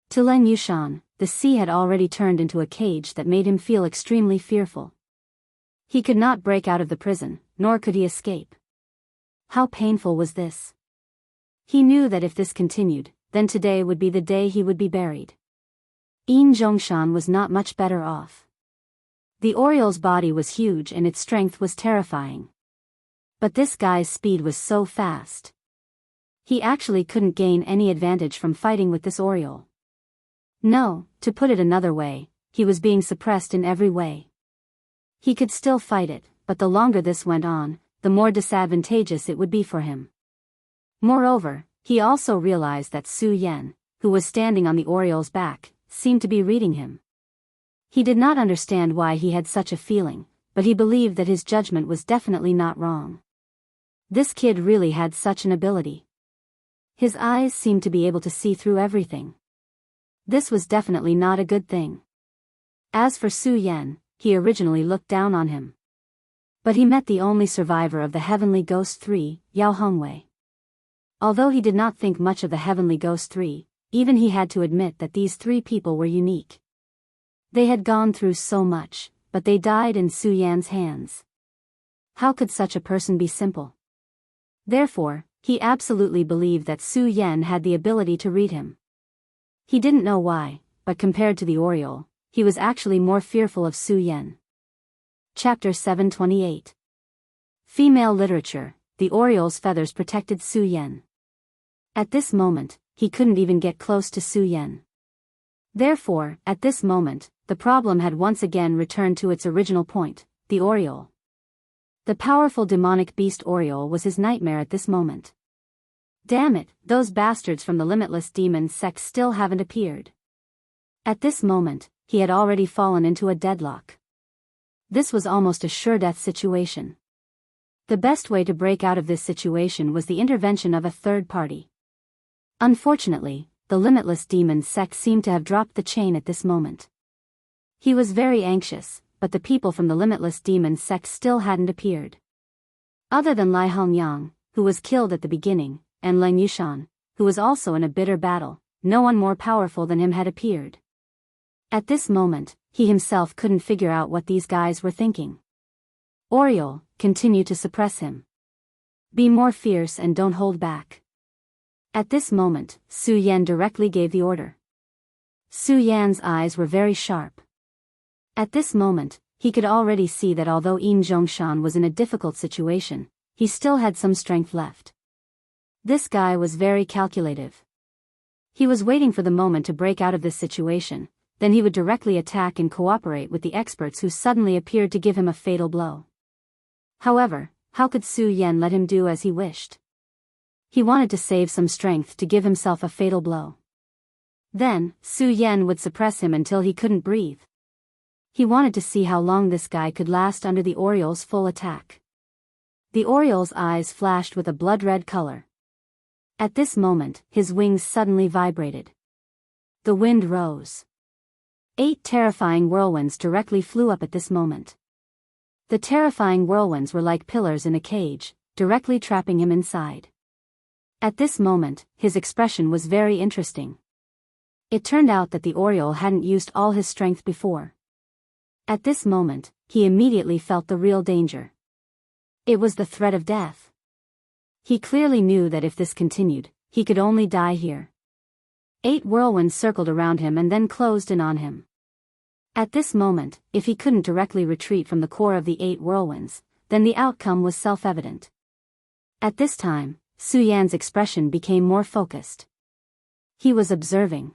To Len Yushan, the sea had already turned into a cage that made him feel extremely fearful. He could not break out of the prison, nor could he escape. How painful was this? He knew that if this continued, then today would be the day he would be buried. Yin Zhongshan was not much better off. The Oriole's body was huge and its strength was terrifying. But this guy's speed was so fast. He actually couldn't gain any advantage from fighting with this Oriole. No, to put it another way, he was being suppressed in every way. He could still fight it, but the longer this went on, the more disadvantageous it would be for him. Moreover, he also realized that Su Yan, who was standing on the Oriole's back, seemed to be reading him. He did not understand why he had such a feeling, but he believed that his judgment was definitely not wrong. This kid really had such an ability. His eyes seemed to be able to see through everything. This was definitely not a good thing. As for Su Yan, he originally looked down on him. But he met the only survivor of the Heavenly Ghost 3, Yao Hongwei. Although he did not think much of the Heavenly Ghost 3, even he had to admit that these three people were unique. They had gone through so much, but they died in Su Yan's hands. How could such a person be simple? Therefore, he absolutely believed that Su Yan had the ability to read him. He didn't know why, but compared to the Oriole, he was actually more fearful of Su Yan. Chapter 728. Female Literature. The Oriole's feathers protected Su Yan. At this moment, he couldn't even get close to Su Yan. Therefore, at this moment, the problem had once again returned to its original point, the Oriole. The powerful demonic beast Oriole was his nightmare at this moment. Damn it, those bastards from the Limitless Demon sect still haven't appeared. At this moment, he had already fallen into a deadlock. This was almost a sure-death situation. The best way to break out of this situation was the intervention of a third party. Unfortunately, the Limitless Demon sect seemed to have dropped the chain at this moment. He was very anxious, but the people from the Limitless Demon sect still hadn't appeared. Other than Lai Hongyang, who was killed at the beginning, and Len Yushan, who was also in a bitter battle, no one more powerful than him had appeared. At this moment, he himself couldn't figure out what these guys were thinking. Oriole, continue to suppress him. Be more fierce and don't hold back. At this moment, Su Yan directly gave the order. Su Yan's eyes were very sharp. At this moment, he could already see that although Yin Zhongshan was in a difficult situation, he still had some strength left. This guy was very calculative. He was waiting for the moment to break out of this situation, then he would directly attack and cooperate with the experts who suddenly appeared to give him a fatal blow. However, how could Su Yan let him do as he wished? He wanted to save some strength to give himself a fatal blow. Then, Su Yan would suppress him until he couldn't breathe. He wanted to see how long this guy could last under the Oriole's full attack. The Oriole's eyes flashed with a blood-red color. At this moment, his wings suddenly vibrated. The wind rose. 8 terrifying whirlwinds directly flew up at this moment. The terrifying whirlwinds were like pillars in a cage, directly trapping him inside. At this moment, his expression was very interesting. It turned out that the Oriole hadn't used all his strength before. At this moment, he immediately felt the real danger. It was the threat of death. He clearly knew that if this continued, he could only die here. 8 whirlwinds circled around him and then closed in on him. At this moment, if he couldn't directly retreat from the core of the 8 whirlwinds, then the outcome was self-evident. At this time, Su Yan's expression became more focused. He was observing.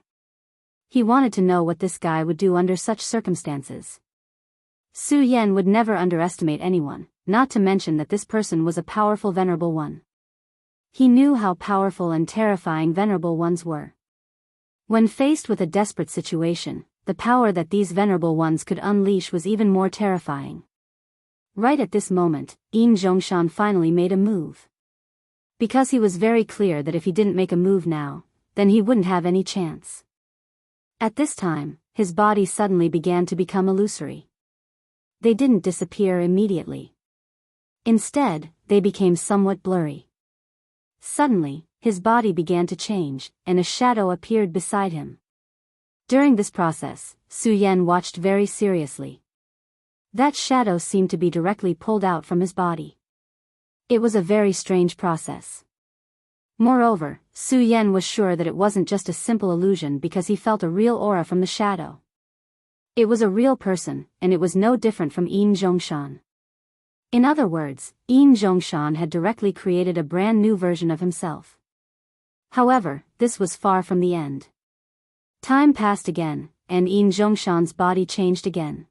He wanted to know what this guy would do under such circumstances. Su Yan would never underestimate anyone, not to mention that this person was a powerful venerable one. He knew how powerful and terrifying venerable ones were. When faced with a desperate situation, the power that these venerable ones could unleash was even more terrifying. Right at this moment, Yin Zhongshan finally made a move. Because he was very clear that if he didn't make a move now, then he wouldn't have any chance. At this time, his body suddenly began to become illusory. They didn't disappear immediately. Instead, they became somewhat blurry. Suddenly, his body began to change, and a shadow appeared beside him. During this process, Su Yan watched very seriously. That shadow seemed to be directly pulled out from his body. It was a very strange process. Moreover, Su Yan was sure that it wasn't just a simple illusion because he felt a real aura from the shadow. It was a real person, and it was no different from Yin Zhongshan. In other words, Yin Zhongshan had directly created a brand new version of himself. However, this was far from the end. Time passed again, and Yin Zhongshan's body changed again.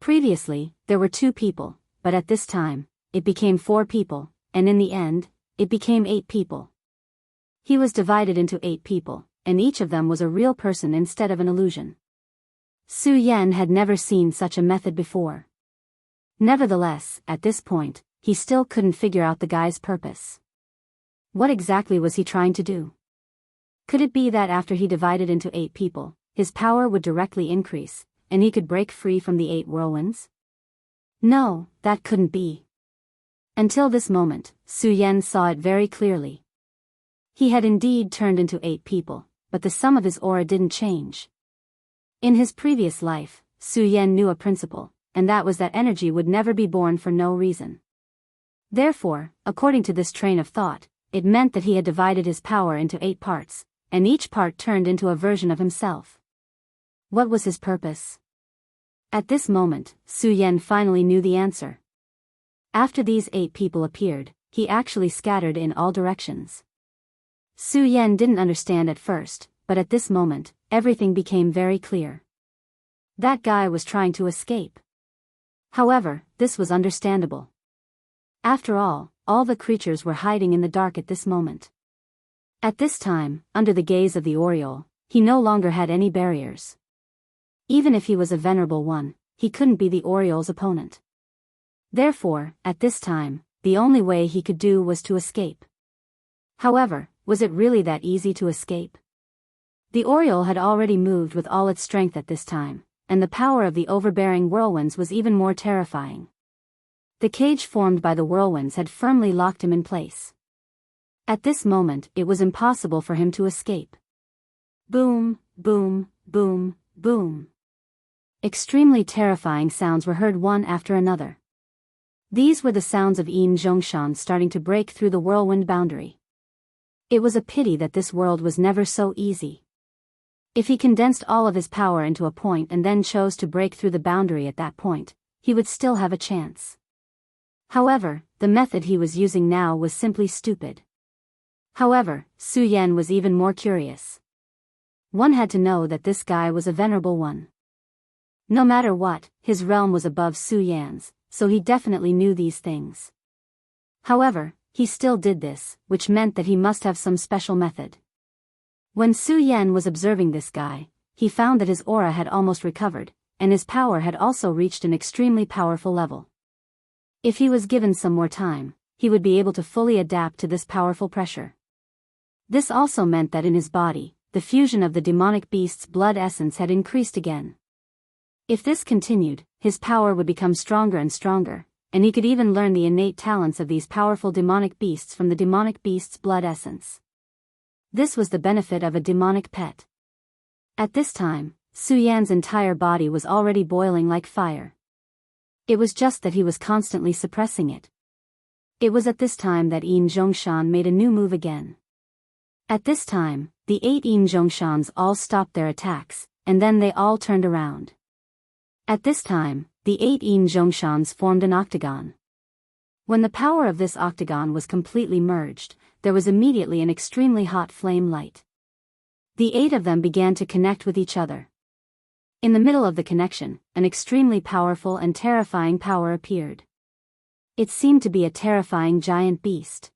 Previously, there were 2 people, but at this time, it became 4 people, and in the end, it became 8 people. He was divided into 8 people, and each of them was a real person instead of an illusion. Su Yan had never seen such a method before. Nevertheless, at this point, he still couldn't figure out the guy's purpose. What exactly was he trying to do? Could it be that after he divided into 8 people, his power would directly increase, and he could break free from the 8 whirlwinds? No, that couldn't be. Until this moment, Su Yan saw it very clearly. He had indeed turned into 8 people, but the sum of his aura didn't change. In his previous life, Su Yan knew a principle, and that was that energy would never be born for no reason. Therefore, according to this train of thought, it meant that he had divided his power into 8 parts, and each part turned into a version of himself. What was his purpose? At this moment, Su Yan finally knew the answer. After these 8 people appeared, he actually scattered in all directions. Su Yan didn't understand at first, but at this moment, everything became very clear. That guy was trying to escape. However, this was understandable. After all the creatures were hiding in the dark at this moment. At this time, under the gaze of the Oriole, he no longer had any barriers. Even if he was a venerable one, he couldn't be the Oriole's opponent. Therefore, at this time, the only way he could do was to escape. However, was it really that easy to escape? The Oriole had already moved with all its strength at this time, and the power of the overbearing whirlwinds was even more terrifying. The cage formed by the whirlwinds had firmly locked him in place. At this moment, it was impossible for him to escape. Boom, boom, boom, boom. Extremely terrifying sounds were heard one after another. These were the sounds of Yin Zhongshan starting to break through the whirlwind boundary. It was a pity that this world was never so easy. If he condensed all of his power into a point and then chose to break through the boundary at that point, he would still have a chance. However, the method he was using now was simply stupid. However, Su Yan was even more curious. One had to know that this guy was a venerable one. No matter what, his realm was above Su Yan's, so he definitely knew these things. However, he still did this, which meant that he must have some special method. When Su Yan was observing this guy, he found that his aura had almost recovered, and his power had also reached an extremely powerful level. If he was given some more time, he would be able to fully adapt to this powerful pressure. This also meant that in his body, the fusion of the demonic beast's blood essence had increased again. If this continued, his power would become stronger and stronger, and he could even learn the innate talents of these powerful demonic beasts from the demonic beast's blood essence. This was the benefit of a demonic pet. At this time, Su Yan's entire body was already boiling like fire. It was just that he was constantly suppressing it. It was at this time that Yin Zhongshan made a new move again. At this time, the 8 Yin Zhongshans all stopped their attacks, and then they all turned around. At this time, the 8 Yin Zhongshans formed an octagon. When the power of this octagon was completely merged, there was immediately an extremely hot flame light. The 8 of them began to connect with each other. In the middle of the connection, an extremely powerful and terrifying power appeared. It seemed to be a terrifying giant beast.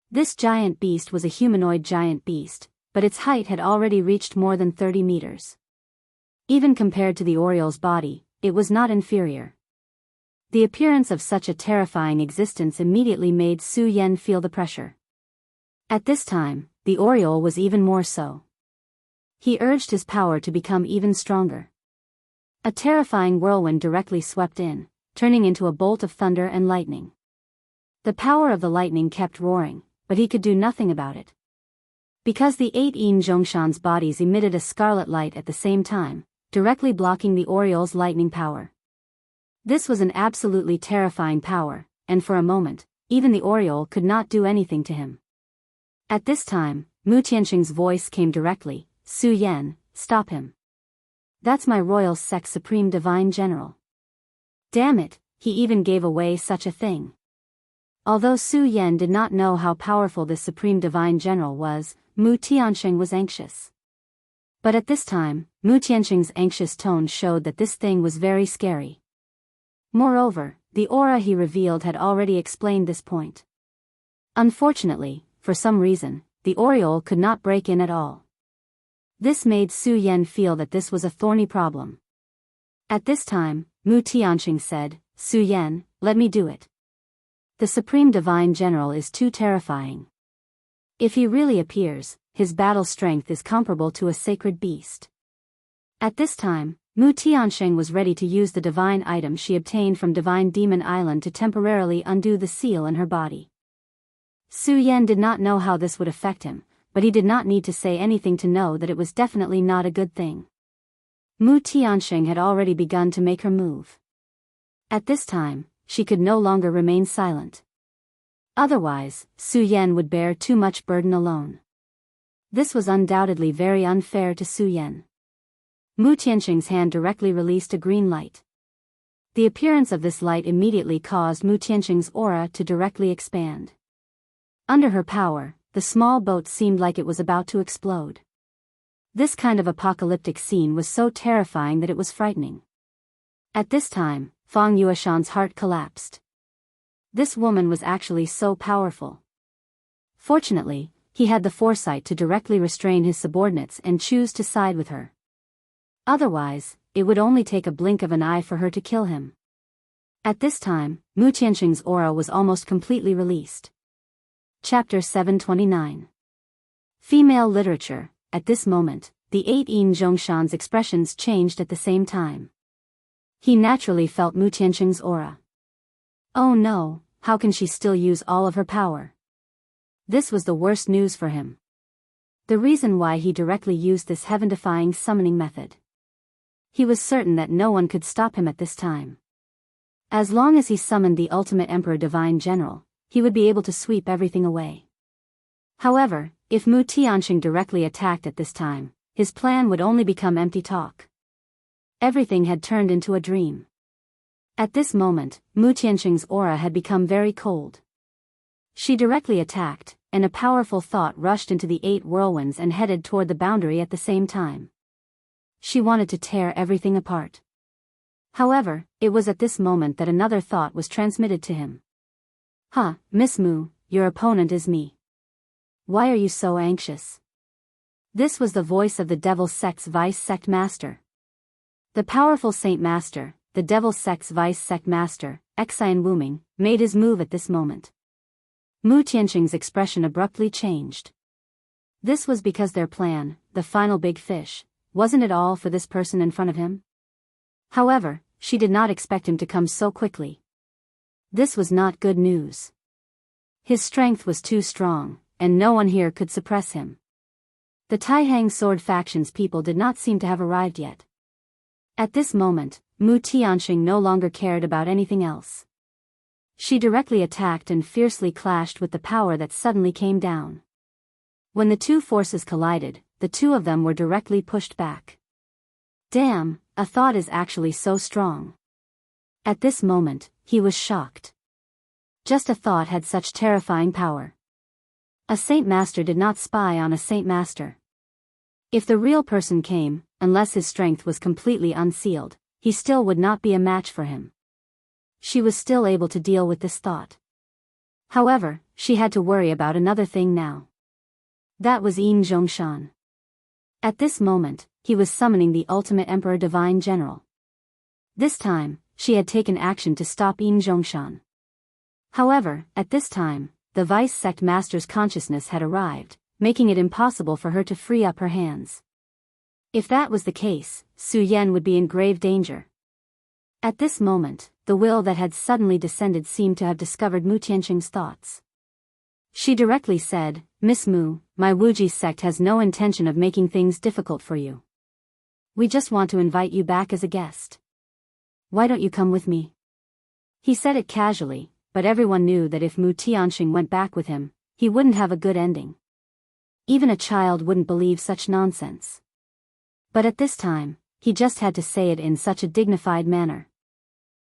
This giant beast was a humanoid giant beast, but its height had already reached more than 30 meters. Even compared to the Oriole's body, it was not inferior. The appearance of such a terrifying existence immediately made Su Yan feel the pressure. At this time, the Oriole was even more so. He urged his power to become even stronger. A terrifying whirlwind directly swept in, turning into a bolt of thunder and lightning. The power of the lightning kept roaring, but he could do nothing about it. Because the 8 Yin Zhongshan's bodies emitted a scarlet light at the same time, directly blocking the Oriole's lightning power. This was an absolutely terrifying power, and for a moment, even the Oriole could not do anything to him. At this time, Mu Tianxing's voice came directly, Su Yan, stop him. That's my royal sect's supreme divine general. Damn it, he even gave away such a thing. Although Su Yan did not know how powerful this supreme divine general was, Mu Tianxing was anxious. But at this time, Mu Tianxing's anxious tone showed that this thing was very scary. Moreover, the aura he revealed had already explained this point. Unfortunately, for some reason, the Oriole could not break in at all. This made Su Yan feel that this was a thorny problem. At this time, Mu Tianxing said, Su Yan, let me do it. The Supreme Divine General is too terrifying. If he really appears, his battle strength is comparable to a sacred beast. At this time, Mu Tianxing was ready to use the divine item she obtained from Divine Demon Island to temporarily undo the seal in her body. Su Yan did not know how this would affect him, but he did not need to say anything to know that it was definitely not a good thing. Mu Tianxing had already begun to make her move. At this time, she could no longer remain silent. Otherwise, Su Yan would bear too much burden alone. This was undoubtedly very unfair to Su Yan. Mu Tianxing's hand directly released a green light. The appearance of this light immediately caused Mu Tianxing's aura to directly expand. Under her power, the small boat seemed like it was about to explode. This kind of apocalyptic scene was so terrifying that it was frightening. At this time, Fang Yueshan's heart collapsed. This woman was actually so powerful. Fortunately, he had the foresight to directly restrain his subordinates and choose to side with her. Otherwise, it would only take a blink of an eye for her to kill him. At this time, Mu Tianxing's aura was almost completely released. Chapter 729. Female Literature. At this moment, the 8 Yin Zhongshan's expressions changed at the same time. He naturally felt Mu Tianxing's aura. Oh no, how can she still use all of her power? This was the worst news for him. The reason why he directly used this heaven-defying summoning method. He was certain that no one could stop him at this time. As long as he summoned the ultimate Emperor Divine General, he would be able to sweep everything away. However, if Mu Tianxing directly attacked at this time, his plan would only become empty talk. Everything had turned into a dream. At this moment, Mu Tianxing's aura had become very cold. She directly attacked, and a powerful thought rushed into the 8 whirlwinds and headed toward the boundary at the same time. She wanted to tear everything apart. However, it was at this moment that another thought was transmitted to him. Miss Mu, your opponent is me. Why are you so anxious? This was the voice of the Devil Sect's Vice Sect Master. The powerful Saint Master, the Devil Sect's Vice Sect Master, Xian Wuming, made his move at this moment. Mu Tianxing's expression abruptly changed. This was because their plan, the final big fish, wasn't at all for this person in front of him. However, she did not expect him to come so quickly. This was not good news. His strength was too strong, and no one here could suppress him. The Taihang Sword faction's people did not seem to have arrived yet. At this moment, Mu Tianxing no longer cared about anything else. She directly attacked and fiercely clashed with the power that suddenly came down. When the two forces collided, the two of them were directly pushed back. Damn, a thought is actually so strong. At this moment, he was shocked. Just a thought had such terrifying power. A Saint Master did not spy on a Saint Master. If the real person came, unless his strength was completely unsealed, he still would not be a match for him. She was still able to deal with this thought. However, she had to worry about another thing now. That was Yin Zhongshan. At this moment, he was summoning the ultimate Emperor Divine General. This time, she had taken action to stop Yin Zhongshan. However, at this time, the Vice Sect Master's consciousness had arrived, making it impossible for her to free up her hands. If that was the case, Su Yan would be in grave danger. At this moment, the will that had suddenly descended seemed to have discovered Mu Tianxing's thoughts. She directly said, "Miss Mu, my Wuji sect has no intention of making things difficult for you. We just want to invite you back as a guest. Why don't you come with me?" He said it casually, but everyone knew that if Mu Tianxing went back with him, he wouldn't have a good ending. Even a child wouldn't believe such nonsense. But at this time, he just had to say it in such a dignified manner.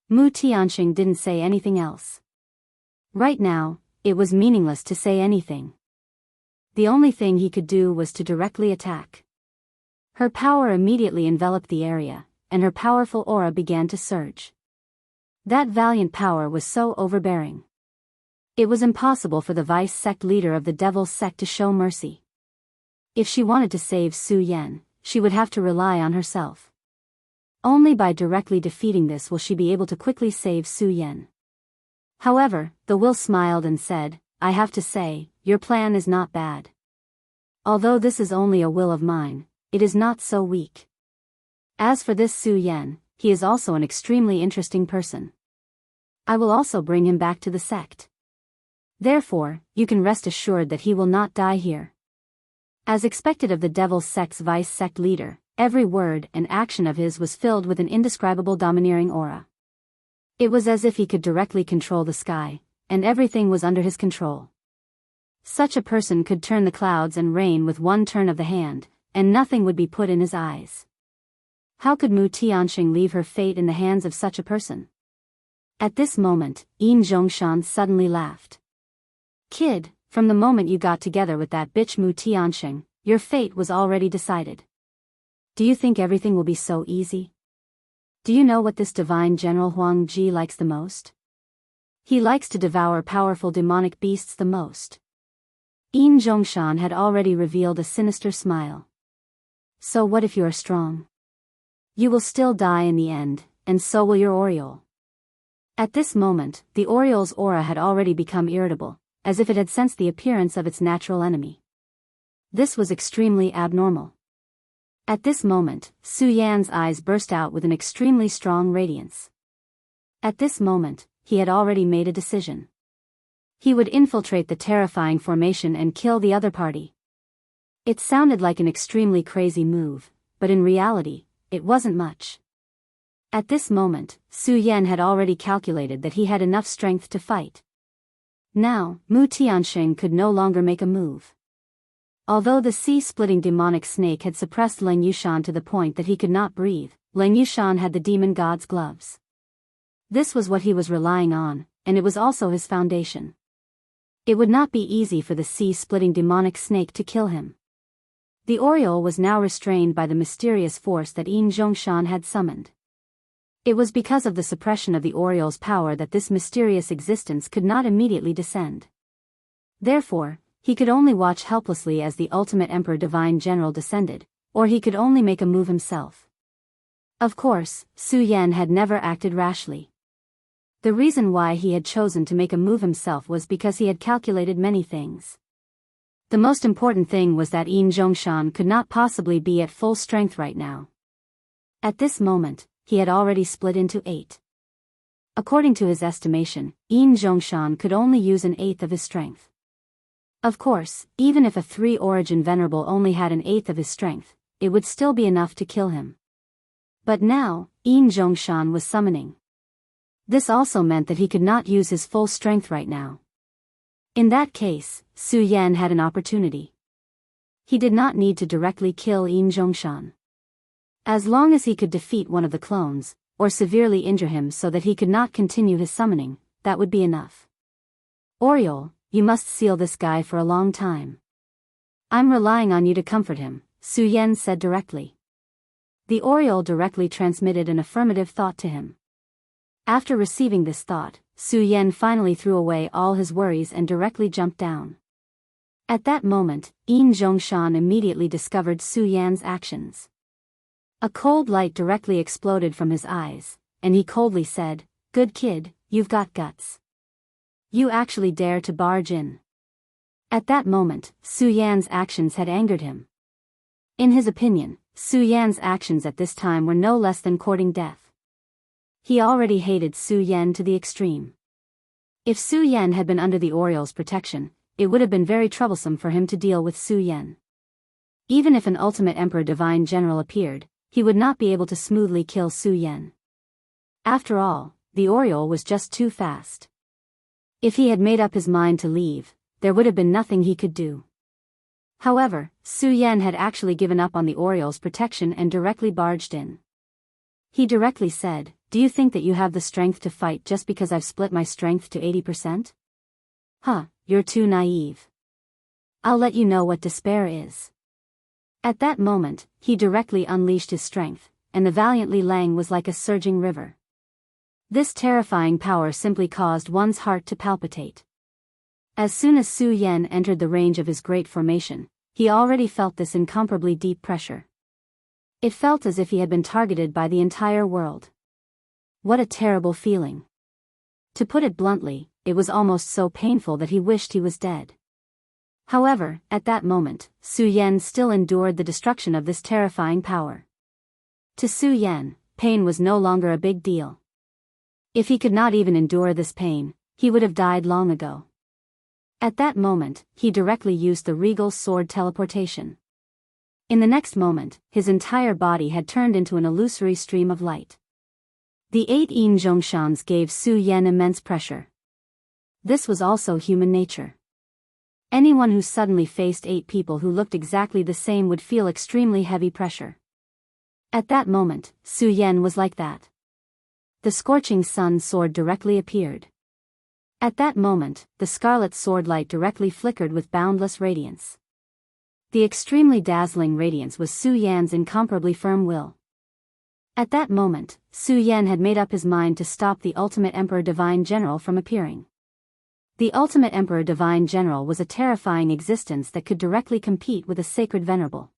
Mu Tianxing didn't say anything else. Right now, it was meaningless to say anything. The only thing he could do was to directly attack. Her power immediately enveloped the area, and her powerful aura began to surge. That valiant power was so overbearing. It was impossible for the vice sect leader of the Devil's sect to show mercy. If she wanted to save Su Yan, she would have to rely on herself. Only by directly defeating this will she be able to quickly save Su Yan. However, the will smiled and said, "I have to say, your plan is not bad. Although this is only a will of mine, it is not so weak. As for this Su Yan, he is also an extremely interesting person. I will also bring him back to the sect. Therefore, you can rest assured that he will not die here." As expected of the Devil's sect's vice sect leader, every word and action of his was filled with an indescribable domineering aura. It was as if he could directly control the sky, and everything was under his control. Such a person could turn the clouds and rain with one turn of the hand, and nothing would be put in his eyes. How could Mu Tianxing leave her fate in the hands of such a person? At this moment, Yin Zhongshan suddenly laughed. "Kid, from the moment you got together with that bitch Mu Tianxing, your fate was already decided. Do you think everything will be so easy? Do you know what this divine General Huang Ji likes the most? He likes to devour powerful demonic beasts the most." Yin Zhongshan had already revealed a sinister smile. "So what if you are strong? You will still die in the end, and so will your Oriole." At this moment, the Oriole's aura had already become irritable, as if it had sensed the appearance of its natural enemy. This was extremely abnormal. At this moment, Su Yan's eyes burst out with an extremely strong radiance. At this moment, he had already made a decision. He would infiltrate the terrifying formation and kill the other party. It sounded like an extremely crazy move, but in reality, it wasn't much. At this moment, Su Yan had already calculated that he had enough strength to fight. Now, Mu Tianxing could no longer make a move. Although the sea-splitting demonic snake had suppressed Leng Yushan to the point that he could not breathe, Leng Yushan had the demon god's gloves. This was what he was relying on, and it was also his foundation. It would not be easy for the sea-splitting demonic snake to kill him. The Oriole was now restrained by the mysterious force that Yin Zhongshan had summoned. It was because of the suppression of the Oriole's power that this mysterious existence could not immediately descend. Therefore, he could only watch helplessly as the ultimate Emperor Divine General descended, or he could only make a move himself. Of course, Su Yan had never acted rashly. The reason why he had chosen to make a move himself was because he had calculated many things. The most important thing was that Yin Zhongshan could not possibly be at full strength right now. At this moment, he had already split into 8. According to his estimation, Yin Zhongshan could only use an eighth of his strength. Of course, even if a 3-origin venerable only had an eighth of his strength, it would still be enough to kill him. But now, Yin Zhongshan was summoning. This also meant that he could not use his full strength right now. In that case, Su Yan had an opportunity. He did not need to directly kill Yin Zhongshan. As long as he could defeat one of the clones, or severely injure him so that he could not continue his summoning, that would be enough. "Oriole, you must seal this guy for a long time. I'm relying on you to comfort him," Su Yan said directly. The Oriole directly transmitted an affirmative thought to him. After receiving this thought, Su Yan finally threw away all his worries and directly jumped down. At that moment, Yin Zhongshan immediately discovered Su Yan's actions. A cold light directly exploded from his eyes, and he coldly said, "Good kid, you've got guts. You actually dare to barge in." At that moment, Su Yan's actions had angered him. In his opinion, Su Yan's actions at this time were no less than courting death. He already hated Su Yan to the extreme. If Su Yan had been under the Oriole's protection, it would have been very troublesome for him to deal with Su Yan. Even if an ultimate Emperor Divine General appeared, he would not be able to smoothly kill Su Yan. After all, the Oriole was just too fast. If he had made up his mind to leave, there would have been nothing he could do. However, Su Yan had actually given up on the Oriole's protection and directly barged in. He directly said, "Do you think that you have the strength to fight just because I've split my strength to 80%? Huh, you're too naive. I'll let you know what despair is." At that moment, he directly unleashed his strength, and the valiant Li Lang was like a surging river. This terrifying power simply caused one's heart to palpitate. As soon as Su Yan entered the range of his great formation, he already felt this incomparably deep pressure. It felt as if he had been targeted by the entire world. What a terrible feeling. To put it bluntly, it was almost so painful that he wished he was dead. However, at that moment, Su Yan still endured the destruction of this terrifying power. To Su Yan, pain was no longer a big deal. If he could not even endure this pain, he would have died long ago. At that moment, he directly used the regal sword teleportation. In the next moment, his entire body had turned into an illusory stream of light. The 8 Yin Zhongshans gave Su Yan immense pressure. This was also human nature. Anyone who suddenly faced 8 people who looked exactly the same would feel extremely heavy pressure. At that moment, Su Yan was like that. The scorching sun sword directly appeared. At that moment, the scarlet sword light directly flickered with boundless radiance. The extremely dazzling radiance was Su Yan's incomparably firm will. At that moment, Su Yan had made up his mind to stop the Ultimate Emperor Divine General from appearing. The Ultimate Emperor Divine General was a terrifying existence that could directly compete with a sacred venerable.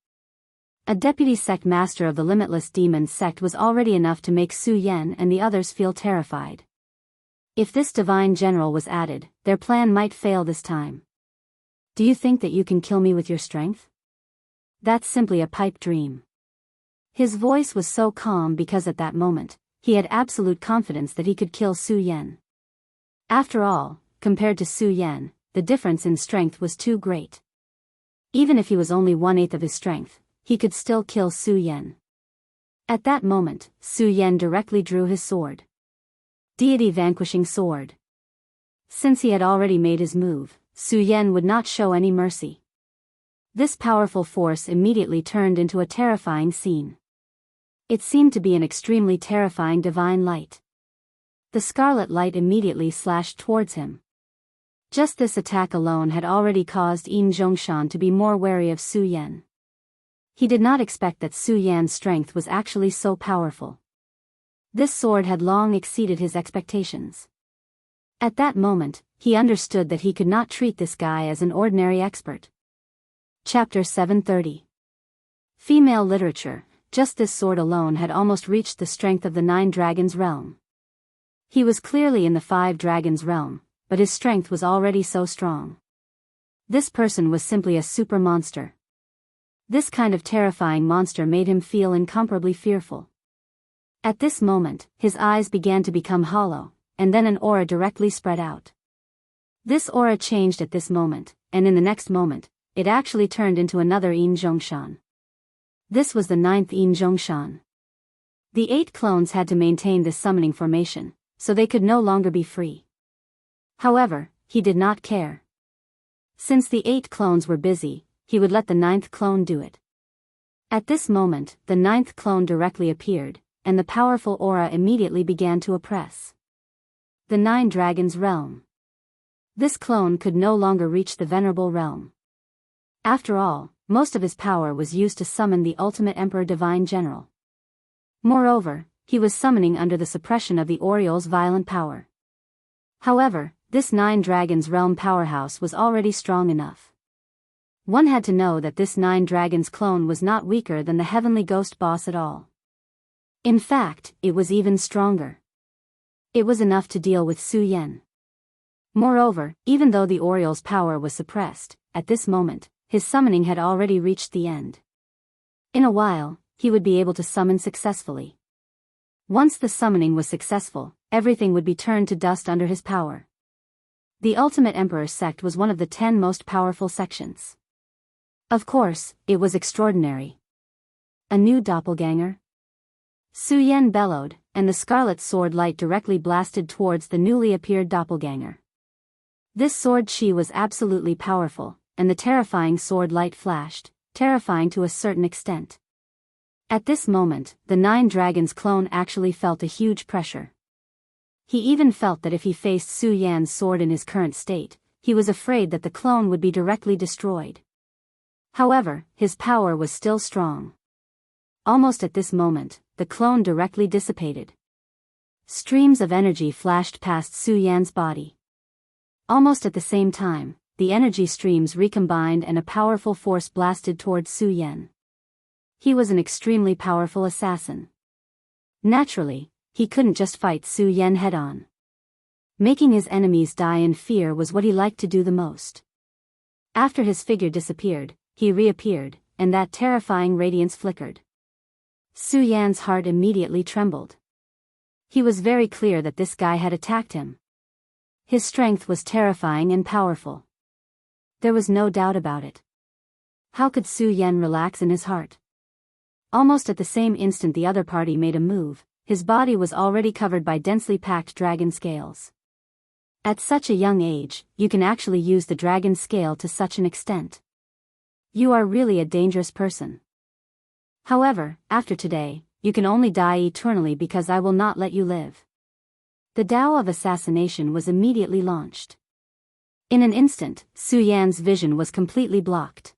A deputy sect master of the limitless demon sect was already enough to make Su Yan and the others feel terrified. If this divine general was added, their plan might fail this time. Do you think that you can kill me with your strength? That's simply a pipe dream. His voice was so calm because at that moment, he had absolute confidence that he could kill Su Yan. After all, compared to Su Yan, the difference in strength was too great. Even if he was only 1/8 of his strength, he could still kill Su Yan. At that moment, Su Yan directly drew his sword. Deity Vanquishing Sword. Since he had already made his move, Su Yan would not show any mercy. This powerful force immediately turned into a terrifying scene. It seemed to be an extremely terrifying divine light. The scarlet light immediately slashed towards him. Just this attack alone had already caused Yin Zhongshan to be more wary of Su Yan. He did not expect that Su Yan's strength was actually so powerful. This sword had long exceeded his expectations. At that moment, he understood that he could not treat this guy as an ordinary expert. Chapter 730. Female Literature. Just this sword alone had almost reached the strength of the 9 Dragons realm. He was clearly in the 5 Dragons realm, but his strength was already so strong. This person was simply a super monster. This kind of terrifying monster made him feel incomparably fearful. At this moment, his eyes began to become hollow, and then an aura directly spread out. This aura changed at this moment, and in the next moment, it actually turned into another Yin Zhongshan. This was the 9th Yin Zhongshan. The 8 clones had to maintain this summoning formation, so they could no longer be free. However, he did not care. Since the 8 clones were busy, he would let the 9th clone do it. At this moment, the 9th clone directly appeared, and the powerful aura immediately began to oppress the 9 Dragons realm. This clone could no longer reach the Venerable realm. After all, most of his power was used to summon the Ultimate Emperor Divine General. Moreover, he was summoning under the suppression of the Oriole's violent power. However, this 9 Dragons realm powerhouse was already strong enough. One had to know that this 9 Dragons clone was not weaker than the heavenly ghost boss at all. In fact, it was even stronger. It was enough to deal with Su Yan. Moreover, even though the Oriole's power was suppressed, at this moment, his summoning had already reached the end. In a while, he would be able to summon successfully. Once the summoning was successful, everything would be turned to dust under his power. The Ultimate Emperor sect was one of the 10 most powerful sections. Of course, it was extraordinary. A new doppelganger? Su Yan bellowed, and the scarlet sword light directly blasted towards the newly appeared doppelganger. This sword chi was absolutely powerful, and the terrifying sword light flashed, terrifying to a certain extent. At this moment, the 9 Dragons clone actually felt a huge pressure. He even felt that if he faced Su Yan's sword in his current state, he was afraid that the clone would be directly destroyed. However, his power was still strong. Almost at this moment, the clone directly dissipated. Streams of energy flashed past Su Yan's body. Almost at the same time, the energy streams recombined and a powerful force blasted towards Su Yan. He was an extremely powerful assassin. Naturally, he couldn't just fight Su Yan head-on. Making his enemies die in fear was what he liked to do the most. After his figure disappeared, he reappeared, and that terrifying radiance flickered. Su Yan's heart immediately trembled. He was very clear that this guy had attacked him. His strength was terrifying and powerful. There was no doubt about it. How could Su Yan relax in his heart? Almost at the same instant the other party made a move, his body was already covered by densely packed dragon scales. At such a young age, you can actually use the dragon scale to such an extent. You are really a dangerous person. However, after today, you can only die eternally because I will not let you live. The Tao of assassination was immediately launched. In an instant, Su Yan's vision was completely blocked.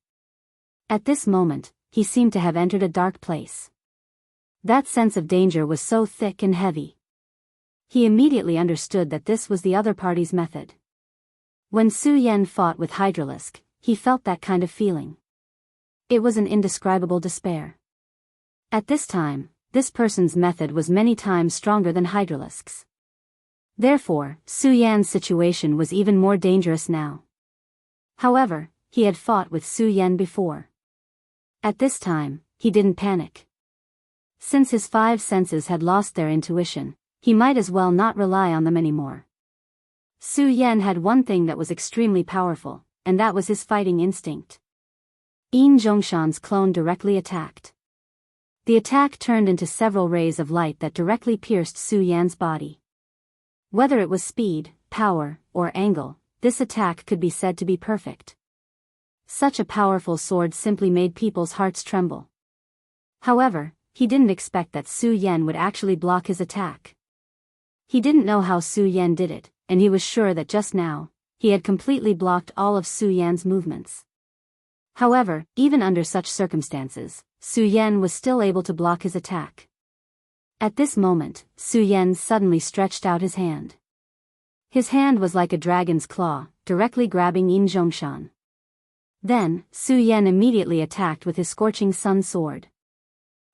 At this moment, he seemed to have entered a dark place. That sense of danger was so thick and heavy. He immediately understood that this was the other party's method. When Su Yan fought with Hydralisk, he felt that kind of feeling. It was an indescribable despair. At this time, this person's method was many times stronger than Hydralisk's. Therefore, Su Yan's situation was even more dangerous now. However, he had fought with Su Yan before. At this time, he didn't panic. Since his 5 senses had lost their intuition, he might as well not rely on them anymore. Su Yan had one thing that was extremely powerful, and that was his fighting instinct. Yin Zhongshan's clone directly attacked. The attack turned into several rays of light that directly pierced Su Yan's body. Whether it was speed, power, or angle, this attack could be said to be perfect. Such a powerful sword simply made people's hearts tremble. However, he didn't expect that Su Yan would actually block his attack. He didn't know how Su Yan did it, and he was sure that just now, he had completely blocked all of Su Yan's movements. However, even under such circumstances, Su Yan was still able to block his attack. At this moment, Su Yan suddenly stretched out his hand. His hand was like a dragon's claw, directly grabbing Yin Zhongshan. Then, Su Yan immediately attacked with his Scorching Sun sword.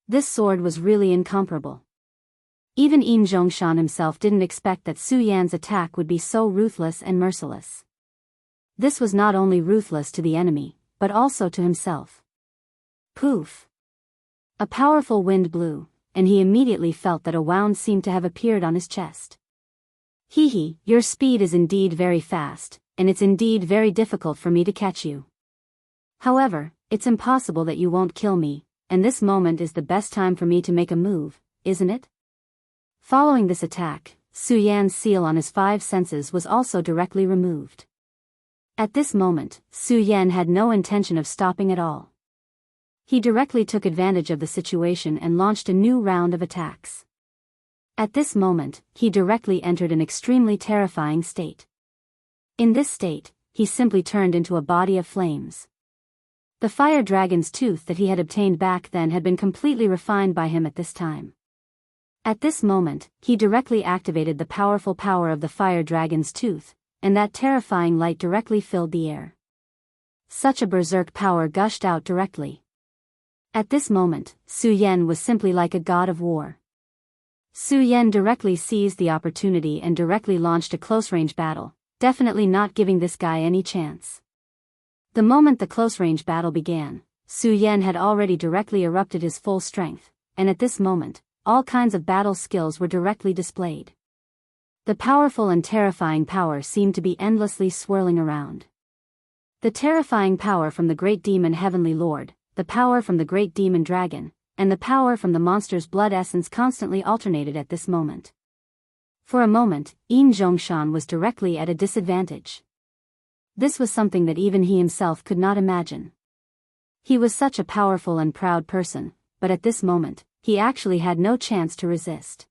This sword was really incomparable. Even Yin Zhongshan himself didn't expect that Su Yan's attack would be so ruthless and merciless. This was not only ruthless to the enemy, but also to himself. Poof! A powerful wind blew, and he immediately felt that a wound seemed to have appeared on his chest. Hee, your speed is indeed very fast, and it's indeed very difficult for me to catch you. However, it's impossible that you won't kill me, and this moment is the best time for me to make a move, isn't it? Following this attack, Su Yan's seal on his 5 senses was also directly removed. At this moment, Su Yan had no intention of stopping at all. He directly took advantage of the situation and launched a new round of attacks. At this moment, he directly entered an extremely terrifying state. In this state, he simply turned into a body of flames. The fire dragon's tooth that he had obtained back then had been completely refined by him at this time. At this moment, he directly activated the powerful power of the fire dragon's tooth, and that terrifying light directly filled the air. Such a berserk power gushed out directly. At this moment, Su Yan was simply like a god of war. Su Yan directly seized the opportunity and directly launched a close-range battle, definitely not giving this guy any chance. The moment the close-range battle began, Su Yan had already directly erupted his full strength, and at this moment, all kinds of battle skills were directly displayed. The powerful and terrifying power seemed to be endlessly swirling around. The terrifying power from the great demon Heavenly Lord, the power from the great demon dragon, and the power from the monster's blood essence constantly alternated at this moment. For a moment, Yin Zhongshan was directly at a disadvantage. This was something that even he himself could not imagine. He was such a powerful and proud person, but at this moment, he actually had no chance to resist.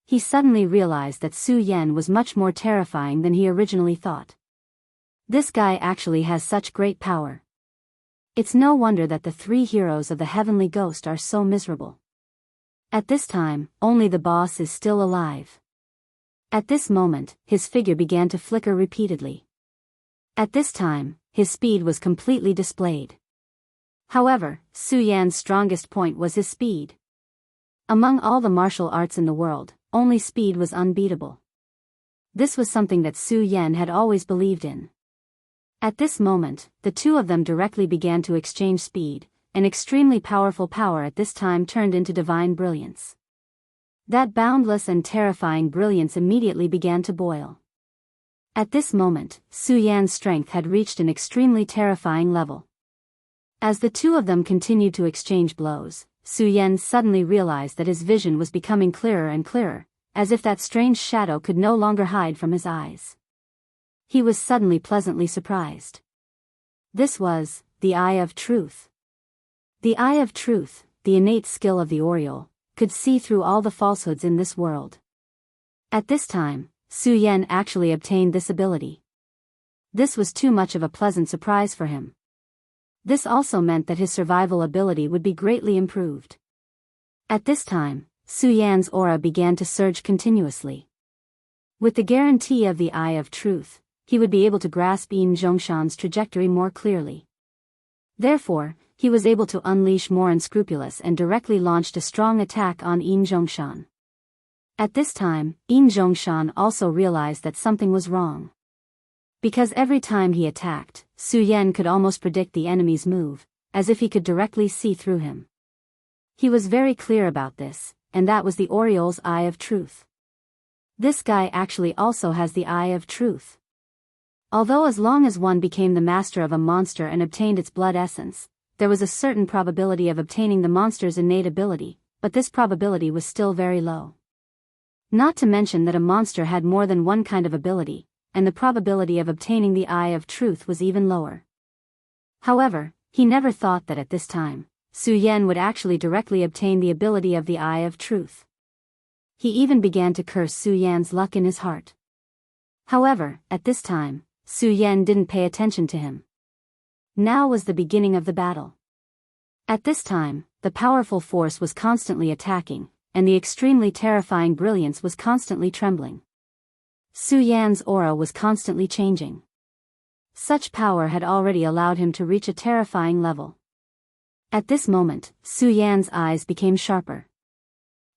He suddenly realized that Su Yan was much more terrifying than he originally thought. This guy actually has such great power. It's no wonder that the three heroes of the Heavenly Ghost are so miserable. At this time, only the boss is still alive. At this moment, his figure began to flicker repeatedly. At this time, his speed was completely displayed. However, Su Yan's strongest point was his speed. Among all the martial arts in the world, only speed was unbeatable. This was something that Su Yan had always believed in. At this moment, the two of them directly began to exchange speed. An extremely powerful power at this time turned into divine brilliance. That boundless and terrifying brilliance immediately began to boil. At this moment, Su Yan's strength had reached an extremely terrifying level. As the two of them continued to exchange blows, Su Yan suddenly realized that his vision was becoming clearer and clearer, as if that strange shadow could no longer hide from his eyes. He was suddenly pleasantly surprised. This was the Eye of Truth. The Eye of Truth, the innate skill of the Oriole, could see through all the falsehoods in this world. At this time, Su Yan actually obtained this ability. This was too much of a pleasant surprise for him. This also meant that his survival ability would be greatly improved. At this time, Su Yan's aura began to surge continuously. With the guarantee of the Eye of Truth, he would be able to grasp Yin Zhongshan's trajectory more clearly. Therefore, he was able to unleash more unscrupulous and directly launched a strong attack on Yin Zhongshan. At this time, Yin Zhongshan also realized that something was wrong. Because every time he attacked, Su Yan could almost predict the enemy's move, as if he could directly see through him. He was very clear about this, and that was the Oriole's Eye of Truth. This guy actually also has the Eye of Truth. Although as long as one became the master of a monster and obtained its blood essence, there was a certain probability of obtaining the monster's innate ability, but this probability was still very low. Not to mention that a monster had more than one kind of ability, and the probability of obtaining the Eye of Truth was even lower. However, he never thought that at this time, Su Yan would actually directly obtain the ability of the Eye of Truth. He even began to curse Su Yan's luck in his heart. However, at this time, Su Yan didn't pay attention to him. Now was the beginning of the battle. At this time, the powerful force was constantly attacking, and the extremely terrifying brilliance was constantly trembling. Su Yan's aura was constantly changing. Such power had already allowed him to reach a terrifying level. At this moment, Su Yan's eyes became sharper.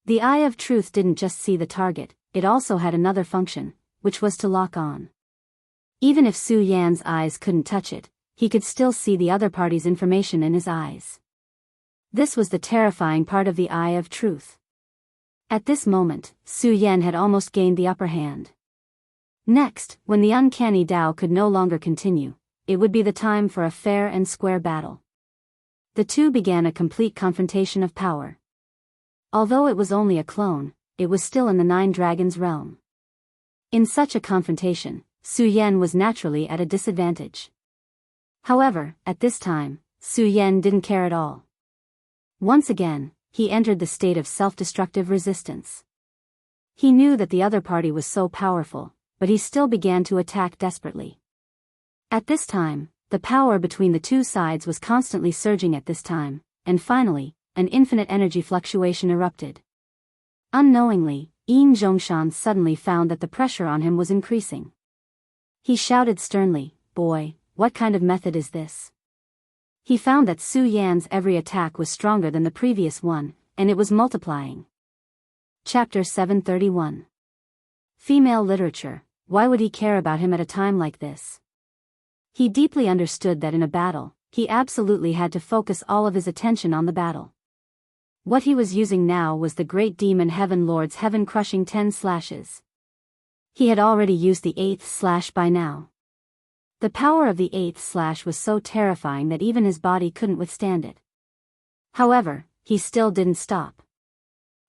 The Eye of Truth didn't just see the target, it also had another function, which was to lock on. Even if Su Yan's eyes couldn't touch it, he could still see the other party's information in his eyes. This was the terrifying part of the Eye of Truth. At this moment, Su Yan had almost gained the upper hand. Next, when the uncanny Tao could no longer continue, it would be the time for a fair and square battle. The two began a complete confrontation of power. Although it was only a clone, it was still in the Nine Dragons realm. In such a confrontation, Su Yan was naturally at a disadvantage. However, at this time, Su Yan didn't care at all. Once again, he entered the state of self-destructive resistance. He knew that the other party was so powerful, but he still began to attack desperately. At this time, the power between the two sides was constantly surging at this time, and finally, an infinite energy fluctuation erupted. Unknowingly, Yin Zhongshan suddenly found that the pressure on him was increasing. He shouted sternly, "Boy, what kind of method is this?" He found that Su Yan's every attack was stronger than the previous one, and it was multiplying. Chapter 731. Female Literature. Why would he care about him at a time like this? He deeply understood that in a battle, he absolutely had to focus all of his attention on the battle. What he was using now was the great demon Heaven Lord's heaven-crushing 10 slashes. He had already used the 8th slash by now. The power of the 8th slash was so terrifying that even his body couldn't withstand it. However, he still didn't stop.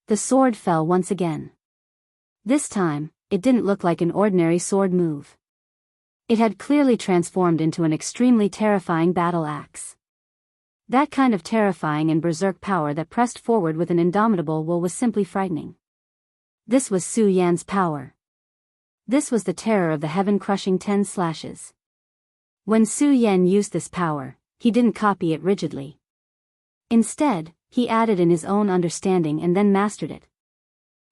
The sword fell once again. This time, it didn't look like an ordinary sword move. It had clearly transformed into an extremely terrifying battle axe. That kind of terrifying and berserk power that pressed forward with an indomitable will was simply frightening. This was Su Yan's power. This was the terror of the heaven-crushing 10 slashes. When Su Yan used this power, he didn't copy it rigidly. Instead, he added in his own understanding and then mastered it.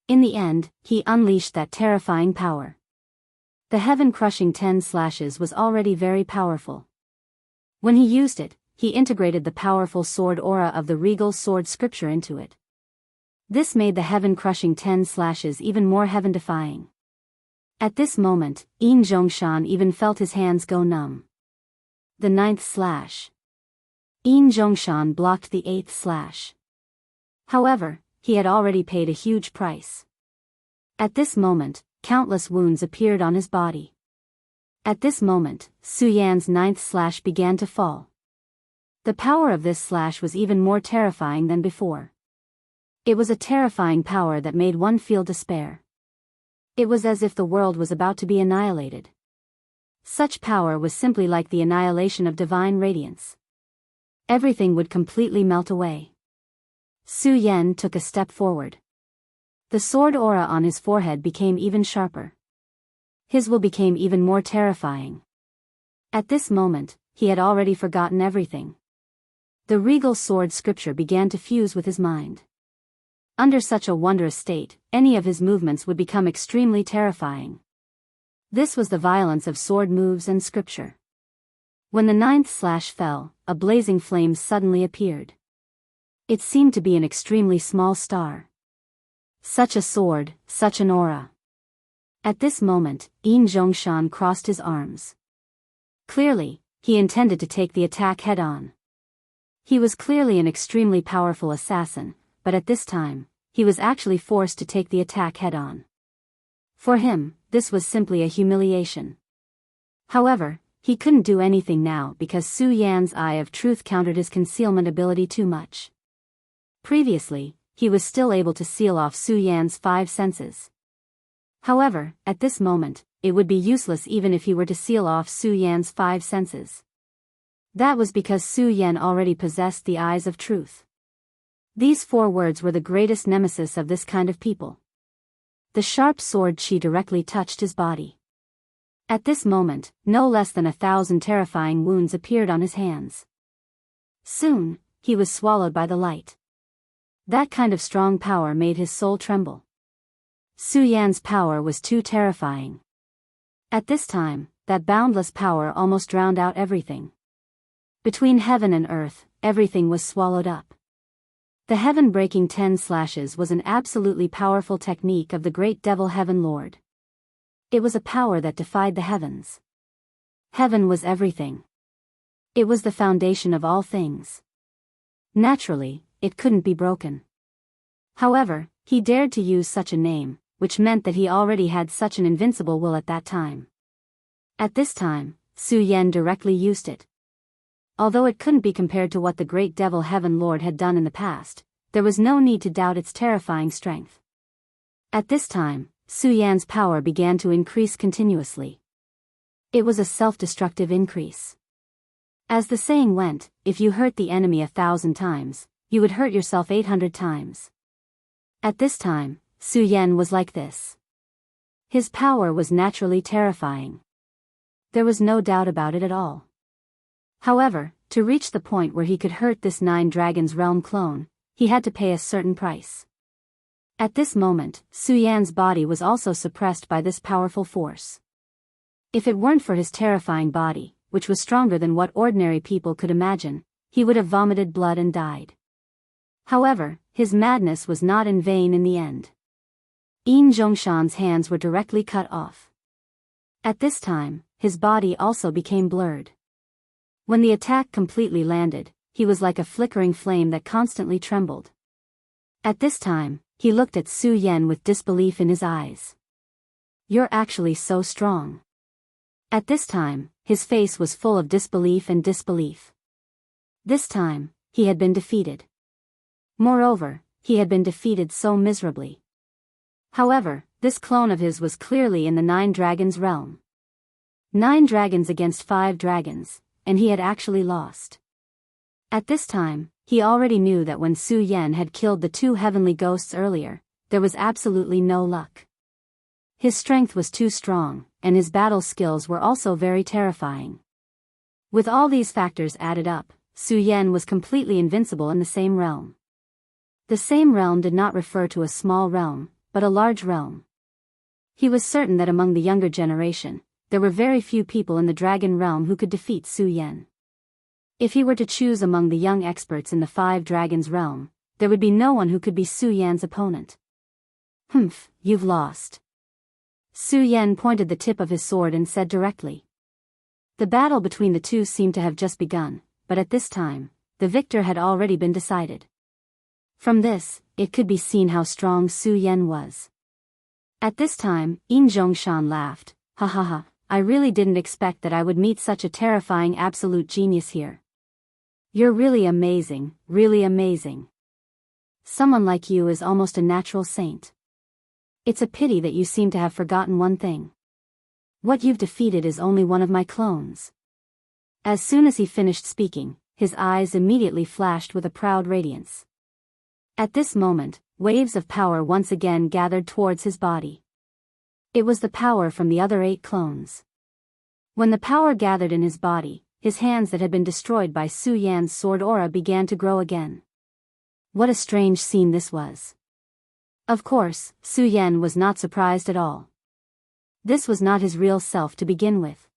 In the end, he unleashed that terrifying power. The heaven-crushing 10 slashes was already very powerful. When he used it, he integrated the powerful sword aura of the regal sword scripture into it. This made the heaven-crushing 10 slashes even more heaven-defying. At this moment, Yin Zhongshan even felt his hands go numb. The 9th slash. Yin Zhongshan blocked the 8th slash. However, he had already paid a huge price. At this moment, countless wounds appeared on his body. At this moment, Su Yan's 9th slash began to fall. The power of this slash was even more terrifying than before. It was a terrifying power that made one feel despair. It was as if the world was about to be annihilated. Such power was simply like the annihilation of divine radiance. Everything would completely melt away. Su Yan took a step forward. The sword aura on his forehead became even sharper. His will became even more terrifying. At this moment, he had already forgotten everything. The regal sword scripture began to fuse with his mind. Under such a wondrous state, any of his movements would become extremely terrifying. This was the violence of sword moves and scripture. When the 9th slash fell, a blazing flame suddenly appeared. It seemed to be an extremely small star. Such a sword, such an aura. At this moment, Yin Zhongshan crossed his arms. Clearly, he intended to take the attack head-on. He was clearly an extremely powerful assassin, but at this time, he was actually forced to take the attack head-on. For him, this was simply a humiliation. However, he couldn't do anything now because Su Yan's Eye of Truth countered his concealment ability too much. Previously, he was still able to seal off Su Yan's 5 senses. However, at this moment, it would be useless even if he were to seal off Su Yan's 5 senses. That was because Su Yan already possessed the eyes of truth. These 4 words were the greatest nemesis of this kind of people. The sharp sword chi directly touched his body. At this moment, no less than 1,000 terrifying wounds appeared on his hands. Soon, he was swallowed by the light. That kind of strong power made his soul tremble. Su Yan's power was too terrifying. At this time, that boundless power almost drowned out everything. Between heaven and earth, everything was swallowed up. The heaven-breaking 10 slashes was an absolutely powerful technique of the great devil Heaven Lord. It was a power that defied the heavens. Heaven was everything. It was the foundation of all things. Naturally, it couldn't be broken. However, he dared to use such a name, which meant that he already had such an invincible will at that time. At this time, Su Yan directly used it. Although it couldn't be compared to what the great devil Heaven Lord had done in the past, there was no need to doubt its terrifying strength. At this time, Su Yan's power began to increase continuously. It was a self-destructive increase. As the saying went, if you hurt the enemy 1,000 times, you would hurt yourself 800 times. At this time, Su Yan was like this. His power was naturally terrifying. There was no doubt about it at all. However, to reach the point where he could hurt this 9 Dragons Realm clone, he had to pay a certain price. At this moment, Su Yan's body was also suppressed by this powerful force. If it weren't for his terrifying body, which was stronger than what ordinary people could imagine, he would have vomited blood and died. However, his madness was not in vain in the end. Yin Zhongshan's hands were directly cut off. At this time, his body also became blurred. When the attack completely landed, he was like a flickering flame that constantly trembled. At this time, he looked at Su Yan with disbelief in his eyes. You're actually so strong. At this time, his face was full of disbelief and disbelief. This time, he had been defeated. Moreover, he had been defeated so miserably. However, this clone of his was clearly in the 9 dragons realm. 9 dragons against 5 dragons, and he had actually lost. At this time, he already knew that when Su Yan had killed the 2 heavenly ghosts earlier, there was absolutely no luck. His strength was too strong, and his battle skills were also very terrifying. With all these factors added up, Su Yan was completely invincible in the same realm. The same realm did not refer to a small realm, but a large realm. He was certain that among the younger generation, there were very few people in the dragon realm who could defeat Su Yan. If he were to choose among the young experts in the 5 dragons realm, there would be no one who could be Su Yan's opponent. Humph, you've lost. Su Yan pointed the tip of his sword and said directly. The battle between the two seemed to have just begun, but at this time, the victor had already been decided. From this, it could be seen how strong Su Yan was. At this time, Yin Zhongshan laughed. Ha ha ha, I really didn't expect that I would meet such a terrifying absolute genius here. You're really amazing, really amazing. Someone like you is almost a natural saint. It's a pity that you seem to have forgotten one thing. What you've defeated is only one of my clones. As soon as he finished speaking, his eyes immediately flashed with a proud radiance. At this moment, waves of power once again gathered towards his body. It was the power from the other 8 clones. When the power gathered in his body, his hands that had been destroyed by Su Yan's sword aura began to grow again. What a strange scene this was. Of course, Su Yan was not surprised at all. This was not his real self to begin with.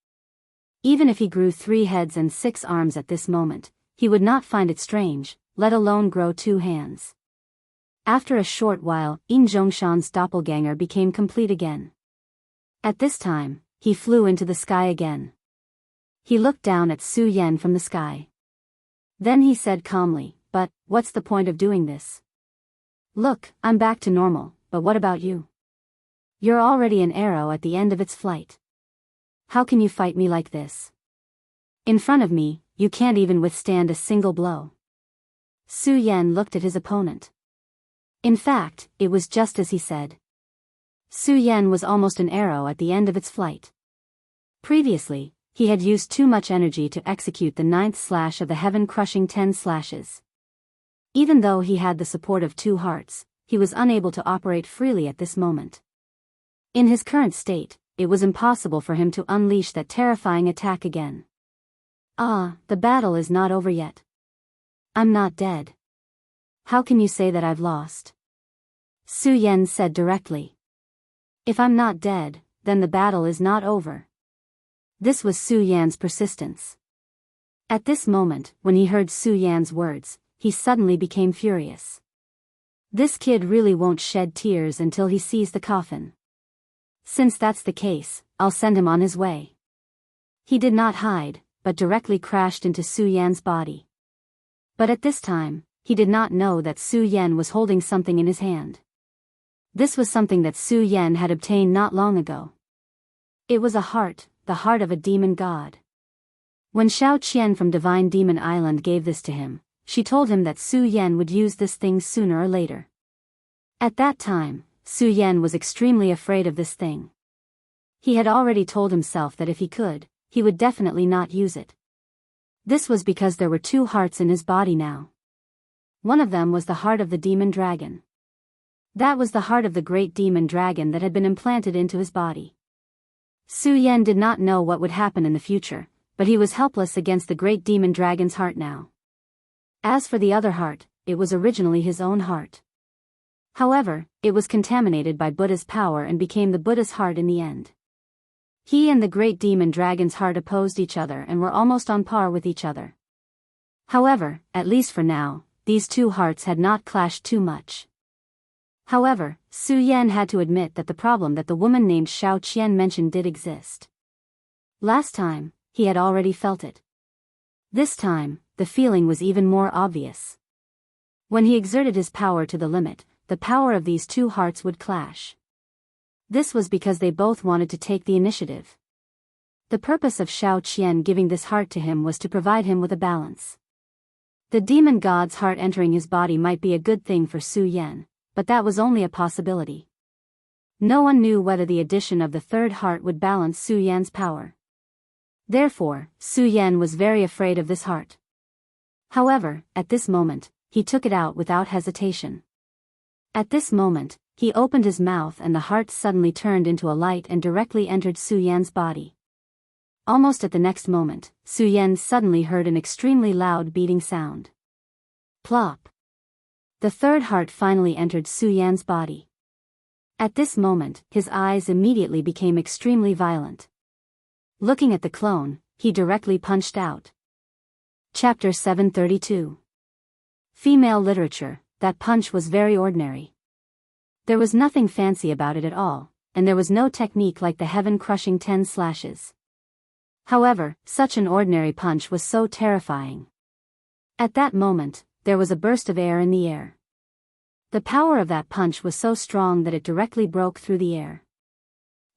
Even if he grew 3 heads and 6 arms at this moment, he would not find it strange, let alone grow 2 hands. After a short while, Yin Zhongshan's doppelganger became complete again. At this time, he flew into the sky again. He looked down at Su Yan from the sky. Then he said calmly, but, what's the point of doing this? Look, I'm back to normal, but what about you? You're already an arrow at the end of its flight. How can you fight me like this? In front of me, you can't even withstand a single blow. Su Yan looked at his opponent. In fact, it was just as he said. Su Yan was almost an arrow at the end of its flight. Previously, he had used too much energy to execute the 9th slash of the heaven-crushing 10 slashes. Even though he had the support of 2 hearts, he was unable to operate freely at this moment. In his current state, it was impossible for him to unleash that terrifying attack again. Ah, the battle is not over yet. I'm not dead. How can you say that I've lost? Su Yan said directly. If I'm not dead, then the battle is not over. This was Su Yan's persistence. At this moment, when he heard Su Yan's words, he suddenly became furious. This kid really won't shed tears until he sees the coffin. Since that's the case, I'll send him on his way. He did not hide, but directly crashed into Su Yan's body. But at this time, he did not know that Su Yan was holding something in his hand. This was something that Su Yan had obtained not long ago. It was a heart, the heart of a demon god. When Xiao Qian from Divine Demon Island gave this to him, she told him that Su Yan would use this thing sooner or later. At that time, Su Yan was extremely afraid of this thing. He had already told himself that if he could, he would definitely not use it. This was because there were 2 hearts in his body now. One of them was the heart of the demon dragon. That was the heart of the great demon dragon that had been implanted into his body. Su Yan did not know what would happen in the future, but he was helpless against the great demon dragon's heart now. As for the other heart, it was originally his own heart. However, it was contaminated by Buddha's power and became the Buddha's heart in the end. He and the great demon dragon's heart opposed each other and were almost on par with each other. However, at least for now, these 2 hearts had not clashed too much. However, Su Yan had to admit that the problem that the woman named Xiao Qian mentioned did exist. Last time, he had already felt it. This time, the feeling was even more obvious. When he exerted his power to the limit, the power of these two hearts would clash. This was because they both wanted to take the initiative. The purpose of Shao Qian giving this heart to him was to provide him with a balance. The demon god's heart entering his body might be a good thing for Su Yan, but that was only a possibility. No one knew whether the addition of the third heart would balance Su Yan's power. Therefore, Su Yan was very afraid of this heart. However, at this moment, he took it out without hesitation. At this moment, he opened his mouth and the heart suddenly turned into a light and directly entered Su Yan's body. Almost at the next moment, Su Yan suddenly heard an extremely loud beating sound. Plop! The third heart finally entered Su Yan's body. At this moment, his eyes immediately became extremely violent. Looking at the clone, he directly punched out. Chapter 732. Female literature. That punch was very ordinary. There was nothing fancy about it at all, and there was no technique like the heaven-crushing 10 slashes. However, such an ordinary punch was so terrifying. At that moment, there was a burst of air in the air. The power of that punch was so strong that it directly broke through the air.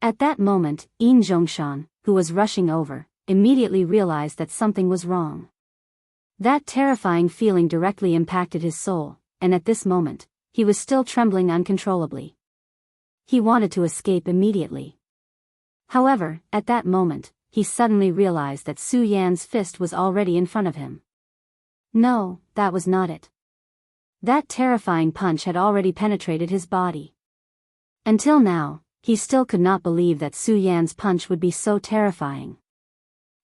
At that moment, Yin Zhongshan, who was rushing over, immediately realized that something was wrong. That terrifying feeling directly impacted his soul, and at this moment, he was still trembling uncontrollably. He wanted to escape immediately. However, at that moment, he suddenly realized that Su Yan's fist was already in front of him. No, that was not it. That terrifying punch had already penetrated his body. Until now, he still could not believe that Su Yan's punch would be so terrifying.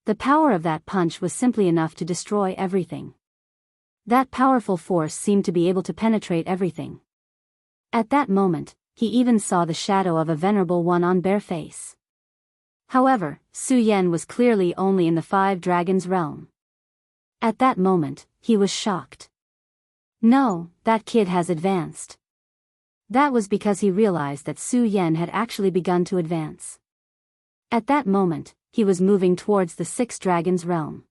The power of that punch was simply enough to destroy everything. That powerful force seemed to be able to penetrate everything. At that moment, he even saw the shadow of a venerable one on bare face. However, Su Yan was clearly only in the 5 dragons realm. At that moment, he was shocked. No, that kid has advanced. That was because he realized that Su Yan had actually begun to advance. At that moment, he was moving towards the 6 dragons realm.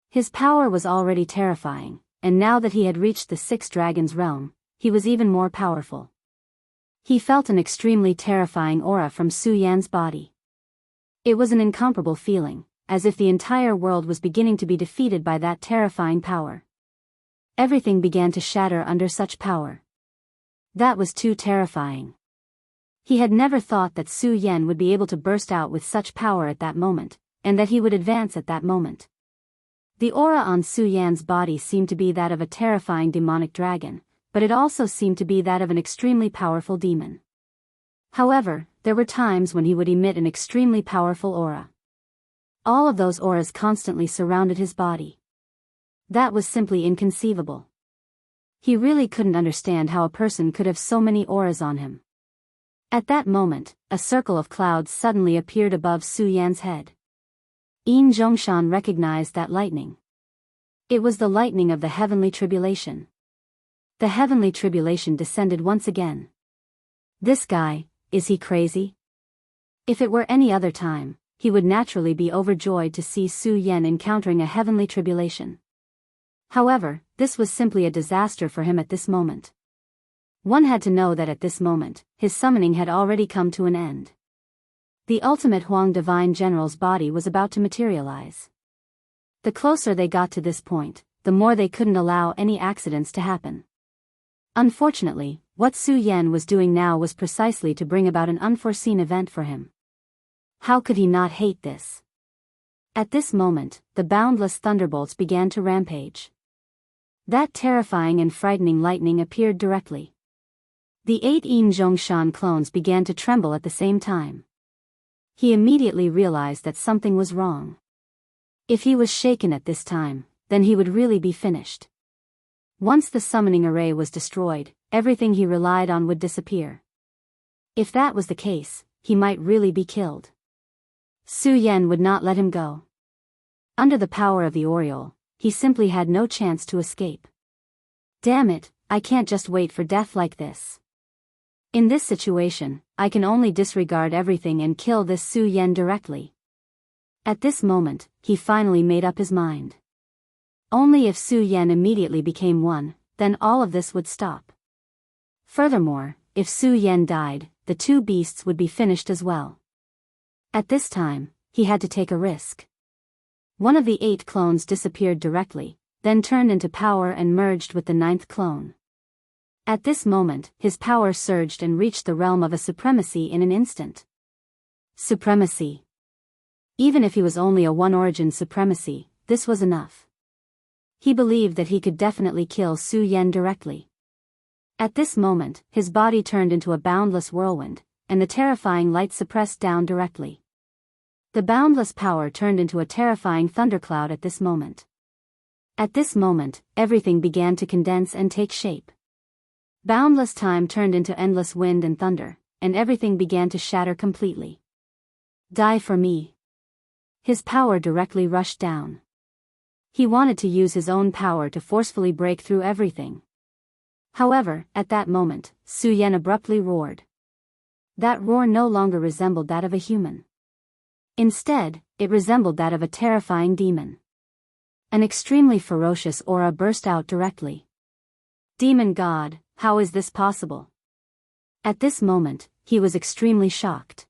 His power was already terrifying, and now that he had reached the 6 dragons realm, he was even more powerful. He felt an extremely terrifying aura from Su Yan's body. It was an incomparable feeling, as if the entire world was beginning to be defeated by that terrifying power. Everything began to shatter under such power. That was too terrifying. He had never thought that Su Yan would be able to burst out with such power at that moment, and that he would advance at that moment. The aura on Su Yan's body seemed to be that of a terrifying demonic dragon, but it also seemed to be that of an extremely powerful demon. However, there were times when he would emit an extremely powerful aura. All of those auras constantly surrounded his body. That was simply inconceivable. He really couldn't understand how a person could have so many auras on him. At that moment, a circle of clouds suddenly appeared above Su Yan's head. Yin Zhongshan recognized that lightning. It was the lightning of the heavenly tribulation. The heavenly tribulation descended once again. This guy, is he crazy? If it were any other time, he would naturally be overjoyed to see Su Yan encountering a heavenly tribulation. However, this was simply a disaster for him at this moment. One had to know that at this moment, his summoning had already come to an end. The ultimate Huang Divine General's body was about to materialize. The closer they got to this point, the more they couldn't allow any accidents to happen. Unfortunately, what Su Yan was doing now was precisely to bring about an unforeseen event for him. How could he not hate this? At this moment, the boundless thunderbolts began to rampage. That terrifying and frightening lightning appeared directly. The 8 Yin Zhongshan clones began to tremble at the same time. He immediately realized that something was wrong. If he was shaken at this time, then he would really be finished. Once the summoning array was destroyed, everything he relied on would disappear. If that was the case, he might really be killed. Su Yan would not let him go. Under the power of the Oriole, he simply had no chance to escape. Damn it, I can't just wait for death like this. In this situation, I can only disregard everything and kill this Su Yan directly. At this moment, he finally made up his mind. Only if Su Yan immediately became one, then all of this would stop. Furthermore, if Su Yan died, the two beasts would be finished as well. At this time, he had to take a risk. One of the 8 clones disappeared directly, then turned into power and merged with the 9th clone. At this moment, his power surged and reached the realm of a supremacy in an instant. Supremacy. Even if he was only a one-origin supremacy, this was enough. He believed that he could definitely kill Su Yan directly. At this moment, his body turned into a boundless whirlwind, and the terrifying light suppressed down directly. The boundless power turned into a terrifying thundercloud at this moment. At this moment, everything began to condense and take shape. Boundless time turned into endless wind and thunder, and everything began to shatter completely. Die for me. His power directly rushed down. He wanted to use his own power to forcefully break through everything. However, at that moment, Su Yan abruptly roared. That roar no longer resembled that of a human. Instead, it resembled that of a terrifying demon. An extremely ferocious aura burst out directly. Demon God, how is this possible? At this moment, he was extremely shocked.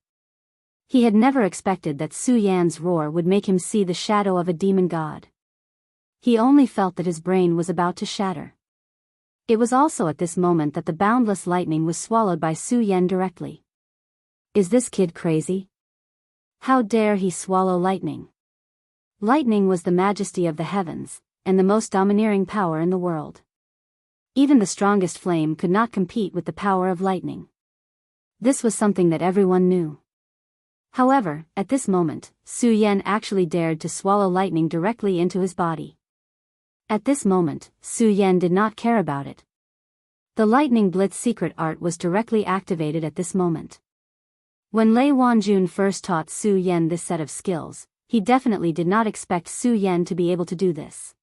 He had never expected that Su Yan's roar would make him see the shadow of a demon god. He only felt that his brain was about to shatter. It was also at this moment that the boundless lightning was swallowed by Su Yan directly. Is this kid crazy? How dare he swallow lightning? Lightning was the majesty of the heavens, and the most domineering power in the world. Even the strongest flame could not compete with the power of lightning. This was something that everyone knew. However, at this moment, Su Yan actually dared to swallow lightning directly into his body. At this moment, Su Yan did not care about it. The lightning blitz secret art was directly activated at this moment. When Lei Wanjun first taught Su Yan this set of skills, he definitely did not expect Su Yan to be able to do this.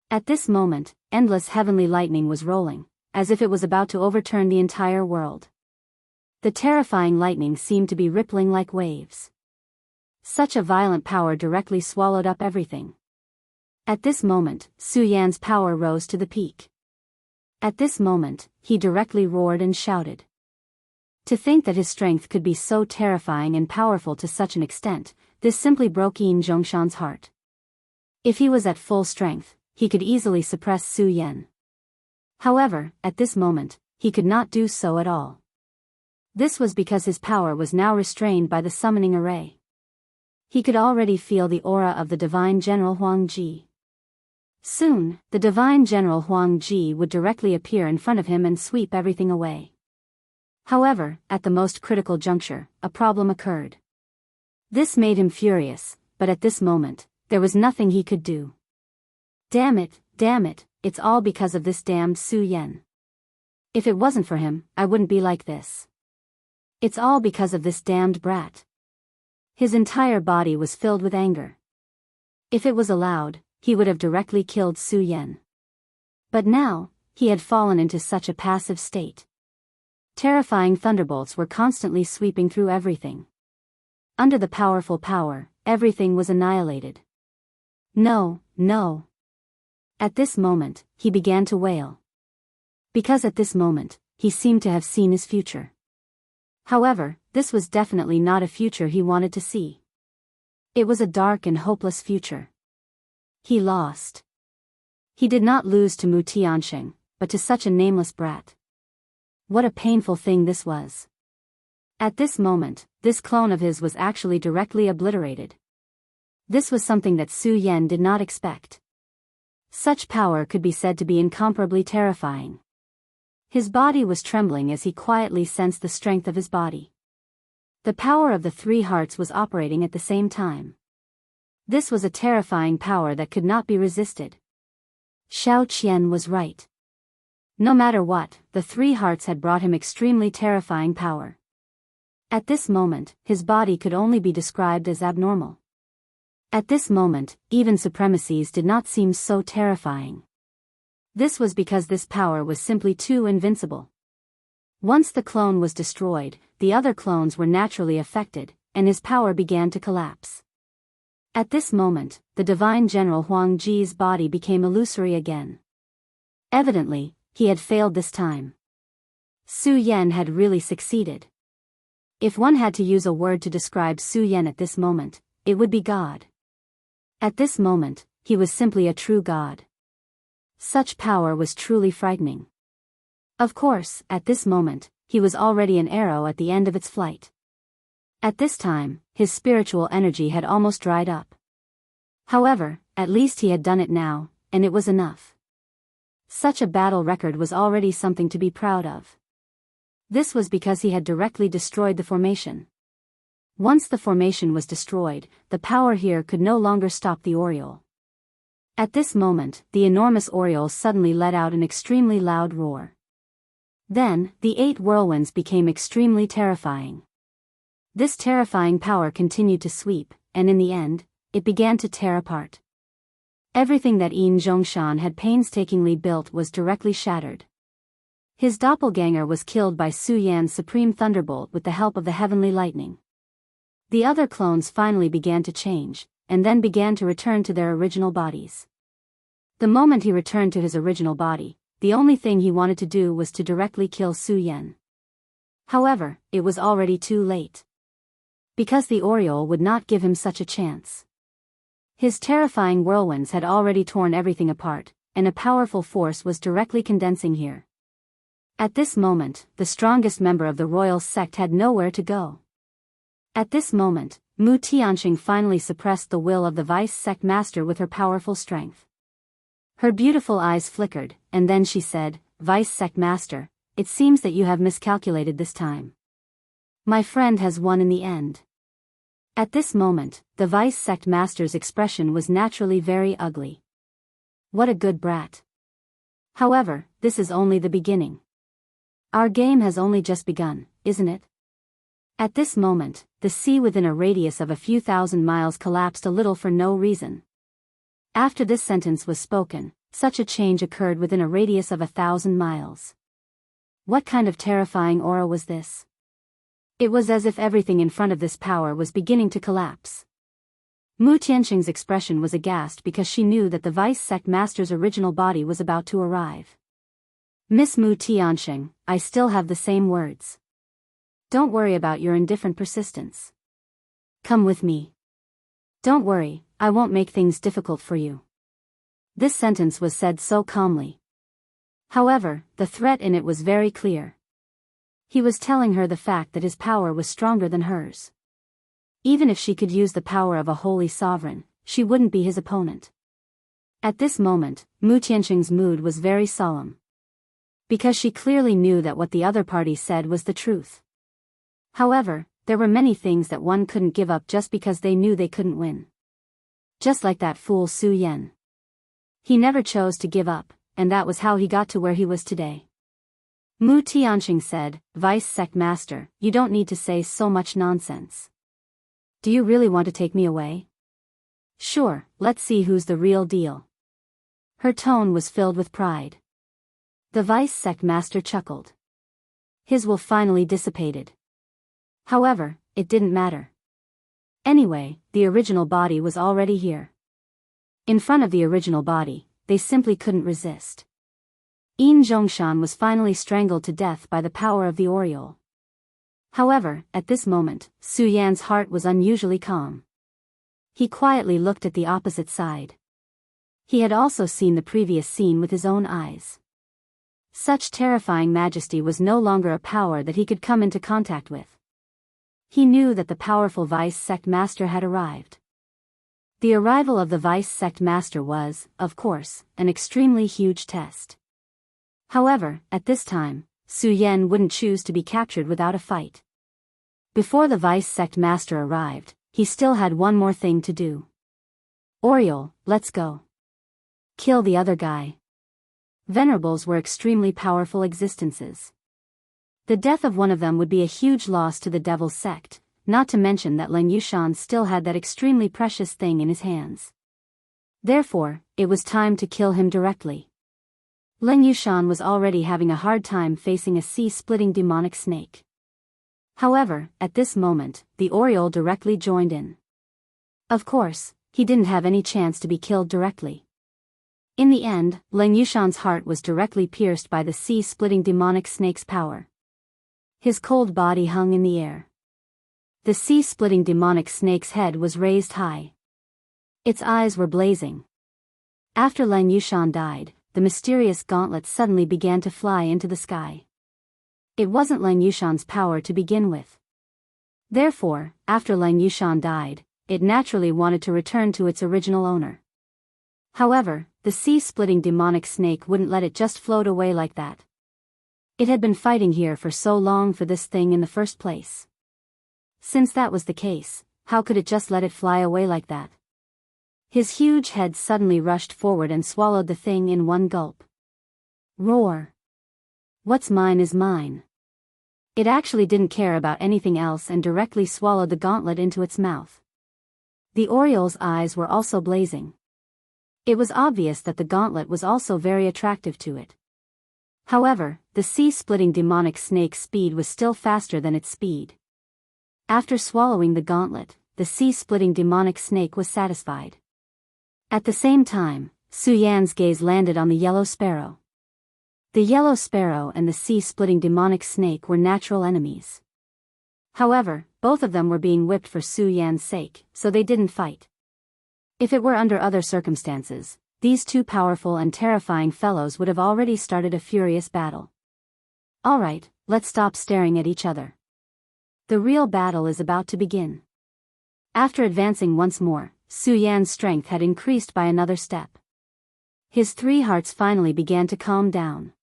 At this moment, endless heavenly lightning was rolling, as if it was about to overturn the entire world. The terrifying lightning seemed to be rippling like waves. Such a violent power directly swallowed up everything. At this moment, Su Yan's power rose to the peak. At this moment, he directly roared and shouted. To think that his strength could be so terrifying and powerful to such an extent, this simply broke Yin Zhongshan's heart. If he was at full strength, he could easily suppress Su Yan. However, at this moment, he could not do so at all. This was because his power was now restrained by the summoning array. He could already feel the aura of the divine general Huang Ji. Soon, the divine general Huang Ji would directly appear in front of him and sweep everything away. However, at the most critical juncture, a problem occurred. This made him furious, but at this moment, there was nothing he could do. Damn it, it's all because of this damned Su Yan. If it wasn't for him, I wouldn't be like this. It's all because of this damned brat. His entire body was filled with anger. If it was allowed, he would have directly killed Su Yan. But now, he had fallen into such a passive state. Terrifying thunderbolts were constantly sweeping through everything. Under the powerful power, everything was annihilated. No. At this moment, he began to wail. Because at this moment, he seemed to have seen his future. However, this was definitely not a future he wanted to see. It was a dark and hopeless future. He lost. He did not lose to Mu Tiansheng, but to such a nameless brat. What a painful thing this was. At this moment, this clone of his was actually directly obliterated. This was something that Su Yan did not expect. Such power could be said to be incomparably terrifying. His body was trembling as he quietly sensed the strength of his body. The power of the 3 hearts was operating at the same time. This was a terrifying power that could not be resisted. Xiao Qian was right. No matter what, the 3 hearts had brought him extremely terrifying power. At this moment, his body could only be described as abnormal. At this moment, even supremacies did not seem so terrifying. This was because this power was simply too invincible. Once the clone was destroyed, the other clones were naturally affected, and his power began to collapse. At this moment, the divine general Huang Ji's body became illusory again. Evidently, he had failed this time. Su Yan had really succeeded. If one had to use a word to describe Su Yan at this moment, it would be God. At this moment, he was simply a true god. Such power was truly frightening. Of course, at this moment, he was already an arrow at the end of its flight. At this time, his spiritual energy had almost dried up. However, at least he had done it now, and it was enough. Such a battle record was already something to be proud of. This was because he had directly destroyed the formation. Once the formation was destroyed, the power here could no longer stop the Oriole. At this moment, the enormous Oriole suddenly let out an extremely loud roar. Then, the 8 whirlwinds became extremely terrifying. This terrifying power continued to sweep, and in the end, it began to tear apart. Everything that Yin Zhongshan had painstakingly built was directly shattered. His doppelganger was killed by Su Yan's supreme thunderbolt with the help of the heavenly lightning. The other clones finally began to change, and then began to return to their original bodies. The moment he returned to his original body, the only thing he wanted to do was to directly kill Su Yan. However, it was already too late. Because the Oriole would not give him such a chance. His terrifying whirlwinds had already torn everything apart, and a powerful force was directly condensing here. At this moment, the strongest member of the royal sect had nowhere to go. At this moment, Mu Tianxing finally suppressed the will of the vice sect master with her powerful strength. Her beautiful eyes flickered, and then she said, "Vice sect master, it seems that you have miscalculated this time. My friend has won in the end." At this moment, the vice sect master's expression was naturally very ugly. What a good brat. However, this is only the beginning. Our game has only just begun, isn't it? At this moment, the sea within a radius of a few thousand miles collapsed a little for no reason. After this sentence was spoken, such a change occurred within a radius of 1,000 miles. What kind of terrifying aura was this? It was as if everything in front of this power was beginning to collapse. Mu Tianxing's expression was aghast because she knew that the vice sect master's original body was about to arrive. "Miss Mu Tianxing, I still have the same words. Don't worry about your indifferent persistence. Come with me. Don't worry, I won't make things difficult for you." This sentence was said so calmly. However, the threat in it was very clear. He was telling her the fact that his power was stronger than hers. Even if she could use the power of a holy sovereign, she wouldn't be his opponent. At this moment, Mu Tianxing's mood was very solemn. Because she clearly knew that what the other party said was the truth. However, there were many things that one couldn't give up just because they knew they couldn't win. Just like that fool Su Yan. He never chose to give up, and that was how he got to where he was today. Mu Tianxing said, "Vice sect master, you don't need to say so much nonsense. Do you really want to take me away? Sure, let's see who's the real deal." Her tone was filled with pride. The vice sect master chuckled. His will finally dissipated. However, it didn't matter. Anyway, the original body was already here. In front of the original body, they simply couldn't resist. Yin Zhongshan was finally strangled to death by the power of the Oriole. However, at this moment, Su Yan's heart was unusually calm. He quietly looked at the opposite side. He had also seen the previous scene with his own eyes. Such terrifying majesty was no longer a power that he could come into contact with. He knew that the powerful vice sect master had arrived. The arrival of the vice sect master was, of course, an extremely huge test. However, at this time, Su Yan wouldn't choose to be captured without a fight. Before the vice sect master arrived, he still had one more thing to do. "Oriole, let's go. Kill the other guy." Venerables were extremely powerful existences. The death of one of them would be a huge loss to the devil's sect, not to mention that Leng Yushan still had that extremely precious thing in his hands. Therefore, it was time to kill him directly. Leng Yushan was already having a hard time facing a sea-splitting demonic snake. However, at this moment, the Oriole directly joined in. Of course, he didn't have any chance to be killed directly. In the end, Leng Yushan's heart was directly pierced by the sea-splitting demonic snake's power. His cold body hung in the air. The sea-splitting demonic snake's head was raised high. Its eyes were blazing. After Leng Yushan died, the mysterious gauntlet suddenly began to fly into the sky. It wasn't Leng Yushan's power to begin with. Therefore, after Leng Yushan died, it naturally wanted to return to its original owner. However, the sea-splitting demonic snake wouldn't let it just float away like that. It had been fighting here for so long for this thing in the first place. Since that was the case, how could it just let it fly away like that? His huge head suddenly rushed forward and swallowed the thing in one gulp. Roar! What's mine is mine. It actually didn't care about anything else and directly swallowed the gauntlet into its mouth. The Oriole's eyes were also blazing. It was obvious that the gauntlet was also very attractive to it. However, the sea-splitting demonic snake's speed was still faster than its speed. After swallowing the gauntlet, the sea-splitting demonic snake was satisfied. At the same time, Su Yan's gaze landed on the yellow sparrow. The yellow sparrow and the sea-splitting demonic snake were natural enemies. However, both of them were being whipped for Su Yan's sake, so they didn't fight. If it were under other circumstances, these two powerful and terrifying fellows would have already started a furious battle. Alright, let's stop staring at each other. The real battle is about to begin. After advancing once more, Su Yan's strength had increased by another step. His three hearts finally began to calm down.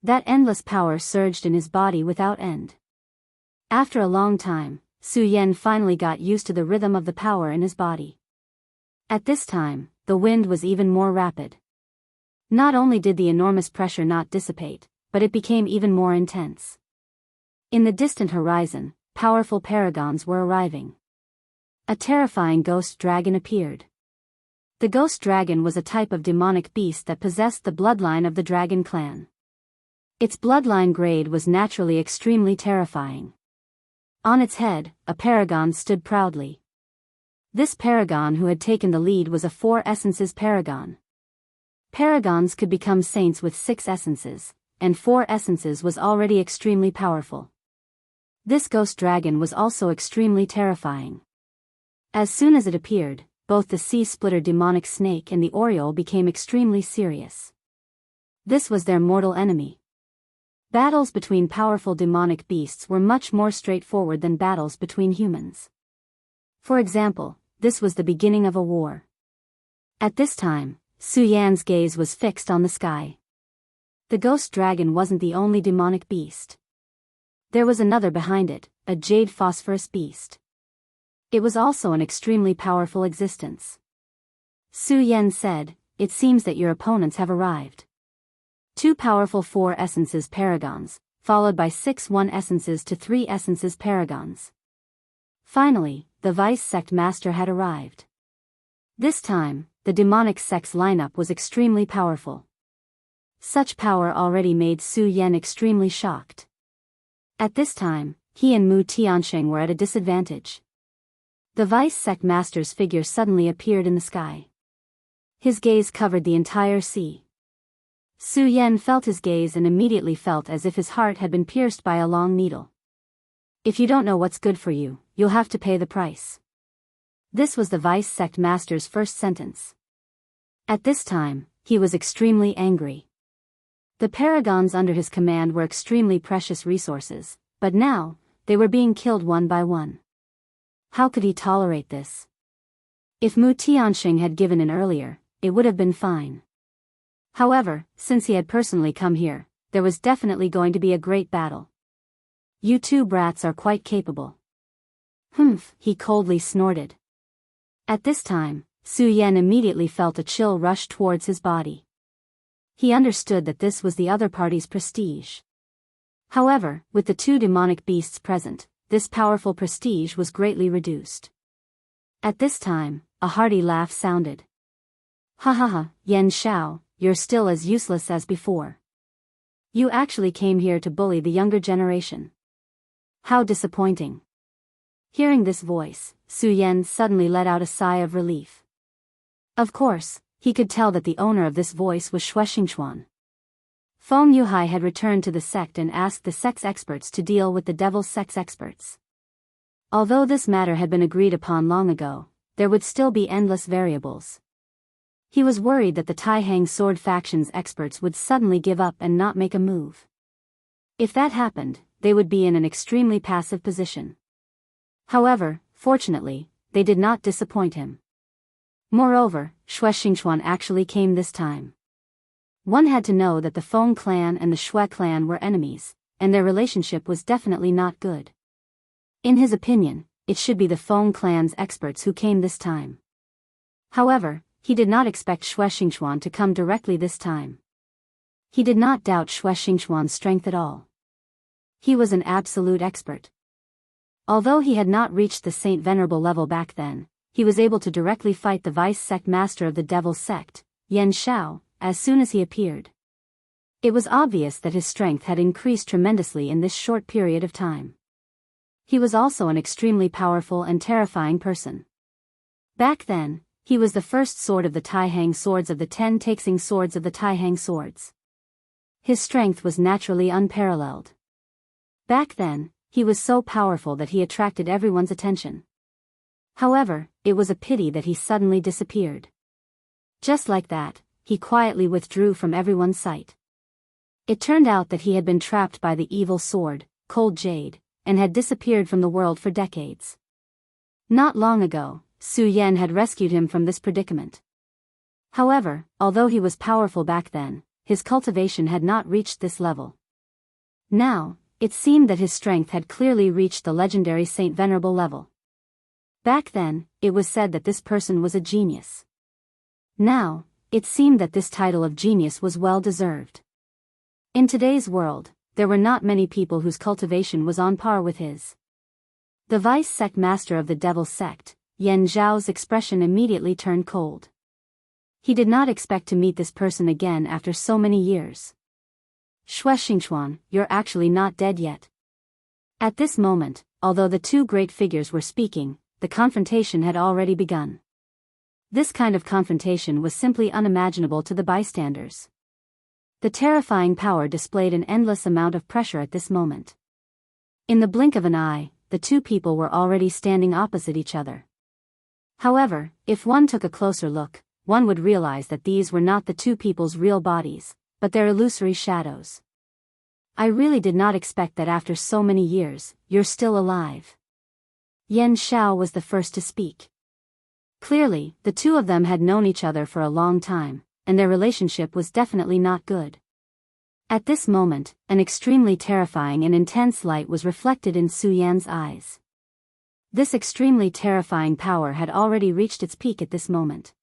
That endless power surged in his body without end. After a long time, Su Yan finally got used to the rhythm of the power in his body. At this time, the wind was even more rapid. Not only did the enormous pressure not dissipate, but it became even more intense. In the distant horizon, powerful paragons were arriving. A terrifying ghost dragon appeared. The ghost dragon was a type of demonic beast that possessed the bloodline of the dragon clan. Its bloodline grade was naturally extremely terrifying. On its head, a paragon stood proudly. This paragon who had taken the lead was a 4 essences paragon. Paragons could become saints with 6 essences, and 4 essences was already extremely powerful. This ghost dragon was also extremely terrifying. As soon as it appeared, both the sea-splitter demonic snake and the Oriole became extremely serious. This was their mortal enemy. Battles between powerful demonic beasts were much more straightforward than battles between humans. For example, this was the beginning of a war. At this time, Su Yan's gaze was fixed on the sky. The ghost dragon wasn't the only demonic beast. There was another behind it, a jade phosphorus beast. It was also an extremely powerful existence. Su Yan said, "It seems that your opponents have arrived." 2 powerful 4 essences paragons, followed by 6 1 essences to 3 essences paragons. Finally, the vice sect master had arrived. This time, the demonic sect's lineup was extremely powerful. Such power already made Su Yan extremely shocked. At this time, he and Mu Tianxing were at a disadvantage. The vice sect master's figure suddenly appeared in the sky. His gaze covered the entire sea. Su Yan felt his gaze and immediately felt as if his heart had been pierced by a long needle. If you don't know what's good for you, you'll have to pay the price. This was the vice sect master's first sentence. At this time, he was extremely angry. The paragons under his command were extremely precious resources, but now, they were being killed one by one. How could he tolerate this? If Mu Tianxing had given in earlier, it would have been fine. However, since he had personally come here, there was definitely going to be a great battle. You two brats are quite capable. Humph, he coldly snorted. At this time, Su Yan immediately felt a chill rush towards his body. He understood that this was the other party's prestige. However, with the 2 demonic beasts present, this powerful prestige was greatly reduced. At this time, a hearty laugh sounded. Ha ha ha, Yan Xiao, you're still as useless as before. You actually came here to bully the younger generation. How disappointing. Hearing this voice, Su Yan suddenly let out a sigh of relief. Of course, he could tell that the owner of this voice was Shuexingchuan. Feng Yuhai had returned to the sect and asked the sect's experts to deal with the devil's sect's experts. Although this matter had been agreed upon long ago, there would still be endless variables. He was worried that the Taihang sword faction's experts would suddenly give up and not make a move. If that happened, they would be in an extremely passive position. However, fortunately, they did not disappoint him. Moreover, Shuexingchuan actually came this time. One had to know that the Feng clan and the Shui clan were enemies, and their relationship was definitely not good. In his opinion, it should be the Feng clan's experts who came this time. However, he did not expect Shuexingchuan to come directly this time. He did not doubt Shuexingchuan's strength at all. He was an absolute expert. Although he had not reached the Saint Venerable level back then, he was able to directly fight the vice sect master of the Devil's sect, Yan Xiao, as soon as he appeared. It was obvious that his strength had increased tremendously in this short period of time. He was also an extremely powerful and terrifying person. Back then, he was the first sword of the Taihang swords of the 10 Taixing swords of the Taihang swords. His strength was naturally unparalleled. Back then, he was so powerful that he attracted everyone's attention. However, it was a pity that he suddenly disappeared. Just like that, he quietly withdrew from everyone's sight. It turned out that he had been trapped by the evil sword, Cold Jade, and had disappeared from the world for decades. Not long ago, Su Yan had rescued him from this predicament. However, although he was powerful back then, his cultivation had not reached this level. Now, it seemed that his strength had clearly reached the legendary Saint Venerable level. Back then, it was said that this person was a genius. Now, it seemed that this title of genius was well deserved. In today's world, there were not many people whose cultivation was on par with his. The vice sect master of the Devil's sect, Yan Zhao's expression immediately turned cold. He did not expect to meet this person again after so many years. Shuexingchuan, you're actually not dead yet. At this moment, although the two great figures were speaking, the confrontation had already begun. This kind of confrontation was simply unimaginable to the bystanders. The terrifying power displayed an endless amount of pressure at this moment. In the blink of an eye, the two people were already standing opposite each other. However, if one took a closer look, one would realize that these were not the two people's real bodies, but their illusory shadows. I really did not expect that after so many years, you're still alive. Yan Xiao was the first to speak. Clearly, the two of them had known each other for a long time, and their relationship was definitely not good. At this moment, an extremely terrifying and intense light was reflected in Su Yan's eyes. This extremely terrifying power had already reached its peak at this moment.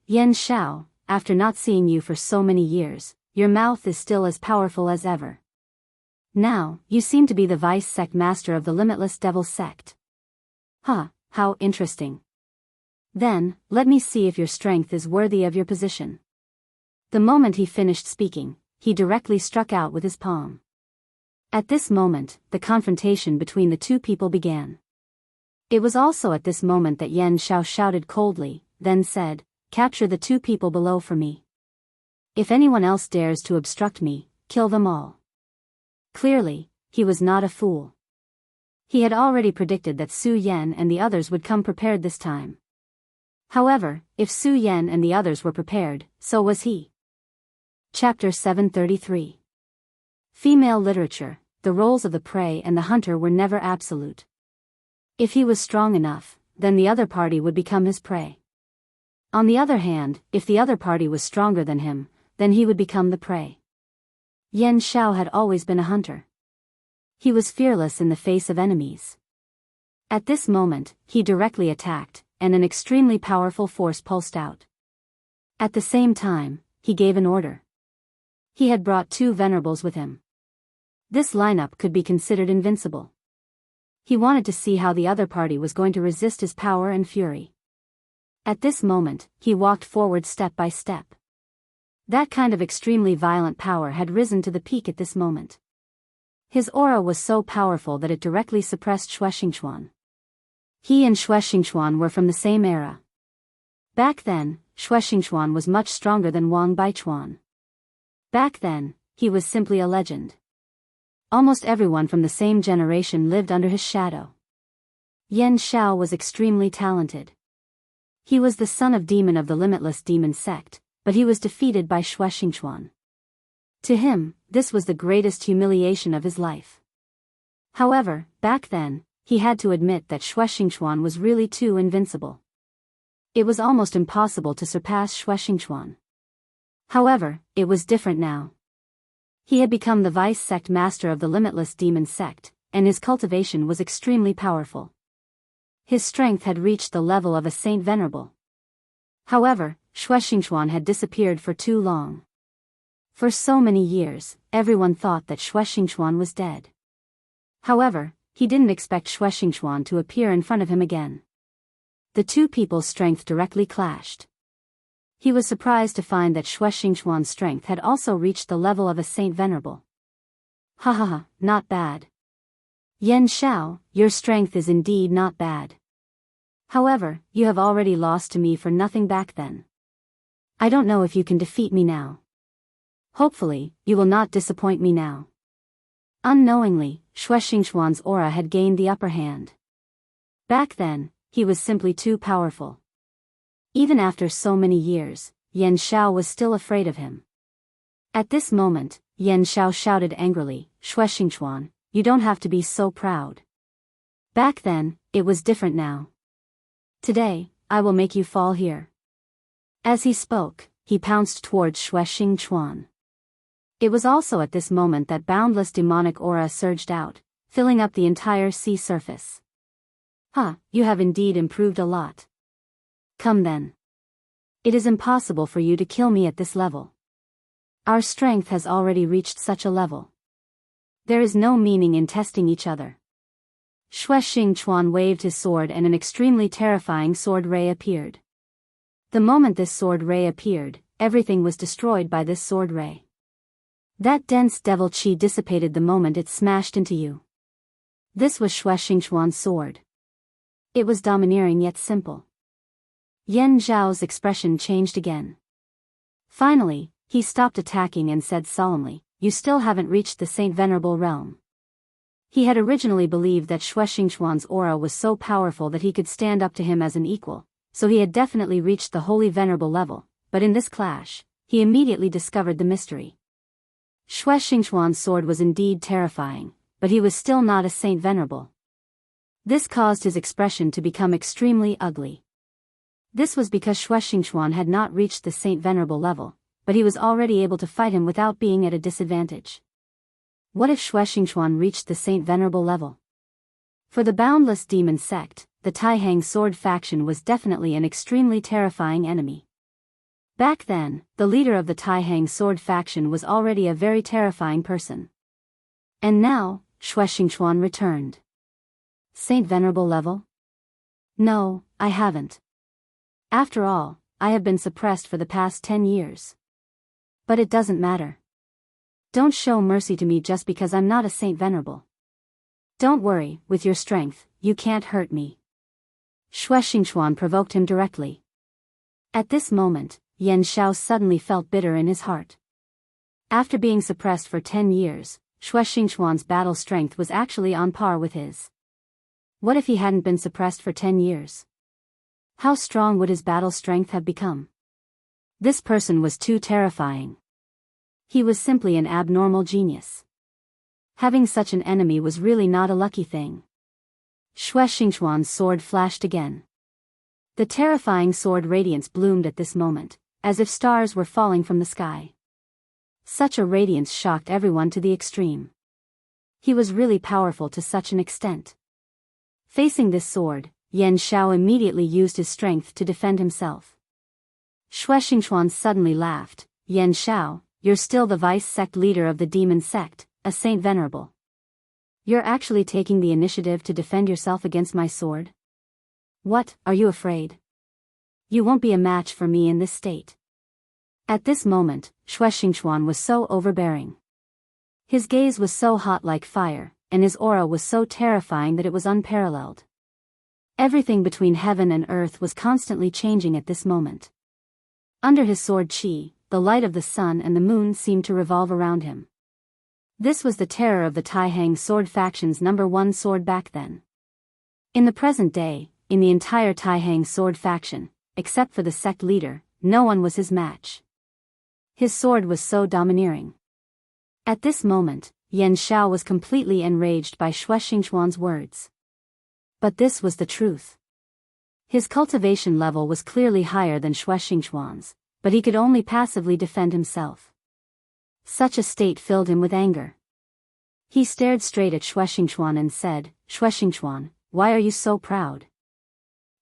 Yan Xiao, after not seeing you for so many years, your mouth is still as powerful as ever. Now, you seem to be the vice sect master of the limitless Devil's sect. How interesting. Then, let me see if your strength is worthy of your position. The moment he finished speaking, he directly struck out with his palm. At this moment, the confrontation between the two people began. It was also at this moment that Yan Xiao shouted coldly, then said, "Capture the two people below for me. If anyone else dares to obstruct me, kill them all." Clearly, he was not a fool. He had already predicted that Su Yan and the others would come prepared this time. However, if Su Yan and the others were prepared, so was he. Chapter 733. Female literature, the roles of the prey and the hunter were never absolute. If he was strong enough, then the other party would become his prey. On the other hand, if the other party was stronger than him, then he would become the prey. Yan Xiao had always been a hunter. He was fearless in the face of enemies. At this moment, he directly attacked, and an extremely powerful force pulsed out. At the same time, he gave an order. He had brought two venerables with him. This lineup could be considered invincible. He wanted to see how the other party was going to resist his power and fury. At this moment, he walked forward step by step. That kind of extremely violent power had risen to the peak at this moment. His aura was so powerful that it directly suppressed Shuexingchuan. He and Shuexingchuan were from the same era. Back then, Xianxia was much stronger than Wang Baichuan. Back then, he was simply a legend. Almost everyone from the same generation lived under his shadow. Yan Xiao was extremely talented. He was the son of demon of the limitless demon sect, but he was defeated by Xianxia. To him, this was the greatest humiliation of his life. However, back then, he had to admit that Xianxia was really too invincible. It was almost impossible to surpass Xianxia. However, it was different now. He had become the vice sect master of the limitless demon sect, and his cultivation was extremely powerful. His strength had reached the level of a saint venerable. However, Xianxia had disappeared for too long. For so many years, everyone thought that Xianxia was dead. However, he didn't expect Xianxia to appear in front of him again. The two people's strength directly clashed. He was surprised to find that Xianxia's strength had also reached the level of a saint venerable. Ha ha ha, not bad. Yan Xiao, your strength is indeed not bad. However, you have already lost to me for nothing back then. I don't know if you can defeat me now. Hopefully, you will not disappoint me now. Unknowingly, Xianxia's aura had gained the upper hand. Back then, he was simply too powerful. Even after so many years, Yan Xiao was still afraid of him. At this moment, Yan Xiao shouted angrily, Xianxia, you don't have to be so proud. Back then, it was different now. Today, I will make you fall here. As he spoke, he pounced towards Xianxia. It was also at this moment that boundless demonic aura surged out, filling up the entire sea surface. You have indeed improved a lot. Come then. It is impossible for you to kill me at this level. Our strength has already reached such a level. There is no meaning in testing each other. Xianxia waved his sword and an extremely terrifying sword ray appeared. The moment this sword ray appeared, everything was destroyed by this sword ray. That dense devil chi dissipated the moment it smashed into you. This was Xianxia's sword. It was domineering yet simple. Yan Zhao's expression changed again. Finally, he stopped attacking and said solemnly, you still haven't reached the Saint Venerable realm. He had originally believed that Xianxia's aura was so powerful that he could stand up to him as an equal, so he had definitely reached the Holy Venerable level, but in this clash, he immediately discovered the mystery. Xianxia's sword was indeed terrifying, but he was still not a Saint Venerable. This caused his expression to become extremely ugly. This was because Xianxia had not reached the Saint Venerable level, but he was already able to fight him without being at a disadvantage. What if Xianxia reached the Saint Venerable level? For the boundless demon sect, the Taihang sword faction was definitely an extremely terrifying enemy. Back then, the leader of the Taihang sword faction was already a very terrifying person. And now, Xianxia returned. Saint Venerable level? No, I haven't. After all, I have been suppressed for the past 10 years. But it doesn't matter. Don't show mercy to me just because I'm not a Saint Venerable. Don't worry, with your strength, you can't hurt me. Xianxia provoked him directly. At this moment, Yan Xiao suddenly felt bitter in his heart. After being suppressed for 10 years, Xianxia's battle strength was actually on par with his. What if he hadn't been suppressed for 10 years? How strong would his battle strength have become? This person was too terrifying. He was simply an abnormal genius. Having such an enemy was really not a lucky thing. Xianxia's sword flashed again. The terrifying sword radiance bloomed at this moment, as if stars were falling from the sky. Such a radiance shocked everyone to the extreme. He was really powerful to such an extent. Facing this sword, Yan Xiao immediately used his strength to defend himself. Xianxia suddenly laughed, Yan Xiao, you're still the vice sect leader of the demon sect, a Saint Venerable. You're actually taking the initiative to defend yourself against my sword? What, are you afraid? You won't be a match for me in this state. At this moment, Xianxia was so overbearing. His gaze was so hot like fire, and his aura was so terrifying that it was unparalleled. Everything between heaven and earth was constantly changing at this moment. Under his sword chi, the light of the sun and the moon seemed to revolve around him. This was the terror of the Taihang sword faction's #1 sword back then. In the present day, in the entire Taihang sword faction, except for the sect leader, no one was his match. His sword was so domineering. At this moment, Yan Xiao was completely enraged by Shui Xingchuan's words. But this was the truth. His cultivation level was clearly higher than Shui Xingchuan's, but he could only passively defend himself. Such a state filled him with anger. He stared straight at Shui Xingchuan and said, "Shui Xingchuan, why are you so proud?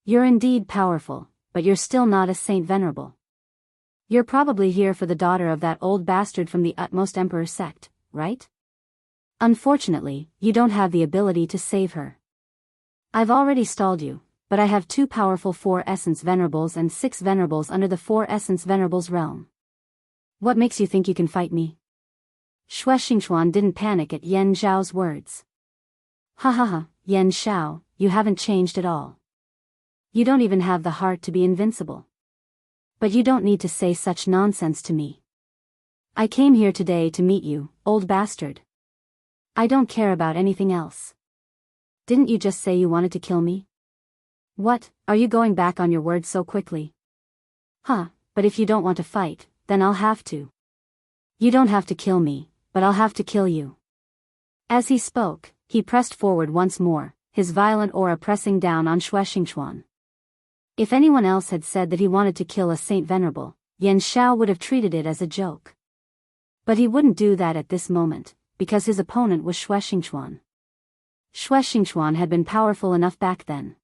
You're indeed powerful, but you're still not a saint venerable. You're probably here for the daughter of that old bastard from the utmost emperor sect, right? Unfortunately, you don't have the ability to save her. I've already stalled you, but I have 2 powerful 4 essence venerables and 6 venerables under the 4 essence venerables realm. What makes you think you can fight me?" Shui Xingchuan didn't panic at Yan Zhao's words. "Ha ha ha, Yan Xiao, you haven't changed at all. You don't even have the heart to be invincible. But you don't need to say such nonsense to me. I came here today to meet you, old bastard. I don't care about anything else. Didn't you just say you wanted to kill me? What, are you going back on your word so quickly? Huh, but if you don't want to fight, then I'll have to. You don't have to kill me, but I'll have to kill you." As he spoke, he pressed forward once more, his violent aura pressing down on Shui Xingchuan. If anyone else had said that he wanted to kill a saint venerable, Yan Xiao would have treated it as a joke. But he wouldn't do that at this moment, because his opponent was Shui Xingchuan. Shui Xingchuan had been powerful enough back then.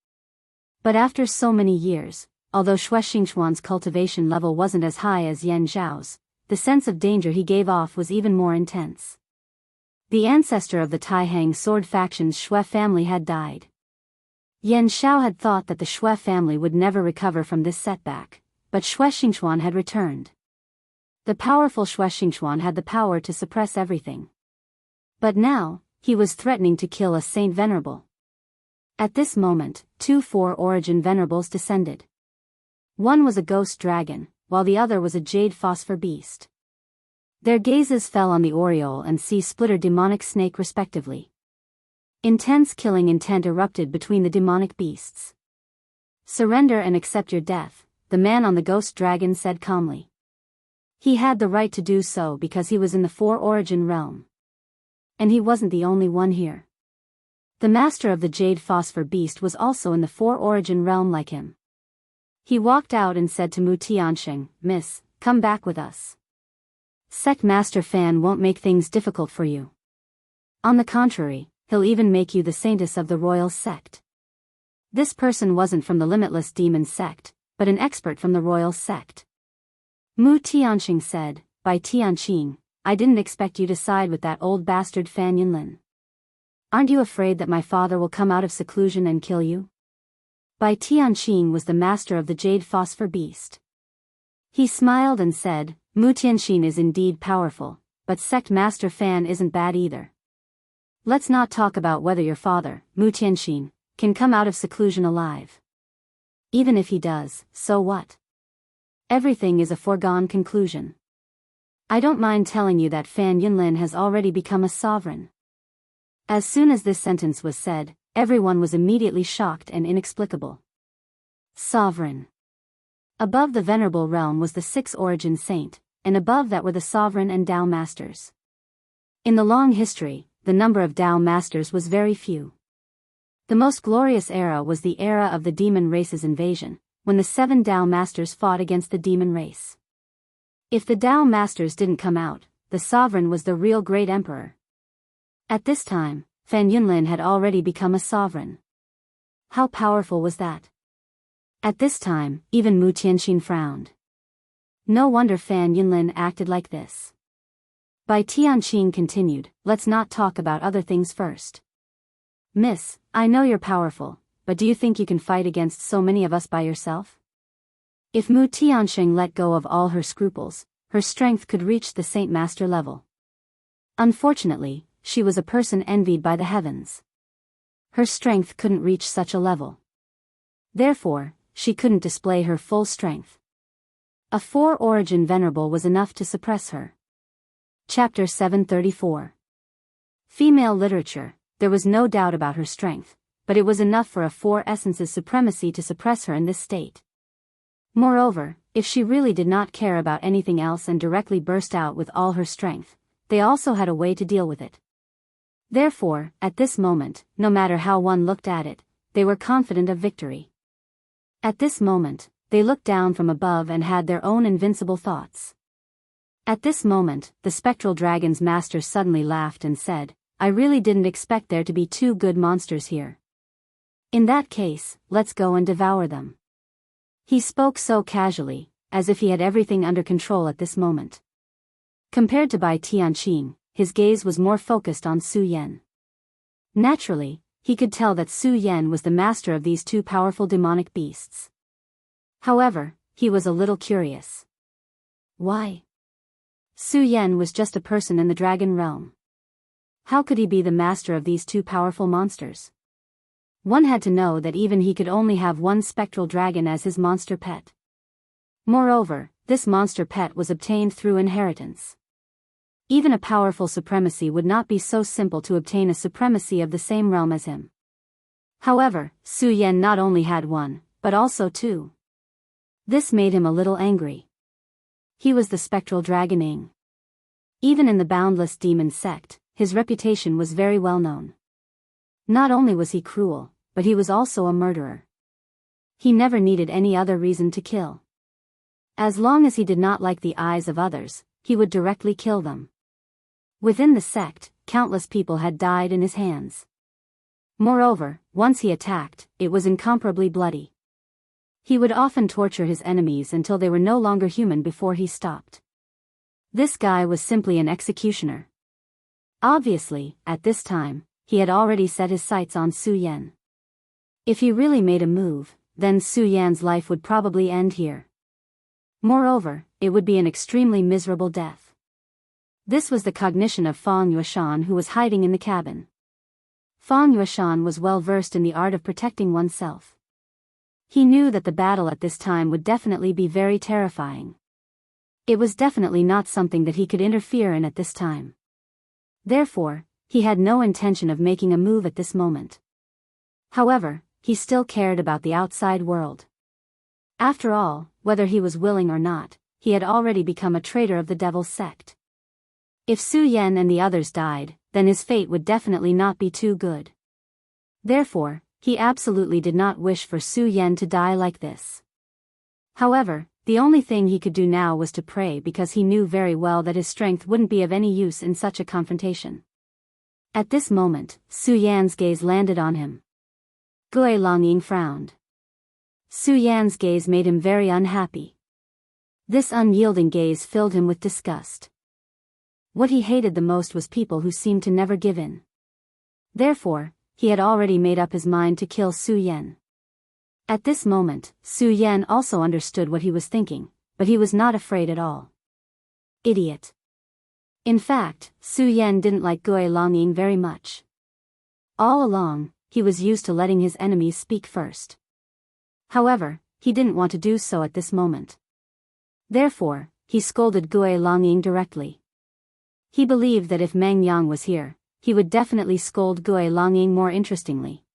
But after so many years, although Shui Xingchuan's cultivation level wasn't as high as Yan Zhao's, the sense of danger he gave off was even more intense. The ancestor of the Taihang sword faction's Shui family had died. Yan Xiao had thought that the Shui family would never recover from this setback, but Shui Xingchuan had returned. The powerful Shui Xingchuan had the power to suppress everything. But now, he was threatening to kill a saint venerable. At this moment, 2 4-origin venerables descended. One was a ghost dragon, while the other was a jade phosphor beast. Their gazes fell on the Oriole and Sea Splitter demonic snake respectively. Intense killing intent erupted between the demonic beasts. "Surrender and accept your death," the man on the ghost dragon said calmly. He had the right to do so because he was in the 4-origin realm. And he wasn't the only one here. The master of the jade phosphor beast was also in the 4-origin realm like him. He walked out and said to Mu Tianxing, "Miss, come back with us. Sect Master Fan won't make things difficult for you. On the contrary, he'll even make you the saintess of the royal sect." This person wasn't from the limitless demon sect, but an expert from the royal sect. Mu Tianxing said, "By Tianqing, I didn't expect you to side with that old bastard Fan Yunlin. Aren't you afraid that my father will come out of seclusion and kill you?" Bai Tianqing was the master of the jade phosphor beast. He smiled and said, "Mu Tianqing is indeed powerful, but sect master Fan isn't bad either. Let's not talk about whether your father, Mu Tianqing, can come out of seclusion alive. Even if he does, so what? Everything is a foregone conclusion. I don't mind telling you that Fan Yunlin has already become a sovereign." As soon as this sentence was said, everyone was immediately shocked and inexplicable. Sovereign. Above the venerable realm was the 6-origin saint, and above that were the sovereign and Dao masters. In the long history, the number of Dao masters was very few. The most glorious era was the era of the demon race's invasion, when the 7 Dao masters fought against the demon race. If the Dao masters didn't come out, the sovereign was the real great emperor. At this time, Fan Yunlin had already become a sovereign. How powerful was that? At this time, even Mu Tianxin frowned. No wonder Fan Yunlin acted like this. Bai Tianqing continued, "Let's not talk about other things first. Miss, I know you're powerful, but do you think you can fight against so many of us by yourself?" If Mu Tianxing let go of all her scruples, her strength could reach the Saint Master level. Unfortunately, she was a person envied by the heavens. Her strength couldn't reach such a level. Therefore, she couldn't display her full strength. A 4-origin venerable was enough to suppress her. Chapter 734. Female literature. There was no doubt about her strength, but it was enough for a 4 essence's supremacy to suppress her in this state. Moreover, if she really did not care about anything else and directly burst out with all her strength, they also had a way to deal with it. Therefore, at this moment, no matter how one looked at it, they were confident of victory. At this moment, they looked down from above and had their own invincible thoughts. At this moment, the spectral dragon's master suddenly laughed and said, "I really didn't expect there to be 2 good monsters here. In that case, let's go and devour them." He spoke so casually, as if he had everything under control at this moment. Compared to Bai Tianqing, his gaze was more focused on Su Yan. Naturally, he could tell that Su Yan was the master of these 2 powerful demonic beasts. However, he was a little curious. Why? Su Yan was just a person in the dragon realm. How could he be the master of these 2 powerful monsters? One had to know that even he could only have 1 spectral dragon as his monster pet. Moreover, this monster pet was obtained through inheritance. Even a powerful supremacy would not be so simple to obtain a supremacy of the same realm as him. However, Su Yan not only had 1, but also 2. This made him a little angry. He was the spectral dragon Ing. Even in the boundless demon sect, his reputation was very well known. Not only was he cruel, but he was also a murderer. He never needed any other reason to kill. As long as he did not like the eyes of others, he would directly kill them. Within the sect, countless people had died in his hands. Moreover, once he attacked, it was incomparably bloody. He would often torture his enemies until they were no longer human before he stopped. This guy was simply an executioner. Obviously, at this time, he had already set his sights on Su Yan. If he really made a move, then Su Yan's life would probably end here. Moreover, it would be an extremely miserable death. This was the cognition of Fang Yueshan, who was hiding in the cabin. Fang Yueshan was well versed in the art of protecting oneself. He knew that the battle at this time would definitely be very terrifying. It was definitely not something that he could interfere in at this time. Therefore, he had no intention of making a move at this moment. However, he still cared about the outside world. After all, whether he was willing or not, he had already become a traitor of the devil's sect. If Su Yan and the others died, then his fate would definitely not be too good. Therefore, he absolutely did not wish for Su Yan to die like this. However, the only thing he could do now was to pray, because he knew very well that his strength wouldn't be of any use in such a confrontation. At this moment, Su Yan's gaze landed on him. Gui Longying frowned. Su Yan's gaze made him very unhappy. This unyielding gaze filled him with disgust. What he hated the most was people who seemed to never give in. Therefore, he had already made up his mind to kill Su Yan. At this moment, Su Yan also understood what he was thinking, but he was not afraid at all. Idiot. In fact, Su Yan didn't like Gui Longying very much. All along, he was used to letting his enemies speak first. However, he didn't want to do so at this moment. Therefore, he scolded Gui Longying directly. He believed that if Meng Yang was here, he would definitely scold Gui Longying more interestingly.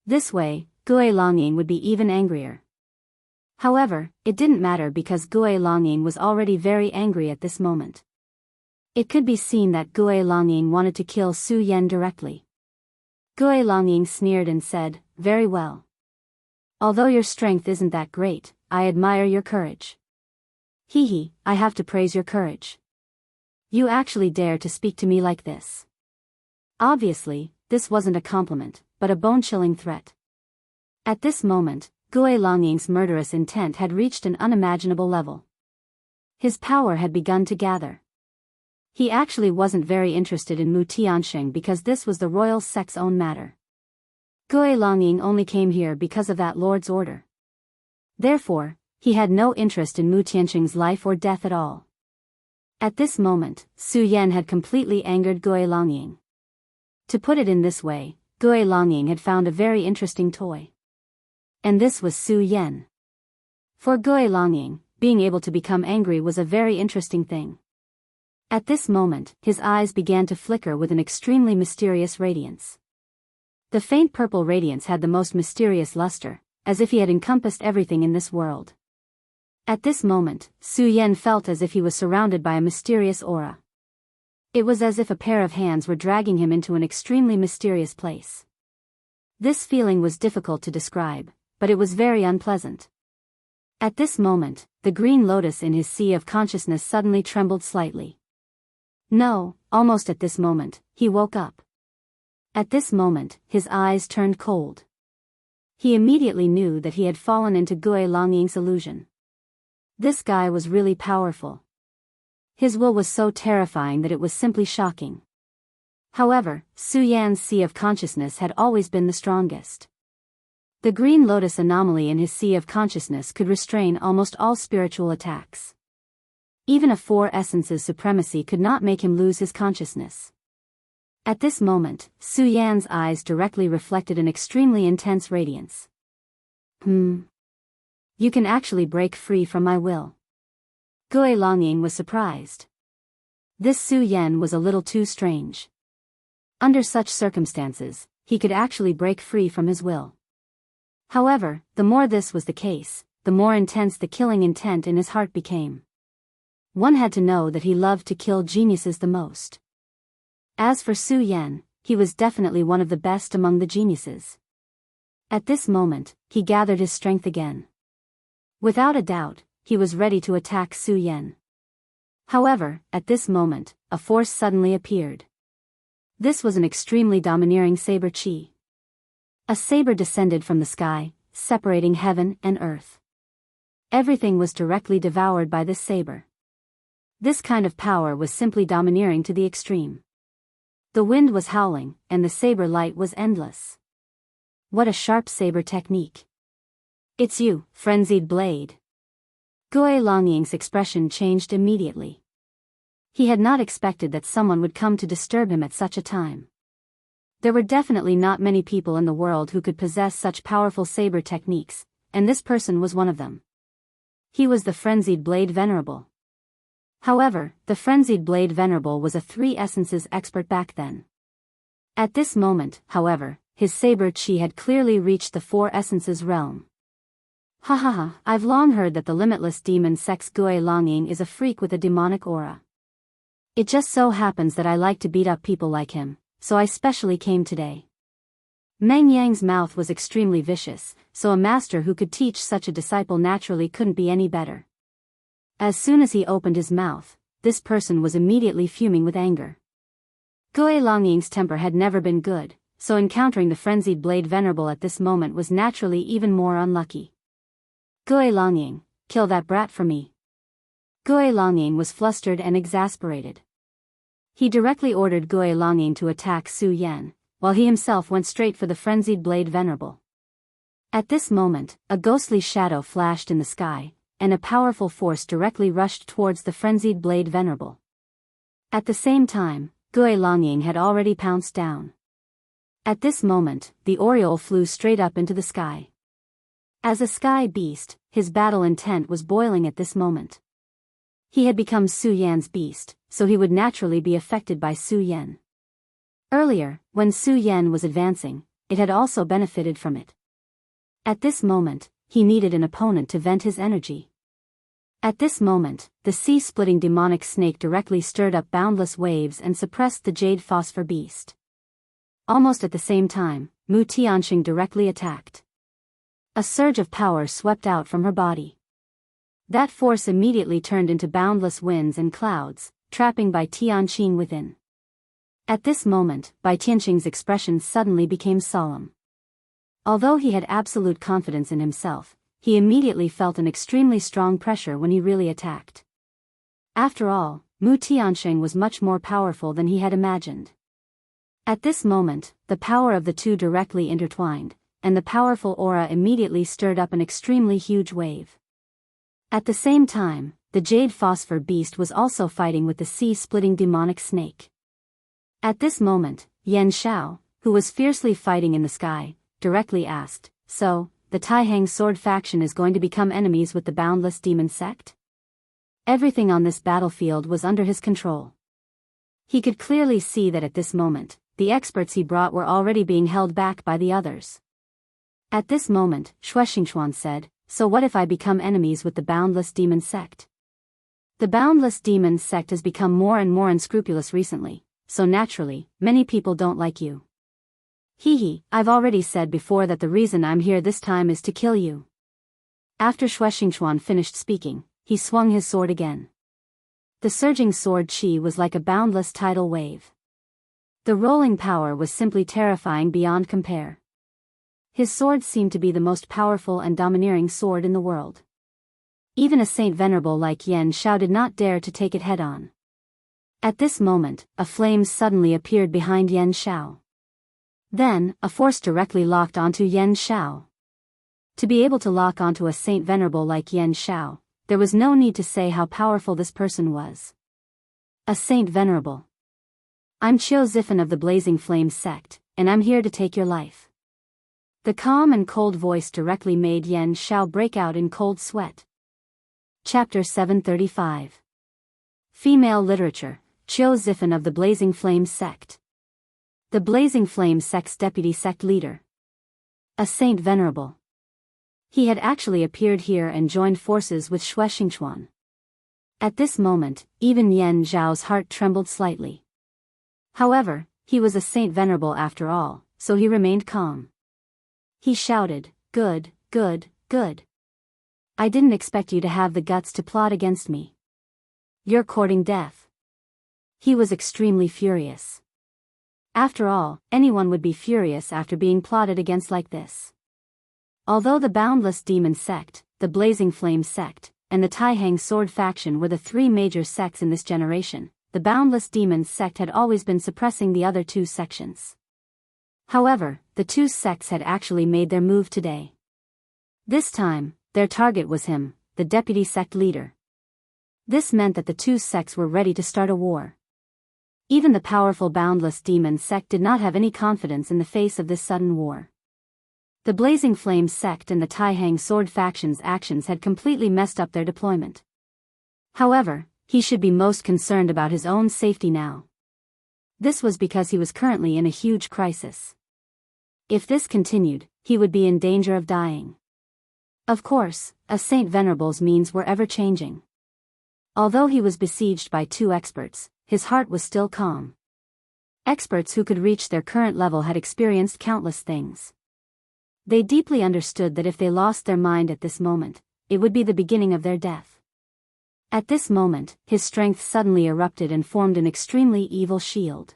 This way, Gui Longying would be even angrier. However, it didn't matter because Gui Longying was already very angry at this moment. It could be seen that Gui Longying wanted to kill Su Yan directly. Gui Longying sneered and said, "Very well. Although your strength isn't that great, I admire your courage." Hee, I have to praise your courage. You actually dare to speak to me like this. Obviously, this wasn't a compliment, but a bone-chilling threat. At this moment, Gui Longying's murderous intent had reached an unimaginable level. His power had begun to gather. He actually wasn't very interested in Mu Tianxing because this was the royal sect's own matter. Gui Longying only came here because of that lord's order. Therefore, he had no interest in Mu Tianxing's life or death at all. At this moment, Su Yan had completely angered Gui Longying. To put it in this way, Gui Longying had found a very interesting toy. And this was Su Yan. For Gui Longying, being able to become angry was a very interesting thing. At this moment, his eyes began to flicker with an extremely mysterious radiance. The faint purple radiance had the most mysterious luster, as if he had encompassed everything in this world. At this moment, Su Yan felt as if he was surrounded by a mysterious aura. It was as if a pair of hands were dragging him into an extremely mysterious place. This feeling was difficult to describe, but it was very unpleasant. At this moment, the green lotus in his sea of consciousness suddenly trembled slightly. No, almost at this moment, he woke up. At this moment, his eyes turned cold. He immediately knew that he had fallen into Gui Longying's illusion. This guy was really powerful. His will was so terrifying that it was simply shocking. However, Su Yan's sea of consciousness had always been the strongest. The green lotus anomaly in his sea of consciousness could restrain almost all spiritual attacks. Even a four essences supremacy could not make him lose his consciousness. At this moment, Su Yan's eyes directly reflected an extremely intense radiance. You can actually break free from my will. Gui Longying was surprised. This Su Yan was a little too strange. Under such circumstances, he could actually break free from his will. However, the more this was the case, the more intense the killing intent in his heart became. One had to know that he loved to kill geniuses the most. As for Su Yan, he was definitely one of the best among the geniuses. At this moment, he gathered his strength again. Without a doubt, he was ready to attack Su Yan. However, at this moment, a force suddenly appeared. This was an extremely domineering saber chi. A saber descended from the sky, separating heaven and earth. Everything was directly devoured by this saber. This kind of power was simply domineering to the extreme. The wind was howling, and the saber light was endless. What a sharp saber technique. It's you, frenzied blade. Gui Longying's expression changed immediately. He had not expected that someone would come to disturb him at such a time. There were definitely not many people in the world who could possess such powerful saber techniques, and this person was one of them. He was the Frenzied Blade Venerable. However, the Frenzied Blade Venerable was a three essences expert back then. At this moment, however, his saber chi had clearly reached the four essences realm. I've long heard that the limitless demon sex Gui Longying is a freak with a demonic aura. It just so happens that I like to beat up people like him, so I specially came today. Meng Yang's mouth was extremely vicious, so a master who could teach such a disciple naturally couldn't be any better. As soon as he opened his mouth, this person was immediately fuming with anger. Gui Longying's temper had never been good, so encountering the Frenzied Blade Venerable at this moment was naturally even more unlucky. Gui Longying, kill that brat for me. Gui Longying was flustered and exasperated. He directly ordered Gui Longying to attack Su Yan, while he himself went straight for the Frenzied Blade Venerable. At this moment, a ghostly shadow flashed in the sky, and a powerful force directly rushed towards the Frenzied Blade Venerable. At the same time, Gui Longying had already pounced down. At this moment, the Oriole flew straight up into the sky. As a sky beast, his battle intent was boiling at this moment. He had become Su Yan's beast, so he would naturally be affected by Su Yan. Earlier, when Su Yan was advancing, it had also benefited from it. At this moment, he needed an opponent to vent his energy. At this moment, the sea-splitting demonic snake directly stirred up boundless waves and suppressed the jade phosphor beast. Almost at the same time, Mu Tianxing directly attacked. A surge of power swept out from her body. That force immediately turned into boundless winds and clouds, trapping Bai Tianxing within. At this moment, Bai Tianxing's expression suddenly became solemn. Although he had absolute confidence in himself, he immediately felt an extremely strong pressure when he really attacked. After all, Mu Tianxing was much more powerful than he had imagined. At this moment, the power of the two directly intertwined, and the powerful aura immediately stirred up an extremely huge wave. At the same time, the jade phosphor beast was also fighting with the sea-splitting demonic snake. At this moment, Yan Shao, who was fiercely fighting in the sky, directly asked, "So, the Taihang sword faction is going to become enemies with the boundless demon sect? Everything on this battlefield was under his control. He could clearly see that at this moment, the experts he brought were already being held back by the others. At this moment, Wuxia Xianxia said, "So what if I become enemies with the boundless demon sect? The boundless demon sect has become more and more unscrupulous recently, so naturally, many people don't like you." "Hee, I've already said before that the reason I'm here this time is to kill you." After Wuxia Xianxia finished speaking, he swung his sword again. The surging sword chi was like a boundless tidal wave. The rolling power was simply terrifying beyond compare. His sword seemed to be the most powerful and domineering sword in the world. Even a saint venerable like Yan Shao did not dare to take it head-on. At this moment, a flame suddenly appeared behind Yan Shao. Then, a force directly locked onto Yan Shao. To be able to lock onto a saint venerable like Yan Shao, there was no need to say how powerful this person was. A saint venerable. "I'm Qiu Zifan of the Blazing Flame sect, and I'm here to take your life." The calm and cold voice directly made Yan Shao break out in cold sweat. Chapter 735. Female Literature, Qiu Zifan of the Blazing Flame Sect. The Blazing Flame Sect's deputy sect leader. A saint venerable. He had actually appeared here and joined forces with Wuxia Xianxia. At this moment, even Yan Zhao's heart trembled slightly. However, he was a saint venerable after all, so he remained calm. He shouted, "Good, good, good. I didn't expect you to have the guts to plot against me. You're courting death." He was extremely furious. After all, anyone would be furious after being plotted against like this. Although the Boundless Demon Sect, the Blazing Flame Sect, and the Taihang Sword Faction were the three major sects in this generation, the Boundless Demon Sect had always been suppressing the other two sections. However, the two sects had actually made their move today. This time, their target was him, the deputy sect leader. This meant that the two sects were ready to start a war. Even the powerful Boundless Demon Sect did not have any confidence in the face of this sudden war. The Blazing Flame Sect and the Taihang Sword Faction's actions had completely messed up their deployment. However, he should be most concerned about his own safety now. This was because he was currently in a huge crisis. If this continued, he would be in danger of dying. Of course, a Saint Venerable's means were ever-changing. Although he was besieged by two experts, his heart was still calm. Experts who could reach their current level had experienced countless things. They deeply understood that if they lost their mind at this moment, it would be the beginning of their death. At this moment, his strength suddenly erupted and formed an extremely evil shield.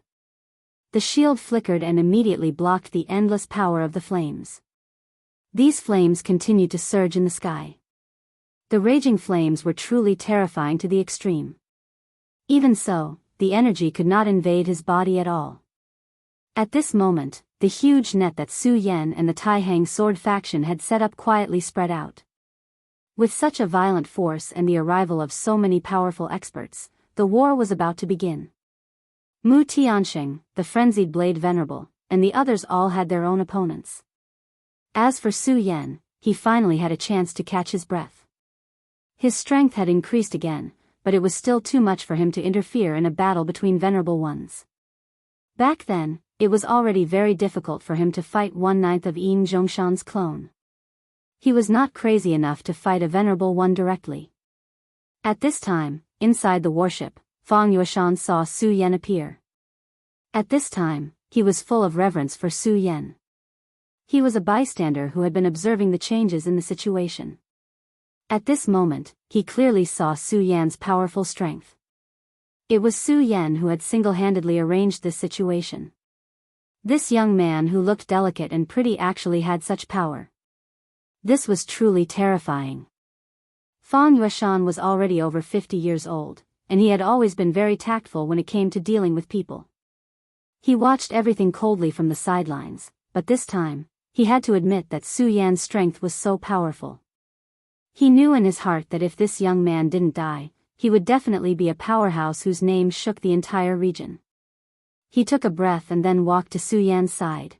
The shield flickered and immediately blocked the endless power of the flames. These flames continued to surge in the sky. The raging flames were truly terrifying to the extreme. Even so, the energy could not invade his body at all. At this moment, the huge net that Su Yan and the Taihang Sword Faction had set up quietly spread out. With such a violent force and the arrival of so many powerful experts, the war was about to begin. Mu Tiansheng, the Frenzied Blade Venerable, and the others all had their own opponents. As for Su Yan, he finally had a chance to catch his breath. His strength had increased again, but it was still too much for him to interfere in a battle between venerable ones. Back then, it was already very difficult for him to fight 1/9 of Yin Zhongshan's clone. He was not crazy enough to fight a venerable one directly. At this time, inside the warship, Fang Yueshan saw Su Yan appear. At this time, he was full of reverence for Su Yan. He was a bystander who had been observing the changes in the situation. At this moment, he clearly saw Su Yan's powerful strength. It was Su Yan who had single-handedly arranged this situation. This young man who looked delicate and pretty actually had such power. This was truly terrifying. Fang Yueshan was already over 50 years old, and he had always been very tactful when it came to dealing with people. He watched everything coldly from the sidelines, but this time, he had to admit that Su Yan's strength was so powerful. He knew in his heart that if this young man didn't die, he would definitely be a powerhouse whose name shook the entire region. He took a breath and then walked to Su Yan's side.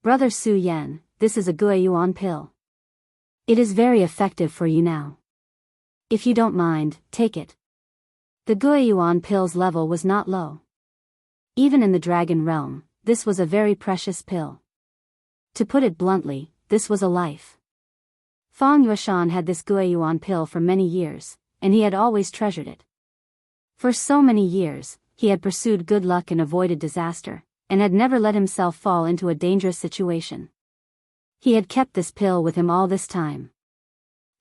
"Brother Su Yan, this is a Guiyuan pill. It is very effective for you now. If you don't mind, take it. The Guiyuan pill's level was not low. Even in the dragon realm, this was a very precious pill. To put it bluntly, this was a life. Fang Yueshan had this Guiyuan pill for many years, and he had always treasured it. For so many years, he had pursued good luck and avoided disaster, and had never let himself fall into a dangerous situation. He had kept this pill with him all this time.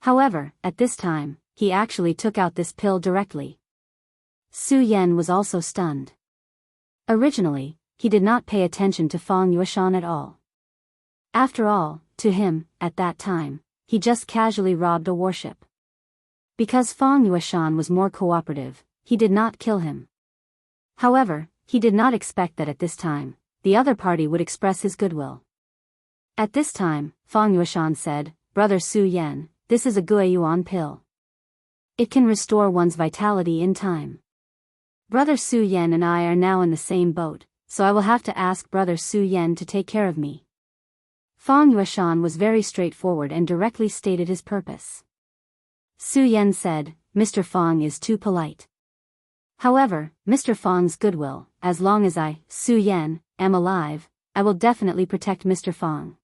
However, at this time, he actually took out this pill directly. Su Yan was also stunned. Originally, he did not pay attention to Fang Yueshan at all. After all, to him, at that time, he just casually robbed a warship. Because Fang Yueshan was more cooperative, he did not kill him. However, he did not expect that at this time, the other party would express his goodwill. At this time, Fang Yueshan said, "Brother Su Yan, this is a Guiyuan pill. It can restore one's vitality in time. Brother Su Yan and I are now in the same boat, so I will have to ask Brother Su Yan to take care of me." Fang Yueshan was very straightforward and directly stated his purpose. Su Yan said, "Mr. Fang is too polite. However, Mr. Fang's goodwill, as long as I, Su Yan, am alive, I will definitely protect Mr. Fang."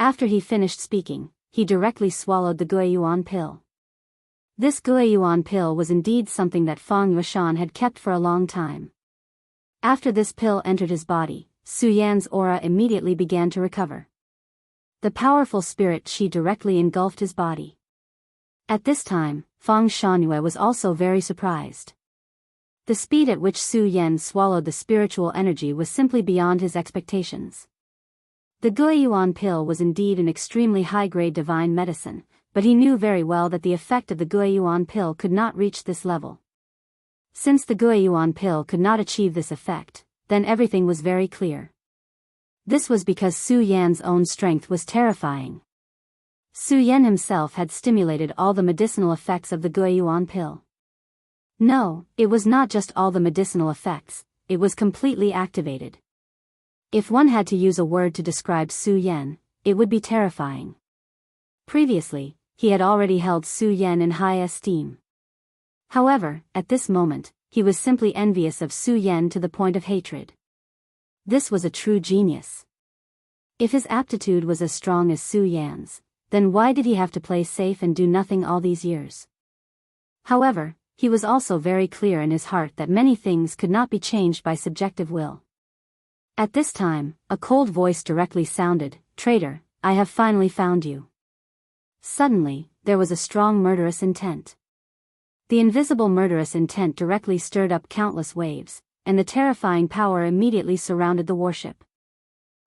After he finished speaking, he directly swallowed the Guiyuan pill. This Guiyuan pill was indeed something that Fang Yueshan had kept for a long time. After this pill entered his body, Su Yan's aura immediately began to recover. The powerful spirit qi directly engulfed his body. At this time, Fang Shangyue was also very surprised. The speed at which Su Yan swallowed the spiritual energy was simply beyond his expectations. The Guiyuan pill was indeed an extremely high-grade divine medicine, but he knew very well that the effect of the Guiyuan pill could not reach this level. Since the Guiyuan pill could not achieve this effect, then everything was very clear. This was because Su Yan's own strength was terrifying. Su Yan himself had stimulated all the medicinal effects of the Guiyuan pill. No, it was not just all the medicinal effects, it was completely activated. If one had to use a word to describe Su Yan, it would be terrifying. Previously, he had already held Su Yan in high esteem. However, at this moment, he was simply envious of Su Yan to the point of hatred. This was a true genius. If his aptitude was as strong as Su Yan's, then why did he have to play safe and do nothing all these years? However, he was also very clear in his heart that many things could not be changed by subjective will. At this time, a cold voice directly sounded, "Traitor, I have finally found you." Suddenly, there was a strong murderous intent. The invisible murderous intent directly stirred up countless waves, and the terrifying power immediately surrounded the warship.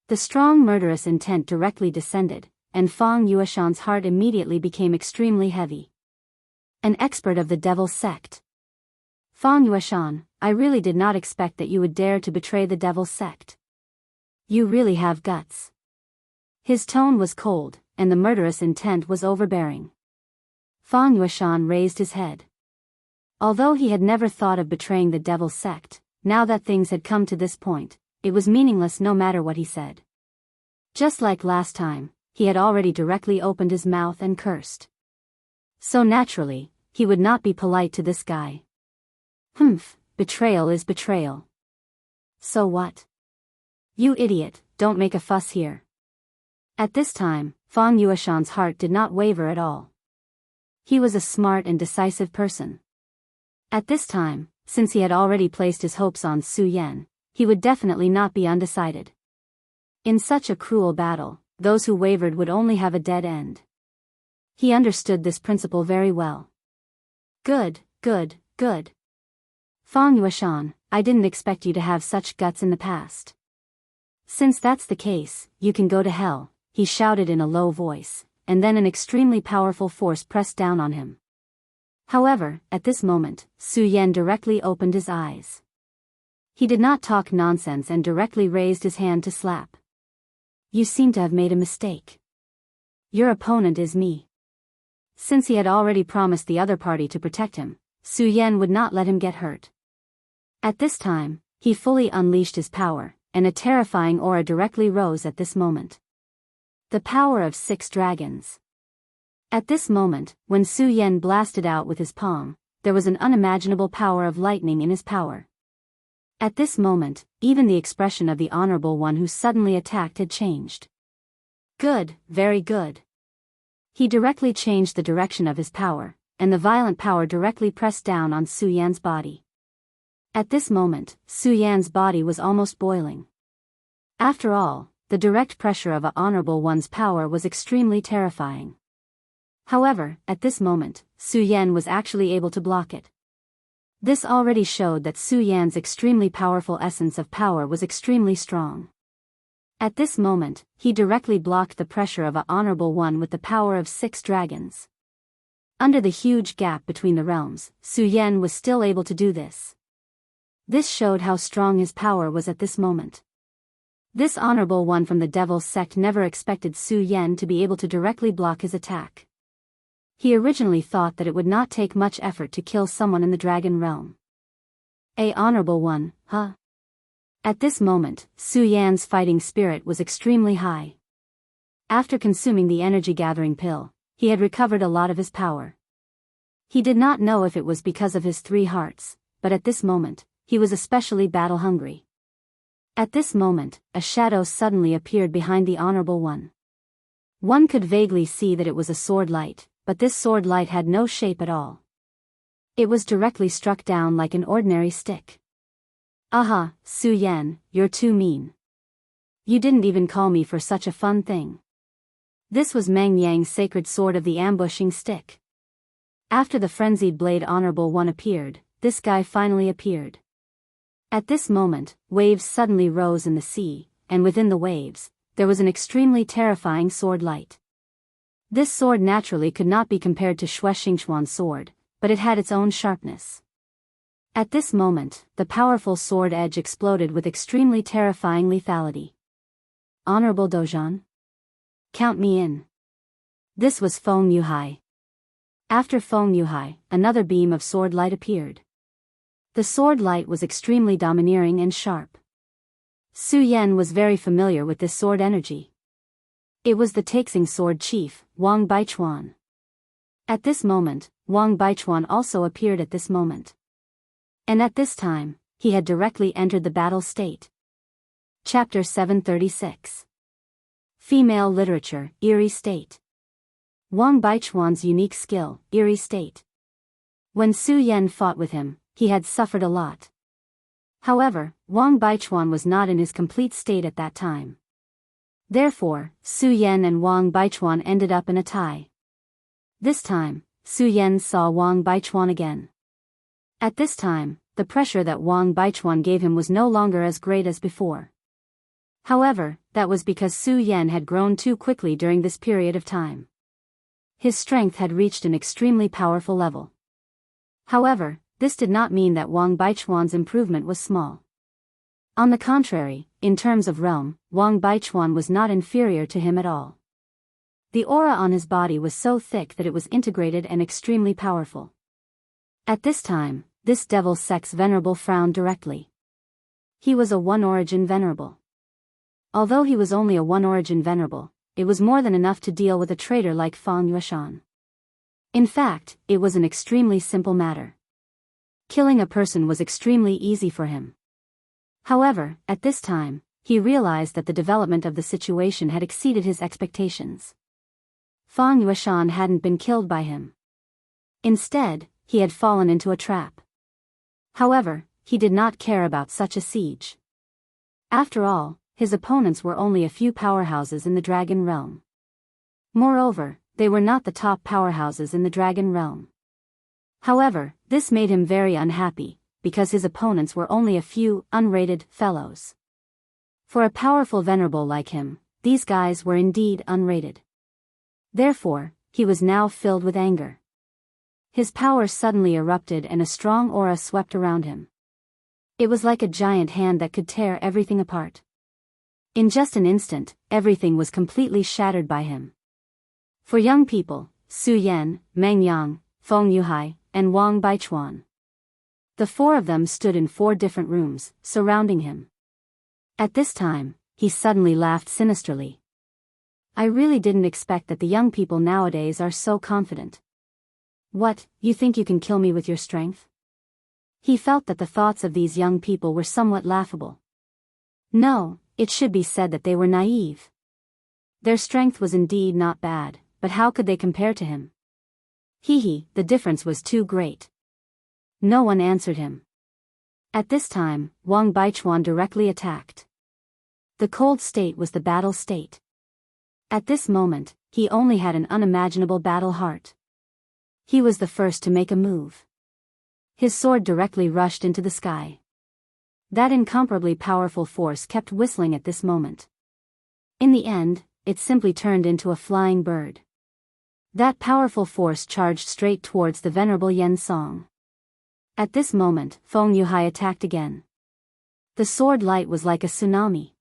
The strong murderous intent directly descended, and Fang Yueshan's heart immediately became extremely heavy. An expert of the devil's sect. Fang Yueshan, I really did not expect that you would dare to betray the devil's sect. You really have guts. His tone was cold, and the murderous intent was overbearing. Fang Yueshan raised his head. Although he had never thought of betraying the devil's sect, now that things had come to this point, it was meaningless no matter what he said. Just like last time, he had already directly opened his mouth and cursed. So naturally, he would not be polite to this guy. Betrayal is betrayal. So what? You idiot, don't make a fuss here. At this time, Fang Yueshan's heart did not waver at all. He was a smart and decisive person. At this time, since he had already placed his hopes on Su Yan, he would definitely not be undecided. In such a cruel battle, those who wavered would only have a dead end. He understood this principle very well. Good. Fang Yueshan, I didn't expect you to have such guts in the past. Since that's the case, you can go to hell, he shouted in a low voice, and then an extremely powerful force pressed down on him. However, at this moment, Su Yan directly opened his eyes. He did not talk nonsense and directly raised his hand to slap. You seem to have made a mistake. Your opponent is me. Since he had already promised the other party to protect him, Su Yan would not let him get hurt. At this time, he fully unleashed his power, and a terrifying aura directly rose at this moment. The power of 6 dragons. At this moment, when Su Yan blasted out with his palm, there was an unimaginable power of lightning in his power. At this moment, even the expression of the Honorable One who suddenly attacked had changed. Good, very good. He directly changed the direction of his power, and the violent power directly pressed down on Su Yan's body. At this moment, Su Yan's body was almost boiling. After all, the direct pressure of an Honorable One's power was extremely terrifying. However, at this moment, Su Yan was actually able to block it. This already showed that Su Yan's extremely powerful essence of power was extremely strong. At this moment, he directly blocked the pressure of an Honorable One with the power of 6 dragons. Under the huge gap between the realms, Su Yan was still able to do this. This showed how strong his power was at this moment. This Honorable One from the Devil's Sect never expected Su Yan to be able to directly block his attack. He originally thought that it would not take much effort to kill someone in the Dragon Realm. Honorable One, huh? At this moment, Su Yan's fighting spirit was extremely high. After consuming the energy-gathering pill, he had recovered a lot of his power. He did not know if it was because of his 3 hearts, but at this moment, he was especially battle-hungry. At this moment, a shadow suddenly appeared behind the Honorable One. One could vaguely see that it was a sword light, but this sword light had no shape at all. It was directly struck down like an ordinary stick. Aha, Su Yan, you're too mean. You didn't even call me for such a fun thing. This was Meng Yang's sacred sword of the ambushing stick. After the frenzied blade Honorable One appeared, this guy finally appeared. At this moment, waves suddenly rose in the sea, and within the waves, there was an extremely terrifying sword light. This sword naturally could not be compared to Shui Xingchuan's sword, but it had its own sharpness. At this moment, the powerful sword edge exploded with extremely terrifying lethality. Honorable Dozhan? Count me in. This was Feng Yuhai. After Feng Yuhai, another beam of sword light appeared. The sword light was extremely domineering and sharp. Su Yan was very familiar with this sword energy. It was the Taixing sword chief, Wang Baichuan. At this moment, Wang Baichuan also appeared at this moment. And at this time, he had directly entered the battle state. Chapter 736. Female Literature, Eerie State. Wang Baichuan's unique skill, Eerie State. When Su Yan fought with him, he had suffered a lot. However, Wang Baichuan was not in his complete state at that time. Therefore, Su Yan and Wang Baichuan ended up in a tie. This time, Su Yan saw Wang Baichuan again. At this time, the pressure that Wang Baichuan gave him was no longer as great as before. However, that was because Su Yan had grown too quickly during this period of time. His strength had reached an extremely powerful level. However, this did not mean that Wang Baichuan's improvement was small. On the contrary, in terms of realm, Wang Baichuan was not inferior to him at all. The aura on his body was so thick that it was integrated and extremely powerful. At this time, this Devil's Sect's venerable frowned directly. He was a one-origin venerable. Although he was only a one-origin venerable, it was more than enough to deal with a traitor like Fang Yueshan. In fact, it was an extremely simple matter. Killing a person was extremely easy for him. However, at this time, he realized that the development of the situation had exceeded his expectations. Fang Yueshan hadn't been killed by him. Instead, he had fallen into a trap. However, he did not care about such a siege. After all, his opponents were only a few powerhouses in the Dragon Realm. Moreover, they were not the top powerhouses in the Dragon Realm. However, this made him very unhappy, because his opponents were only a few unrated fellows. For a powerful venerable like him, these guys were indeed unrated. Therefore, he was now filled with anger. His power suddenly erupted and a strong aura swept around him. It was like a giant hand that could tear everything apart. In just an instant, everything was completely shattered by him. For young people, Su Yan, Meng Yang, Feng Yuhai, and Wang Baichuan. The 4 of them stood in 4 different rooms, surrounding him. At this time, he suddenly laughed sinisterly. I really didn't expect that the young people nowadays are so confident. What, you think you can kill me with your strength? He felt that the thoughts of these young people were somewhat laughable. No, it should be said that they were naive. Their strength was indeed not bad, but how could they compare to him? The difference was too great. No one answered him. At this time, Wang Baichuan directly attacked. The cold state was the battle state. At this moment, he only had an unimaginable battle heart. He was the first to make a move. His sword directly rushed into the sky. That incomparably powerful force kept whistling at this moment. In the end, it simply turned into a flying bird. That powerful force charged straight towards the venerable Yen Song. At this moment, Feng Yuhai attacked again. The sword light was like a tsunami.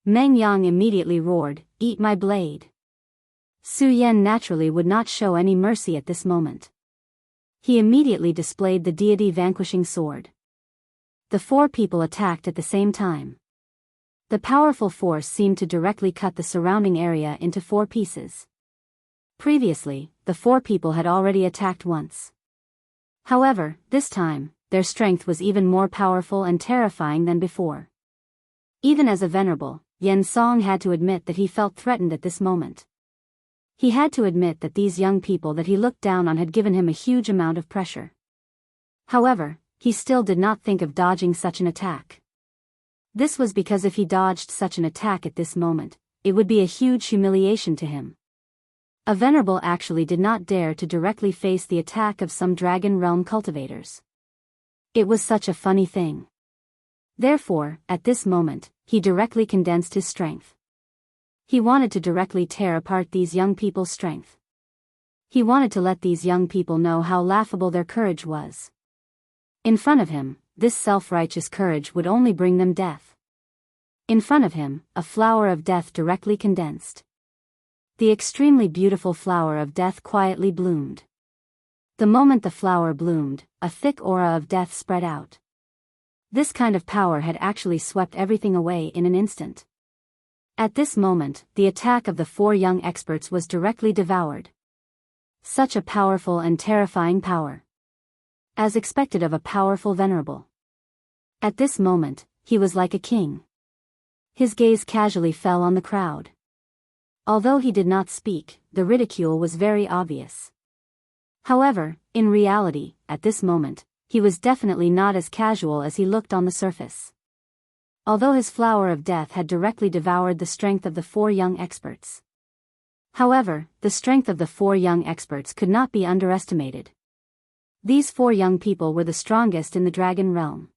Meng Yang immediately roared, "Eat my blade." Su Yan naturally would not show any mercy at this moment. He immediately displayed the deity vanquishing sword. The four people attacked at the same time. The powerful force seemed to directly cut the surrounding area into four pieces. Previously, the four people had already attacked once. However, this time, their strength was even more powerful and terrifying than before. Even as a venerable, Yen Song had to admit that he felt threatened at this moment. He had to admit that these young people that he looked down on had given him a huge amount of pressure. However, he still did not think of dodging such an attack. This was because if he dodged such an attack at this moment, it would be a huge humiliation to him. A venerable actually did not dare to directly face the attack of some dragon realm cultivators. It was such a funny thing. Therefore, at this moment, he directly condensed his strength. He wanted to directly tear apart these young people's strength. He wanted to let these young people know how laughable their courage was. In front of him, this self-righteous courage would only bring them death. In front of him, a flower of death directly condensed. The extremely beautiful flower of death quietly bloomed. The moment the flower bloomed, a thick aura of death spread out. This kind of power had actually swept everything away in an instant. At this moment, the attack of the four young experts was directly devoured. Such a powerful and terrifying power. As expected of a powerful venerable. At this moment, he was like a king. His gaze casually fell on the crowd. Although he did not speak, the ridicule was very obvious. However, in reality, at this moment, he was definitely not as casual as he looked on the surface. Although his flower of death had directly devoured the strength of the four young experts. However, the strength of the four young experts could not be underestimated. These four young people were the strongest in the dragon realm.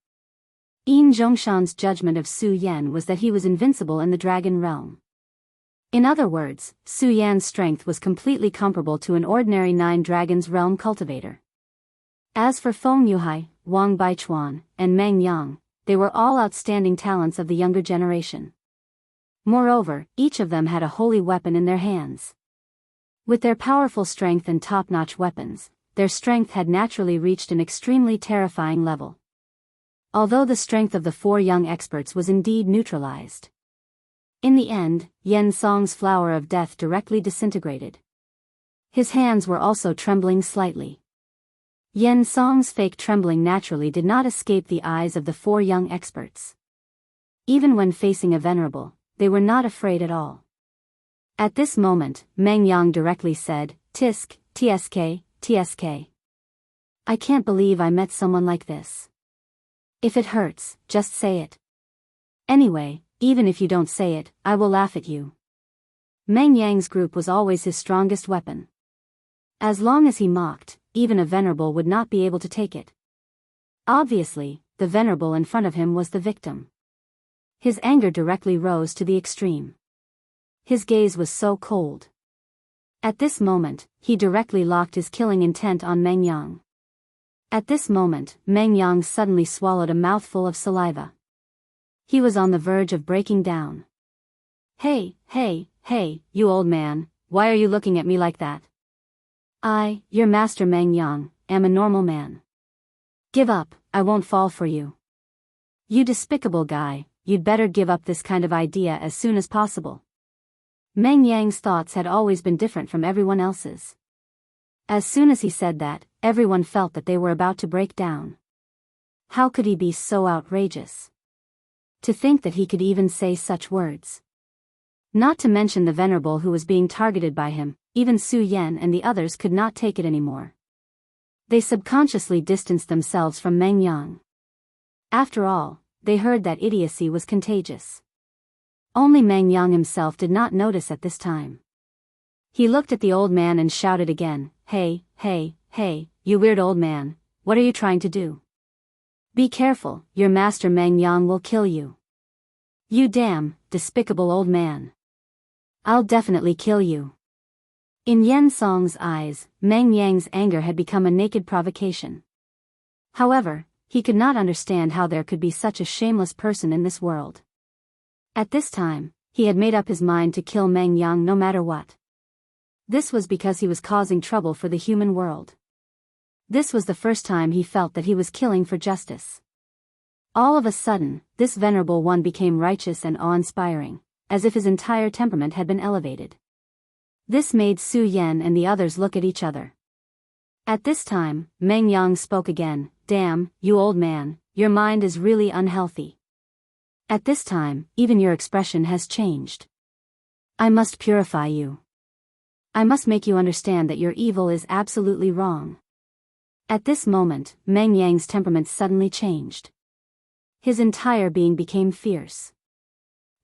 Yin Zhongshan's judgment of Su Yan was that he was invincible in the dragon realm. In other words, Su Yan's strength was completely comparable to an ordinary 9 dragons realm cultivator. As for Feng Yuhai, Wang Baichuan, and Meng Yang, they were all outstanding talents of the younger generation. Moreover, each of them had a holy weapon in their hands. With their powerful strength and top-notch weapons, their strength had naturally reached an extremely terrifying level. Although the strength of the four young experts was indeed neutralized. In the end, Yen Song's flower of death directly disintegrated. His hands were also trembling slightly. Yen Song's fake trembling naturally did not escape the eyes of the four young experts. Even when facing a venerable, they were not afraid at all. At this moment, Meng Yang directly said, "Tisk, TSK, TSK. I can't believe I met someone like this. If it hurts, just say it. Anyway, even if you don't say it, I will laugh at you." Meng Yang's group was always his strongest weapon. As long as he mocked, even a venerable would not be able to take it. Obviously, the venerable in front of him was the victim. His anger directly rose to the extreme. His gaze was so cold. At this moment, he directly locked his killing intent on Meng Yang. At this moment, Meng Yang suddenly swallowed a mouthful of saliva. He was on the verge of breaking down. Hey, you old man, why are you looking at me like that? Your master Meng Yang, am a normal man. Give up, I won't fall for you. You despicable guy, you'd better give up this kind of idea as soon as possible. Meng Yang's thoughts had always been different from everyone else's. As soon as he said that, everyone felt that they were about to break down. How could he be so outrageous? To think that he could even say such words. Not to mention the venerable who was being targeted by him, even Su Yan and the others could not take it anymore. They subconsciously distanced themselves from Meng Yang. After all, they heard that idiocy was contagious. Only Meng Yang himself did not notice at this time. He looked at the old man and shouted again, "Hey, hey, hey, you weird old man, what are you trying to do? Be careful, your master Meng Yang will kill you. You damn, despicable old man. I'll definitely kill you." In Yen Song's eyes, Meng Yang's anger had become a naked provocation. However, he could not understand how there could be such a shameless person in this world. At this time, he had made up his mind to kill Meng Yang no matter what. This was because he was causing trouble for the human world. This was the first time he felt that he was killing for justice. All of a sudden, this venerable one became righteous and awe-inspiring, as if his entire temperament had been elevated. This made Su Yan and the others look at each other. At this time, Meng Yang spoke again, "Damn, you old man, your mind is really unhealthy. At this time, even your expression has changed. I must purify you. I must make you understand that your evil is absolutely wrong." At this moment, Meng Yang's temperament suddenly changed. His entire being became fierce.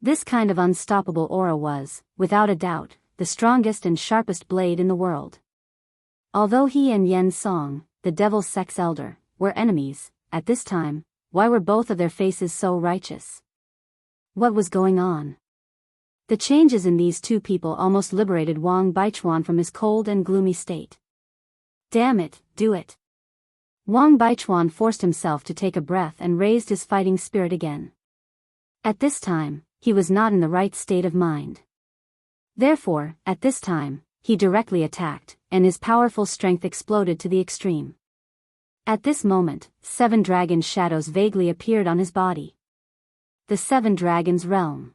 This kind of unstoppable aura was, without a doubt, the strongest and sharpest blade in the world. Although he and Yen Song, the devil's sex elder, were enemies, at this time, why were both of their faces so righteous? What was going on? The changes in these two people almost liberated Wang Baichuan from his cold and gloomy state. Damn it, do it. Wang Baichuan forced himself to take a breath and raised his fighting spirit again. At this time, he was not in the right state of mind. Therefore, at this time, he directly attacked, and his powerful strength exploded to the extreme. At this moment, 7 dragon shadows vaguely appeared on his body. The 7 dragons realm.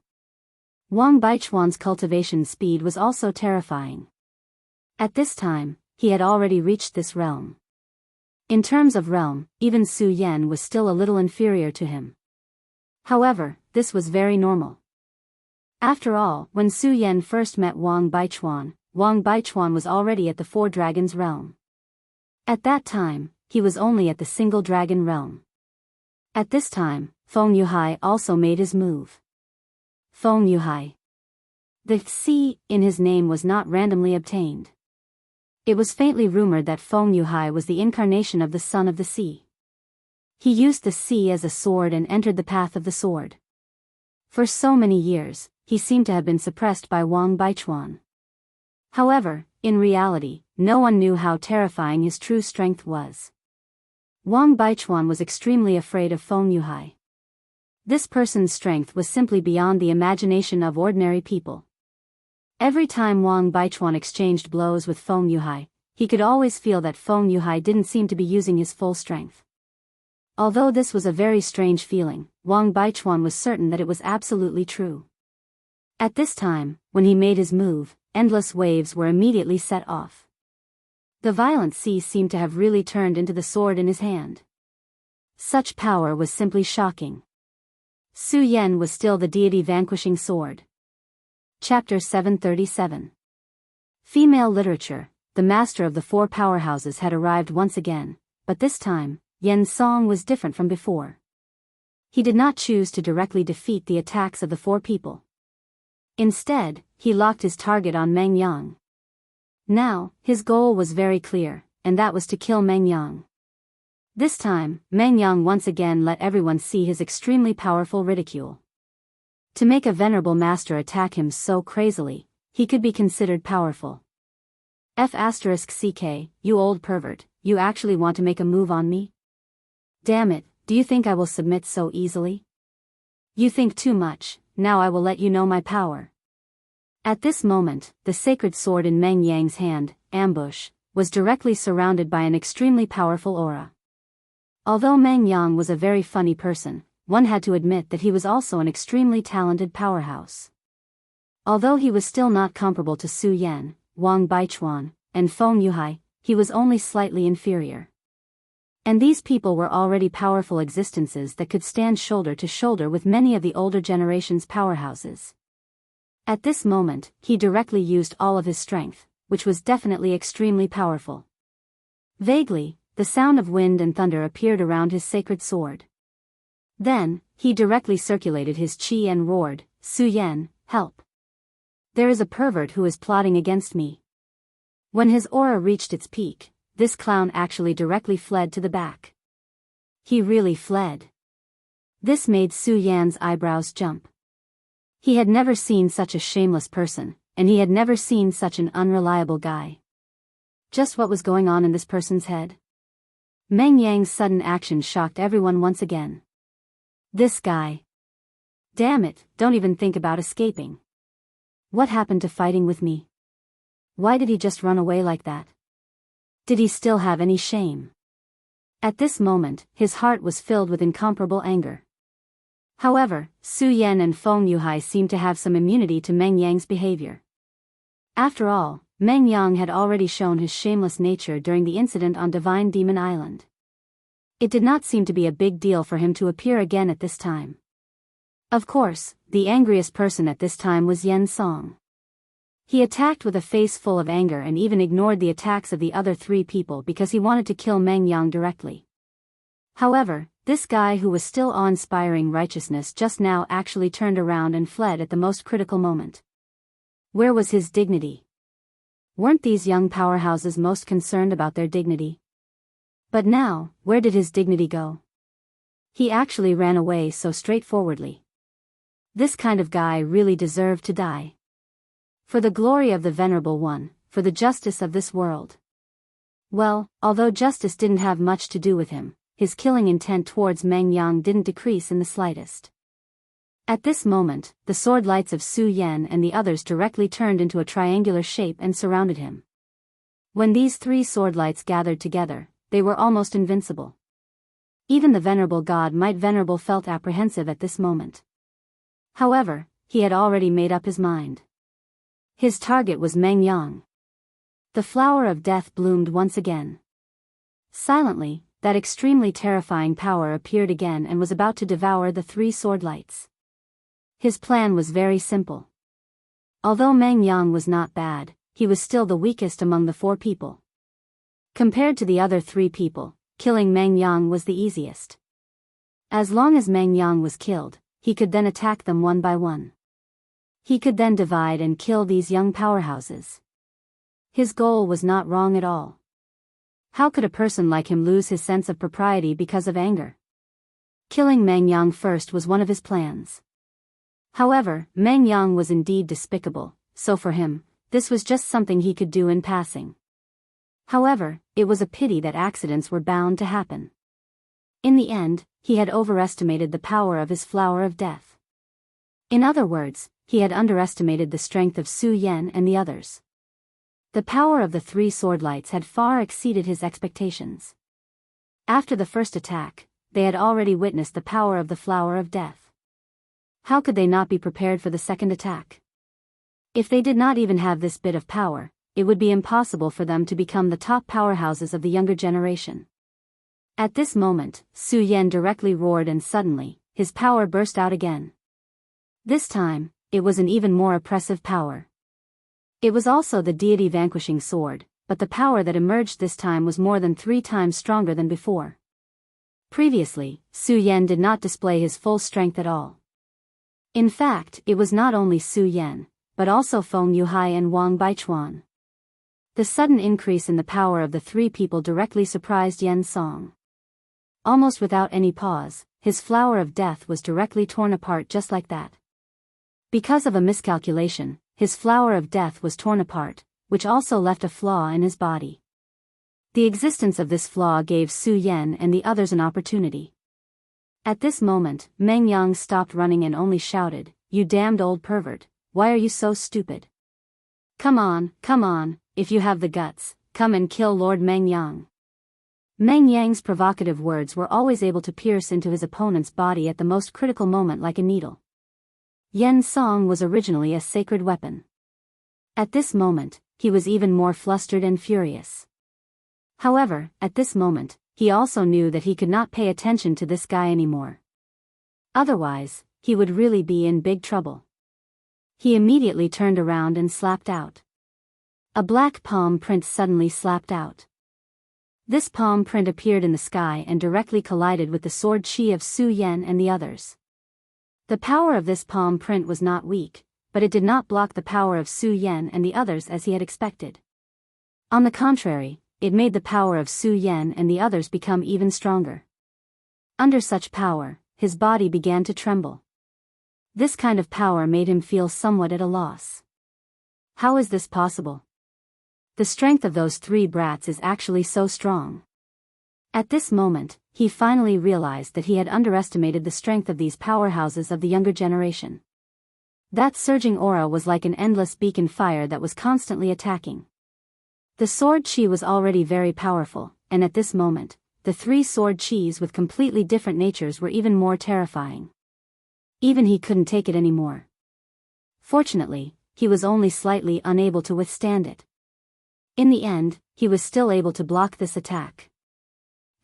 Wang Baichuan's cultivation speed was also terrifying. At this time, he had already reached this realm. In terms of realm, even Su Yan was still a little inferior to him. However, this was very normal. After all, when Su Yan first met Wang Baichuan was already at the 4 dragons realm. At that time, he was only at the single dragon realm. At this time, Feng Yuhai also made his move. Feng Yuhai. The C in his name was not randomly obtained. It was faintly rumored that Feng Yuhai was the incarnation of the Son of the Sea. He used the sea as a sword and entered the path of the sword. For so many years, he seemed to have been suppressed by Wang Baichuan. However, in reality, no one knew how terrifying his true strength was. Wang Baichuan was extremely afraid of Feng Yuhai. This person's strength was simply beyond the imagination of ordinary people. Every time Wang Baichuan exchanged blows with Feng Yuhai, he could always feel that Feng Yuhai didn't seem to be using his full strength. Although this was a very strange feeling, Wang Baichuan was certain that it was absolutely true. At this time, when he made his move, endless waves were immediately set off. The violent sea seemed to have really turned into the sword in his hand. Such power was simply shocking. Su Yan was still the deity vanquishing sword. Chapter 737. Female literature. The master of the 4 powerhouses had arrived once again, but this time, Yen Song was different from before. He did not choose to directly defeat the attacks of the 4 people. Instead, he locked his target on Meng Yang. Now, his goal was very clear, and that was to kill Meng Yang. This time, Meng Yang once again let everyone see his extremely powerful ridicule. To make a venerable master attack him so crazily, he could be considered powerful. F***ck, you old pervert, you actually want to make a move on me? Damn it, do you think I will submit so easily? You think too much, now I will let you know my power. At this moment, the sacred sword in Meng Yang's hand, ambush, was directly surrounded by an extremely powerful aura. Although Meng Yang was a very funny person, one had to admit that he was also an extremely talented powerhouse. Although he was still not comparable to Su Yan, Wang Baichuan, and Feng Yuhai, he was only slightly inferior. And these people were already powerful existences that could stand shoulder to shoulder with many of the older generation's powerhouses. At this moment, he directly used all of his strength, which was definitely extremely powerful. Vaguely, the sound of wind and thunder appeared around his sacred sword. Then, he directly circulated his qi and roared, "Su Yan, help! There is a pervert who is plotting against me." When his aura reached its peak, this clown actually directly fled to the back. He really fled. This made Su Yan's eyebrows jump. He had never seen such a shameless person, and he had never seen such an unreliable guy. Just what was going on in this person's head? Meng Yang's sudden action shocked everyone once again. This guy. Damn it, don't even think about escaping. What happened to fighting with me? Why did he just run away like that? Did he still have any shame? At this moment, his heart was filled with incomparable anger. However, Su Yan and Feng Yuhai seemed to have some immunity to Meng Yang's behavior. After all, Meng Yang had already shown his shameless nature during the incident on Divine Demon Island. It did not seem to be a big deal for him to appear again at this time. Of course, the angriest person at this time was Yen Song. He attacked with a face full of anger and even ignored the attacks of the other three people because he wanted to kill Meng Yang directly. However, this guy who was still awe-inspiring righteousness just now actually turned around and fled at the most critical moment. Where was his dignity? Weren't these young powerhouses most concerned about their dignity? But now, where did his dignity go? He actually ran away so straightforwardly. This kind of guy really deserved to die. For the glory of the Venerable One, for the justice of this world. Well, although justice didn't have much to do with him, his killing intent towards Meng Yang didn't decrease in the slightest. At this moment, the sword lights of Su Yan and the others directly turned into a triangular shape and surrounded him. When these three sword lights gathered together, they were almost invincible. Even the venerable god Might Venerable felt apprehensive at this moment. However, he had already made up his mind. His target was Meng Yang. The flower of death bloomed once again. Silently, that extremely terrifying power appeared again and was about to devour the three sword lights. His plan was very simple. Although Meng Yang was not bad, he was still the weakest among the four people. Compared to the other three people, killing Meng Yang was the easiest. As long as Meng Yang was killed, he could then attack them one by one. He could then divide and kill these young powerhouses. His goal was not wrong at all. How could a person like him lose his sense of propriety because of anger? Killing Meng Yang first was one of his plans. However, Meng Yang was indeed despicable, so for him, this was just something he could do in passing. However, it was a pity that accidents were bound to happen. In the end, he had overestimated the power of his flower of death. In other words, he had underestimated the strength of Su Yan and the others. The power of the three sword lights had far exceeded his expectations. After the first attack, they had already witnessed the power of the flower of death. How could they not be prepared for the second attack? If they did not even have this bit of power, it would be impossible for them to become the top powerhouses of the younger generation. At this moment, Su Yan directly roared and suddenly, his power burst out again. This time, it was an even more oppressive power. It was also the deity vanquishing sword, but the power that emerged this time was more than 3 times stronger than before. Previously, Su Yan did not display his full strength at all. In fact, it was not only Su Yan, but also Feng Yuhai and Wang Baichuan. The sudden increase in the power of the three people directly surprised Yen Song. Almost without any pause, his flower of death was directly torn apart just like that. Because of a miscalculation, his flower of death was torn apart, which also left a flaw in his body. The existence of this flaw gave Su Yan and the others an opportunity. At this moment, Meng Yang stopped running and only shouted, "You damned old pervert, why are you so stupid? Come on, if you have the guts, come and kill Lord Meng Yang." Meng Yang's provocative words were always able to pierce into his opponent's body at the most critical moment like a needle. Yen Song was originally a sacred weapon. At this moment, he was even more flustered and furious. However, at this moment, he also knew that he could not pay attention to this guy anymore. Otherwise, he would really be in big trouble. He immediately turned around and slapped out. A black palm print suddenly slapped out. This palm print appeared in the sky and directly collided with the sword chi of Su Yan and the others. The power of this palm print was not weak, but it did not block the power of Su Yan and the others as he had expected. On the contrary, it made the power of Su Yan and the others become even stronger. Under such power, his body began to tremble. This kind of power made him feel somewhat at a loss. How is this possible? The strength of those three brats is actually so strong. At this moment, he finally realized that he had underestimated the strength of these powerhouses of the younger generation. That surging aura was like an endless beacon fire that was constantly attacking. The sword chi was already very powerful, and at this moment, the three sword chis with completely different natures were even more terrifying. Even he couldn't take it anymore. Fortunately, he was only slightly unable to withstand it. In the end, he was still able to block this attack.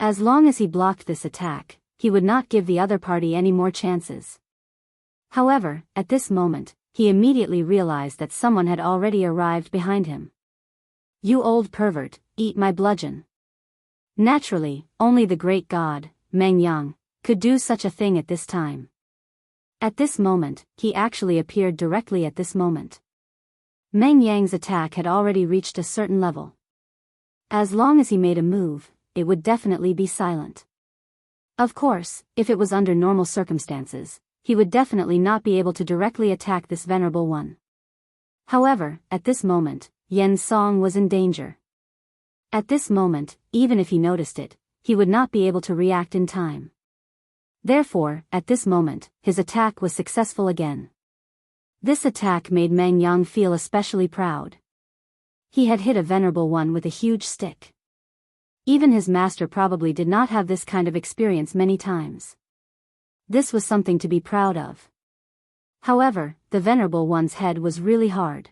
As long as he blocked this attack, he would not give the other party any more chances. However, at this moment, he immediately realized that someone had already arrived behind him. "You old pervert, eat my bludgeon." Naturally, only the great god, Meng Yang, could do such a thing at this time. At this moment, he actually appeared directly at this moment. Meng Yang's attack had already reached a certain level. As long as he made a move, it would definitely be silent. Of course, if it was under normal circumstances, he would definitely not be able to directly attack this venerable one. However, at this moment, Yen Song was in danger. At this moment, even if he noticed it, he would not be able to react in time. Therefore, at this moment, his attack was successful again. This attack made Meng Yang feel especially proud. He had hit a venerable one with a huge stick. Even his master probably did not have this kind of experience many times. This was something to be proud of. However, the venerable one's head was really hard.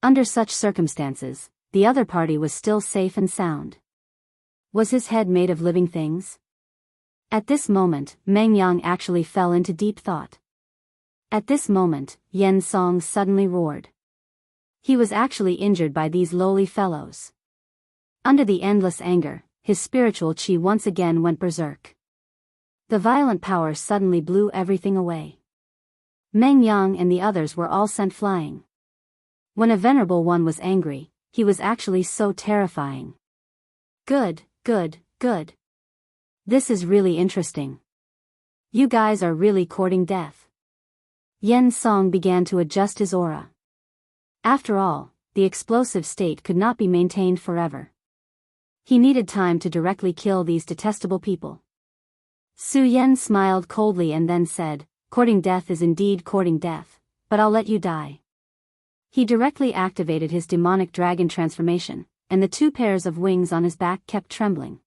Under such circumstances, the other party was still safe and sound. Was his head made of living things? At this moment, Meng Yang actually fell into deep thought. At this moment, Yen Song suddenly roared. He was actually injured by these lowly fellows. Under the endless anger, his spiritual chi once again went berserk. The violent power suddenly blew everything away. Meng Yang and the others were all sent flying. When a venerable one was angry, he was actually so terrifying. Good, good, good. This is really interesting. You guys are really courting death. Yen Song began to adjust his aura. After all, the explosive state could not be maintained forever. He needed time to directly kill these detestable people. Su Yan smiled coldly and then said, "Courting death is indeed courting death, but I'll let you die." He directly activated his demonic dragon transformation, and the two pairs of wings on his back kept trembling.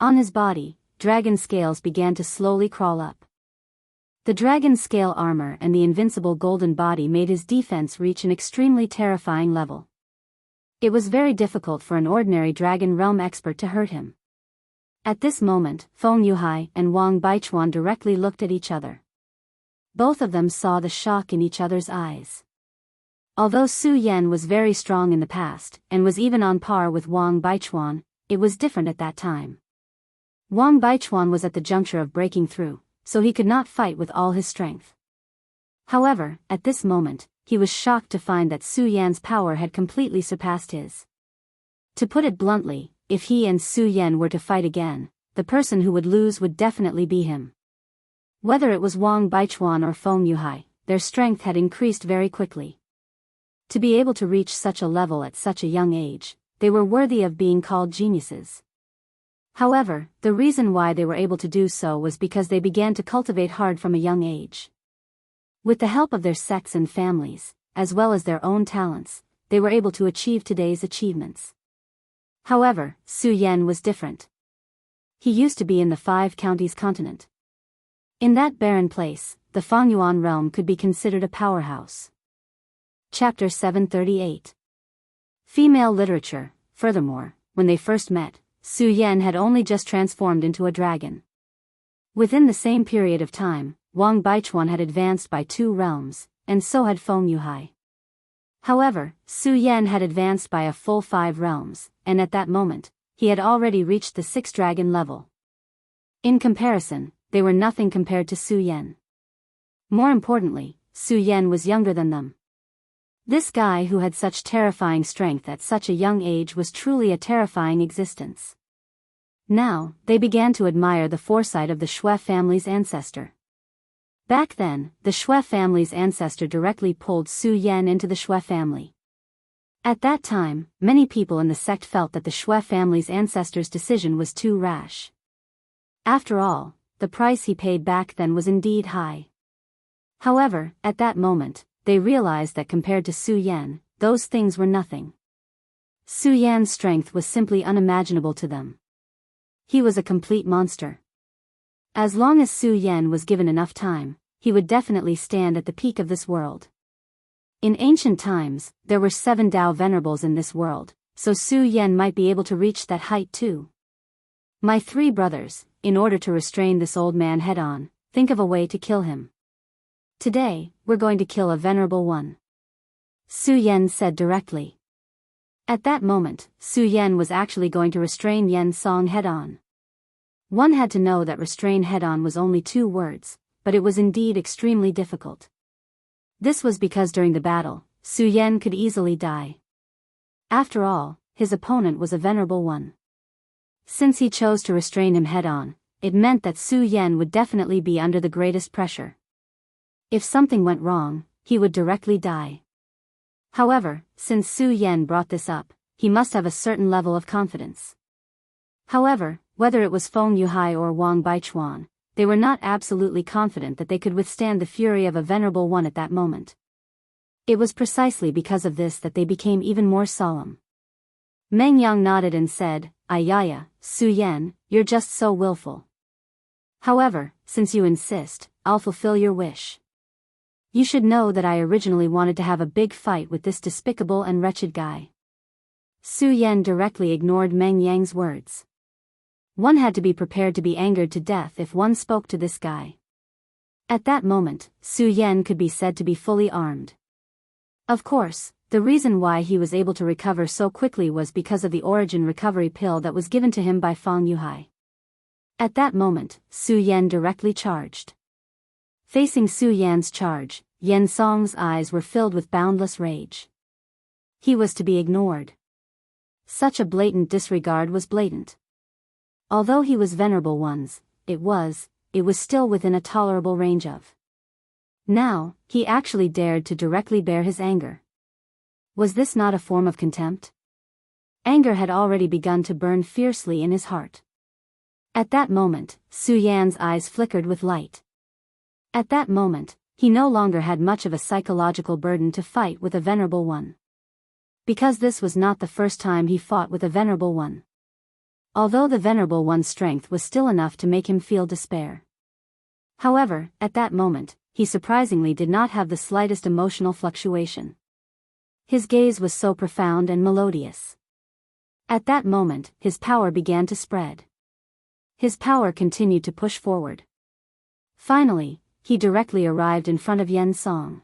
On his body, dragon scales began to slowly crawl up. The dragon scale armor and the invincible golden body made his defense reach an extremely terrifying level. It was very difficult for an ordinary dragon realm expert to hurt him. At this moment, Feng Yuhai and Wang Baichuan directly looked at each other. Both of them saw the shock in each other's eyes. Although Su Yan was very strong in the past, and was even on par with Wang Baichuan, it was different at that time. Wang Baichuan was at the juncture of breaking through, so he could not fight with all his strength. However, at this moment, he was shocked to find that Su Yan's power had completely surpassed his. To put it bluntly, if he and Su Yan were to fight again, the person who would lose would definitely be him. Whether it was Wang Baichuan or Feng Yuhai, their strength had increased very quickly. To be able to reach such a level at such a young age, they were worthy of being called geniuses. However, the reason why they were able to do so was because they began to cultivate hard from a young age. With the help of their sects and families, as well as their own talents, they were able to achieve today's achievements. However, Su Yan was different. He used to be in the 5 counties continent. In that barren place, the Fangyuan realm could be considered a powerhouse. Chapter 738. Female literature. Furthermore, when they first met, Su Yan had only just transformed into a dragon. Within the same period of time, Wang Baichuan had advanced by 2 realms, and so had Feng Yuhai. However, Su Yan had advanced by a full 5 realms, and at that moment, he had already reached the 6th dragon level. In comparison, they were nothing compared to Su Yan. More importantly, Su Yan was younger than them. This guy who had such terrifying strength at such a young age was truly a terrifying existence. Now, they began to admire the foresight of the Shui family's ancestor. Back then, the Shui family's ancestor directly pulled Su Yan into the Shui family. At that time, many people in the sect felt that the Shui family's ancestor's decision was too rash. After all, the price he paid back then was indeed high. However, at that moment, they realized that compared to Su Yan, those things were nothing. Su Yan's strength was simply unimaginable to them. He was a complete monster. As long as Su Yan was given enough time, he would definitely stand at the peak of this world. In ancient times, there were 7 Dao venerables in this world, so Su Yan might be able to reach that height too. My 3 brothers, in order to restrain this old man head-on, think of a way to kill him. Today, we're going to kill a venerable one. Su Yan said directly. At that moment, Su Yan was actually going to restrain Yen Song head-on. One had to know that restrain head-on was only 2 words, but it was indeed extremely difficult. This was because during the battle, Su Yan could easily die. After all, his opponent was a venerable one. Since he chose to restrain him head-on, it meant that Su Yan would definitely be under the greatest pressure. If something went wrong, he would directly die. However, since Su Yan brought this up, he must have a certain level of confidence. However, whether it was Feng Yuhai or Wang Baichuan, they were not absolutely confident that they could withstand the fury of a venerable one at that moment. It was precisely because of this that they became even more solemn. Meng Yang nodded and said, "Ayaya, Su Yan, you're just so willful. However, since you insist, I'll fulfill your wish. You should know that I originally wanted to have a big fight with this despicable and wretched guy." Su Yan directly ignored Meng Yang's words. One had to be prepared to be angered to death if one spoke to this guy. At that moment, Su Yan could be said to be fully armed. Of course, the reason why he was able to recover so quickly was because of the origin recovery pill that was given to him by Feng Yuhai. At that moment, Su Yan directly charged. Facing Su Yan's charge, Yen Song's eyes were filled with boundless rage. He was to be ignored. Such a blatant disregard was blatant. Although he was venerable ones, it was still within a tolerable range of. Now, he actually dared to directly bear his anger. Was this not a form of contempt? Anger had already begun to burn fiercely in his heart. At that moment, Su Yan's eyes flickered with light. At that moment, he no longer had much of a psychological burden to fight with a venerable one. Because this was not the first time he fought with a venerable one. Although the venerable one's strength was still enough to make him feel despair. However, at that moment, he surprisingly did not have the slightest emotional fluctuation. His gaze was so profound and melodious. At that moment, his power began to spread. His power continued to push forward. Finally, he directly arrived in front of Yen Song.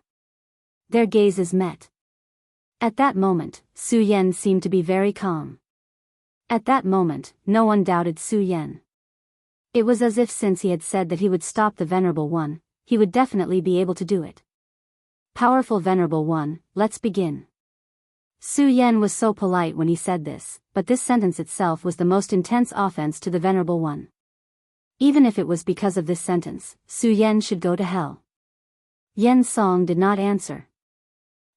Their gazes met. At that moment, Su Yan seemed to be very calm. At that moment, no one doubted Su Yan. It was as if since he had said that he would stop the venerable one, he would definitely be able to do it. Powerful venerable one, let's begin. Su Yan was so polite when he said this, but this sentence itself was the most intense offense to the venerable one. Even if it was because of this sentence, Su Yan should go to hell. Yen Song did not answer.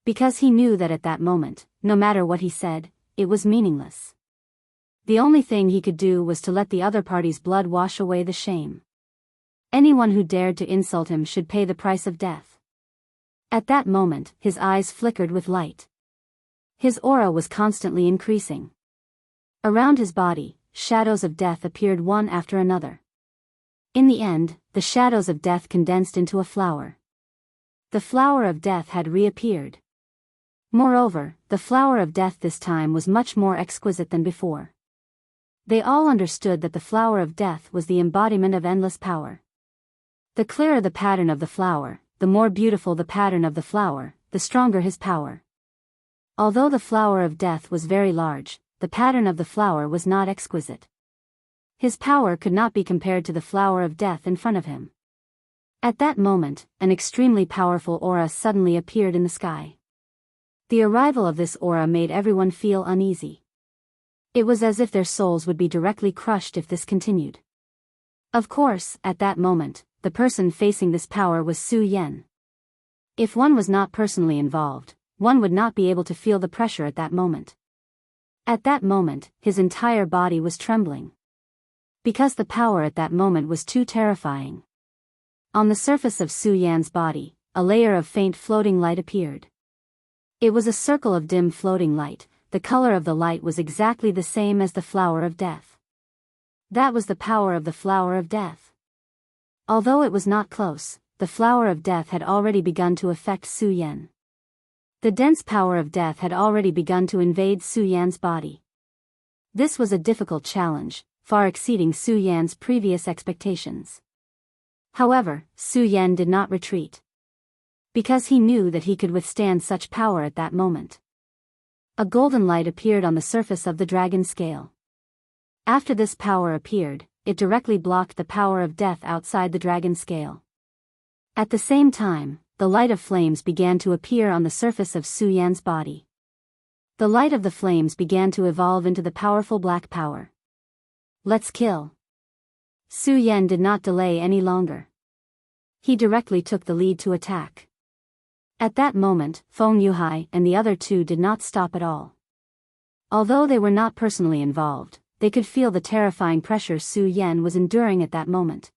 Because he knew that at that moment, no matter what he said, it was meaningless. The only thing he could do was to let the other party's blood wash away the shame. Anyone who dared to insult him should pay the price of death. At that moment, his eyes flickered with light. His aura was constantly increasing. Around his body, shadows of death appeared one after another. In the end, the shadows of death condensed into a flower. The flower of death had reappeared. Moreover, the flower of death this time was much more exquisite than before. They all understood that the flower of death was the embodiment of endless power. The clearer the pattern of the flower, the more beautiful the pattern of the flower, the stronger his power. Although the flower of death was very large, the pattern of the flower was not exquisite. His power could not be compared to the flower of death in front of him. At that moment, an extremely powerful aura suddenly appeared in the sky. The arrival of this aura made everyone feel uneasy. It was as if their souls would be directly crushed if this continued. Of course, at that moment, the person facing this power was Su Yan. If one was not personally involved, one would not be able to feel the pressure at that moment. At that moment, his entire body was trembling. Because the power at that moment was too terrifying. On the surface of Su Yan's body, a layer of faint floating light appeared. It was a circle of dim floating light. The color of the light was exactly the same as the flower of death. That was the power of the flower of death. Although it was not close, the flower of death had already begun to affect Su Yan. The dense power of death had already begun to invade Su Yan's body. This was a difficult challenge, far exceeding Su Yan's previous expectations. However, Su Yan did not retreat. Because he knew that he could withstand such power at that moment. A golden light appeared on the surface of the dragon scale. After this power appeared, it directly blocked the power of death outside the dragon scale. At the same time, the light of flames began to appear on the surface of Su Yan's body. The light of the flames began to evolve into the powerful black power. Let's kill. Su Yan did not delay any longer. He directly took the lead to attack. At that moment, Feng Yuhai and the other two did not stop at all. Although they were not personally involved, they could feel the terrifying pressure Su Yan was enduring at that moment.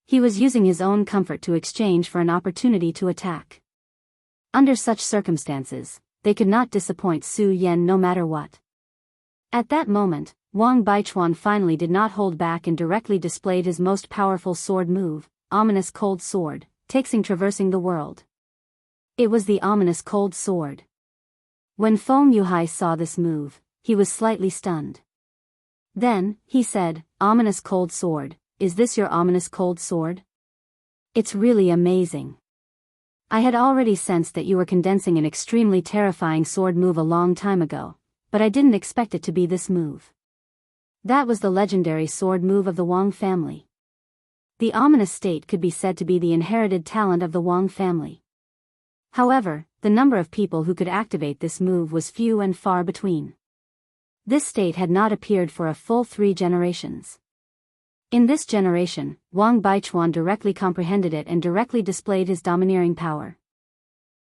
He was using his own comfort to exchange for an opportunity to attack. Under such circumstances, they could not disappoint Su Yan no matter what. At that moment, Wang Baichuan finally did not hold back and directly displayed his most powerful sword move, Ominous Cold Sword, taking traversing the world. It was the ominous cold sword. When Feng Yuhai saw this move, he was slightly stunned. Then, he said, "Ominous cold sword, is this your ominous cold sword? It's really amazing. I had already sensed that you were condensing an extremely terrifying sword move a long time ago, but I didn't expect it to be this move." That was the legendary sword move of the Wang family. The ominous state could be said to be the inherited talent of the Wang family. However, the number of people who could activate this move was few and far between. This state had not appeared for a full 3 generations. In this generation, Wang Baichuan directly comprehended it and directly displayed his domineering power.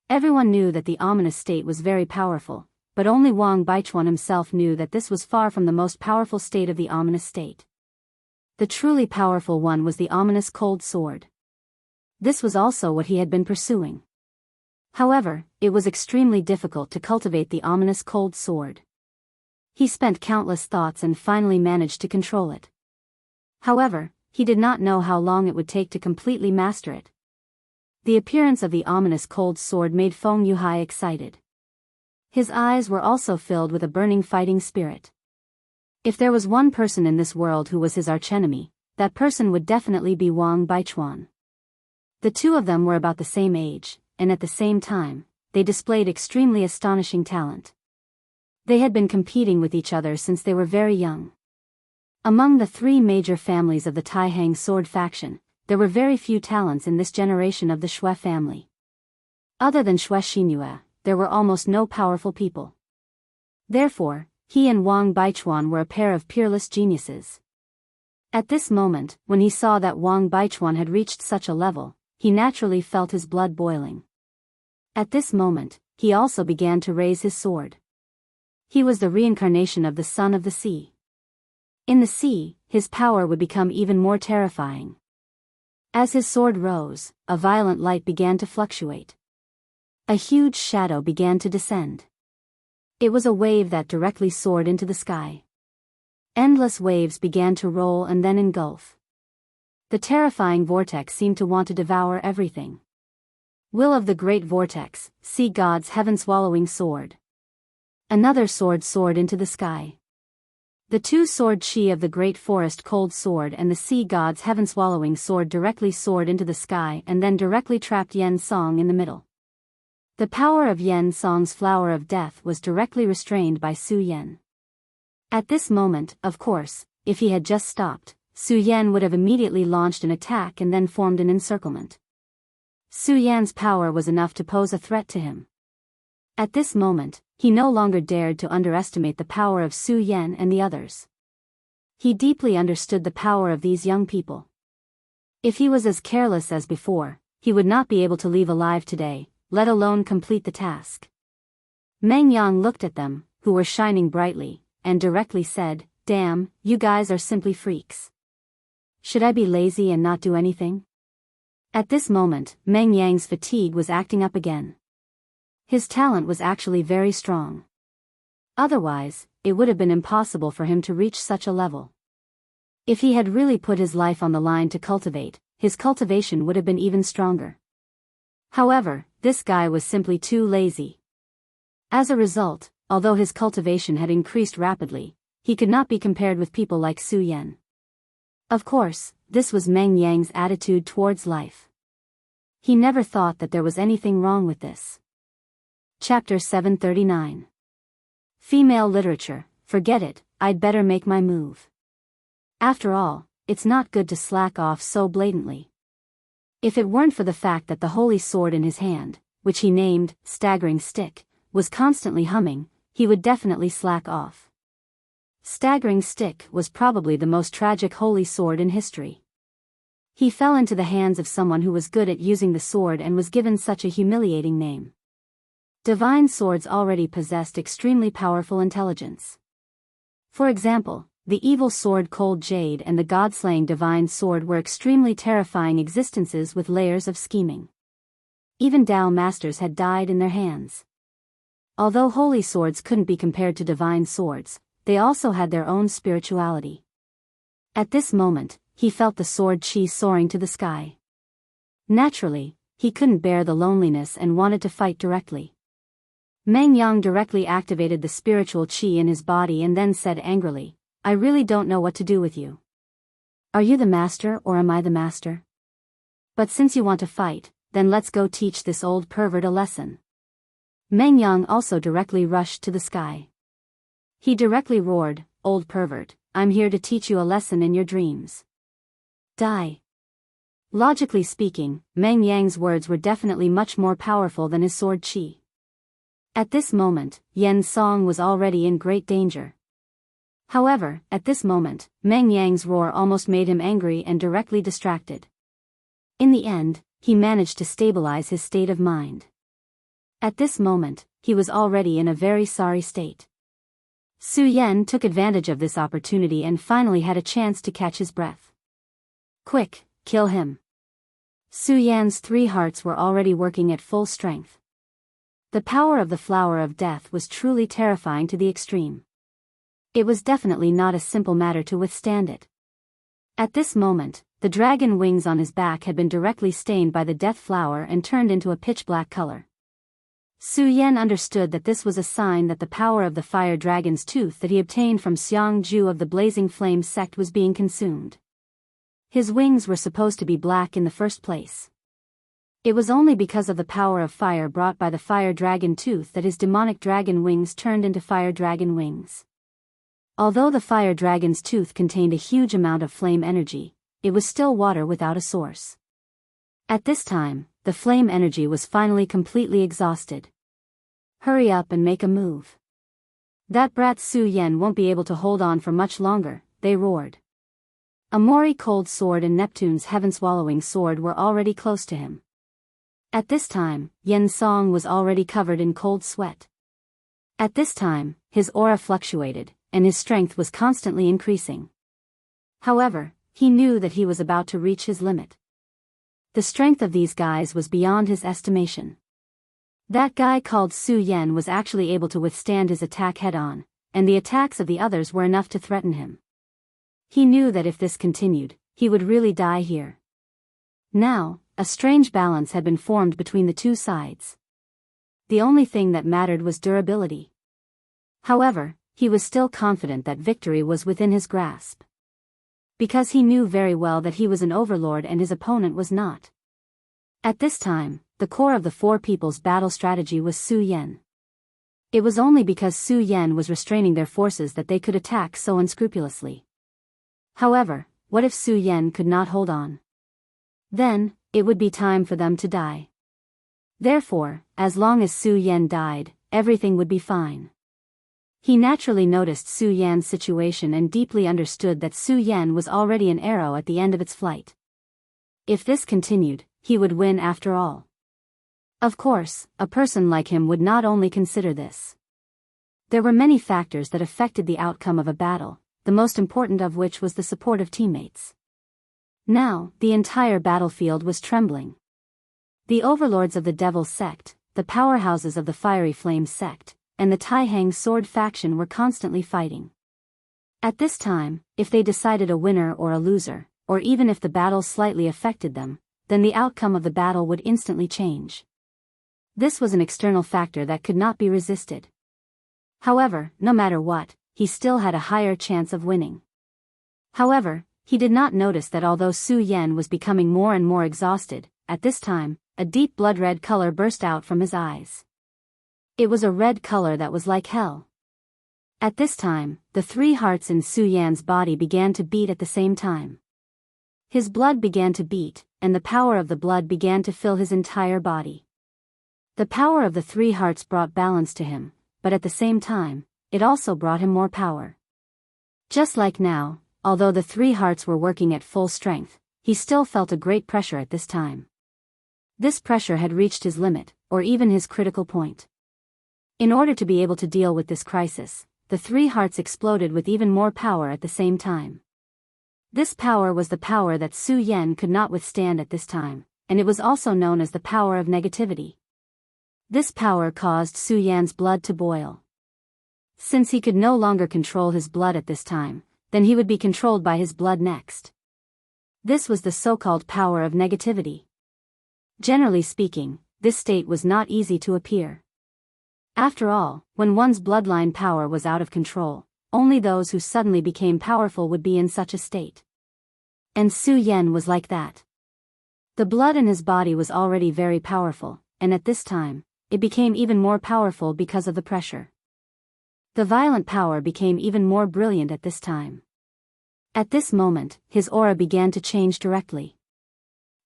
Everyone knew that the ominous state was very powerful, but only Wang Baichuan himself knew that this was far from the most powerful state of the ominous state. The truly powerful one was the ominous cold sword. This was also what he had been pursuing. However, it was extremely difficult to cultivate the ominous cold sword. He spent countless thoughts and finally managed to control it. However, he did not know how long it would take to completely master it. The appearance of the ominous cold sword made Feng Yuhai excited. His eyes were also filled with a burning fighting spirit. If there was one person in this world who was his archenemy, that person would definitely be Wang Baichuan. The two of them were about the same age, and at the same time, they displayed extremely astonishing talent. They had been competing with each other since they were very young. Among the 3 major families of the Taihang sword faction, there were very few talents in this generation of the Shui family. Other than Shui Xianxia, there were almost no powerful people. Therefore, he and Wang Baichuan were a pair of peerless geniuses. At this moment, when he saw that Wang Baichuan had reached such a level, he naturally felt his blood boiling. At this moment, he also began to raise his sword. He was the reincarnation of the Son of the Sea. In the sea, his power would become even more terrifying. As his sword rose, a violent light began to fluctuate. A huge shadow began to descend. It was a wave that directly soared into the sky. Endless waves began to roll and then engulf. The terrifying vortex seemed to want to devour everything. Will of the great vortex, see God's heaven-swallowing sword. Another sword soared into the sky. The two-sword chi of the great forest cold sword and the sea god's heaven-swallowing sword directly soared into the sky and then directly trapped Yen Song in the middle. The power of Yen Song's flower of death was directly restrained by Su Yen. At this moment, of course, if he had just stopped, Su Yen would have immediately launched an attack and then formed an encirclement. Su Yan's power was enough to pose a threat to him. At this moment, he no longer dared to underestimate the power of Su Yen and the others. He deeply understood the power of these young people. If he was as careless as before, he would not be able to leave alive today, let alone complete the task. Meng Yang looked at them, who were shining brightly, and directly said, "Damn, you guys are simply freaks. Should I be lazy and not do anything?" At this moment, Meng Yang's fatigue was acting up again. His talent was actually very strong. Otherwise, it would have been impossible for him to reach such a level. If he had really put his life on the line to cultivate, his cultivation would have been even stronger. However, this guy was simply too lazy. As a result, although his cultivation had increased rapidly, he could not be compared with people like Su Yen. Of course, this was Meng Yang's attitude towards life. He never thought that there was anything wrong with this. Chapter 739. Female literature, forget it, I'd better make my move. After all, it's not good to slack off so blatantly. If it weren't for the fact that the holy sword in his hand, which he named Staggering Stick, was constantly humming, he would definitely slack off. Staggering Stick was probably the most tragic holy sword in history. He fell into the hands of someone who was good at using the sword and was given such a humiliating name. Divine swords already possessed extremely powerful intelligence. For example, the evil sword Cold Jade and the god-slaying divine sword were extremely terrifying existences with layers of scheming. Even Dao masters had died in their hands. Although holy swords couldn't be compared to divine swords, they also had their own spirituality. At this moment, he felt the sword chi soaring to the sky. Naturally, he couldn't bear the loneliness and wanted to fight directly. Meng Yang directly activated the spiritual chi in his body and then said angrily, "I really don't know what to do with you. Are you the master or am I the master? But since you want to fight, then let's go teach this old pervert a lesson." Meng Yang also directly rushed to the sky. He directly roared, "Old pervert, I'm here to teach you a lesson in your dreams. Die." Logically speaking, Meng Yang's words were definitely much more powerful than his sword chi. At this moment, Yen Song was already in great danger. However, at this moment, Meng Yang's roar almost made him angry and directly distracted. In the end, he managed to stabilize his state of mind. At this moment, he was already in a very sorry state. Su Yen took advantage of this opportunity and finally had a chance to catch his breath. "Quick, kill him." Su Yan's three hearts were already working at full strength. The power of the flower of death was truly terrifying to the extreme. It was definitely not a simple matter to withstand it. At this moment, the dragon wings on his back had been directly stained by the death flower and turned into a pitch-black color. Su Yen understood that this was a sign that the power of the fire dragon's tooth that he obtained from Jianghu of the Blazing Flame sect was being consumed. His wings were supposed to be black in the first place. It was only because of the power of fire brought by the fire dragon tooth that his demonic dragon wings turned into fire dragon wings. Although the fire dragon's tooth contained a huge amount of flame energy, it was still water without a source. At this time, the flame energy was finally completely exhausted. "Hurry up and make a move. That brat Su Yen won't be able to hold on for much longer," they roared. Amori Cold Sword and Neptune's Heaven-Swallowing Sword were already close to him. At this time, Yen Song was already covered in cold sweat. At this time, his aura fluctuated, and his strength was constantly increasing. However, he knew that he was about to reach his limit. The strength of these guys was beyond his estimation. That guy called Su Yen was actually able to withstand his attack head-on, and the attacks of the others were enough to threaten him. He knew that if this continued, he would really die here. Now, a strange balance had been formed between the two sides. The only thing that mattered was durability. However, he was still confident that victory was within his grasp. Because he knew very well that he was an overlord and his opponent was not. At this time, the core of the four people's battle strategy was Su Yan. It was only because Su Yan was restraining their forces that they could attack so unscrupulously. However, what if Su Yan could not hold on? Then, it would be time for them to die. Therefore, as long as Su Yan died, everything would be fine. He naturally noticed Su Yan's situation and deeply understood that Su Yan was already an arrow at the end of its flight. If this continued, he would win after all. Of course, a person like him would not only consider this. There were many factors that affected the outcome of a battle, the most important of which was the support of teammates. Now, the entire battlefield was trembling. The overlords of the Devil sect, the powerhouses of the Fiery Flame sect, and the Taihang sword faction were constantly fighting. At this time, if they decided a winner or a loser, or even if the battle slightly affected them, then the outcome of the battle would instantly change. This was an external factor that could not be resisted. However, no matter what, he still had a higher chance of winning. However, he did not notice that although Su Yan was becoming more and more exhausted, at this time, a deep blood-red color burst out from his eyes. It was a red color that was like hell. At this time, the three hearts in Su Yan's body began to beat at the same time. His blood began to beat, and the power of the blood began to fill his entire body. The power of the three hearts brought balance to him, but at the same time, it also brought him more power. Just like now, although the three hearts were working at full strength, he still felt a great pressure at this time. This pressure had reached his limit, or even his critical point. In order to be able to deal with this crisis, the three hearts exploded with even more power at the same time. This power was the power that Su Yan could not withstand at this time, and it was also known as the power of negativity. This power caused Su Yan's blood to boil. Since he could no longer control his blood at this time, then he would be controlled by his blood next. This was the so-called power of negativity. Generally speaking, this state was not easy to appear. After all, when one's bloodline power was out of control, only those who suddenly became powerful would be in such a state. And Su Yan was like that. The blood in his body was already very powerful, and at this time, it became even more powerful because of the pressure. The violent power became even more brilliant at this time. At this moment, his aura began to change directly.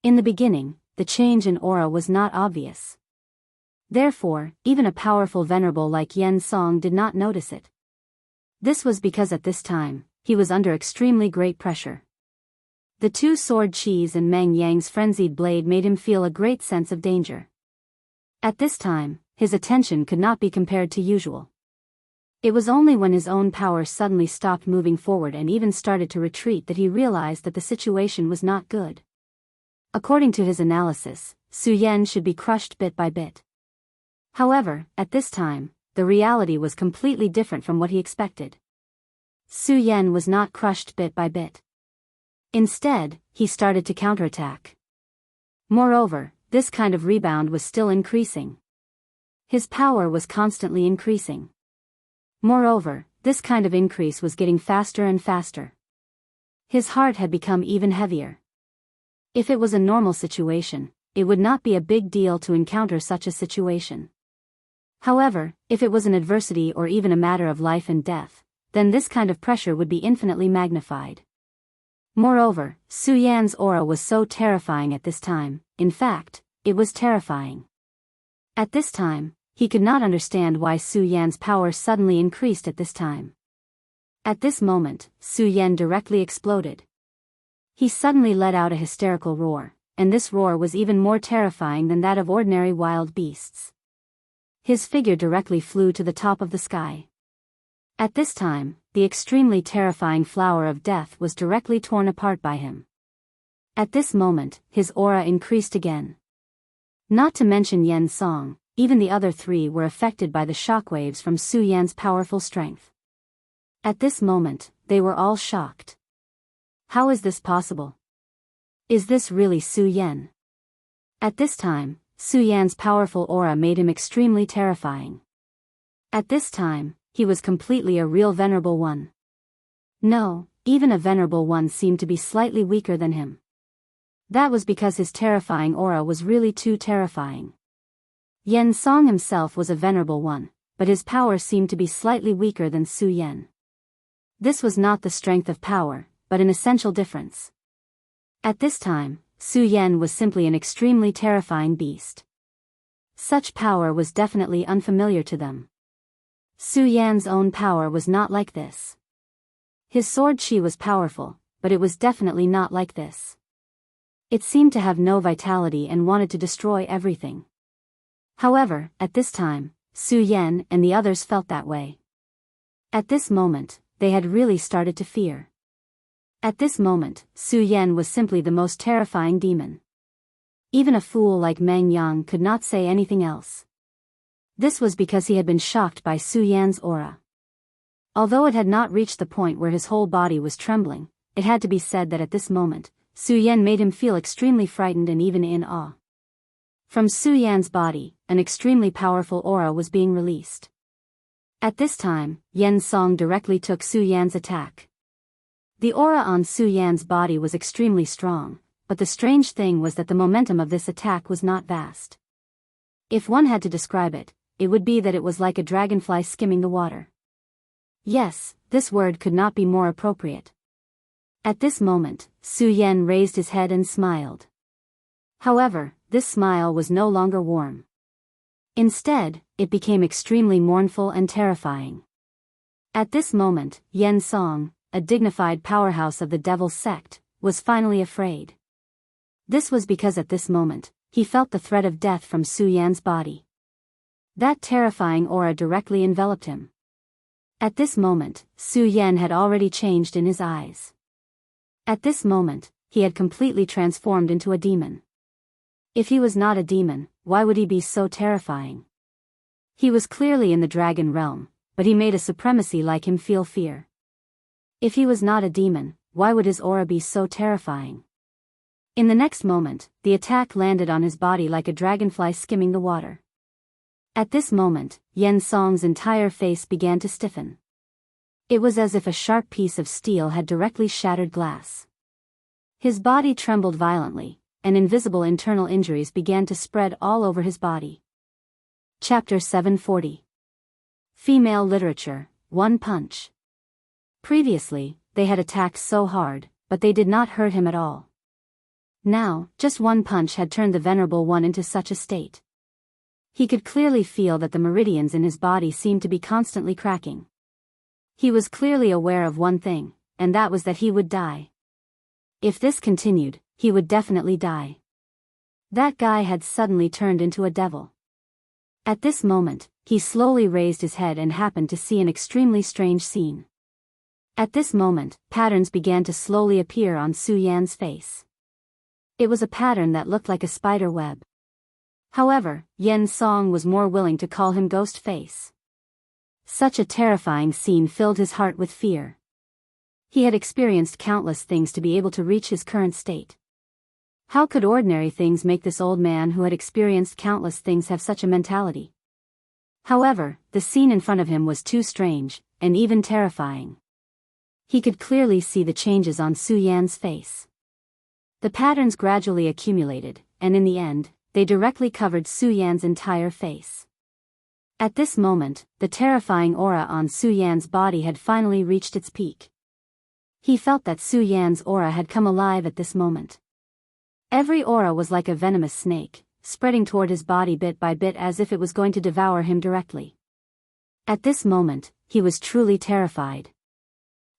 In the beginning, the change in aura was not obvious. Therefore, even a powerful venerable like Yen Song did not notice it. This was because at this time, he was under extremely great pressure. The two sword Qi's and Meng Yang's frenzied blade made him feel a great sense of danger. At this time, his attention could not be compared to usual. It was only when his own power suddenly stopped moving forward and even started to retreat that he realized that the situation was not good. According to his analysis, Su Yan should be crushed bit by bit. However, at this time, the reality was completely different from what he expected. Su Yan was not crushed bit by bit. Instead, he started to counterattack. Moreover, this kind of rebound was still increasing. His power was constantly increasing. Moreover, this kind of increase was getting faster and faster. His heart had become even heavier. If it was a normal situation, it would not be a big deal to encounter such a situation. However, if it was an adversity or even a matter of life and death, then this kind of pressure would be infinitely magnified. Moreover, Su Yan's aura was so terrifying at this time, in fact, it was terrifying. At this time, he could not understand why Su Yan's power suddenly increased at this time. At this moment, Su Yan directly exploded. He suddenly let out a hysterical roar, and this roar was even more terrifying than that of ordinary wild beasts. His figure directly flew to the top of the sky. At this time, the extremely terrifying flower of death was directly torn apart by him. At this moment, his aura increased again. Not to mention Yen Song, even the other three were affected by the shockwaves from Su Yan's powerful strength. At this moment, they were all shocked. How is this possible? Is this really Su Yan? At this time, Su Yan's powerful aura made him extremely terrifying. At this time, he was completely a real venerable one. No, even a venerable one seemed to be slightly weaker than him. That was because his terrifying aura was really too terrifying. Yen Song himself was a venerable one, but his power seemed to be slightly weaker than Su Yan. This was not the strength of power, but an essential difference. At this time, Su Yan was simply an extremely terrifying beast. Such power was definitely unfamiliar to them. Su Yan's own power was not like this. His sword chi was powerful, but it was definitely not like this. It seemed to have no vitality and wanted to destroy everything. However, at this time, Su Yan and the others felt that way. At this moment, they had really started to fear. At this moment, Su Yan was simply the most terrifying demon. Even a fool like Meng Yang could not say anything else. This was because he had been shocked by Su Yan's aura. Although it had not reached the point where his whole body was trembling, it had to be said that at this moment, Su Yan made him feel extremely frightened and even in awe. From Su Yan's body, an extremely powerful aura was being released. At this time, Yen Song directly took Su Yan's attack. The aura on Su Yan's body was extremely strong, but the strange thing was that the momentum of this attack was not vast. If one had to describe it, it would be that it was like a dragonfly skimming the water. Yes, this word could not be more appropriate. At this moment, Su Yan raised his head and smiled. However, this smile was no longer warm. Instead, it became extremely mournful and terrifying. At this moment, Yen Song, a dignified powerhouse of the Devil's sect, was finally afraid. This was because at this moment, he felt the threat of death from Su Yan's body. That terrifying aura directly enveloped him. At this moment, Su Yan had already changed in his eyes. At this moment, he had completely transformed into a demon. If he was not a demon, why would he be so terrifying? He was clearly in the dragon realm, but he made a supremacy like him feel fear. If he was not a demon, why would his aura be so terrifying? In the next moment, the attack landed on his body like a dragonfly skimming the water. At this moment, Yen Song's entire face began to stiffen. It was as if a sharp piece of steel had directly shattered glass. His body trembled violently, and invisible internal injuries began to spread all over his body. Chapter 740. Female Literature, One Punch. Previously, they had attacked so hard, but they did not hurt him at all. Now, just one punch had turned the Venerable One into such a state. He could clearly feel that the meridians in his body seemed to be constantly cracking. He was clearly aware of one thing, and that was that he would die. If this continued, he would definitely die. That guy had suddenly turned into a devil. At this moment, he slowly raised his head and happened to see an extremely strange scene. At this moment, patterns began to slowly appear on Su Yan's face. It was a pattern that looked like a spider web. However, Yen Song was more willing to call him Ghost Face. Such a terrifying scene filled his heart with fear. He had experienced countless things to be able to reach his current state. How could ordinary things make this old man who had experienced countless things have such a mentality? However, the scene in front of him was too strange, and even terrifying. He could clearly see the changes on Su Yan's face. The patterns gradually accumulated, and in the end, they directly covered Su Yan's entire face. At this moment, the terrifying aura on Su Yan's body had finally reached its peak. He felt that Su Yan's aura had come alive at this moment. Every aura was like a venomous snake, spreading toward his body bit by bit as if it was going to devour him directly. At this moment, he was truly terrified.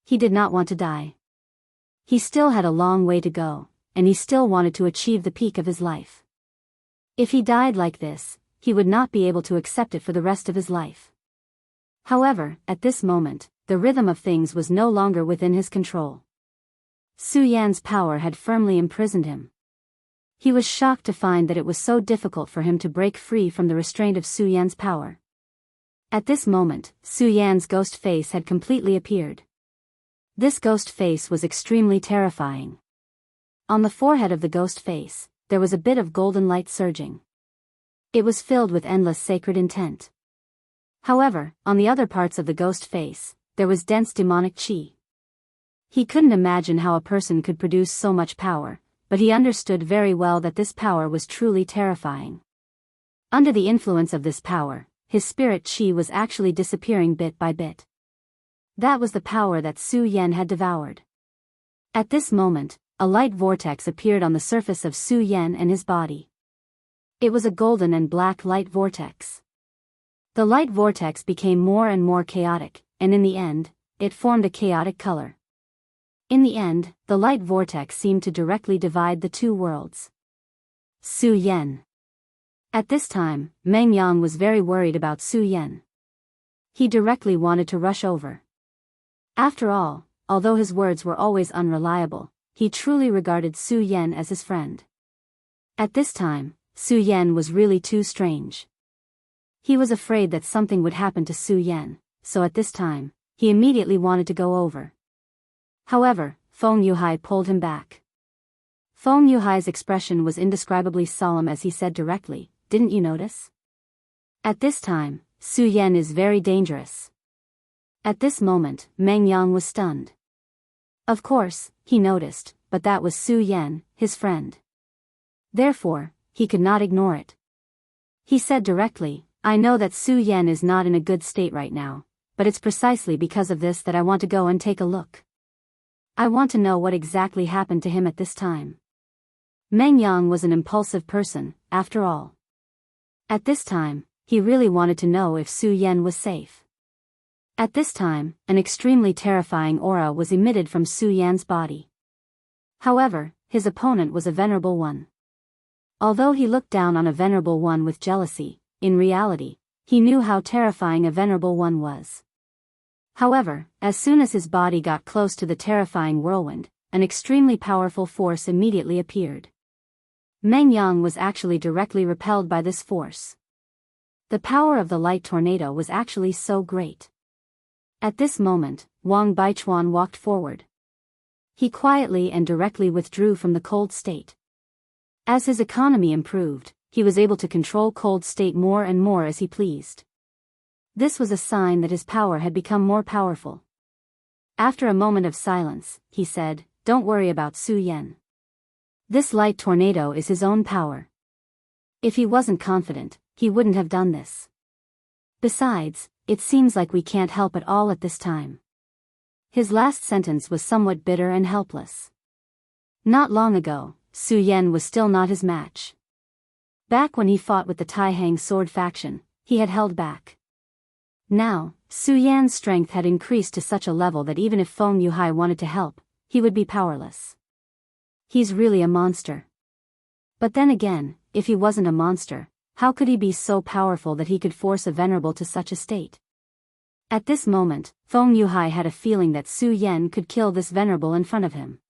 He did not want to die. He still had a long way to go, and he still wanted to achieve the peak of his life. If he died like this, he would not be able to accept it for the rest of his life. However, at this moment, the rhythm of things was no longer within his control. Su Yan's power had firmly imprisoned him. He was shocked to find that it was so difficult for him to break free from the restraint of Su Yan's power. At this moment, Su Yan's ghost face had completely appeared. This ghost face was extremely terrifying. On the forehead of the ghost face, there was a bit of golden light surging. It was filled with endless sacred intent. However, on the other parts of the ghost face, there was dense demonic qi. He couldn't imagine how a person could produce so much power, but he understood very well that this power was truly terrifying. Under the influence of this power, his spirit qi was actually disappearing bit by bit. That was the power that Su Yan had devoured. At this moment, a light vortex appeared on the surface of Su Yan and his body. It was a golden and black light vortex. The light vortex became more and more chaotic, and in the end, it formed a chaotic color. In the end, the light vortex seemed to directly divide the two worlds. Su Yan. At this time, Meng Yang was very worried about Su Yan. He directly wanted to rush over. After all, although his words were always unreliable, he truly regarded Su Yan as his friend. At this time, Su Yan was really too strange. He was afraid that something would happen to Su Yan, so at this time, he immediately wanted to go over. However, Feng Yuhai pulled him back. Feng Yuhai's expression was indescribably solemn as he said directly, "Didn't you notice? At this time, Su Yan is very dangerous." At this moment, Meng Yang was stunned. Of course, he noticed, but that was Su Yan, his friend. Therefore, he could not ignore it. He said directly, "I know that Su Yan is not in a good state right now, but it's precisely because of this that I want to go and take a look. I want to know what exactly happened to him at this time." Meng Yang was an impulsive person, after all. At this time, he really wanted to know if Su Yan was safe. At this time, an extremely terrifying aura was emitted from Su Yan's body. However, his opponent was a venerable one. Although he looked down on a venerable one with jealousy, in reality, he knew how terrifying a venerable one was. However, as soon as his body got close to the terrifying whirlwind, an extremely powerful force immediately appeared. Meng Yang was actually directly repelled by this force. The power of the light tornado was actually so great. At this moment, Wang Baichuan walked forward. He quietly and directly withdrew from the cold state. As his economy improved, he was able to control cold state more and more as he pleased. This was a sign that his power had become more powerful. After a moment of silence, he said, "Don't worry about Su Yan. This light tornado is his own power. If he wasn't confident, he wouldn't have done this. Besides, it seems like we can't help at all at this time." His last sentence was somewhat bitter and helpless. Not long ago, Su Yan was still not his match. Back when he fought with the Taihang sword faction, he had held back. Now, Su Yan's strength had increased to such a level that even if Feng Yuhai wanted to help, he would be powerless. He's really a monster. But then again, if he wasn't a monster, how could he be so powerful that he could force a venerable to such a state? At this moment, Feng Yuhai had a feeling that Su Yan could kill this venerable in front of him.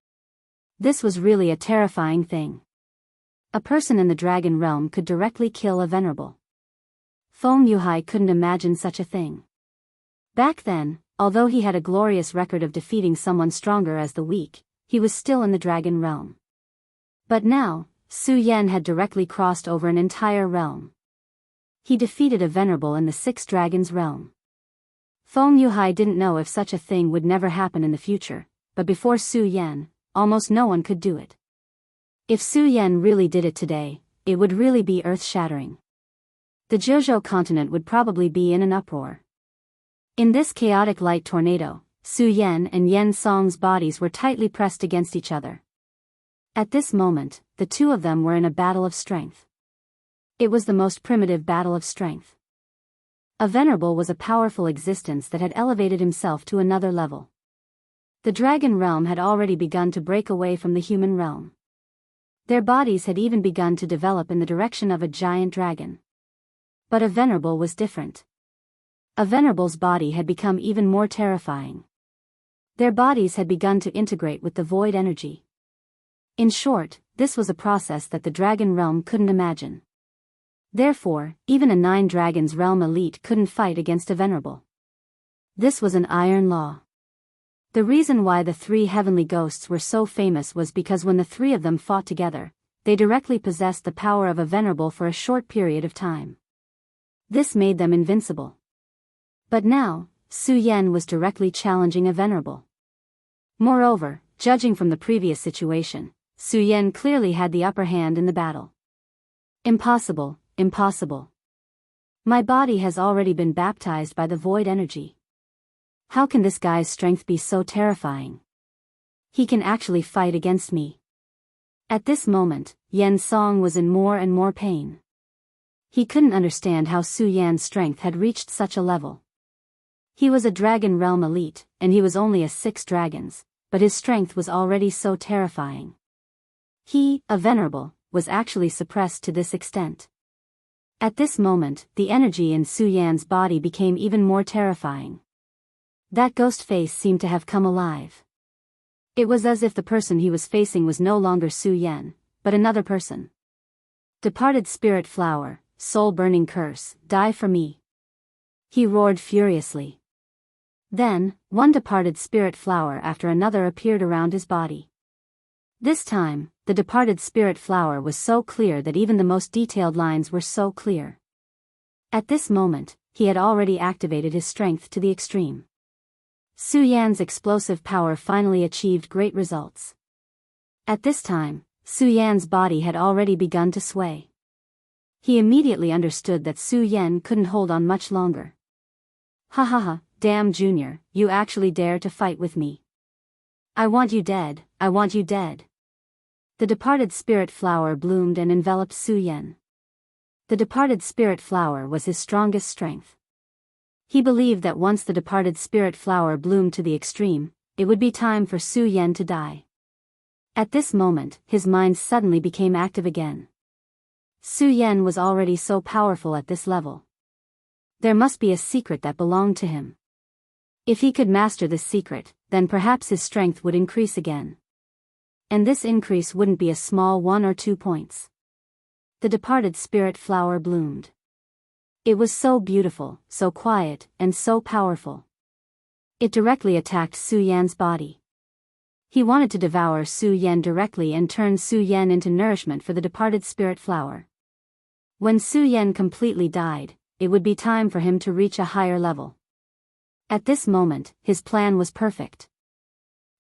This was really a terrifying thing. A person in the dragon realm could directly kill a venerable. Feng Yuhai couldn't imagine such a thing. Back then, although he had a glorious record of defeating someone stronger as the weak, he was still in the dragon realm. But now, Su Yan had directly crossed over an entire realm. He defeated a venerable in the Six Dragons realm. Feng Yuhai didn't know if such a thing would never happen in the future, but before Su Yan, almost no one could do it. If Su Yan really did it today, it would really be earth-shattering. The Jianghu continent would probably be in an uproar. In this chaotic light tornado, Su Yan and Yen Song's bodies were tightly pressed against each other. At this moment, the two of them were in a battle of strength. It was the most primitive battle of strength. A venerable was a powerful existence that had elevated himself to another level. The dragon realm had already begun to break away from the human realm. Their bodies had even begun to develop in the direction of a giant dragon. But a venerable was different. A venerable's body had become even more terrifying. Their bodies had begun to integrate with the void energy. In short, this was a process that the dragon realm couldn't imagine. Therefore, even a 9 dragons realm elite couldn't fight against a venerable. This was an iron law. The reason why the three heavenly ghosts were so famous was because when the three of them fought together, they directly possessed the power of a venerable for a short period of time. This made them invincible. But now, Su Yan was directly challenging a venerable. Moreover, judging from the previous situation, Su Yan clearly had the upper hand in the battle. Impossible, impossible. My body has already been baptized by the void energy. How can this guy's strength be so terrifying? He can actually fight against me. At this moment, Yen Song was in more and more pain. He couldn't understand how Su Yan's strength had reached such a level. He was a dragon realm elite, and he was only a 6 dragons, but his strength was already so terrifying. He, a venerable, was actually suppressed to this extent. At this moment, the energy in Su Yan's body became even more terrifying. That ghost face seemed to have come alive. It was as if the person he was facing was no longer Su Yan, but another person. Departed spirit flower, soul-burning curse, die for me. He roared furiously. Then, one departed spirit flower after another appeared around his body. This time, the departed spirit flower was so clear that even the most detailed lines were so clear. At this moment, he had already activated his strength to the extreme. Su Yan's explosive power finally achieved great results. At this time, Su Yan's body had already begun to sway. He immediately understood that Su Yan couldn't hold on much longer. Ha ha ha, damn Junior, you actually dare to fight with me. I want you dead, I want you dead. The departed spirit flower bloomed and enveloped Su Yan. The departed spirit flower was his strongest strength. He believed that once the departed spirit flower bloomed to the extreme, it would be time for Su Yan to die. At this moment, his mind suddenly became active again. Su Yan was already so powerful at this level. There must be a secret that belonged to him. If he could master this secret, then perhaps his strength would increase again. And this increase wouldn't be a small 1 or 2 points. The departed spirit flower bloomed. It was so beautiful, so quiet, and so powerful. It directly attacked Su Yan's body. He wanted to devour Su Yan directly and turn Su Yan into nourishment for the departed spirit flower. When Su Yan completely died, it would be time for him to reach a higher level. At this moment, his plan was perfect.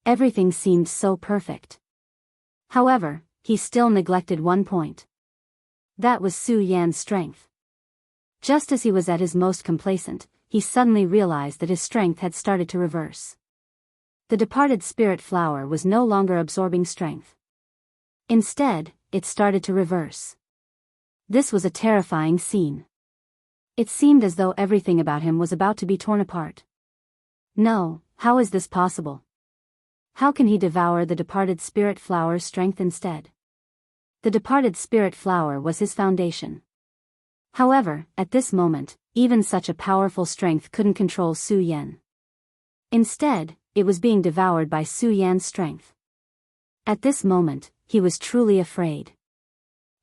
Everything seemed so perfect. However, he still neglected one point. That was Su Yan's strength. Just as he was at his most complacent, he suddenly realized that his strength had started to reverse. The departed spirit flower was no longer absorbing strength. Instead, it started to reverse. This was a terrifying scene. It seemed as though everything about him was about to be torn apart. No, how is this possible? How can he devour the departed spirit flower's strength instead? The departed spirit flower was his foundation. However, at this moment, even such a powerful strength couldn't control Su Yan. Instead, it was being devoured by Su Yan's strength. At this moment, he was truly afraid.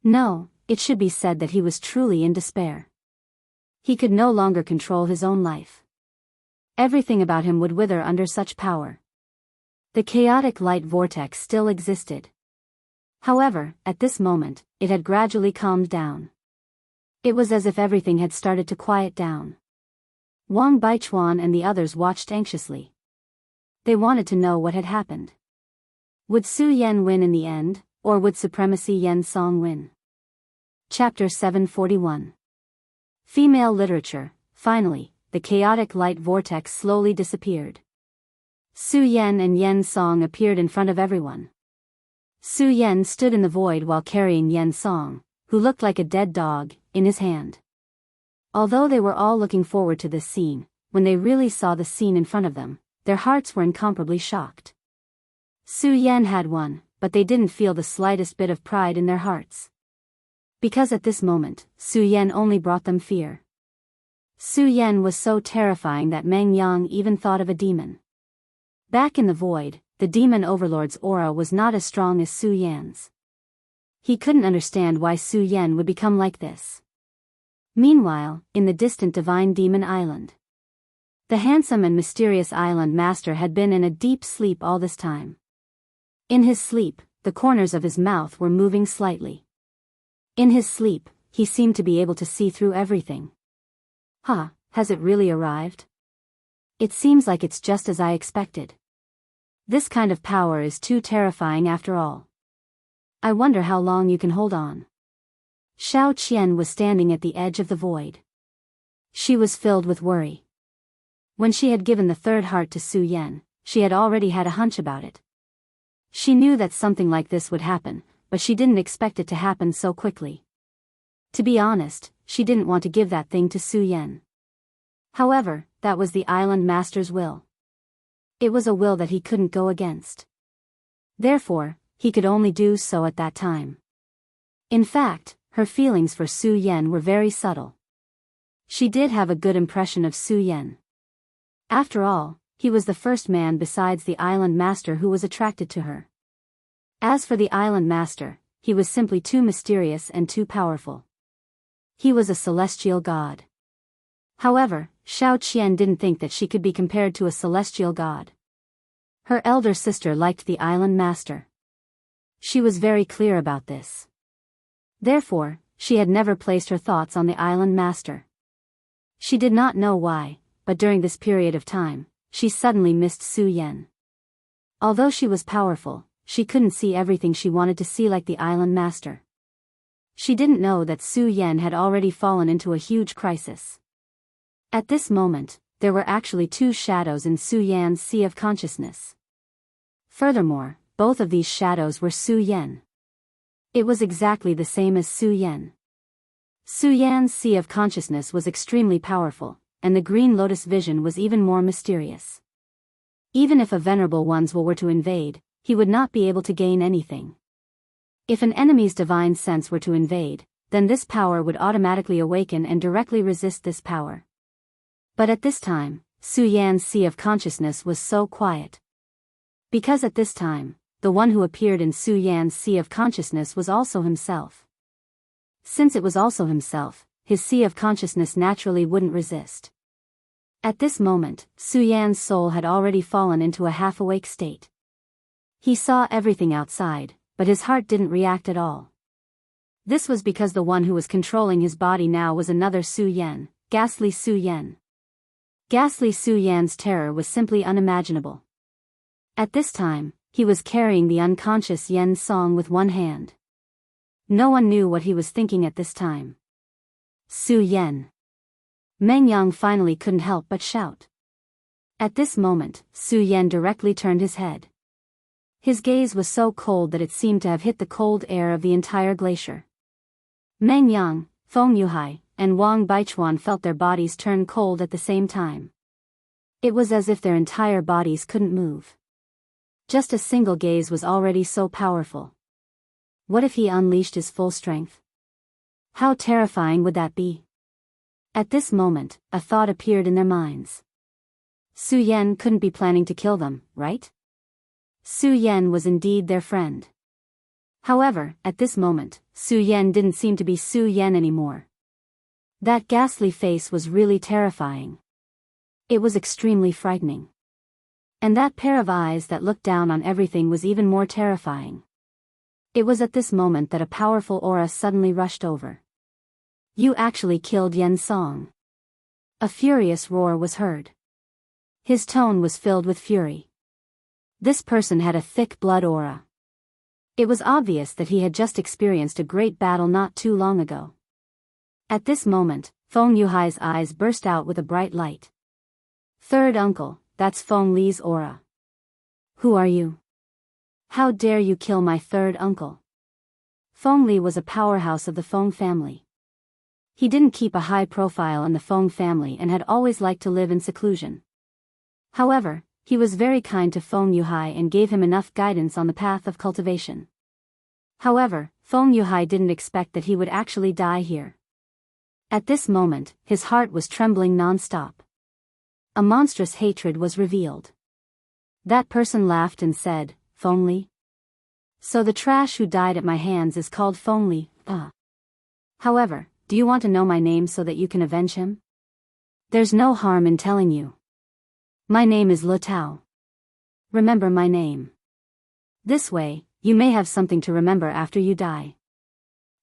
No, it should be said that he was truly in despair. He could no longer control his own life. Everything about him would wither under such power. The chaotic light vortex still existed. However, at this moment, it had gradually calmed down. It was as if everything had started to quiet down. Wang Baichuan and the others watched anxiously. They wanted to know what had happened. Would Su Yan win in the end, or would Supremacy Yen Song win? Chapter 741. Female Literature. Finally, the chaotic light vortex slowly disappeared. Su Yan and Yen Song appeared in front of everyone. Su Yan stood in the void while carrying Yen Song, who looked like a dead dog, in his hand. Although they were all looking forward to this scene, when they really saw the scene in front of them, their hearts were incomparably shocked. Su Yan had won, but they didn't feel the slightest bit of pride in their hearts. Because at this moment, Su Yan only brought them fear. Su Yan was so terrifying that Meng Yang even thought of a demon. Back in the void, the demon overlord's aura was not as strong as Su Yan's. He couldn't understand why Su Yan would become like this. Meanwhile, in the distant divine demon island, The handsome and mysterious island master had been in a deep sleep all this time. In his sleep, the corners of his mouth were moving slightly. In his sleep, he seemed to be able to see through everything. Has it really arrived? It seems like it's just as I expected. This kind of power is too terrifying after all. I wonder how long you can hold on. Xiao Qian was standing at the edge of the void. She was filled with worry. When she had given the third heart to Su Yan, she had already had a hunch about it. She knew that something like this would happen, but she didn't expect it to happen so quickly. To be honest, she didn't want to give that thing to Su Yan. However, that was the island master's will. It was a will that he couldn't go against. Therefore, he could only do so at that time. In fact, her feelings for Su Yan were very subtle. She did have a good impression of Su Yan. After all, he was the first man besides the island master who was attracted to her. As for the island master, he was simply too mysterious and too powerful. He was a celestial god. However, Xiao Qian didn't think that she could be compared to a celestial god. Her elder sister liked the island master. She was very clear about this. Therefore, she had never placed her thoughts on the island master. She did not know why, but during this period of time, she suddenly missed Su Yan. Although she was powerful, she couldn't see everything she wanted to see like the island master. She didn't know that Su Yan had already fallen into a huge crisis. At this moment, there were actually two shadows in Su Yan's sea of consciousness. Furthermore, both of these shadows were Su Yan. It was exactly the same as Su Yan. Su Yan's sea of consciousness was extremely powerful, and the green lotus vision was even more mysterious. Even if a venerable one's will were to invade, he would not be able to gain anything. If an enemy's divine sense were to invade, then this power would automatically awaken and directly resist this power. But at this time, Su Yan's sea of consciousness was so quiet. Because at this time, the one who appeared in Su Yan's sea of consciousness was also himself. Since it was also himself, his sea of consciousness naturally wouldn't resist. At this moment, Su Yan's soul had already fallen into a half-awake state. He saw everything outside, but his heart didn't react at all. This was because the one who was controlling his body now was another Su Yan, ghastly Su Yan. Ghastly Su Yan's terror was simply unimaginable. At this time, he was carrying the unconscious Yen Song with one hand. No one knew what he was thinking at this time. Su Yan. Meng Yang finally couldn't help but shout. At this moment, Su Yan directly turned his head. His gaze was so cold that it seemed to have hit the cold air of the entire glacier. Meng Yang, Feng Yuhai, and Wang Baichuan felt their bodies turn cold at the same time. It was as if their entire bodies couldn't move. Just a single gaze was already so powerful. What if he unleashed his full strength? How terrifying would that be? At this moment, a thought appeared in their minds. Su Yan couldn't be planning to kill them, right? Su Yan was indeed their friend. However, at this moment, Su Yan didn't seem to be Su Yan anymore. That ghastly face was really terrifying. It was extremely frightening. And that pair of eyes that looked down on everything was even more terrifying. It was at this moment that a powerful aura suddenly rushed over. You actually killed Yen Song. A furious roar was heard. His tone was filled with fury. This person had a thick blood aura. It was obvious that he had just experienced a great battle not too long ago. At this moment, Feng Yuhai's eyes burst out with a bright light. Third uncle, that's Feng Li's aura. Who are you? How dare you kill my third uncle? Feng Li was a powerhouse of the Feng family. He didn't keep a high profile in the Feng family and had always liked to live in seclusion. However, he was very kind to Feng Yuhai and gave him enough guidance on the path of cultivation. However, Feng Yuhai didn't expect that he would actually die here. At this moment, his heart was trembling non-stop. A monstrous hatred was revealed. That person laughed and said, Feng Li? So the trash who died at my hands is called Feng Li, However, do you want to know my name so that you can avenge him? There's no harm in telling you. My name is Le Tao. Remember my name. This way, you may have something to remember after you die.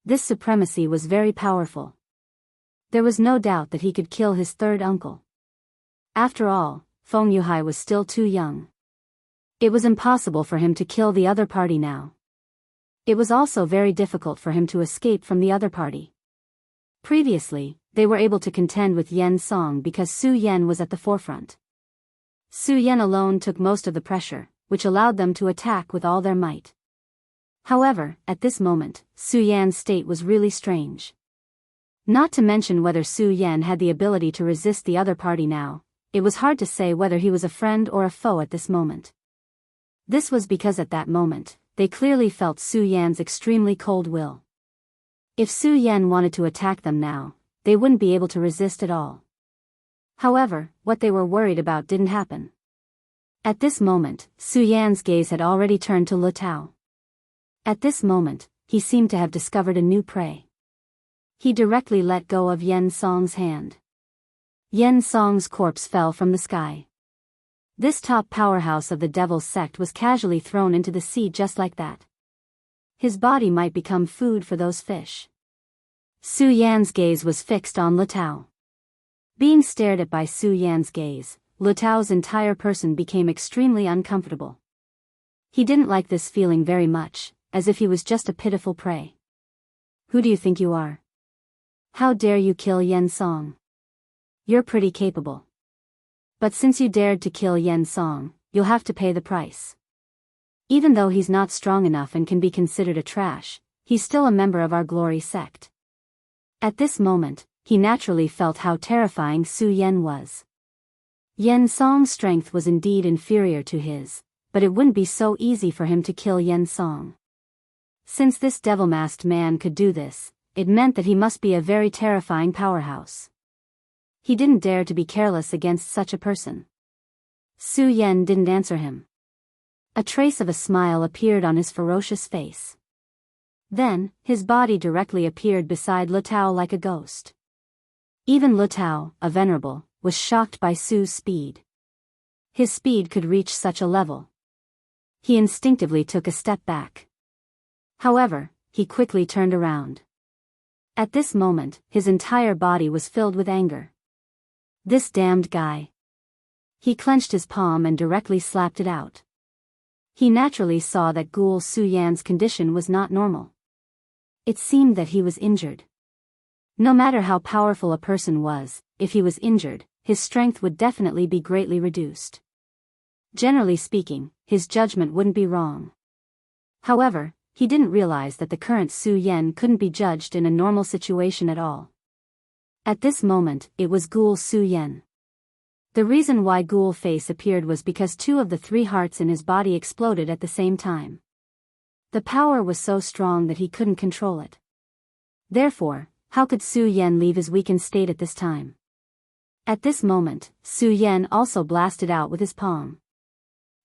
This supremacy was very powerful. There was no doubt that he could kill his third uncle. After all, Feng Yuhai was still too young. It was impossible for him to kill the other party now. It was also very difficult for him to escape from the other party. Previously, they were able to contend with Yen Song because Su Yan was at the forefront. Su Yan alone took most of the pressure, which allowed them to attack with all their might. However, at this moment, Su Yan's state was really strange. Not to mention whether Su Yan had the ability to resist the other party now, it was hard to say whether he was a friend or a foe at this moment. This was because at that moment, they clearly felt Su Yan's extremely cold will. If Su Yan wanted to attack them now, they wouldn't be able to resist at all. However, what they were worried about didn't happen. At this moment, Su Yan's gaze had already turned to Le Tao. At this moment, he seemed to have discovered a new prey. He directly let go of Yen Song's hand. Yen Song's corpse fell from the sky. This top powerhouse of the devil's sect was casually thrown into the sea just like that. His body might become food for those fish. Su Yan's gaze was fixed on Le Tao. Being stared at by Su Yan's gaze, Le Tao's entire person became extremely uncomfortable. He didn't like this feeling very much, as if he was just a pitiful prey. Who do you think you are? How dare you kill Yen Song? You're pretty capable. But since you dared to kill Yen Song, you'll have to pay the price. Even though he's not strong enough and can be considered a trash, he's still a member of our glory sect. At this moment, he naturally felt how terrifying Su Yan was. Yen Song's strength was indeed inferior to his, but it wouldn't be so easy for him to kill Yen Song. Since this devil-masked man could do this, it meant that he must be a very terrifying powerhouse. He didn't dare to be careless against such a person. Su Yan didn't answer him. A trace of a smile appeared on his ferocious face. Then, his body directly appeared beside Le Tao like a ghost. Even Le Tao, a venerable, was shocked by Su's speed. His speed could reach such a level. He instinctively took a step back. However, he quickly turned around. At this moment, his entire body was filled with anger. This damned guy. He clenched his palm and directly slapped it out. He naturally saw that Ghoul Su Yan's condition was not normal. It seemed that he was injured. No matter how powerful a person was, if he was injured, his strength would definitely be greatly reduced. Generally speaking, his judgment wouldn't be wrong. However, he didn't realize that the current Su Yan couldn't be judged in a normal situation at all. At this moment, it was Ghoul Su Yan. The reason why Ghoul face appeared was because 2 of the 3 hearts in his body exploded at the same time. The power was so strong that he couldn't control it. Therefore, how could Su Yan leave his weakened state at this time? At this moment, Su Yan also blasted out with his palm.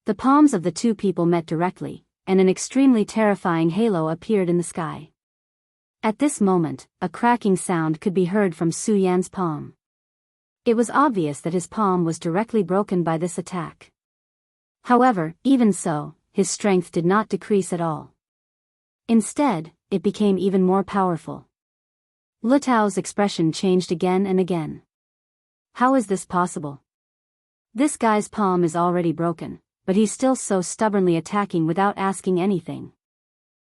The palms of the 2 people met directly, and an extremely terrifying halo appeared in the sky. At this moment, a cracking sound could be heard from Su Yan's palm. It was obvious that his palm was directly broken by this attack. However, even so, his strength did not decrease at all. Instead, it became even more powerful. Le Tao's expression changed again and again. How is this possible? This guy's palm is already broken, but he's still so stubbornly attacking without asking anything.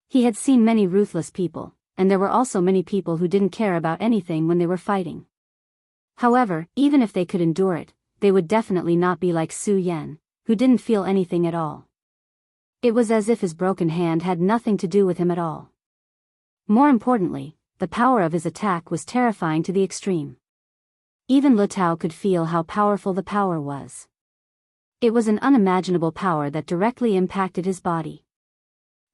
He had seen many ruthless people, and there were also many people who didn't care about anything when they were fighting. However, even if they could endure it, they would definitely not be like Su Yan, who didn't feel anything at all. It was as if his broken hand had nothing to do with him at all. More importantly, the power of his attack was terrifying to the extreme. Even Le Tao could feel how powerful the power was. It was an unimaginable power that directly impacted his body.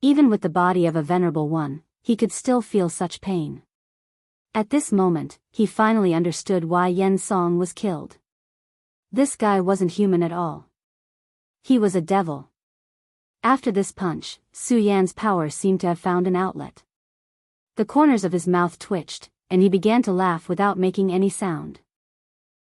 Even with the body of a venerable one, he could still feel such pain. At this moment, he finally understood why Yen Song was killed. This guy wasn't human at all. He was a devil. After this punch, Su Yan's power seemed to have found an outlet. The corners of his mouth twitched, and he began to laugh without making any sound.